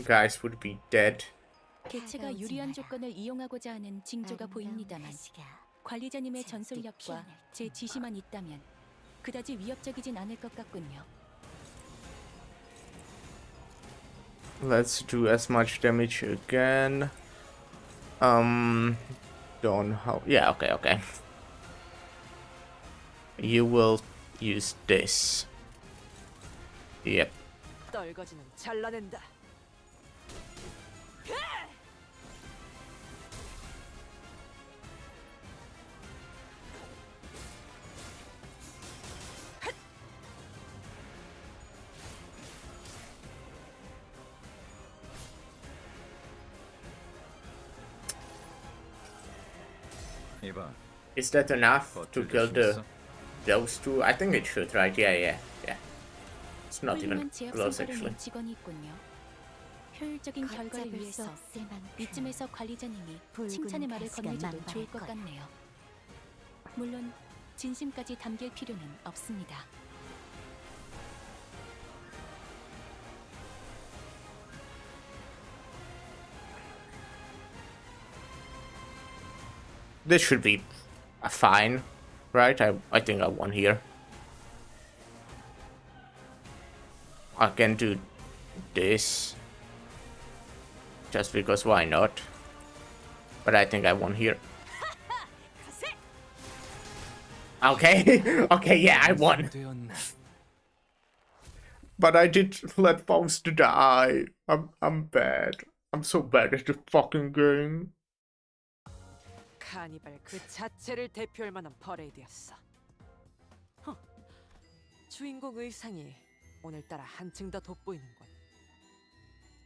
guys would be dead. 개체가 유리한 조건을 이용하고자 하는 징조가 보입니다만 관리자님의 전술력과 제 지시만 있다면 그다지 위협적이진 않을 것 같군요. Let's do as much damage again. Don't how. Yeah, okay. You will use this. Yep. 떨거지는 잘라낸다. 이봐. Is that enough to kill those two? I think it should, right? Yeah. It's not even 훌륭한 제압 close 성과를 actually. 낸 직원이 있군요. 효율적인 결과를 위해서 이쯤에서 관리자님이 칭찬의 말을 건네줘도 좋을 것 같네요. 물론 진심까지 담길 필요는 없습니다. This should be fine, right? I think I won here. I can do this. Just because why not? But I think I won here. Okay, okay, yeah, I won. But I did let Faust die. I'm bad. I'm so bad at the fucking game. 카니발 그 자체를 대표할 만한 퍼레이드였어. 주인공 의상이 오늘따라 한층 더 돋보이는군.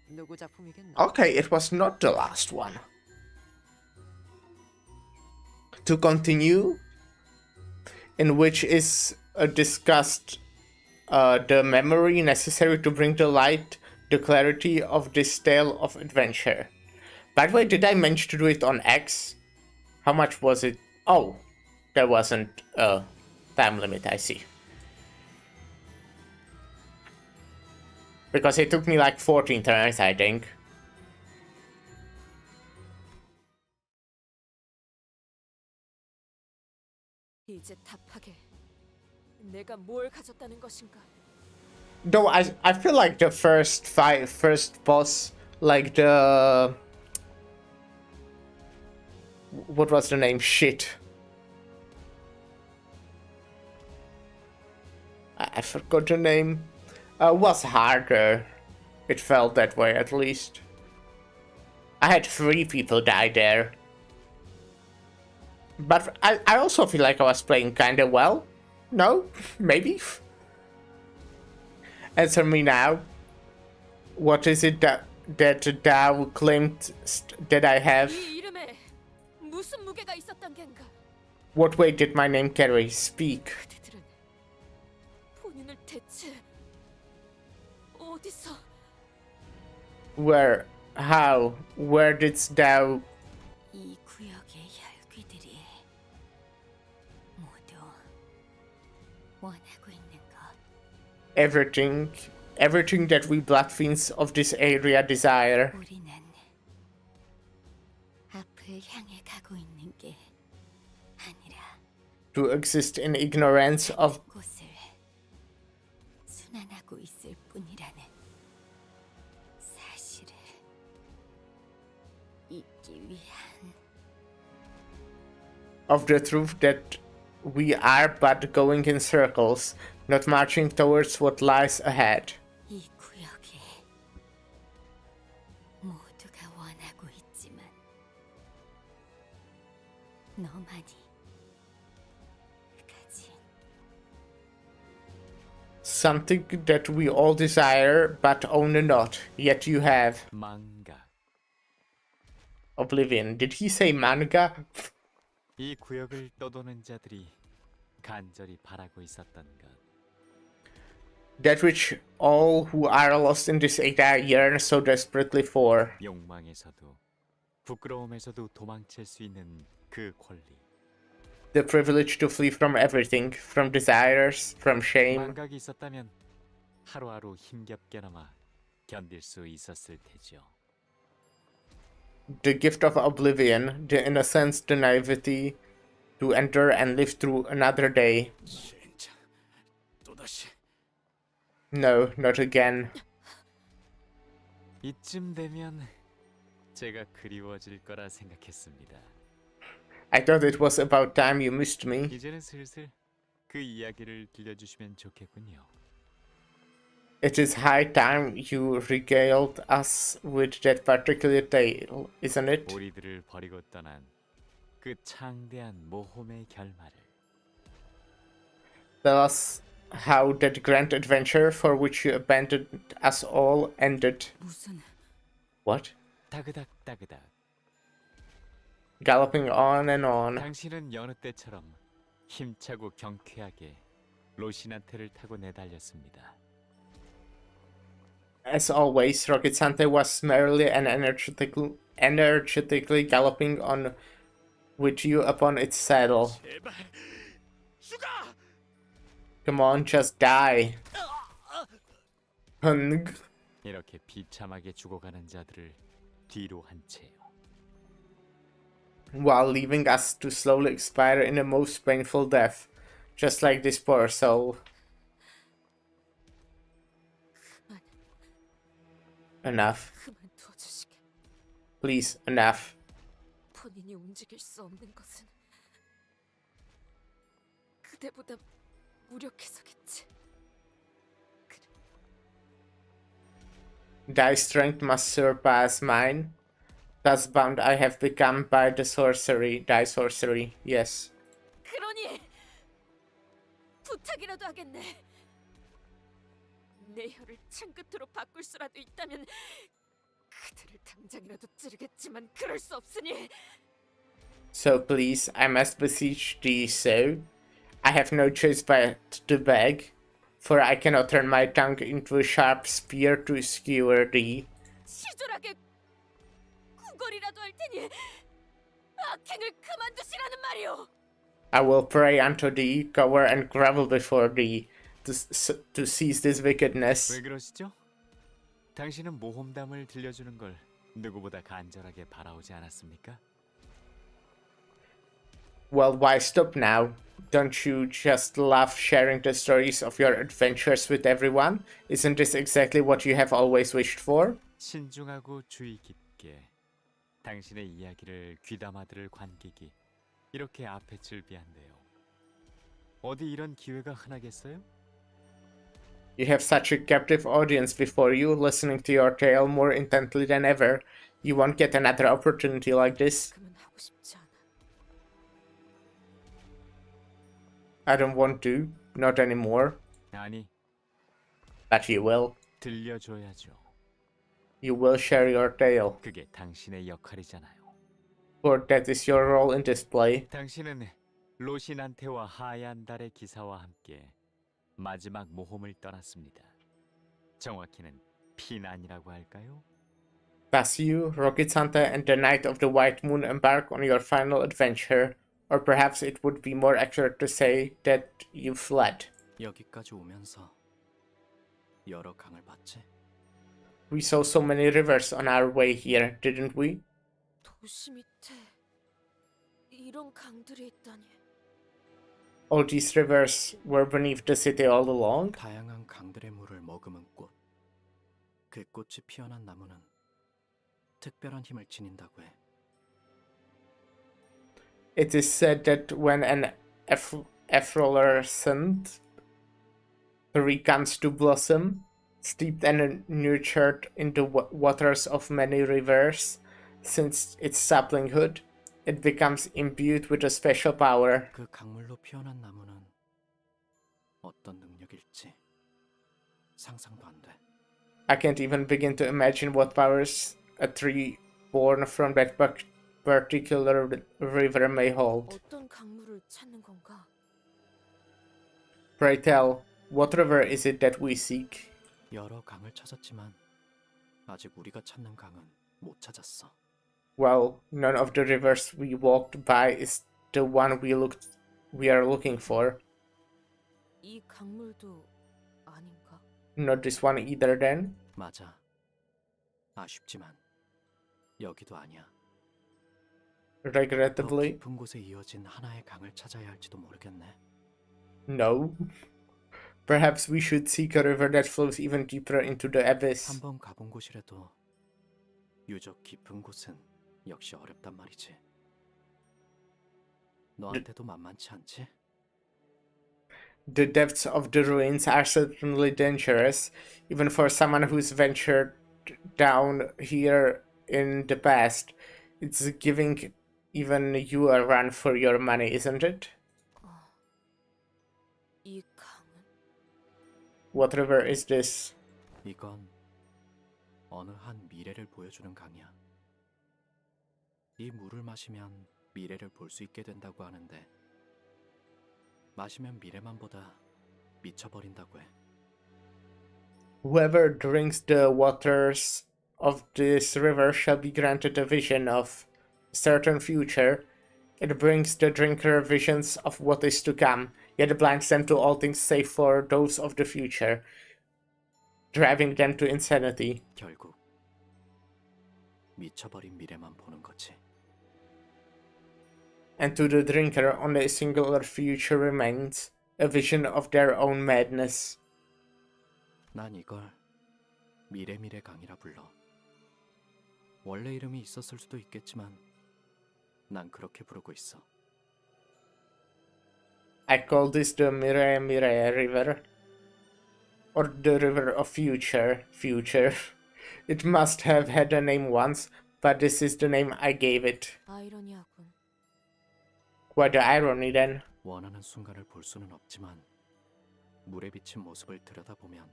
누구 작품이겠나? Okay, it was not the last one. To continue, in which is discussed the memory necessary to bring to light the clarity of this tale of adventure. By the way, did I manage to do it on X? How much was it? Oh, there wasn't a time limit, I see. Because it took me like 14 turns, I think. 이제 답하게. 내가 뭘 가졌다는 것인가? Though I feel like the first boss, like the what was the name? Shit. I forgot the name. Was harder. It felt that way, at least. I had 3 people die there. But I also feel like I was playing kinda well. No? Maybe? Answer me now. What is it that thou claimed that I have? 이 이름에 무슨 무게가 있었던 겐가? What weight did my name carry? Speak. 그들은 본인을 대체 어디서? Where? How? Where didst thou? 이 구역의 혈귀들이 모두 원하고 있는 것. Everything that we blood fiends of this area desire. 우리는 앞을 향해 가고 있는 게 아니라 To exist in ignorance of 곳을 순환하고 있을 뿐이라는 사실을 잊기 위한 of the truth that we are but going in circles, not marching towards what lies ahead. 이 구역에 모두가 원하고 있지만 너만이 가진 Something that we all desire but own not, yet you have. 망각. Oblivion. Did he say manga? 이 구역을 떠도는 자들이 간절히 바라고 있었던 것. That which all who are lost in this area yearn so desperately for. 욕망에서도 부끄러움에서도 도망칠 수 있는 그 권리. The privilege to flee from everything, from desires, from shame. 망각이 있었다면 하루하루 힘겹게나마 견딜 수 있었을 테죠. The gift of oblivion, the innocence, the naivety, to enter and live through another day. 진짜 또다시. No, not again. 이쯤 되면 제가 그리워질 거라 생각했습니다. I thought it was about time you missed me. 이제는 슬슬 그 이야기를 들려주시면 좋겠군요. It is high time you regaled us with that particular tale, isn't it? 우리들을 버리고 떠난 그 창대한 모험의 결말을. Tell us how that grand adventure for which you abandoned us all ended. 무슨 What? 따그닥 따그닥. Galloping on and on. 당신은 여느 때처럼 힘차고 경쾌하게 로신한테를 타고 내달렸습니다. As always, Rocket Santa was merrily and energetically galloping on with you upon its saddle. 제발 죽어. Come on, just die. Hung. 이렇게 비참하게 죽어가는 자들을 뒤로 한 채요. while leaving us to slowly expire in the most painful death, just like this poor soul. Enough. 그만둬주시게. Please, enough. 본인이 움직일 수 없는 것은 그대보다 무력해서겠지. Thy strength must surpass mine. Thus bound I have become by the sorcery, thy sorcery, yes. 그러니 부탁이라도 하겠네. 내 혀를 창끝으로 바꿀 수라도 있다면 그들을 당장이라도 찌르겠지만 그럴 수 없으니. So please, I must beseech thee so. I have no choice but to beg, for I cannot turn my tongue into a sharp spear to skewer thee. 치졸하게 구걸이라도 할 테니 악행을 그만두시라는 말이오. I will pray unto thee, cower and grovel before thee, to cease this wickedness. 왜 그러시죠? 당신은 모험담을 들려주는 걸 누구보다 간절하게 바라오지 않았습니까? Well, why stop now? Don't you just love sharing the stories of your adventures with everyone? Isn't this exactly what you have always wished for? 신중하고 주의 깊게 당신의 이야기를 귀담아 들을 관객이 이렇게 앞에 즐비한데요. 어디 이런 기회가 흔하겠어요? You have such a captive audience before you, listening to your tale more intently than ever. You won't get another opportunity like this. I don't want to, not anymore. 아니, But you will. 들려줘야죠. You will share your tale. 그게 당신의 역할이잖아요. For that is your role in this play. 당신은 로신한테와 하얀 달의 기사와 함께 마지막 모험을 떠났습니다. 정확히는 피난이라고 할까요? Thus you, Rocket Santa, and the Knight of the White Moon embark on your final adventure. Or perhaps it would be more accurate to say that you fled. 여기까지 오면서 여러 강을 봤지. We saw so many rivers on our way here, didn't we? 도시 밑에 이런 강들이 있다니. All these rivers were beneath the city all along? 다양한 강들의 물을 머금은 꽃. 그 꽃이 피어난 나무는 특별한 힘을 지닌다고 해. It is said that when an efflorescent tree comes to blossom, steeped and nurtured in the waters of many rivers, since its saplinghood, it becomes imbued with a special power. 그 강물로 피어난 나무는 어떤 능력일지 상상도 안 돼. I can't even begin to imagine what powers a tree born from that particular river may hold. 어떤 강물을 찾는 건가? Pray tell, what river is it that we seek? 여러 강을 찾았지만 아직 우리가 찾는 강은 못 찾았어. Well, none of the rivers we walked by is the one we are looking for. 이 강물도 아닌가? Not this one either then? 맞아. 아쉽지만 여기도 아니야. 더 Regrettably, 깊은 곳에 이어진 하나의 강을 찾아야 할지도 모르겠네. no. Perhaps we should seek a river that flows even deeper into the abyss. 한번 가본 곳이라도 유적 깊은 곳은 역시 어렵단 말이지. 너한테도 만만치 않지? The depths of the ruins are certainly dangerous, even for someone who's ventured down here in the past. It's giving even you a run for your money, isn't it? 이 강은 What river is this? 이건 어느 한 미래를 보여주는 강이야. 이 물을 마시면 미래를 볼 수 있게 된다고 하는데 마시면 미래만 보다 미쳐버린다고 해. Whoever drinks the waters of this river shall be granted a vision of a certain future. It brings the drinker visions of what is to come, yet blinds them to all things save for those of the future, driving them to insanity. 결국 미쳐버린 미래만 보는 거지. and to the drinker only a singular future remains, a vision of their own madness. 난 이걸 미래 강이라 불러. 원래 이름이 있었을 수도 있겠지만 난 그렇게 부르고 있어. I call this the Mire River, or the River of Future. It must have had a name once, but this is the name I gave it. 아이러니하군. What the irony then? 원하는 순간을 볼 수는 없지만 물에 비친 모습을 들여다보면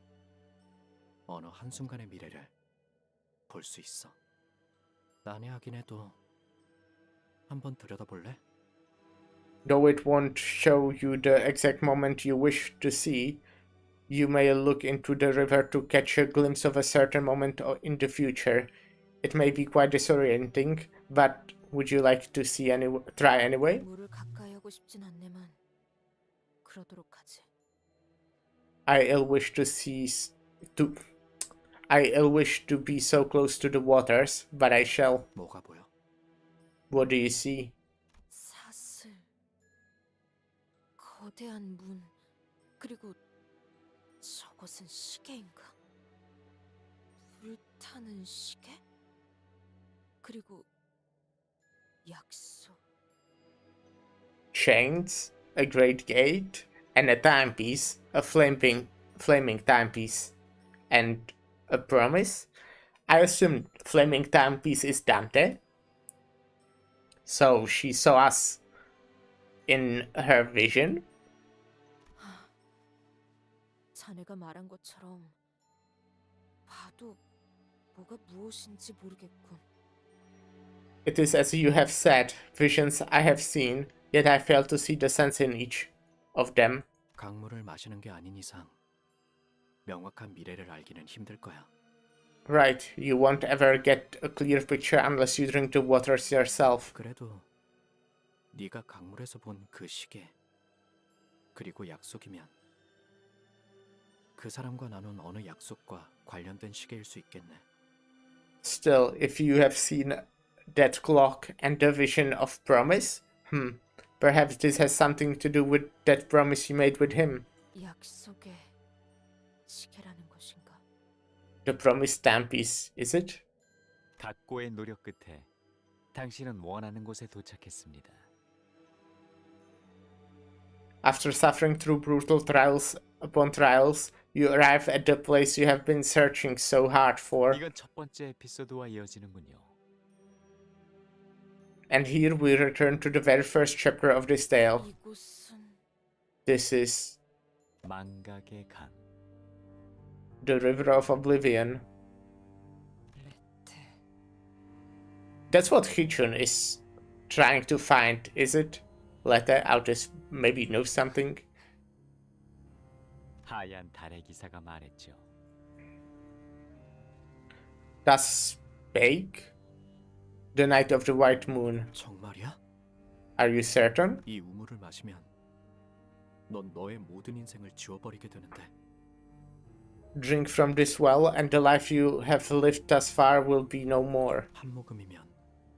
어느 한순간의 미래를 볼 수 있어. 난해하긴 해도 한번 들여다볼래? Though it won't show you the exact moment you wish to see, you may look into the river to catch a glimpse of a certain moment in the future. It may be quite disorienting, but would you like to try anyway? 물을 가까이 하고 싶진 않네만 그러도록 하지. I ill wish to be so close to the waters, but I shall. 뭐가 보여? What do you see? 사슬, 거대한 문, 그리고 저것은 시계인가? 불타는 시계? 그리고 약속. Chains, a great gate, and a timepiece, a flaming timepiece, and a promise. I assume flaming timepiece is Dante. So she saw us in her vision. 자네가 말한 것처럼 봐도 뭐가 무엇인지 모르겠군. It is as you have said, visions I have seen, yet I fail to see the sense in each of them. 강물을 마시는 게 아닌 이상 명확한 미래를 알기는 힘들 거야. Right, you won't ever get a clear picture unless you drink the waters yourself. 그래도 네가 강물에서 본 그 시계 그리고 약속이면 그 사람과 나눈 어느 약속과 관련된 시계일 수 있겠네. Still, if you have seen that clock and the vision of promise, perhaps this has something to do with that promise you made with him. 약속의 시계라는 것인가? The promise timepiece, is it? 각고의 노력 끝에 당신은 원하는 곳에 도착했습니다. After suffering through brutal trials upon trials, you arrive at the place you have been searching so hard for. 이건 첫 번째 에피소드와 이어지는군요. And here we return to the very first chapter of this tale. 이곳은 This is 망각의 강. the River of Oblivion. That's what Hichun is trying to find, is it? Lete out this maybe knows something. 하얀 달의 기사가 말했죠. Does Bake? The Night of the White Moon. 정말이야? Are you certain? 이 우물을 마시면 넌 너의 모든 인생을 지워버리게 되는데. Drink from this well, and the life you have lived thus far will be no more. 한 모금이면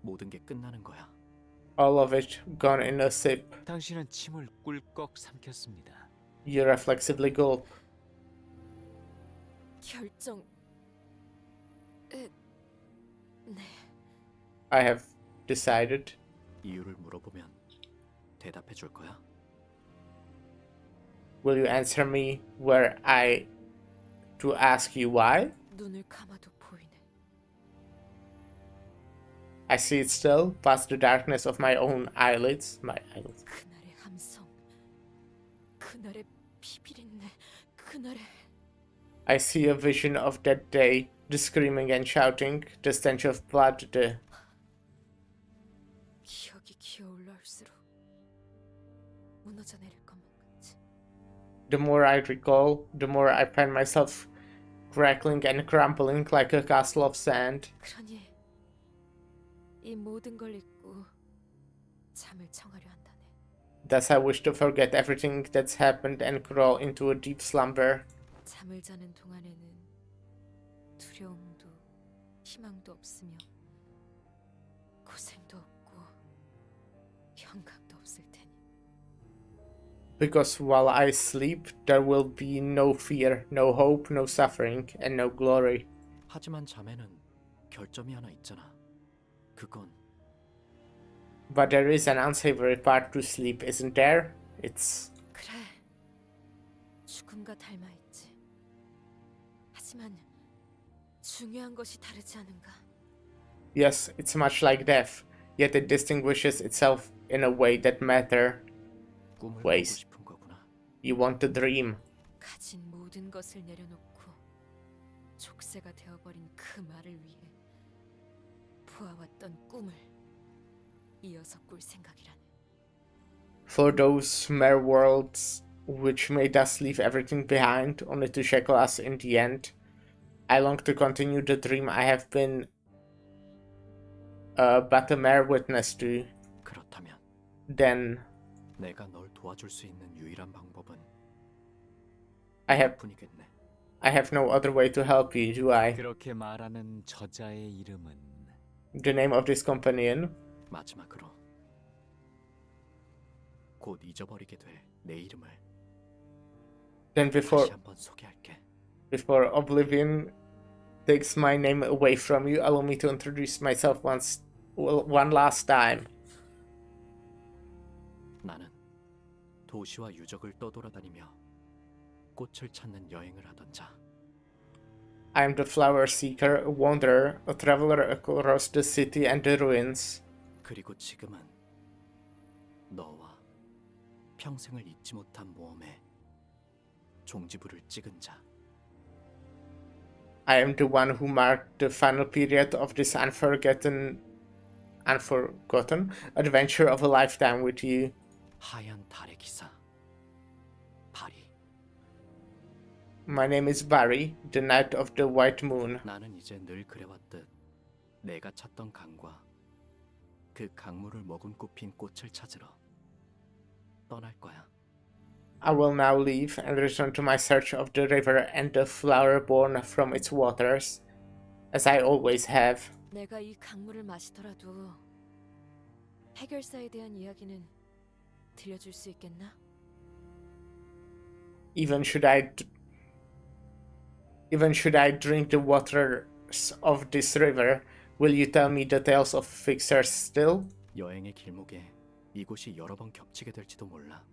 모든 게 끝나는 거야. All of it gone in a sip. 당신은 침을 꿀꺽 삼켰습니다. You reflexively gulp. 결정. 네. I have decided. 이유를 물어보면 대답해 줄 거야? Will you answer me were I to ask you why? 눈을 감아도 보이네. I see it still, past the darkness of my own eyelids. 그날의 함성. 그날의 비비린내. 그날의 I see a vision of that day, the screaming and shouting, the stench of blood, 기억이 기어올라올수록 무너져 내릴 것만 같지. The more I recall, the more I find myself crackling and crumbling like a castle of sand. 그러니 이 모든 걸 잊고 잠을 청하려 한다네. Thus I wish to forget everything that's happened and crawl into a deep slumber. 잠을 자는 동안에는 두려움도 희망도 없으며 고생도 없고 영광도 Because while I sleep, there will be no fear, no hope, no suffering, and no glory. 하지만 잠에는 결점이 하나 있잖아. 그건 But there is an unsavory part to sleep, isn't there? It's... 그래. 죽음과 닮아 있지. 하지만 중요한 것이 다르지 않은가? Yes, it's much like death, yet it distinguishes itself in a way that matter. 꿈을 Ways. 꾸고 싶은 거구나. You want to dream. 가진 모든 것을 내려놓고 족쇄가 되어버린 그 말을 위해 보아왔던 꿈을 이어서 꿀 생각이라네. For those mere worlds which made us leave everything behind, only to shackle us in the end, I long to continue the dream I have been but a mere witness to. 그렇다면 Then 내가 널 도와줄 수 있는 유일한 방법은 I have 뿐이겠네. no other way to help you, do I? 그렇게 말하는 저자의 이름은 The name of this companion? 마지막으로 곧 잊어버리게 될 내 이름을 Then 다시 한번 소개할게. before oblivion takes my name away from you, allow me to introduce myself one last time. 나는 도시와 유적을 떠돌아다니며 꽃을 찾는 여행을 하던 자. I am the flower seeker, a wanderer, a traveler across the city and the ruins. 그리고 지금은 너와 평생을 잊지 못한 모험에 종지부를 찍은 자. I am the one who marked the final period of this unforgotten adventure of a lifetime with you. 하얀 달의 기사. 바리. My name is Barry, the Knight of the White Moon. 나는 이제 늘 그래왔듯 내가 찾던 강과 그 강물을 머금고 핀 꽃을 찾으러 떠날 거야. I will now leave and return to my search of the river and the flower born from its waters, as I always have. 내가 이 강물을 마시더라도 해결사에 대한 이야기는 들려줄 수 있겠나? Even should I drink the waters of this river, will you tell me the tales of fixers still? 여행의 길목에 이곳이 여러 번 겹치게 될지도 몰라.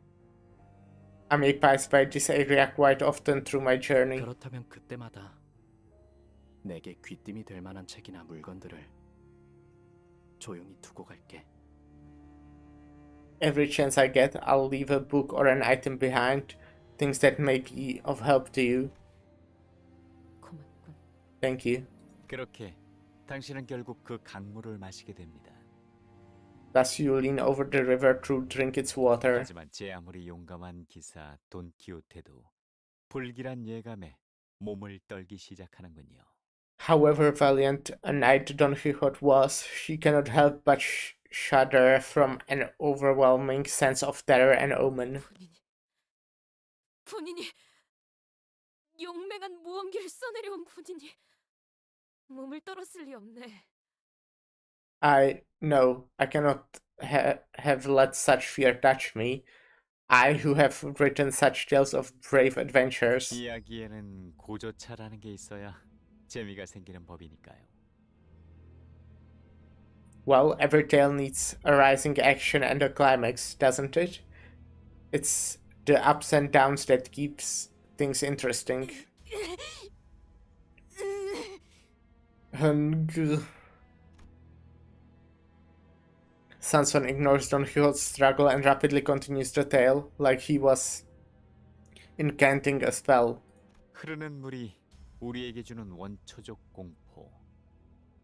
I may pass by this area quite often through my journey. 그렇다면 그때마다 내게 귀띔이 될 만한 책이나 물건들을 조용히 두고 갈게. Every chance I get, I'll leave a book or an item behind, things that may be of help to you. 고맙군. Thank you. 그렇게 당신은 결국 그 강물을 마시게 됩니다. Thus you lean over the river to drink its water. 하지만 제 아무리 용감한 기사 돈키호테도 불길한 예감에 몸을 떨기 시작하는군요. However valiant a knight Don Quixote was, she cannot help but shudder from an overwhelming sense of terror and omen. 본인이 용맹한 무언기를 써내려온 본인이 몸을 떨었을 리 없네. I cannot have let such fear touch me. I who have written such tales of brave adventures. 이야기에는 고조차라는 게 있어야 재미가 생기는 법이니까요. Well, every tale needs a rising action and a climax, doesn't it? It's the ups and downs that keeps things interesting. Sanson ignores Don Quixote's struggle and rapidly continues the tale, like he was incanting a spell. 흐르는 물이 우리에게 주는 원초적 공포.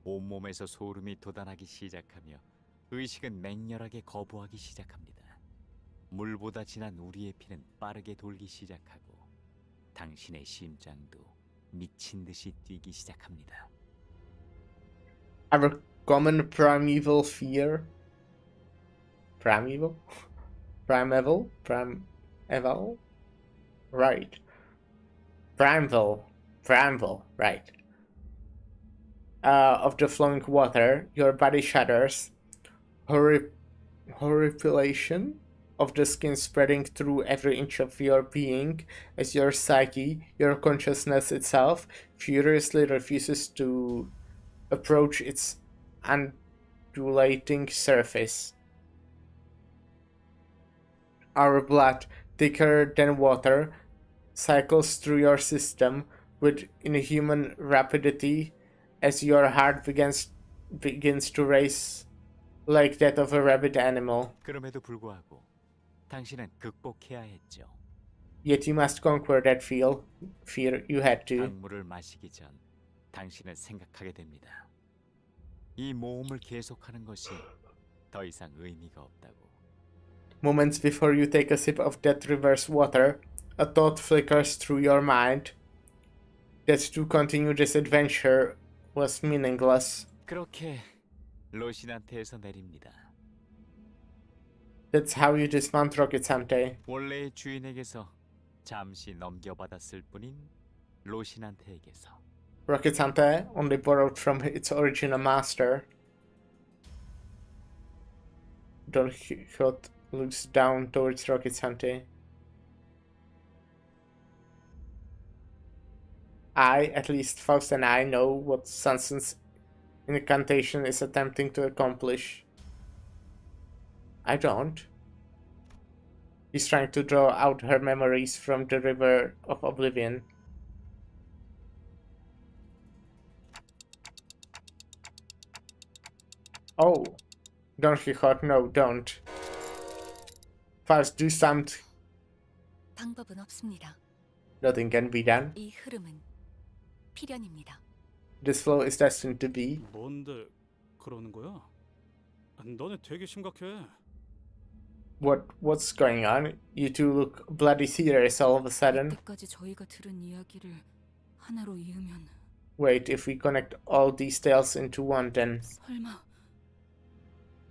온몸에서 소름이 돋아나기 시작하며 의식은 맹렬하게 거부하기 시작합니다. 물보다 진한 우리의 피는 빠르게 돌기 시작하고 당신의 심장도 미친 듯이 뛰기 시작합니다. Our common primeval fear. Primeval? Primeval? Primeval? Right. Primeval, right. Of the flowing water, your body shudders. Horripilation? of the skin spreading through every inch of your being as your psyche, your consciousness itself, furiously refuses to approach its undulating surface. Our blood, thicker than water, cycles through your system with inhuman rapidity as your heart begins to race like that of a rabid animal. 그럼에도 불구하고 당신은 극복해야 했죠. Yet you must conquer that fear you had to. 강물을 마시기 전 당신은 생각하게 됩니다. 이 모험을 계속하는 것이 더 이상 의미가 없다고. Moments before you take a sip of that river's water, a thought flickers through your mind that to continue this adventure was meaningless. 그렇게 로신한테에서 내립니다. That's how you dismount Rocket Sante. 원래의 주인에게서 잠시 넘겨받았을 뿐인 로신한테에게서. Rocket Sante only borrowed from its original master. Don Quixote looks down towards Rocket Sante. At least Faust and I, know what Sanson's incantation is attempting to accomplish. I don't. He's trying to draw out her memories from the river of oblivion. Oh, Don Quixote, no, don't. Faust, do something. 방법은 없습니다. Nothing can be done. 이 흐름은 필연입니다. This flow is destined to be. 뭔데 그러는 거야? 너네 되게 심각해. What's going on? You two look bloody serious all of a sudden. 이때까지 저희가 들은 이야기를 하나로 이으면 Wait, if we connect all these tales into one, then 설마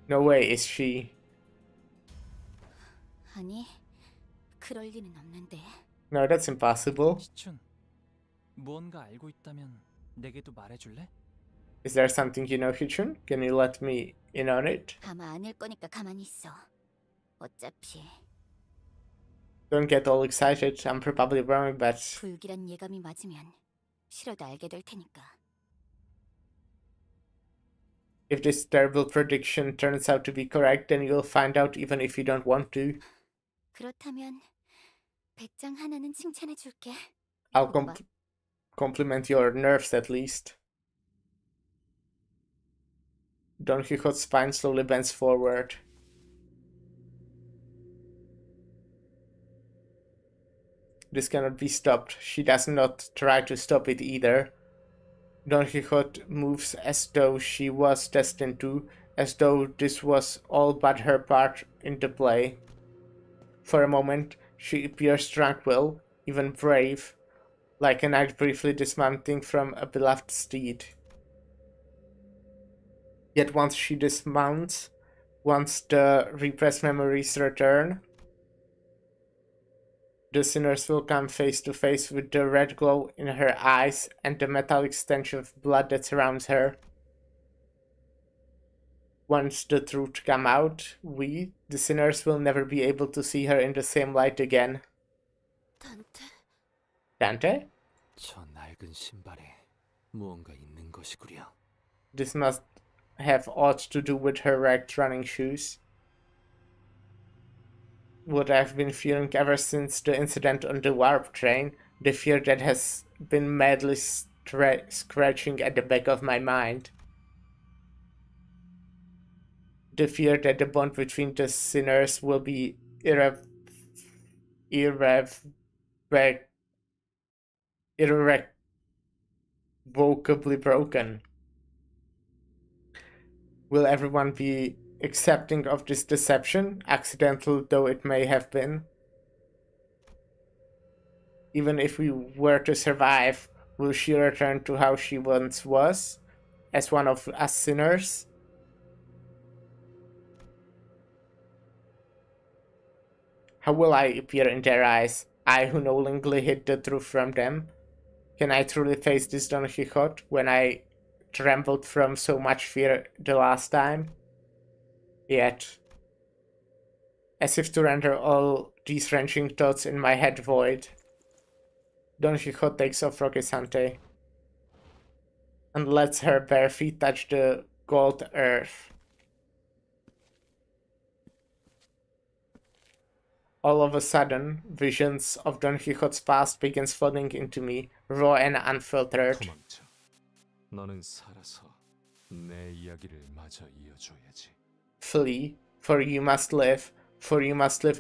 no way is she. 아니, 그럴 리는 없는데. No, that's impossible. 시춘, 무언가 알고 있다면 내게도 말해줄래? Is there something you know, Hichun? Can you let me in on it? 아마 아닐 거니까 가만히 있어. 어차피 Don't get all excited. I'm probably wrong, but 불길한 예감이 맞으면 싫어도 알게 될 테니까. if this terrible prediction turns out to be correct, then you'll find out even if you don't want to. 그렇다면 배짱 하나는 칭찬해 줄게. I'll compliment your nerves at least. Don Quixote's spine slowly bends forward. This cannot be stopped. She does not try to stop it either. Don Quixote moves as though she was destined to, as though this was all but her part in the play. For a moment, she appears tranquil, even brave, like a knight briefly dismounting from a beloved steed. Yet once she dismounts, once the repressed memories return, the sinners will come face to face with the red glow in her eyes and the metallic stench of blood that surrounds her. Once the truth come out, we, the sinners, will never be able to see her in the same light again. Dante? 저 낡은 신발에 무언가 있는 것이구려. This must have aught to do with her ragged running shoes. What I've been feeling ever since the incident on the warp train, the fear that has been madly scratching at the back of my mind. The fear that the bond between the sinners will be irrevocably broken. Will everyone be accepting of this deception, accidental though it may have been? Even if we were to survive, will she return to how she once was, as one of us sinners? How will I appear in their eyes, I who knowingly hid the truth from them? Can I truly face this Don Quixote when I trembled from so much fear the last time? Yet, As if to render all these wrenching thoughts in my head void, Don Quixote takes off Roquesante and lets her bare feet touch the gold earth. All of a sudden, visions of Don Quixote's past begins flooding into me, raw and unfiltered. 도망쳐. 너는 살아서 내 이야기를 마저 이어줘야지. Flee, for you must live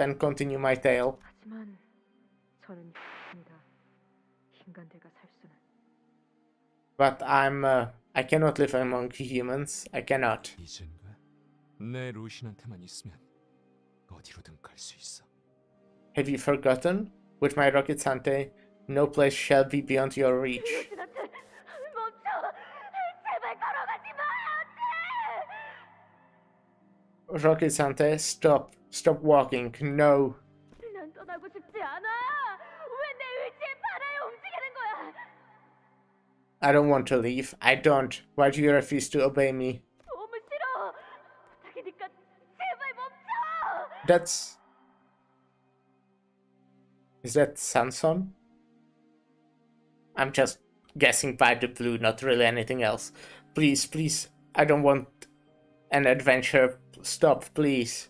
and continue my tale. 하지만 저는 입니다. 인간들과 살 수는. But I cannot live among humans. I cannot. 이젠가 내 루신한테만 있으면 어디로든 갈 수 있어. Have you forgotten? With my Roquesante, no place shall be beyond your reach. 루신한테 멈춰! 제발 걸어가지 마! Roquesante, stop. Stop walking. No. 난 떠나고 싶지 않아! 왜 내 의지에 반하여 움직이는 거야! I don't want to leave. I don't. Why do you refuse to obey me? 너무 싫어! 부탁이니까 제발 멈춰! That's... Is that Sanson? I'm just guessing by the blue, not really anything else. Please, please. I don't want an adventure. Stop, please.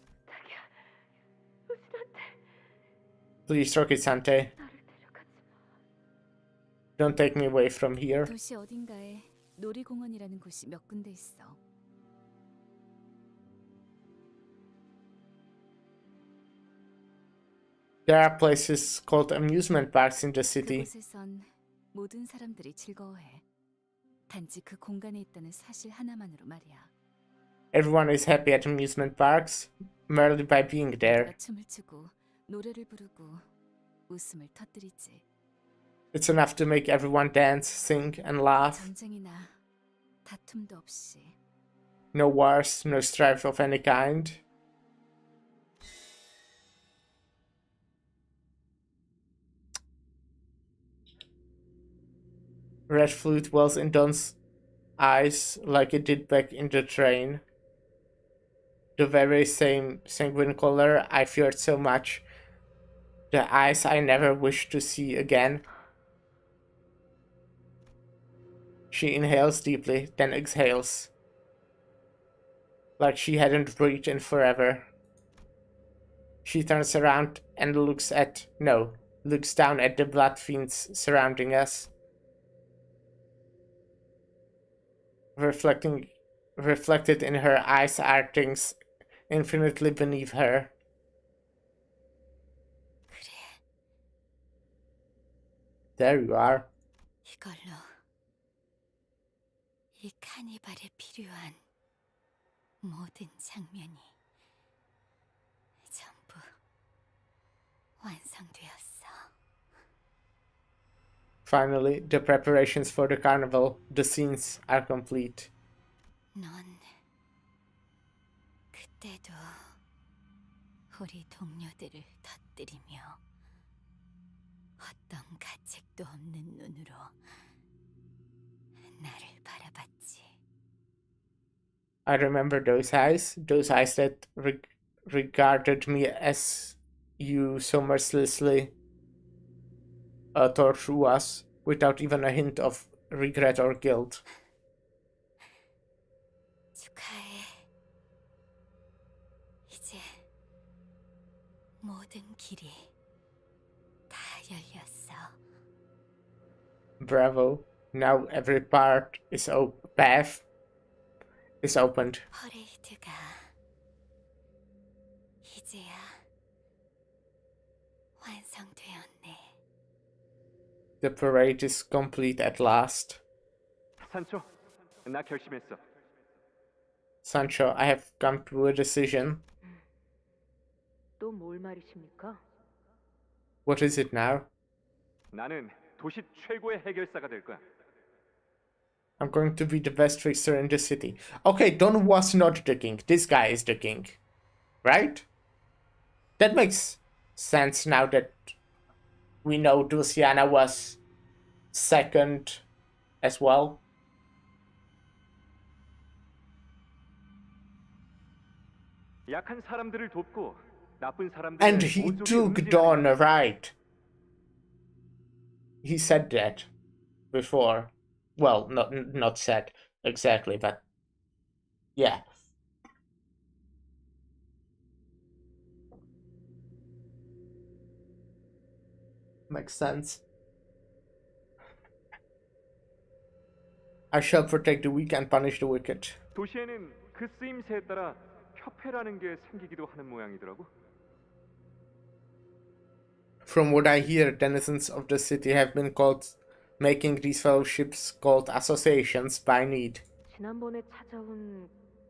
Please, Roquesante. Don't take me away from here. 도시 어딘가에 놀이공원이라는 곳이 몇 군데 있어. There are places called amusement parks in the city. 그곳에선 모든 사람들이 즐거워해. 단지 그 공간에 있다는 사실 하나만으로 말이야. Everyone is happy at amusement parks merely by being there. 내가 춤을 추고 노래를 부르고 웃음을 터뜨리지. It's enough to make everyone dance, sing, and laugh. 전쟁이나 다툼도 없이. No wars, no strife of any kind. Red fluid wells in Don's eyes like it did back in the train. The very same sanguine color I feared so much. The eyes I never wished to see again. She inhales deeply, then exhales. Like she hadn't breathed in forever. She turns around and looks down at the blood fiends surrounding us. Reflected in her eyes are things infinitely beneath her. There you are. 이걸로 이 카니발에 필요한 모든 장면이 전부 완성되었어. Finally, the preparations for the carnival, the scenes are complete. 넌 그때도 우리 동료들을 터뜨리며 어떤 가책도 없는 눈으로 나를 바라봤지. I remember those eyes that regarded me as you so mercilessly tore through us without even a hint of regret or guilt. 축하해. 이제 모든 길이 다 열렸어. Bravo. Now every path is opened. 퍼레이드가 이제야 완성되었네. The parade is complete at last. 산초, 나 결심했어. Sancho, I have come to a decision. 또 뭘 말이십니까? What is it now? 나는 도시 최고의 해결사가 될 거야. I'm going to be the best fixer in the city. Okay, Don was not the king. This guy is the king. Right? That makes sense now that we know Dulciana was second as well. 약한 사람들을 돕고 나쁜 사람들의 And he 모종의 took 음지라는 Donna, right? He said that before. Well, not said exactly, but yeah. Makes sense. I shall protect the weak and punish the wicked. 도시에는 그 쓰임새에 따라 협회라는 게 생기기도 하는 모양이더라고. From what I hear, denizens of the city have been called, making these fellowships called associations by need. 지난번에 찾아온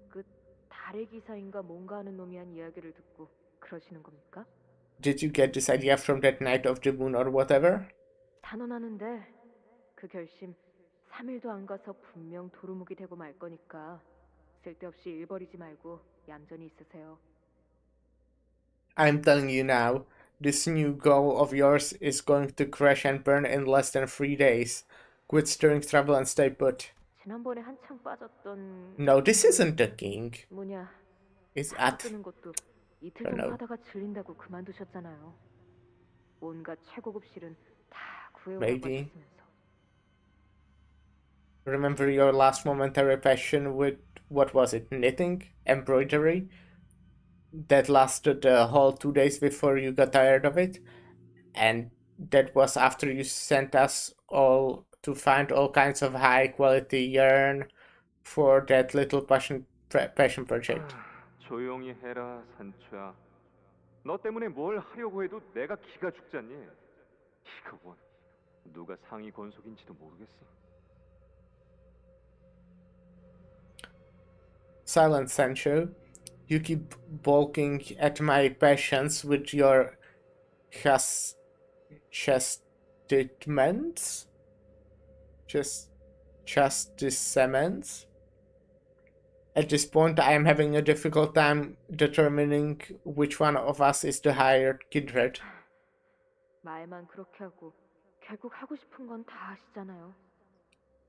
그 달의 기사인가 뭔가 하는 놈이 한 이야기를 듣고 그러시는 겁니까? Did you get this idea from that night of the moon or whatever? 단언하는데 그 결심 3일도 안 가서 분명 도루묵이 되고 말 거니까 쓸데없이 일 버리지 말고 얌전히 있으세요. I'm telling you now, this new goal of yours is going to crash and burn in less than 3 days. Quit stirring trouble and stay put. 지난번에 한창 빠졌던 No, this isn't the king. 뭐냐 It's 사고 at... 뜨는 것도 이틀 I don't 정도 know. 하다가 질린다고 그만두셨잖아요. 온갖 최고급 실은 다 구해오라고 Maybe. 하셨으면서. Remember your last momentary passion with, what was it, knitting? Embroidery? That lasted the whole 2 days before you got tired of it? And that was after you sent us all to find all kinds of high quality yarn for that little passion project. 조용히 해라 산초야. 너 때문에 뭘 하려고 해도 내가 기가 죽잖니. 이거 뭐 누가 상위 권속인지도 모르겠어. Silence, Sancho. You keep balking at my passions with your chastisements? Chastisements? At this point, I am having a difficult time determining which one of us is the higher kindred. 말만 그렇게 하고 결국 하고 싶은 건 다 하시잖아요.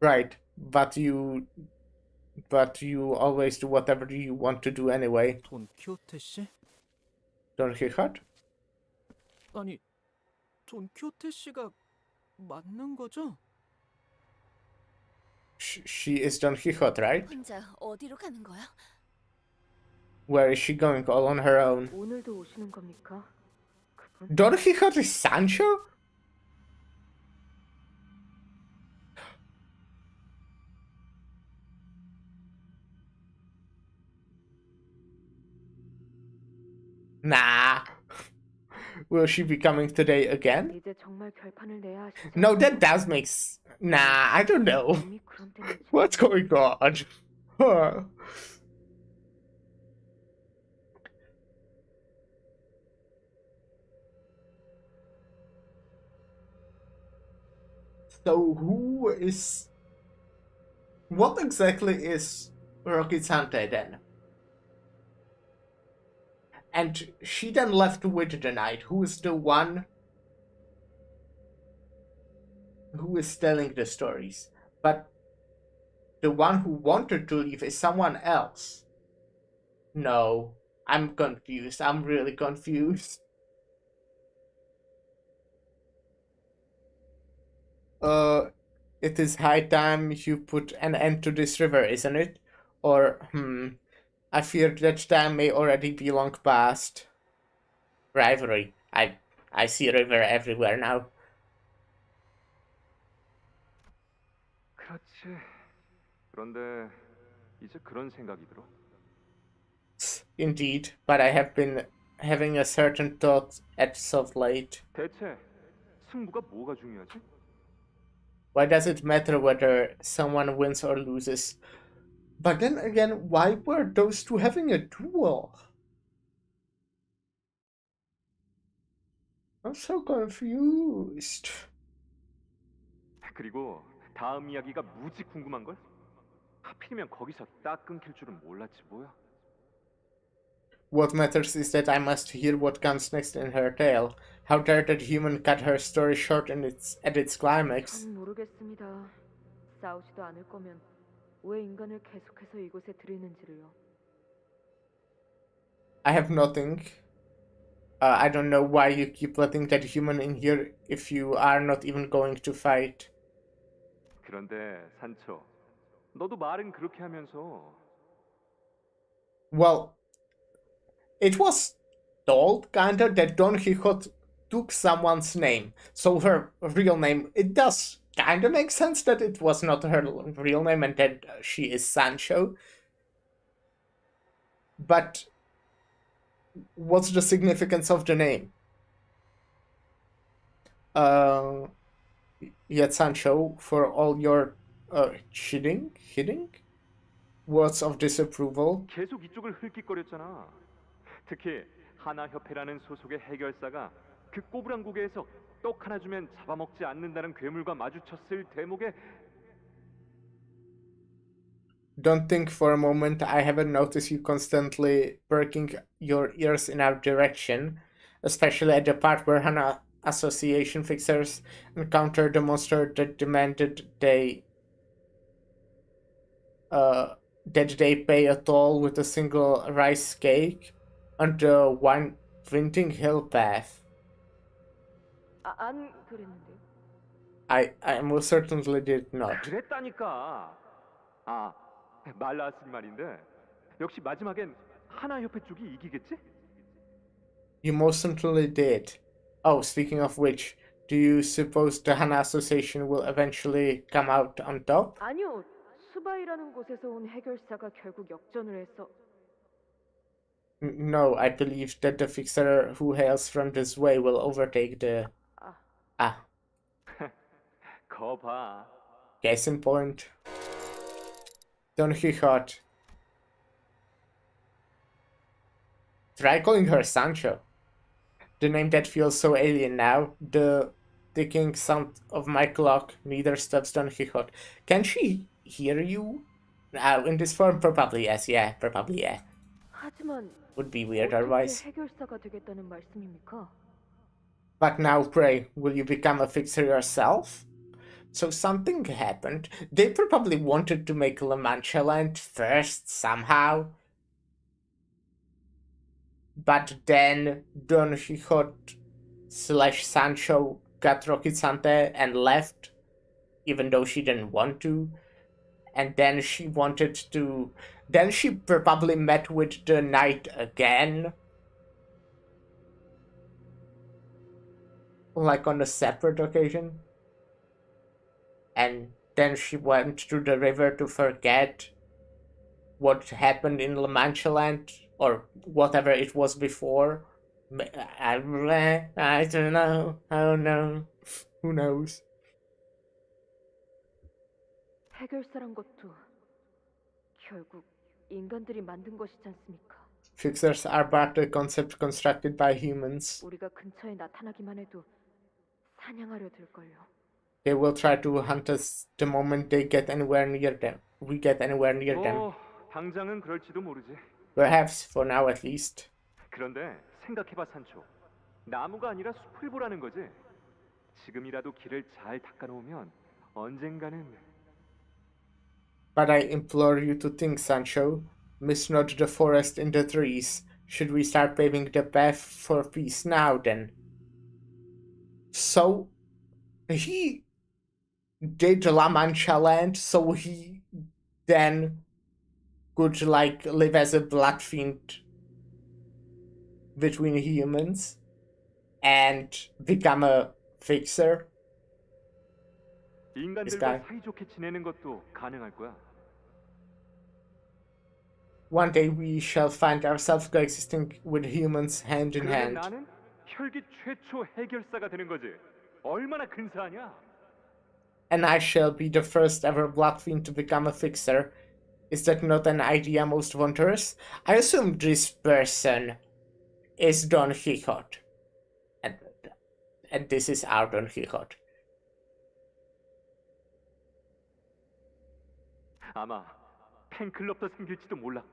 Right, but you always do whatever you want to do anyway. 돈 키호테 씨? Don Quixote? 아니, 돈 키호테 씨가 맞는 거죠? She is Don Quixote, right? 혼자 어디로 가는 거야? Where is she going all on her own? 오늘도 오시는 겁니까? Don Quixote is Sancho? Nah. Will she be coming today again? 이제 정말 결판을 내야 하시죠. No, that does make Nah, I don't know. What's going on? Huh. So who is... What exactly is Rocky Sante then? And she then left with the knight, who is the one who is telling the stories. But the one who wanted to leave is someone else. No, I'm confused. I'm really confused. It is high time you put an end to this river, isn't it? Or, I fear that time may already be long past. Rivalry. I see river everywhere now. 그렇지. 그런데 이제 그런 생각이 들어. Indeed, but I have been having a certain thought as of late. 대체 승부가 뭐가 중요하지? Why does it matter whether someone wins or loses? But then again, why were those two having a duel? I'm so confused. 그리고 다음 이야기가 무지 궁금한 걸? 하필이면 거기서 딱 끊길 줄은 몰랐지 뭐야. What matters is that I must hear what comes next in her tale. How dare that human cut her story short at its climax? 전 모르겠습니다. 싸우지도 않을 거면 왜 인간을 계속해서 이곳에 들이는지를요. I have nothing. I don't know why you keep letting that human in here if you are not even going to fight. 그런데 산초, 너도 말은 그렇게 하면서 Well, it was told kinda that Don Quixote took someone's name, so her real name, it does kinda make sense that it was not her real name and that she is Sancho. But what's the significance of the name? Yet Sancho, for all your hitting words of disapproval, 계속 이쪽을 흘낏거렸잖아. 특히 하나협회라는 소속의 해결사가 그 꼬부랑국에서 떡 하나 주면 잡아먹지 않는다는 괴물과 마주쳤을 대목에 don't think for a moment I haven't noticed you constantly perking your ears in our direction, especially at the part where Hana Association fixers encountered the monster that demanded that they pay a toll with a single rice cake on the winding hill path. 안 그랬는데요. I most certainly did not. 그랬다니까. 아, 말 나왔으니 말인데 역시 마지막엔 하나협회 쪽이 이기겠지? You most certainly did. Oh, speaking of which, do you suppose the Hana Association will eventually come out on top? 아니요. 수바이라는 곳에서 온 해결사가 결국 역전을 해서 No, I believe that the fixer who hails from this way will overtake the... Ah. 거 봐. Case in point. Don Quixote. Try calling her Sancho. The name that feels so alien now. The ticking sound of my clock neither stops Don Quixote. Can she hear you? In this form, probably yes. Yeah, probably yeah. 하지만 Would be weird 어떻게 otherwise. 해결사가 되겠다는 말씀입니까? But now, pray, will you become a fixer yourself? So something happened. They probably wanted to make La Mancha Land first, somehow. But then Don Quixote / Sancho got Roquizante and left, even though she didn't want to. And then she wanted to... Then she probably met with the knight again. Like on a separate occasion. And then she went to the river to forget what happened in La Mancha Land, or whatever it was before. I don't know. I don't know. Who knows? 해결사란 것도 결국 인간들이 만든 것이지 않습니까? Fixers are but a concept constructed by humans. 우리가 근처에 나타나기만 해도 사냥하려 들걸요. They will try to hunt us the moment they get anywhere near them. We get anywhere near them. 당장은 그럴지도 모르지. Perhaps, for now at least. 그런데 생각해봐 산초. 나무가 아니라 숲을 보라는 거지. 지금이라도 길을 잘 닦아놓으면 언젠가는. But I implore you to think, Sancho. Miss not the forest in the trees. Should we start paving the path for peace now, then? So, he did La Mancha Land, so he then could, like, live as a blood fiend between humans and become a fixer. 인간들과 사이좋게 지내는 것도 가능할 거야. One day we shall find ourselves coexisting with humans hand in 그러면 hand. 나는 혈기 최초 해결사가 되는 거지. 얼마나 근사하냐? And I shall be the first ever blood fiend to become a fixer. Is that not an idea most wondrous? I assume this person is Don Quixote. And this is our Don Quixote. 아마 팬클럽도 생길지도 몰라.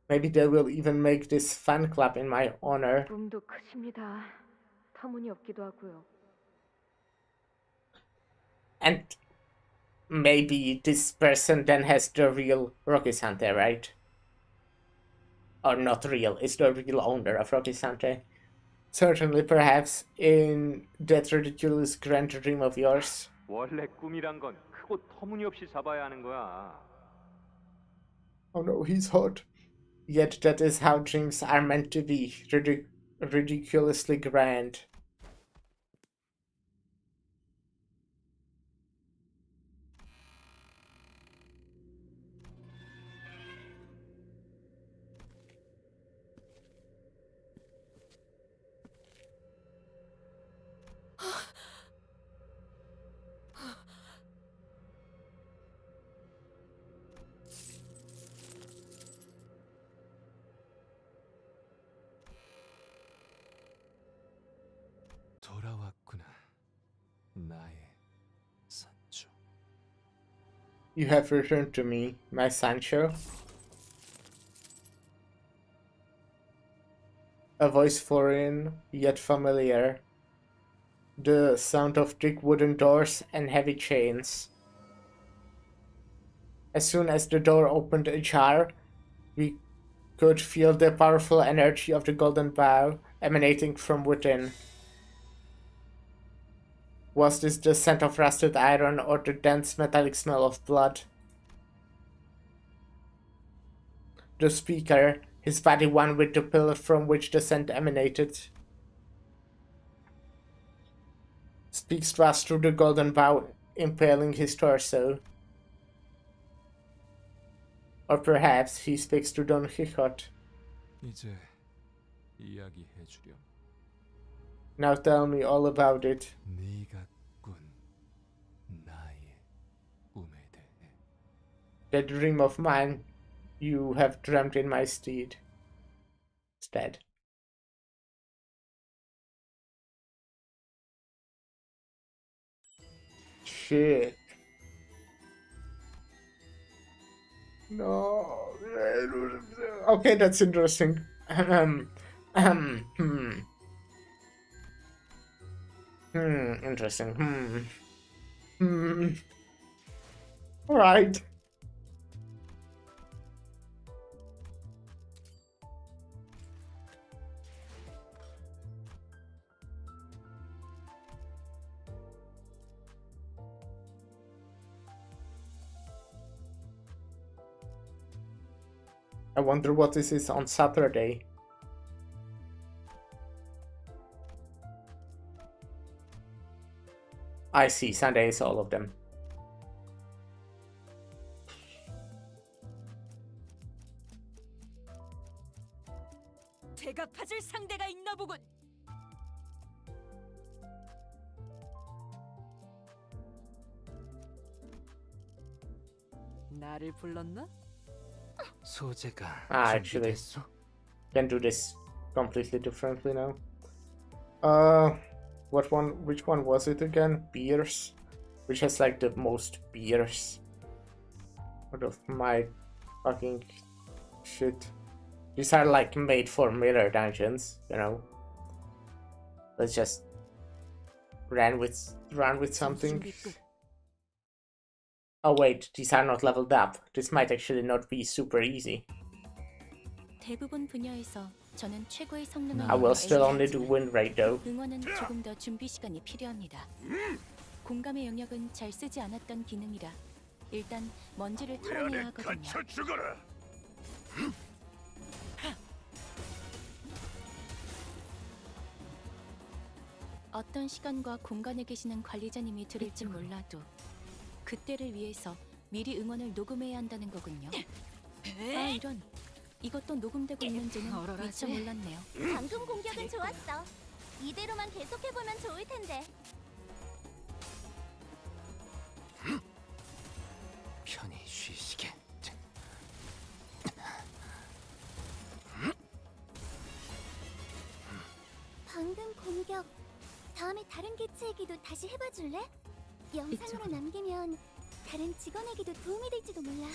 Maybe they will even make this fan club in my honor. 꿈도 크십니다. 터무니없기도 하고요. And maybe this person then has the real Rocky Santa, right? or not real, is the real owner of Rotisante. Certainly, perhaps, in that ridiculous grand dream of yours. 원래 꿈이란 건 크고 터무니없이 잡아야 하는 거야. Oh no, he's hot. Yet that is how dreams are meant to be, ridiculously grand. 돌아왔구나. 나의 산주. You have returned to me, my Sancho. A voice foreign, yet familiar. The sound of thick wooden doors and heavy chains. As soon as the door opened ajar, we could feel the powerful energy of the golden bow emanating from within. Was this the scent of rusted iron or the dense metallic smell of blood? The speaker, his body one with the pillar from which the scent emanated, speaks to us through the golden bow impaling his torso. Or perhaps he speaks to Don Quixote. 이제 이야기해주렴. Now tell me all about it. 네가 꾼 나의 꿈에 대해. That dream of mine you have dreamt in my stead. Shit. No. Okay, that's interesting. Interesting. Alright. I wonder what this is on Saturday. I see, Sunday is all of them. 대갚아줄 상대가 있나 보군. 나를 불렀나? 소재가 Actually, 준비됐어? can do this completely differently now. Which one was it again? Beers? Which has like the most beers out of my fucking shit. These are like made for mirror dungeons, you know. Let's just run with something. Oh wait, these are not leveled up. This might actually not be super easy. 대부분 분야에서 저는 최고의 성능을 I will still only do win rate though. 응원은 조금 더 준비 시간이 필요합니다. 공감의 영역은 잘 쓰지 않았던 기능이라 일단 먼지를 털어내야 하거든요. 죽어라. 어떤 시간과 공간에 계시는 관리자님이 들을지 몰라도 그때를 위해서 미리 응원을 녹음해야 한다는 거군요. 아 이런, 이것도 녹음되고 있는지는 미처 몰랐네요. 방금 공격은 좋았어. 이대로만 계속해보면 좋을 텐데. 편히 쉬시게. 방금 공격, 다음에 다른 개체에게도 다시 해봐줄래? 영상으로 남기면 다른 직원에게도 도움이 될지도 몰라.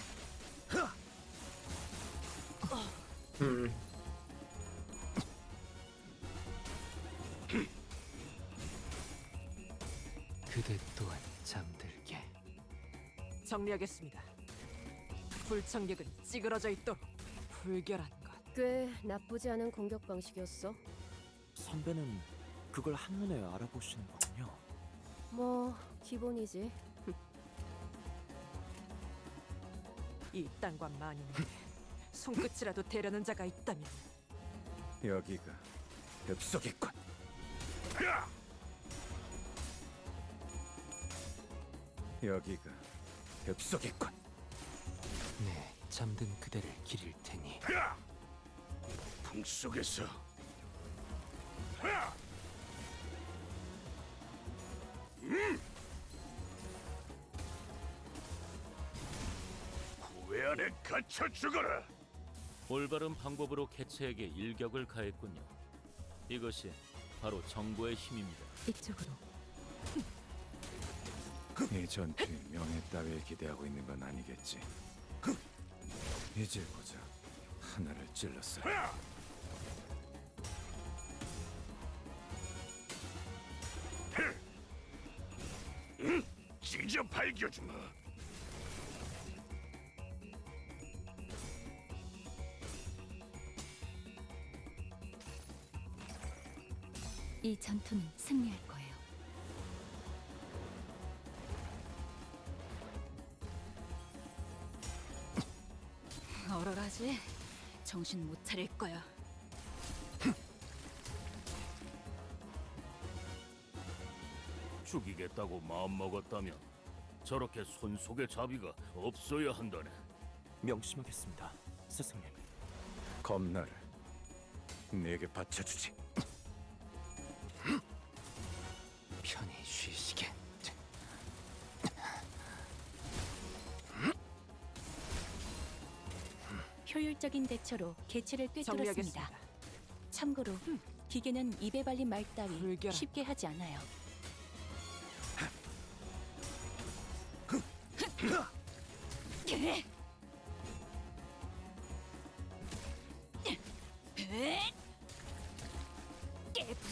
그대 또한 잠들게. 정리하겠습니다. 불청객은 찌그러져 있도록 불결한 것. 꽤 나쁘지 않은 공격 방식이었어. 선배는 그걸 한눈에 알아보시는 거군요. 뭐 기본이지. 이딴과 마님에게 손끝이라도 대려는 자가 있다면 여기가 흡속이군. 여기가 흡속이군. 네, 잠든 그대를 기릴 테니. 풍속에서 후회 안에 갇혀 죽어라. 올바른 방법으로 개체에게 일격을 가했군요. 이것이 바로 정보의 힘입니다. 이쪽으로. 이 전투에 명예 따위에 기대하고 있는 건 아니겠지. 이제 보자. 하나를 찔렀어. 찢어 발겨주마. 이 전투는 승리할 거예요. 얼얼하지? 정신 못 차릴 거야. 죽이겠다고 마음먹었다면 저렇게 손속에 자비가 없어야 한다네. 명심하겠습니다, 스승님. 검나를 내게 바쳐주지. 편히 쉬시게. 효율적인 대처로 개체를 꿰뚫었습니다. 정리하겠습니다. 참고로 기계는 입에 발린 말 따위 불결한 쉽게 하지 않아요. 깨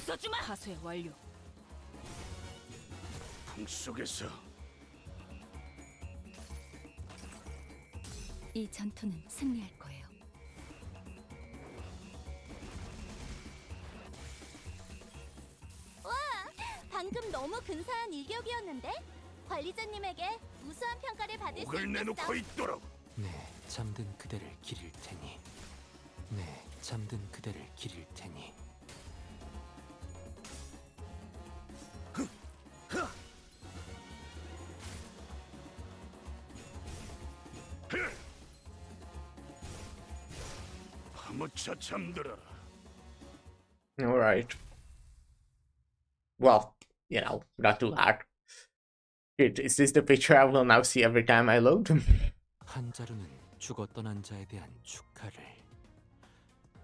부숴주마. 하수의 완료. 풍속에서 이 전투는 승리할 거예요. 와, 방금 너무 근사한 일격이었는데? 관리자님에게 우수한 평가를 받을 수 목을 내놓고 있겠어. 있도록. 네, 잠든 그대를 기릴 테니. 네, 잠든 그대를 기릴 테니. 파묻혀 잠들어라. Alright. Well, you know, not too hard. Is this the picture I will now see every time I load? 한자루는 죽어 떠난 자에 대한 축하를,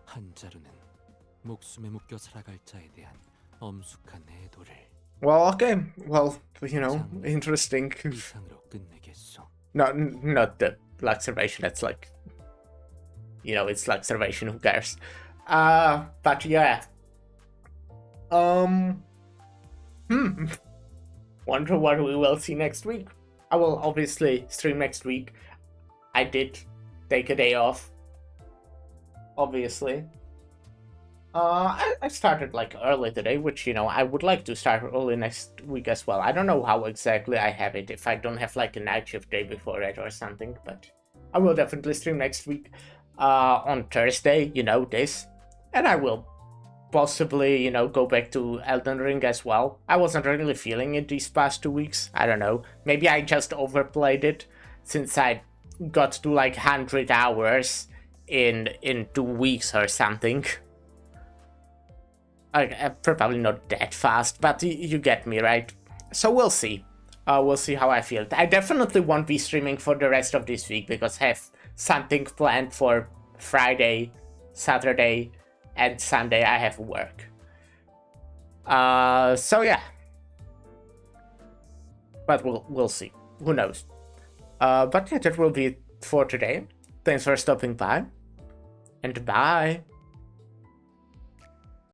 한자루는 목숨에 묶여 살아갈 자에 대한 엄숙한 애도를. Well, okay. Well, you know, interesting. 이상으로 끝내겠소. Not the laceration. That's like, you know, it's laceration. Who cares? But yeah. Wonder what we will see next week. I will obviously stream next week. I did take a day off. Obviously. I started like early today, which, you know, I would like to start early next week as well. I don't know how exactly I have it, if I don't have like a night shift day before it or something, but I will definitely stream next week on Thursday, you know, this. And I will possibly, you know, go back to Elden Ring as well. I wasn't really feeling it these past 2 weeks. I don't know. Maybe I just overplayed it since I got to like 100 hours in 2 weeks or something. Probably not that fast, but you get me, right? So we'll see. We'll see how I feel. I definitely won't be streaming for the rest of this week because I have something planned for Friday, Saturday, and Sunday. I have work. So yeah. But we'll see. Who knows? But yeah, that will be it for today. Thanks for stopping by. And bye.